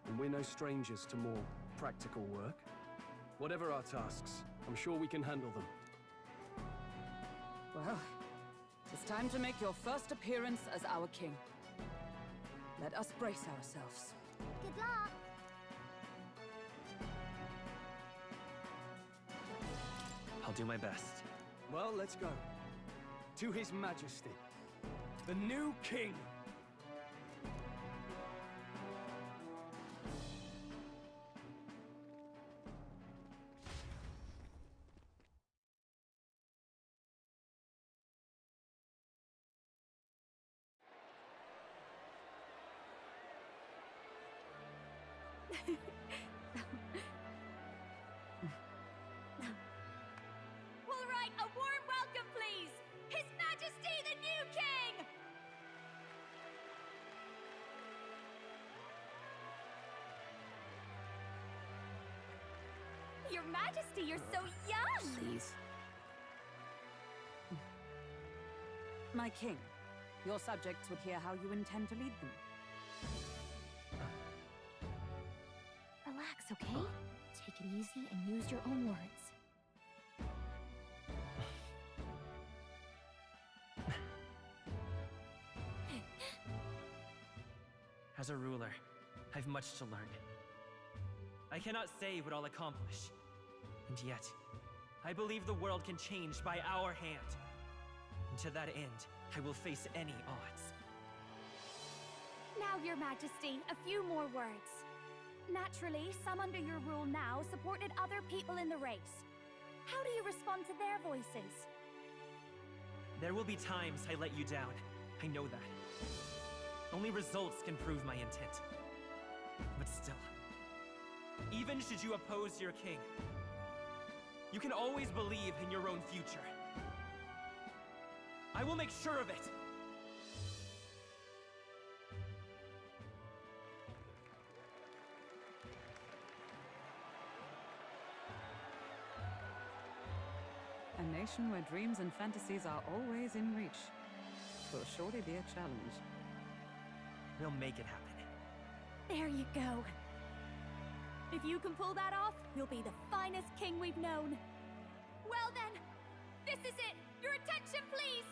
And we're no strangers to more practical work. Whatever our tasks, I'm sure we can handle them. Well, it's time to make your first appearance as our king. Let us brace ourselves. Good luck. I'll do my best. Well, let's go. To His Majesty, the new king. All right, a warm welcome, please! His Majesty the new king! Your Majesty, you're so young! Please. My king, your subjects would hear how you intend to lead them. Relax, okay? Take it easy and use your own words. As a ruler, I've much to learn. I cannot say what I'll accomplish. And yet, I believe the world can change by our hand. And to that end, I will face any odds. Now, Your Majesty, a few more words. Naturally, some under your rule now supported other people in the race. How do you respond to their voices? There will be times I let you down. I know that. Only results can prove my intent. But still, even should you oppose your king, you can always believe in your own future. I will make sure of it! A nation where dreams and fantasies are always in reach. Will surely be a challenge. We'll make it happen. There you go. If you can pull that off, you'll be the finest king we've known. Well then, this is it. Your attention, please.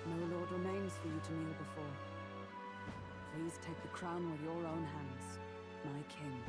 No lord remains for you to kneel before. Please take the crown with your own hands, my king.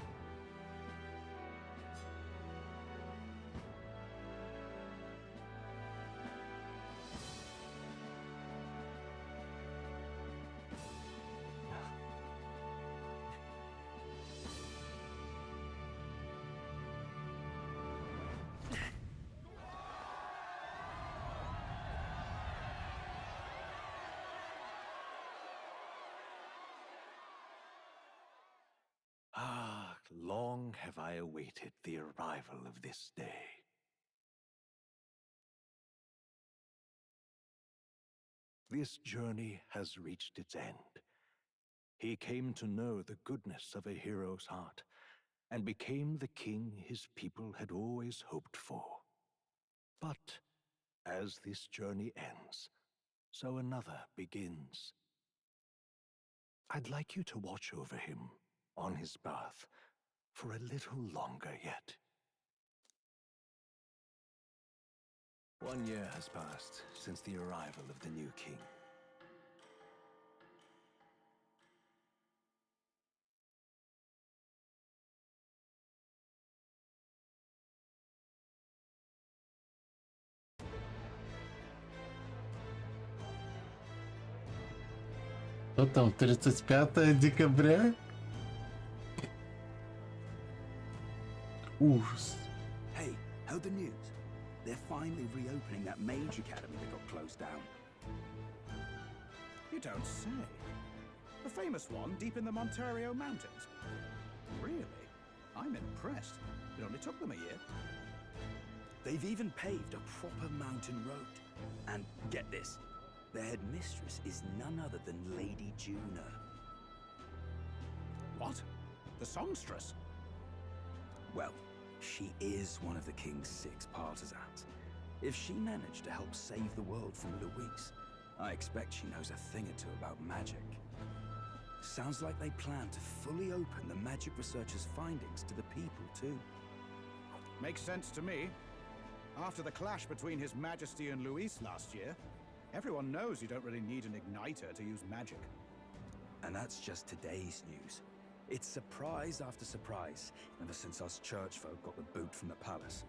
long have I awaited the arrival of this day. This journey has reached its end. He came to know the goodness of a hero's heart, and became the king his people had always hoped for. But as this journey ends, so another begins. I'd like you to watch over him on his path for a little longer yet. 1 year has passed since the arrival of the new king. Что там, 35 декабря? Ужас. Hey, heard the news? They're finally reopening that mage academy that got closed down. You don't say. The famous one deep in the Montario Mountains. Really? I'm impressed. It only took them a year. They've even paved a proper mountain road. And get this, their headmistress is none other than Lady Juna. What? The songstress? Well, she is one of the king's 6 partisans. If she managed to help save the world from Luis, I expect she knows a thing or two about magic. Sounds like they plan to fully open the magic researcher's findings to the people, too. Makes sense to me. After the clash between His Majesty and Luis last year, everyone knows you don't really need an igniter to use magic. And that's just today's news. It's surprise after surprise, ever since us church folk got the boot from the palace.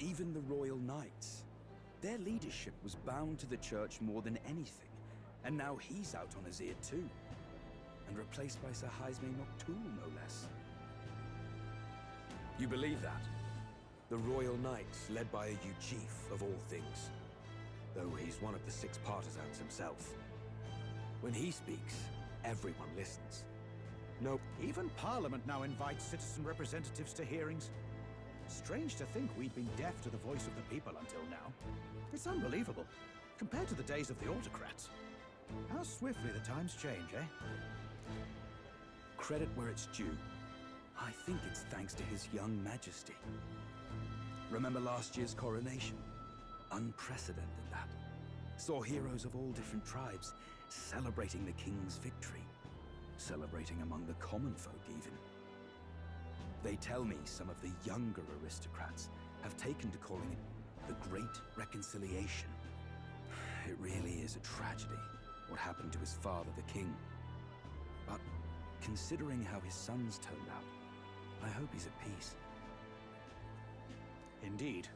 Even the Royal Knights. Their leadership was bound to the church more than anything, and now he's out on his ear too. And replaced by Sir Jaime Noctul, no less. You believe that? The Royal Knights, led by a Chief of all things. Though he's one of the 6 partisans himself. When he speaks, everyone listens. Nope. Even Parliament now invites citizen representatives to hearings. Strange to think we'd been deaf to the voice of the people until now. It's unbelievable, compared to the days of the autocrats. How swiftly the times change, eh? Credit where it's due. I think it's thanks to His young Majesty. Remember last year's coronation? Unprecedented, that. Saw heroes of all different tribes celebrating the king's victory. Celebrating among the common folk, even. They tell me some of the younger aristocrats have taken to calling it the Great Reconciliation. It really is a tragedy, what happened to his father, the king. But considering how his sons turned out, I hope he's at peace. Indeed.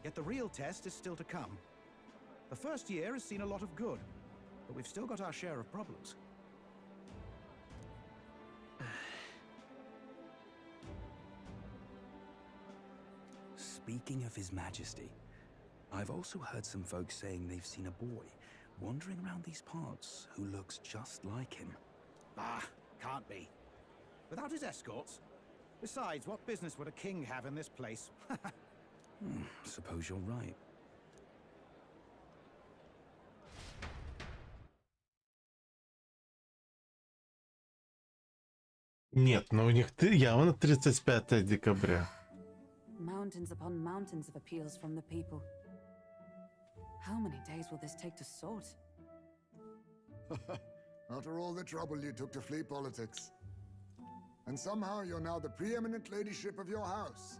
Yet the real test is still to come. The first year has seen a lot of good, but we've still got our share of problems. Speaking of His Majesty, I've also heard some folks saying they've seen a boy wandering around these parts who looks just like him. Ah, can't be. Without his escorts? Besides, what business would a king have in this place? Suppose you're right. Нет, но у них явно 35 декабря. Mountains upon mountains of appeals from the people. How many days will this take to sort? After all the trouble you took to flee politics. And somehow you're now the preeminent ladyship of your house.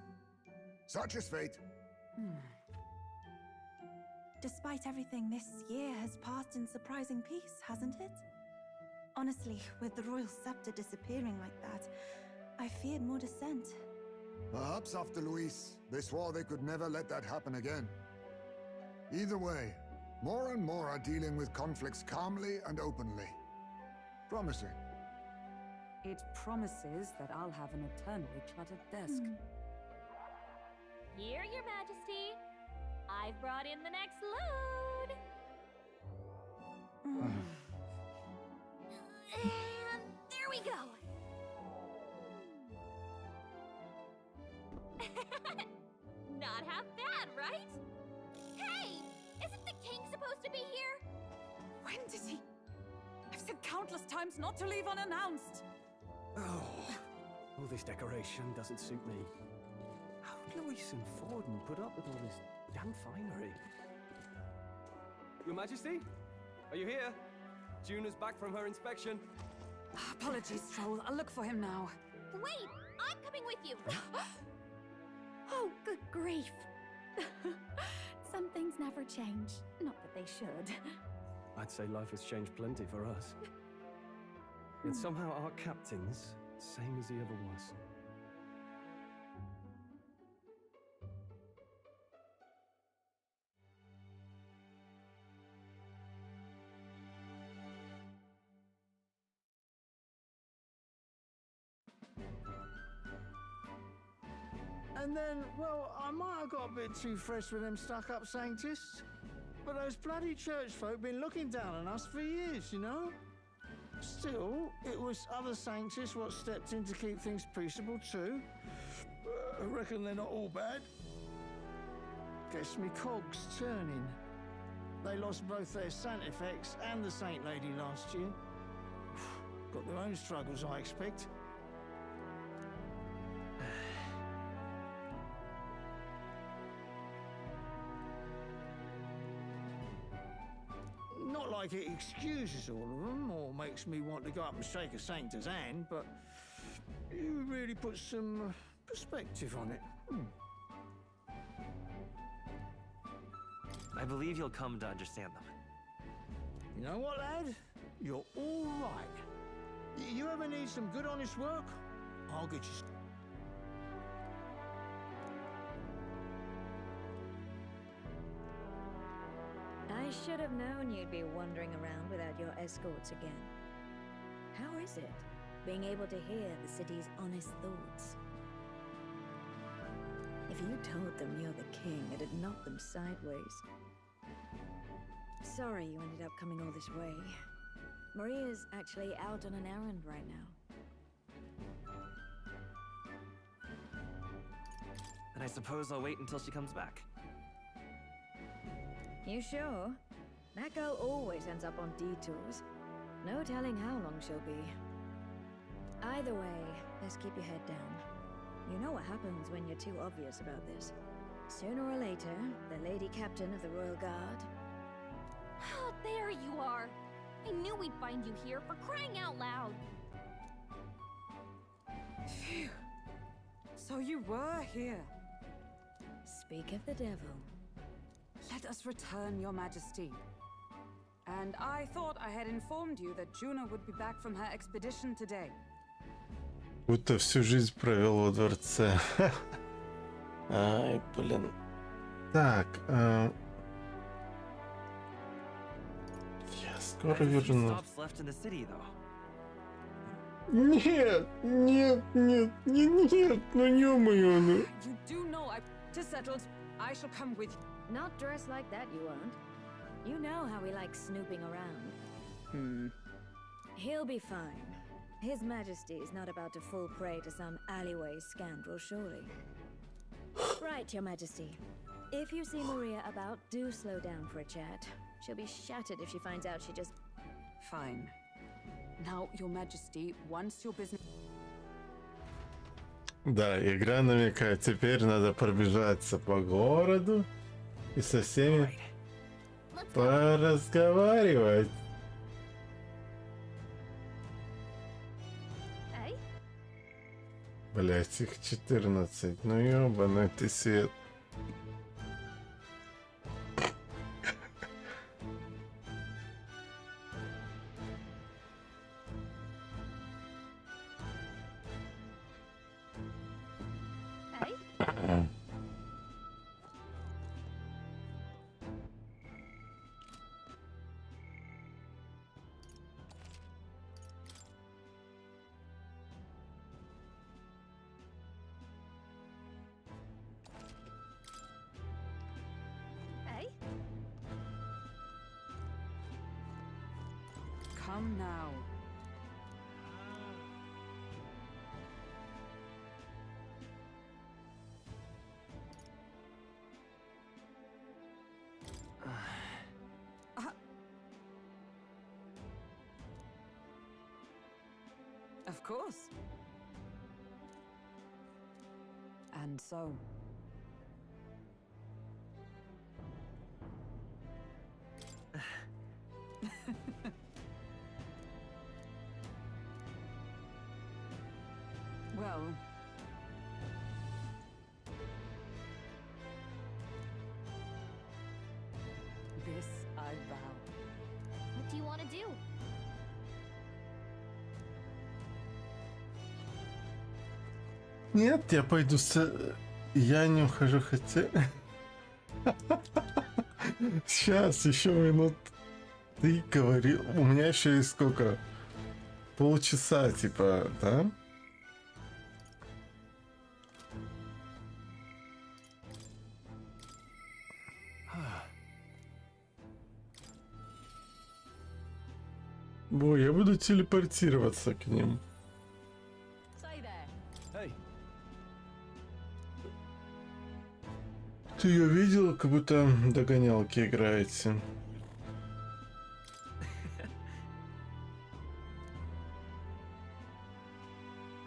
Such is fate. Despite everything, this year has passed in surprising peace, hasn't it? Honestly, with the royal scepter disappearing like that, I feared more dissent. Perhaps after Luis, they swore they could never let that happen again. Either way, more and more are dealing with conflicts calmly and openly. Promising. It promises that I'll have an eternally cluttered desk. Here, Your Majesty. I've brought in the next load. And there we go. Not half bad, right? Hey! Isn't the king supposed to be here? When did he? I've said countless times not to leave unannounced. Oh, all this decoration doesn't suit me. How'd Louise and Forden put up with all this damn finery? Your Majesty? Are you here? Juna's back from her inspection. Apologies, Troll. I'll look for him now. Wait! I'm coming with you! Oh, good grief. Some things never change. Not that they should. I'd say life has changed plenty for us. Yet somehow our captain's same as he ever was. And then, well, I might have got a bit too fresh with them stuck-up Sanctists. But those bloody church folk been looking down on us for years, you know? Still, it was other Sanctists what stepped in to keep things peaceable too. I reckon they're not all bad. Guess me cogs turning. They lost both their Santifex and the Saint Lady last year. Got their own struggles, I expect. Not like it excuses all of them or makes me want to go up and shake a Sanctor's hand, but you really put some perspective on it. I believe you'll come to understand them. You know what, lad? You're all right. You ever need some good, honest work? I'll get you. I should have known you'd be wandering around without your escorts again. How is it, being able to hear the city's honest thoughts? If you told them you're the king, it'd knock them sideways. Sorry you ended up coming all this way. Maria's actually out on an errand right now. And I suppose I'll wait until she comes back. You sure? That girl always ends up on detours. No telling how long she'll be. Either way, let's keep your head down. You know what happens when you're too obvious about this. Sooner or later, the Lady Captain of the Royal Guard... Oh, there you are! I knew we'd find you here, for crying out loud! Phew. So you were here. Speak of the devil. Let us return, Your Majesty. And I thought I had informed you that Juna would be back from her expedition today. Будто всю жизнь провел во дворце. Ай, блин. Так, я скоро вернусь. Нет, нет, нет, нет, нет, ну ё-моё, ну. You do know I've settled. I shall come with you. Not dressed like that, you won't. You know how he likes snooping around. He'll be fine. His Majesty is not about to fall prey to some alleyway scandal, surely. Right, Your Majesty. If you see Maria about, do slow down for a chat. She'll be shattered if she finds out she just... Fine. Now, Your Majesty, once your business... Да, игра намекает, теперь надо пробежаться по городу и со всеми поразговаривать. Блять, их 14. Ну ёбаный ты свет. Come now. course. And so... well... this I vow. What do you want to do? Нет, я пойду с... Я не ухожу, хотя... Сейчас, еще минут. Ты говорил... У меня еще есть сколько? Полчаса, типа, да? Ой, я буду телепортироваться к ним. Hey. Ты ее видел, как будто догонялки играете.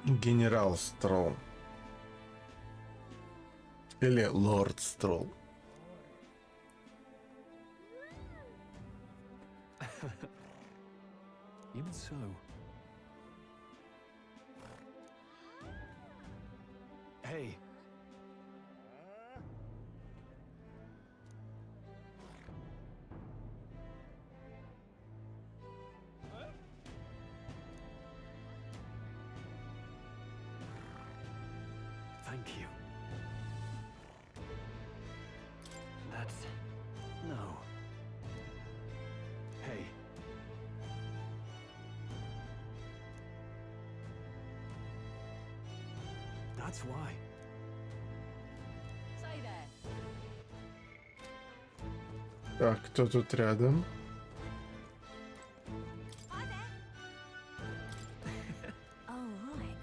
Генерал Строл. Или Лорд Строл. Even so. Hey. Thank you. That's... No. Hey. That's why. Stay there. Так, кто тут рядом? Oh, right.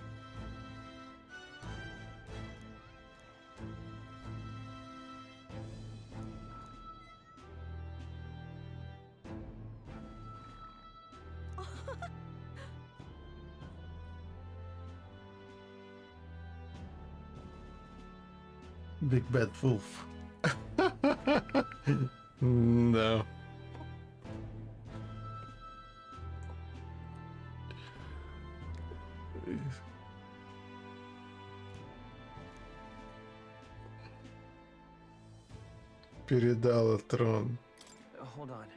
Big Bad Wolf. Да. Передала трон. Hold on.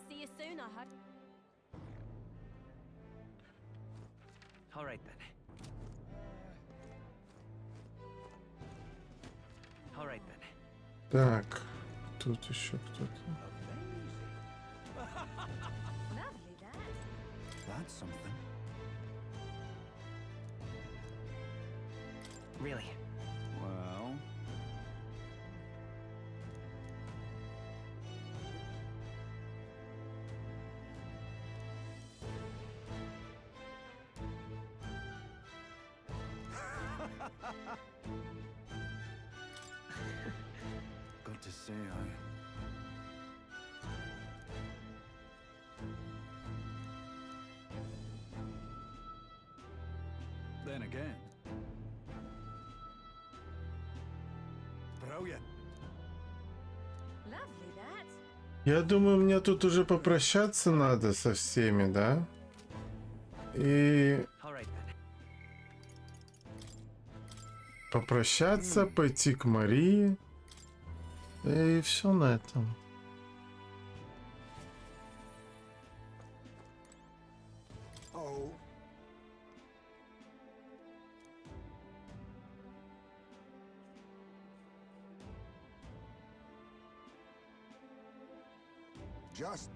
See you soon, I hope. All right then. All right then. Так, тут еще кто-то. Lovely, that. That's something. Really? Well... Got to say, Then again... Brilliant. Lovely, that. Я думаю, мне тут уже попрощаться надо со всеми, да? И All right then. попрощаться, пойти к Марии. И все на этом. Oh. Just...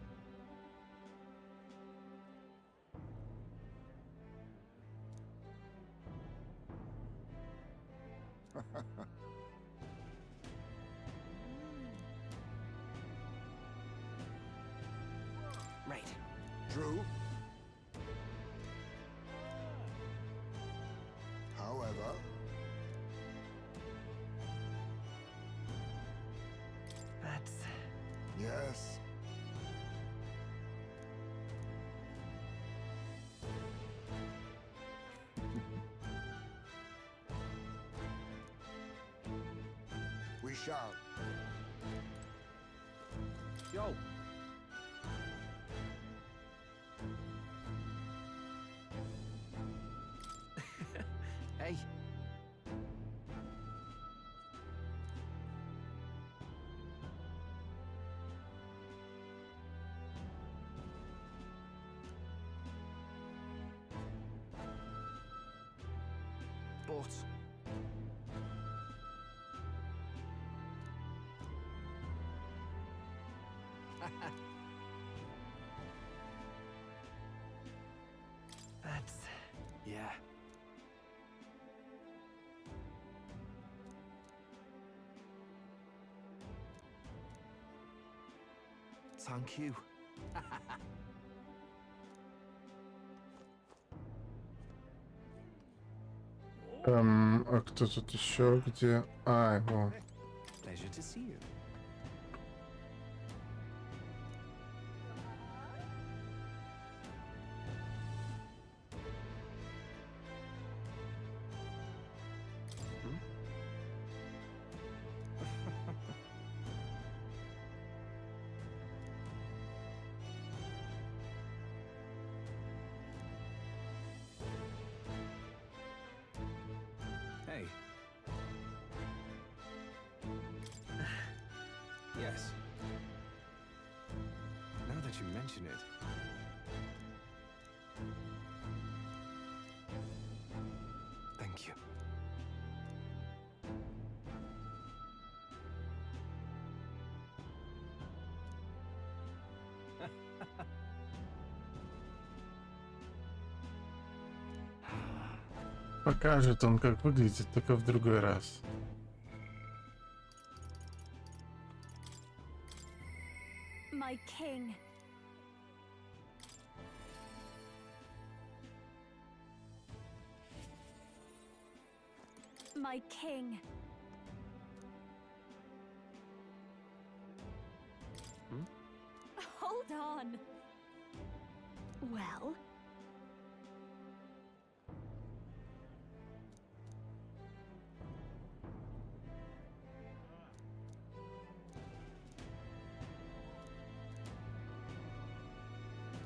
Right. True. However... curse. We shall. Yo. Hey. But That's... yeah. thank you. А кто тут еще? Где? А, его. Pleasure to see you. Hey. Yes. Now that you mention it. Thank you. Покажет он, как выглядит, только в другой раз. My king. My king. Hold on. Well,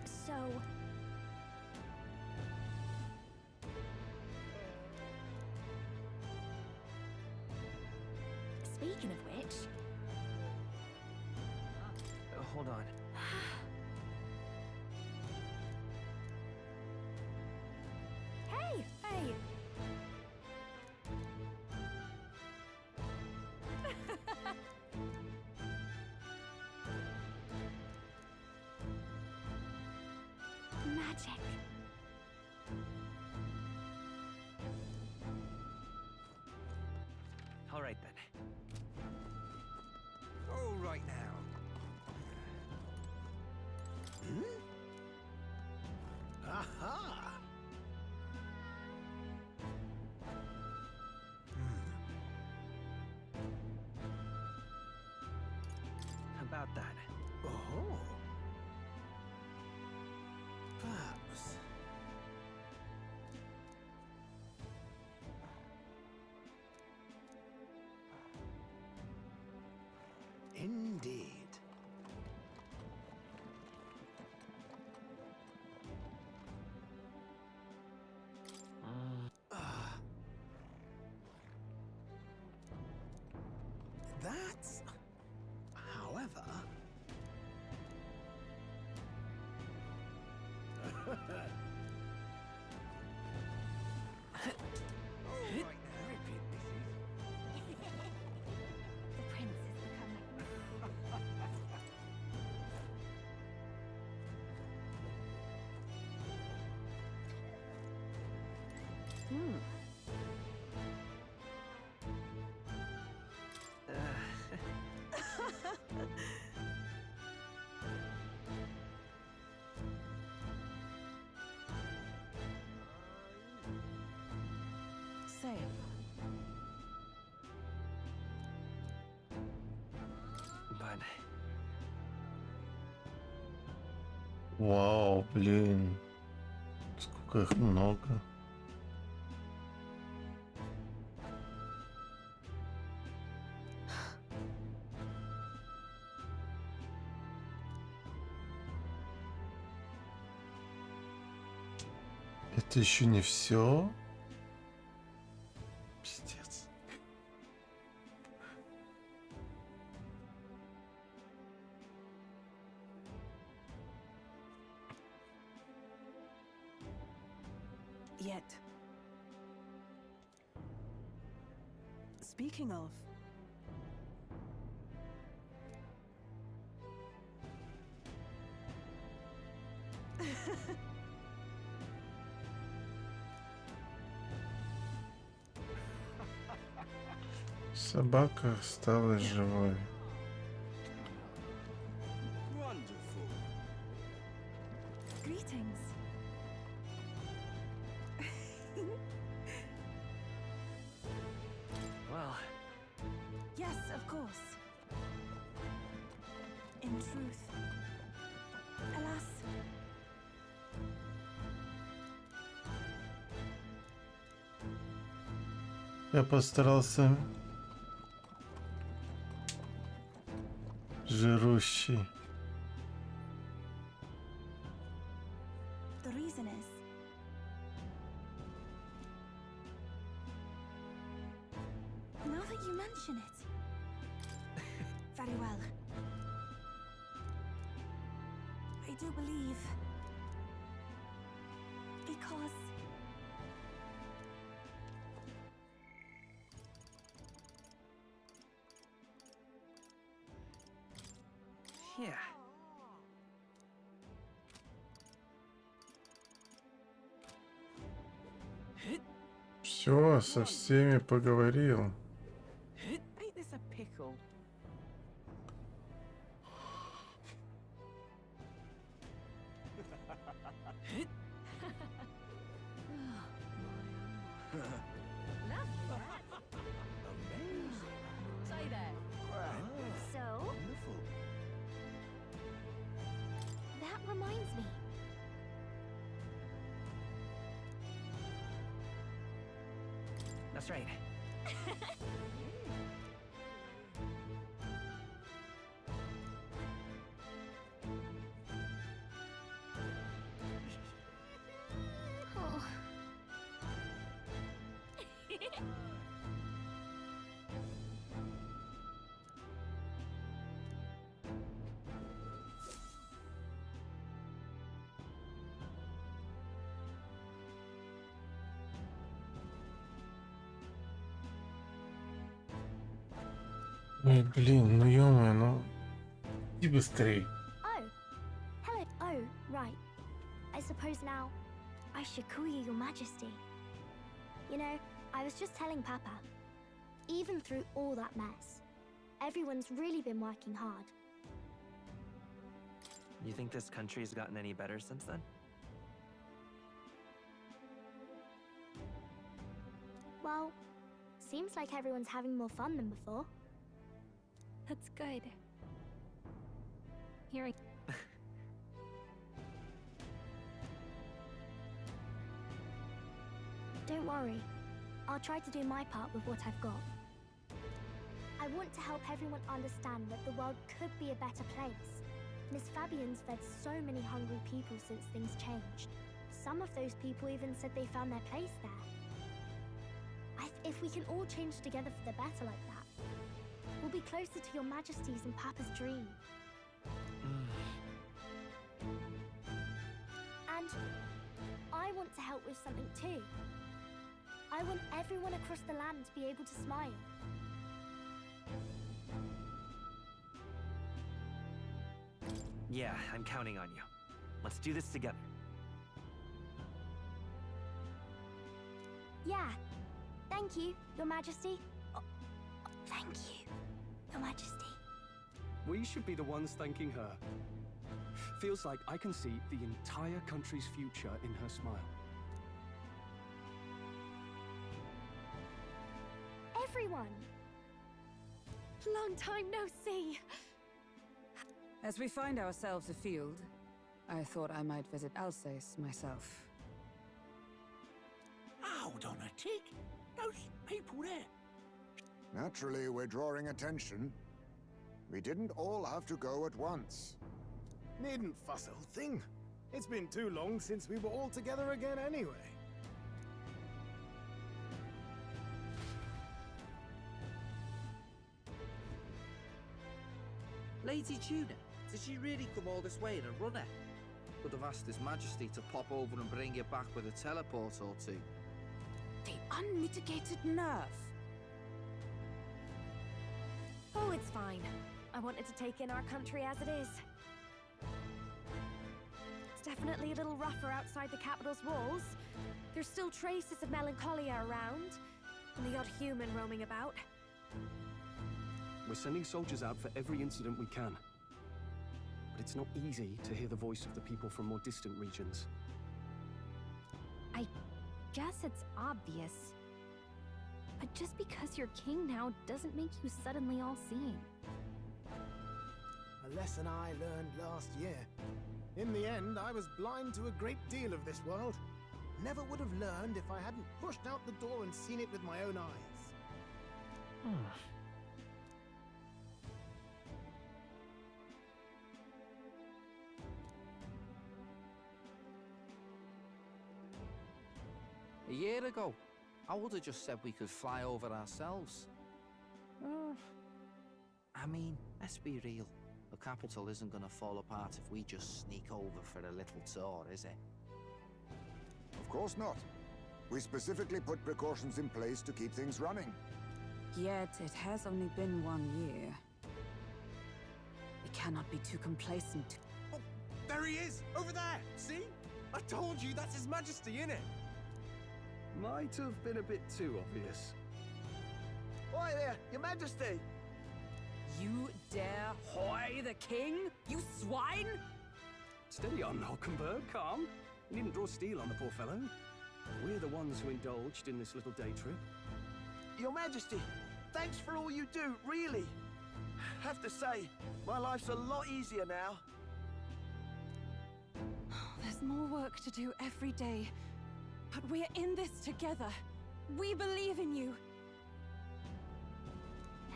so speaking of which, Hold on. hey, hey. Magic. All right then. All right now. Aha! About that. Oh. Perhaps. Indeed. That's... However... The prince is becoming. Say, But Вау, блин. Сколько их много. Это еще не все. Пиздец. Yet. Speaking of. Собака осталась живой. Wonderful. Greetings. Well, Yes, of course. In truth, alas, Я постарался. Жирущий. the reason is now that you mention it. Very well. I do believe because yeah. Все, со всеми поговорил. Ain't this a pickle? Say there. So, that reminds me. That's right. Oh. Ой, блин, ну ё-моё, ну... Иди быстрей. Oh. Hello. Oh, right. I suppose now I should call you Your Majesty. You know, I was just telling Papa. Even through all that mess, everyone's really been working hard. You think this country's gotten any better since then? Well, seems like everyone's having more fun than before. That's good. Hearing. Don't worry. I'll try to do my part with what I've got. I want to help everyone understand that the world could be a better place. Miss Fabian's fed so many hungry people since things changed. Some of those people even said they found their place there. If we can all change together for the better like that, we'll be closer to Your Majesty's and Papa's dream. And I want to help with something too. I want everyone across the land to be able to smile. Yeah, I'm counting on you. Let's do this together. Yeah. Thank you, Your Majesty. Oh, thank you, Your Majesty. We should be the ones thanking her. Feels like I can see the entire country's future in her smile. Everyone! Long time no see. As we find ourselves afield, I thought I might visit Alsace myself. Hold on a tick. Those people there. Naturally, we're drawing attention. We didn't all have to go at once. Needn't fuss, old thing. It's been too long since we were all together again anyway. Lady Tuna, did she really come all this way in a runner? Could have asked His Majesty to pop over and bring you back with a teleport or two. The unmitigated nerve. Oh, it's fine. I wanted to take in our country as it is. It's definitely a little rougher outside the capital's walls. There's still traces of melancholia around, and the odd human roaming about. We're sending soldiers out for every incident we can. But it's not easy to hear the voice of the people from more distant regions. I guess it's obvious. But just because you're king now doesn't make you suddenly all-seeing. A lesson I learned last year. In the end, I was blind to a great deal of this world. Never would have learned if I hadn't pushed out the door and seen it with my own eyes. A year ago, I would have just said we could fly over ourselves. I mean, let's be real. The capital isn't gonna fall apart if we just sneak over for a little tour, is it? Of course not. We specifically put precautions in place to keep things running. Yet it has only been 1 year. We cannot be too complacent. Oh, there he is! Over there! See? I told you, that's His Majesty, innit? Might have been a bit too obvious. Oi there, Your Majesty! You dare hoy the king? You swine! Steady on, Hockenberg, calm. You needn't draw steel on the poor fellow. We're the ones who indulged in this little day trip. Your Majesty, thanks for all you do, really. Have to say, my life's a lot easier now. There's more work to do every day. But we're in this together. We believe in you.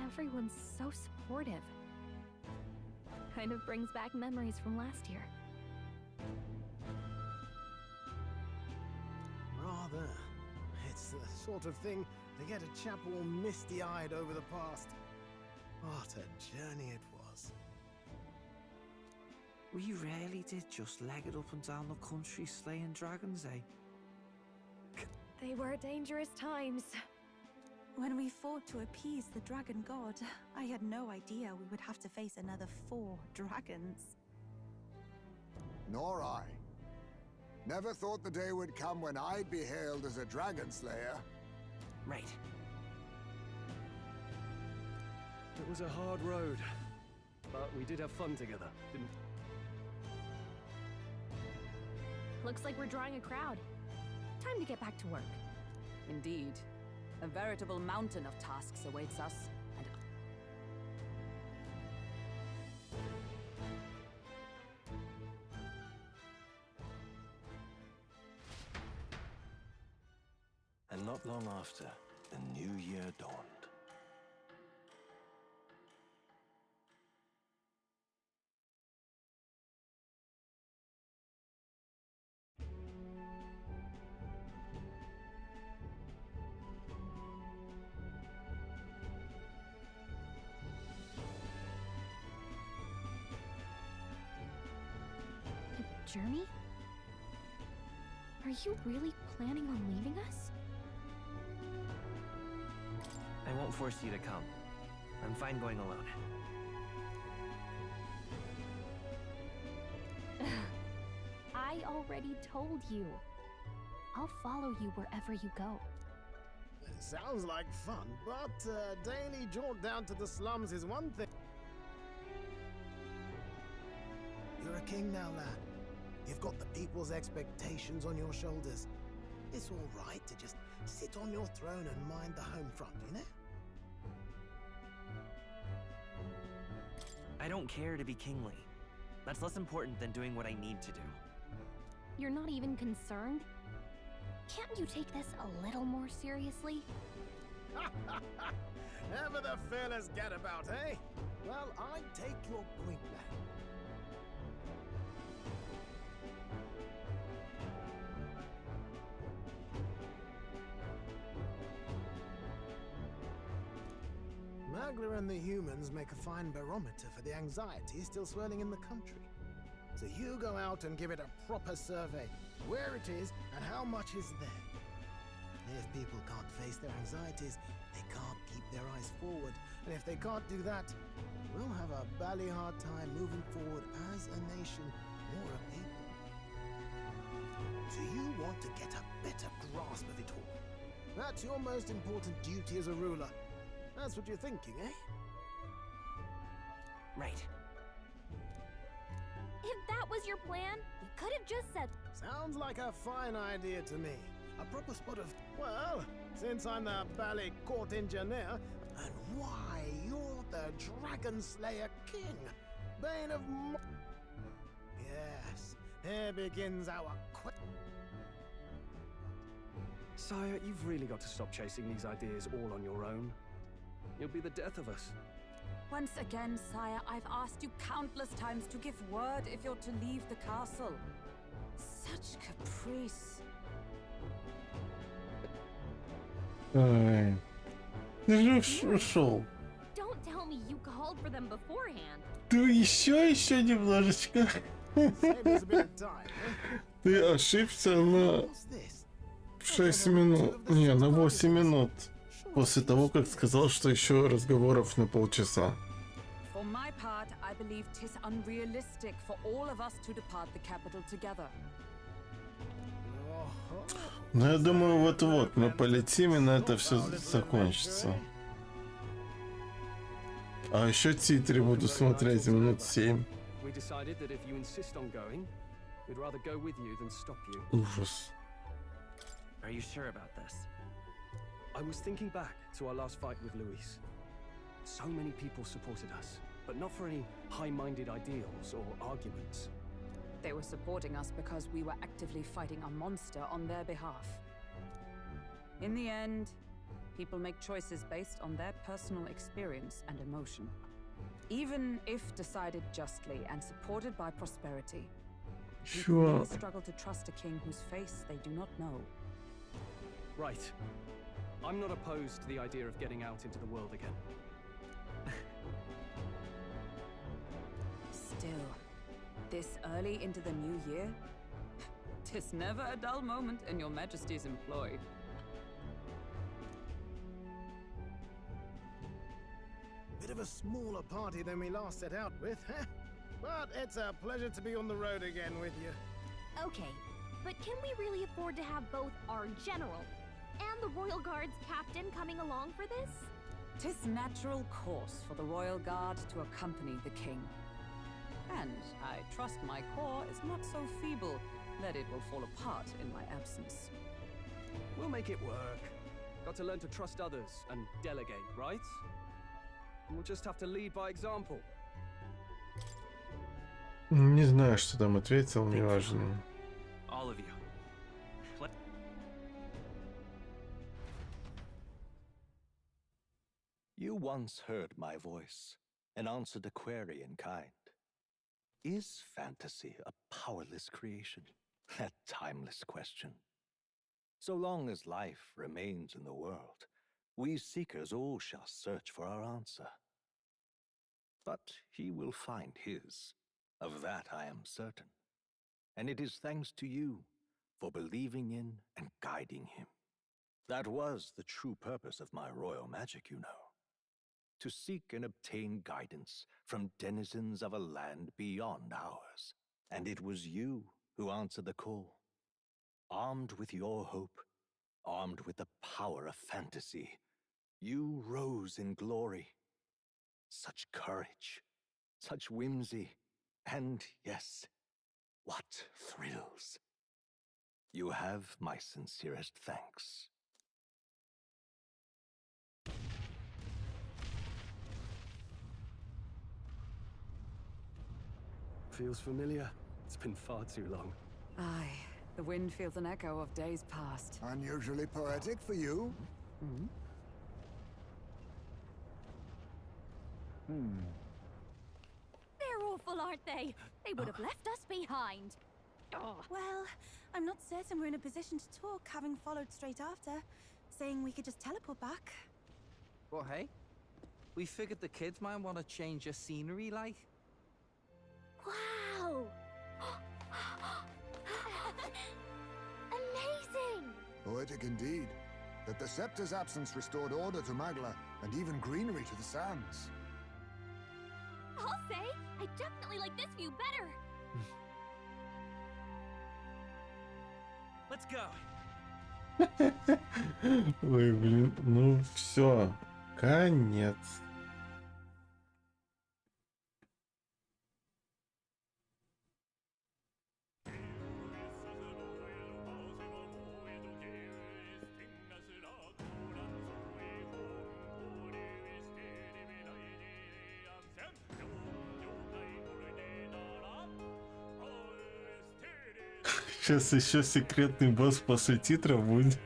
Everyone's so supportive. Kind of brings back memories from last year. Rather. It's the sort of thing to get a chap all misty-eyed over the past. What a journey it was. We really did just leg it up and down the country slaying dragons, eh? They were dangerous times. When we fought to appease the dragon god, I had no idea we would have to face another 4 dragons. Nor I. Never thought the day would come when I'd be hailed as a dragon slayer. Right. It was a hard road, but we did have fun together, didn't we? Looks like we're drawing a crowd. Time to get back to work. Indeed. A veritable mountain of tasks awaits us, and... And not long after, the new year dawned. Journey? Are you really planning on leaving us? I won't force you to come. I'm fine going alone. I already told you. I'll follow you wherever you go. It sounds like fun, but a daily jaunt down to the slums is one thing. You're a king now, lad. You've got the people's expectations on your shoulders. It's all right to just sit on your throne and mind the home front, you know? I don't care to be kingly. That's less important than doing what I need to do. You're not even concerned? Can't you take this a little more seriously? Ever the fearless gadabout, eh? Well, I take your point now. Magla and the humans make a fine barometer for the anxiety still swirling in the country. So you go out and give it a proper survey. Where it is and how much is there. If people can't face their anxieties, they can't keep their eyes forward. And if they can't do that, we'll have a bally hard time moving forward as a nation or a people. So you want to get a better grasp of it all. That's your most important duty as a ruler. That's what you're thinking, eh? Right. If that was your plan, you could have just said... Sounds like a fine idea to me. A proper spot of... Well, since I'm the bally court engineer, and why, you're the Dragon Slayer King, Bane of... Yes, here begins our Sire, you've really got to stop chasing these ideas all on your own. You'll be the death of us. Once again, sire, I've asked you countless times to give word if you're to leave the castle. Such caprice. Ай. Ты же ушел. Don't tell me you called for them beforehand. Ты еще немножечко. Ты ошибся на 6 минут. Не, на 8 минут. После того, как сказал, что еще разговоров на полчаса. For my part, I believe 'tis unrealistic for all of us to depart the capital together. Ну, я думаю, вот-вот мы полетим, и на это все закончится. А еще титры буду смотреть минут 7. Ужас. Are you sure about this? I was thinking back to our last fight with Luis. So many people supported us, but not for any high-minded ideals or arguments. They were supporting us because we were actively fighting a monster on their behalf. In the end, people make choices based on their personal experience and emotion. Even if decided justly and supported by prosperity, people may struggle to trust a king whose face they do not know. Right. I'm not opposed to the idea of getting out into the world again. Still, this early into the new year? 'Tis never a dull moment in your Majesty's employ. Bit of a smaller party than we last set out with, huh? But it's a pleasure to be on the road again with you. Okay, but can we really afford to have both our general and the Royal Guard's captain coming along for this? 'Tis natural course for the Royal Guard to accompany the king. And I trust my corps is not so feeble that it will fall apart in my absence. We'll make it work. Got to learn to trust others and delegate, right? We'll just have to lead by example. Не знаю, что там ответил, неважно. All of you. You once heard my voice and answered a query in kind. Is fantasy a powerless creation? That timeless question. So long as life remains in the world, we seekers all shall search for our answer. But he will find his. Of that I am certain. And it is thanks to you for believing in and guiding him. That was the true purpose of my royal magic, you know. To seek and obtain guidance from denizens of a land beyond ours. And it was you who answered the call. Armed with your hope, armed with the power of fantasy, you rose in glory. Such courage, such whimsy, and yes, what thrills. You have my sincerest thanks. Feels familiar. It's been far too long. Aye, the wind feels an echo of days past. Unusually poetic for you. They're awful, aren't they? They would have left us behind. Well, I'm not certain we're in a position to talk, having followed straight after, saying we could just teleport back. Well, hey, we figured the kids might want to change your scenery, like. Wow! Amazing! Poetic indeed. That the scepter's absence restored order to Magla, and even greenery to the sands. I'll say, I definitely like this view better. Let's go. Ой, блин, ну все, конец. Сейчас еще секретный босс после титров будет.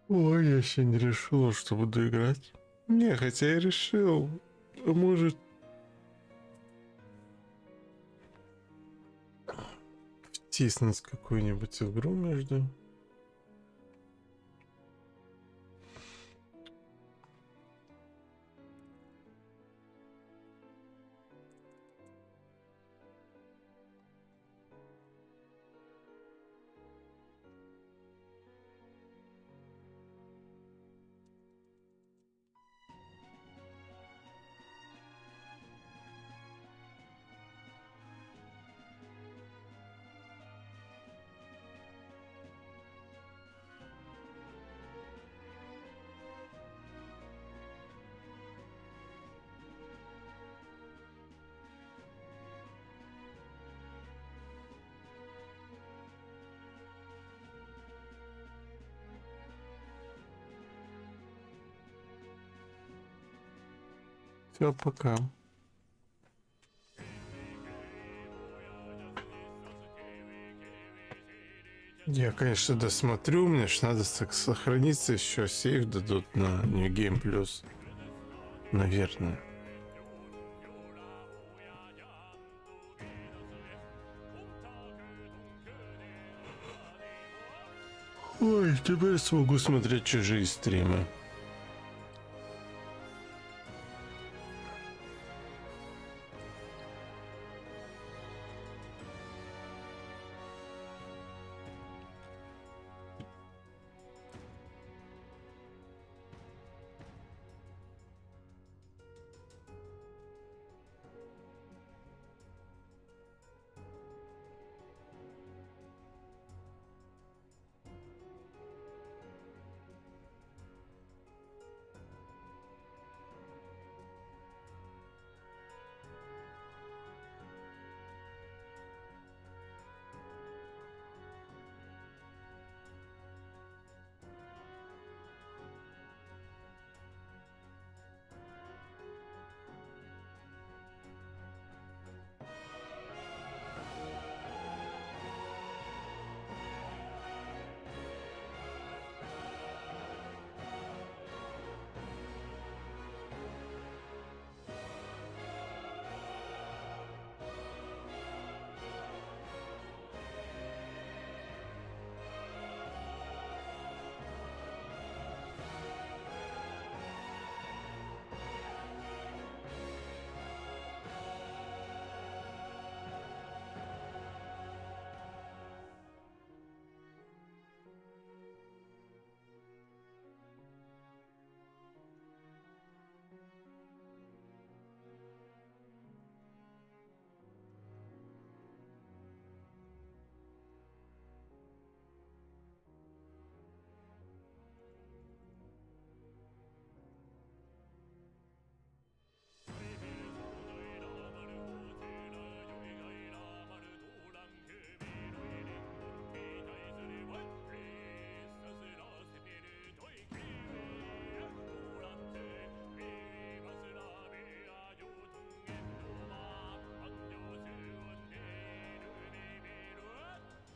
Ой, я еще не решил, что буду играть. Не, хотя я решил. А может... втиснуть какую-нибудь игру между... Все, пока. Я, конечно, досмотрю, мне ж надо сохраниться, еще сейв дадут на New Game Plus. Наверное. Ой, теперь смогу смотреть чужие стримы.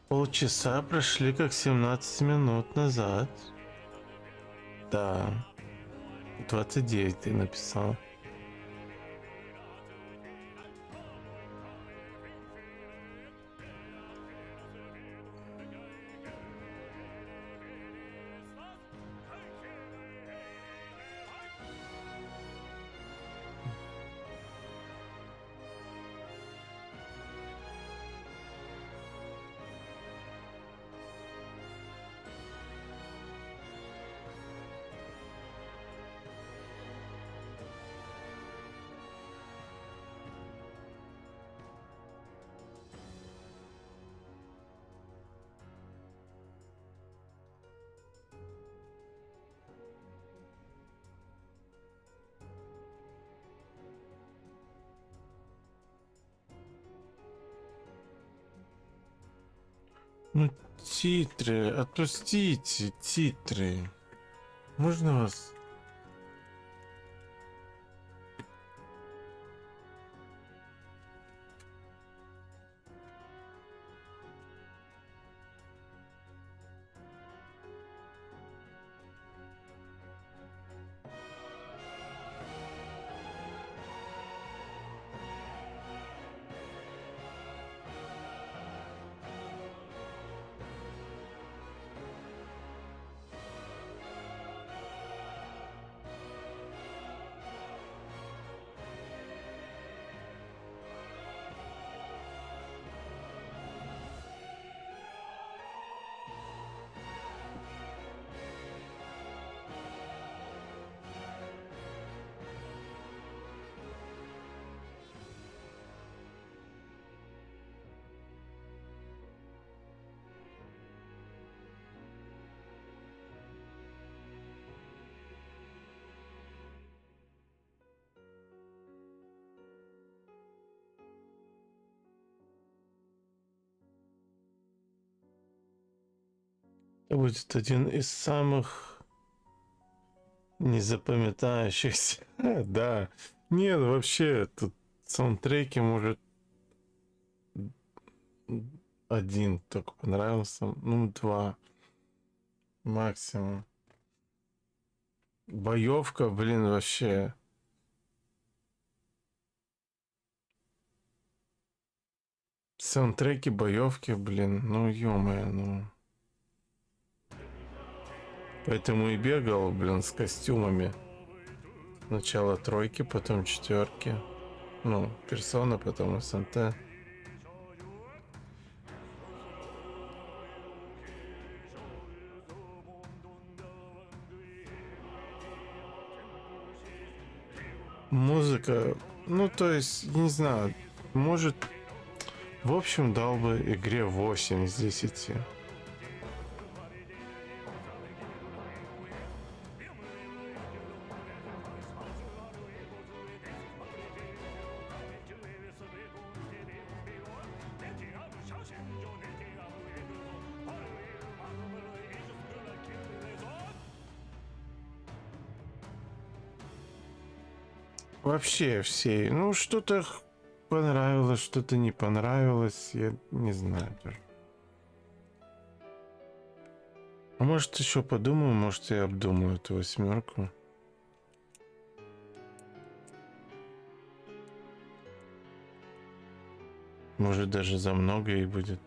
Полчаса прошли как 17 минут назад. Да. 29 ты написал. Ну, титры, отпустите, титры. Можно вас? Это будет один из самых незапоминающихся. Да. Нет, вообще, тут саундтреки, может, один только понравился. Ну, два максимум. Боевка, блин, вообще. Саундтреки, боевки, блин, ну ё-моё, ну. Поэтому и бегал, блин, с костюмами. Сначала тройки, потом четверки. Ну, персона, потом СНТ. Музыка, ну то есть, не знаю, может, в общем, дал бы игре 8 из 10. Вообще все. Ну, что-то понравилось, что-то не понравилось. Я не знаю даже. А может, еще подумаю, может, я обдумаю эту 8. Может, даже за много и будет.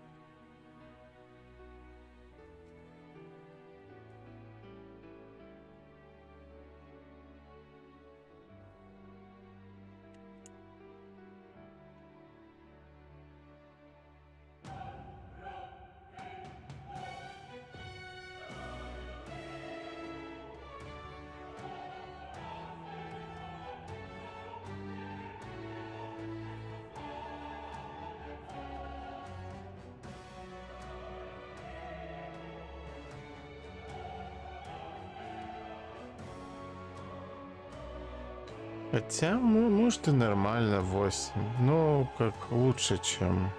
Хотя, может и нормально 8. Но как лучше, чем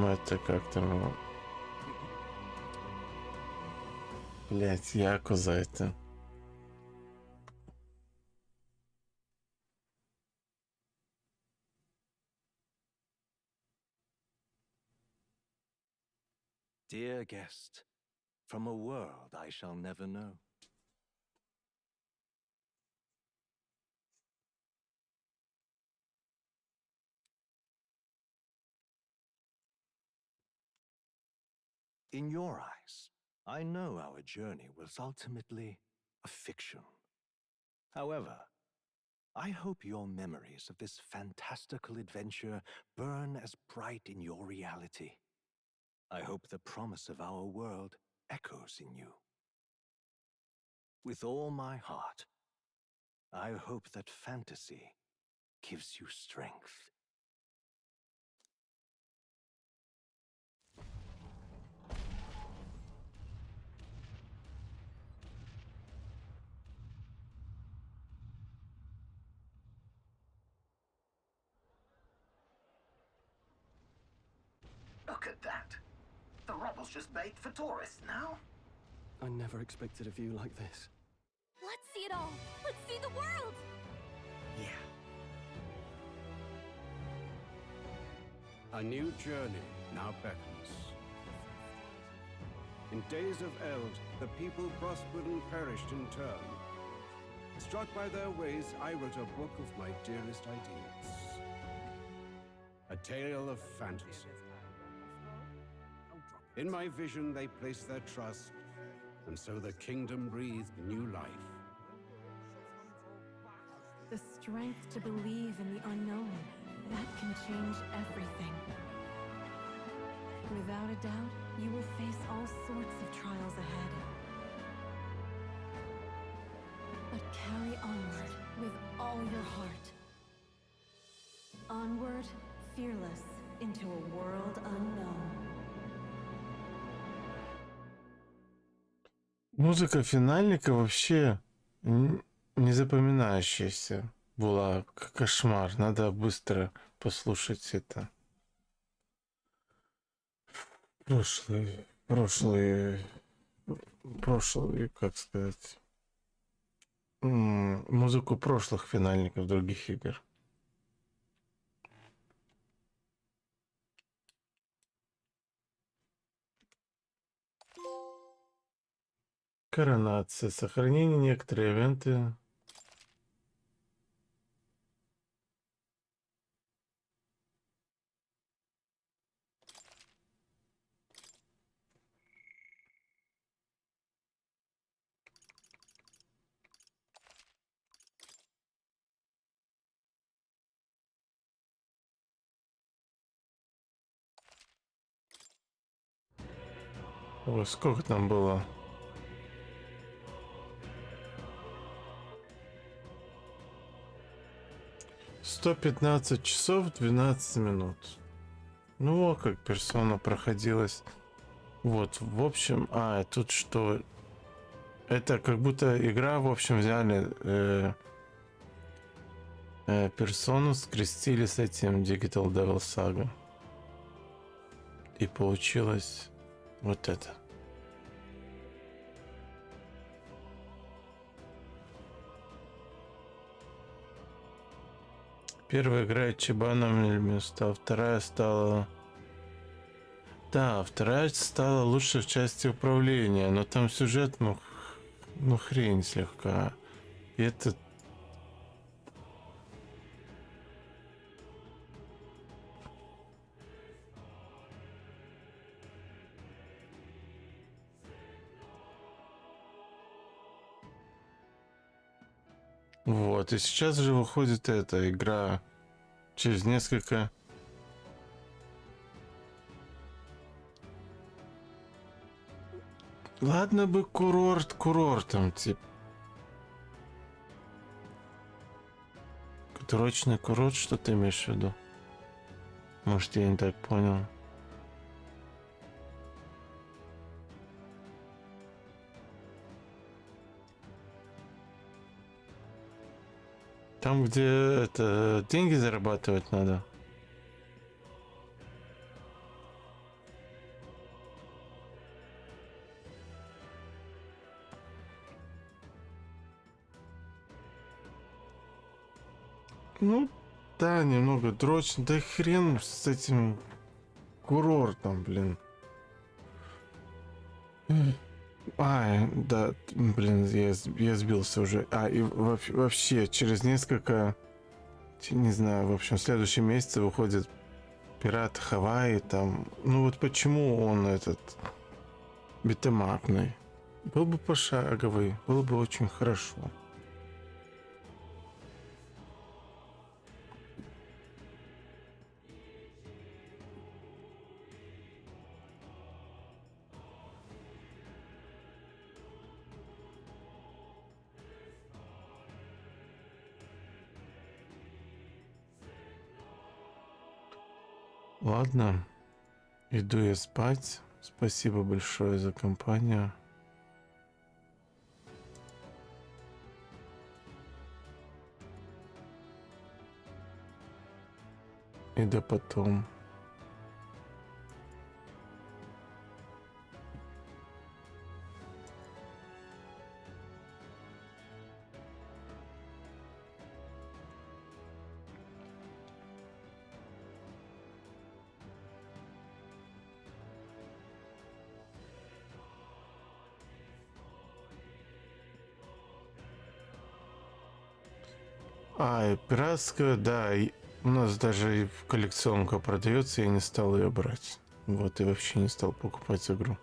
это как-то, ну... Блять, Якуза это. dear guest, from a world I shall never know. In your eyes, I know our journey was ultimately a fiction. However, I hope your memories of this fantastical adventure burn as bright in your reality. I hope the promise of our world echoes in you. With all my heart, I hope that fantasy gives you strength. Look at that. The rubble's just bait for tourists now. I never expected a view like this. Let's see it all. Let's see the world. A new journey now beckons. In days of Eld, the people prospered and perished in turn. Struck by their ways, I wrote a book of my dearest ideas. A tale of fantasy. In my vision, they placed their trust, and so the kingdom breathed new life. The strength to believe in the unknown, that can change everything. Without a doubt, you will face all sorts of trials ahead. But carry onward with all your heart. Onward, fearless, into a world unknown. Музыка финальника вообще не запоминающаяся была. Кошмар. Надо быстро послушать это. Прошлый, как сказать, музыку прошлых финальников других игр. Коронация. Сохранение некоторые ивенты. Ой, сколько там было? $115 12 минут. Ну, как персона проходилась. Вот, в общем, тут что? Это как будто игра, в общем, взяли персону, скрестили с этим Digital Devil Saga. И получилось вот это. Первая игра Чебаном стала, вторая стала... Да, вторая стала лучшей в части управления, но там сюжет, ну хрень слегка. И это... Вот, и сейчас же выходит эта игра через несколько... Ладно бы курортом, типа. Курортный курорт, что ты имеешь в виду? Может, я не так понял. Там, где это деньги зарабатывать надо. Ну, да, немного дрочно. Да хрен с этим курортом, блин. Да, блин, я сбился уже. И вообще, через несколько, не знаю, в общем, в следующем месяце выходит Пират Хавайи, там. Ну вот почему он этот битэмапный? Был бы пошаговый, было бы очень хорошо. Ладно, иду я спать. Спасибо большое за компанию. И до потом. И пиратская, да, у нас даже и в коллекционка продается, я не стал ее брать. Вот, и вообще не стал покупать игру.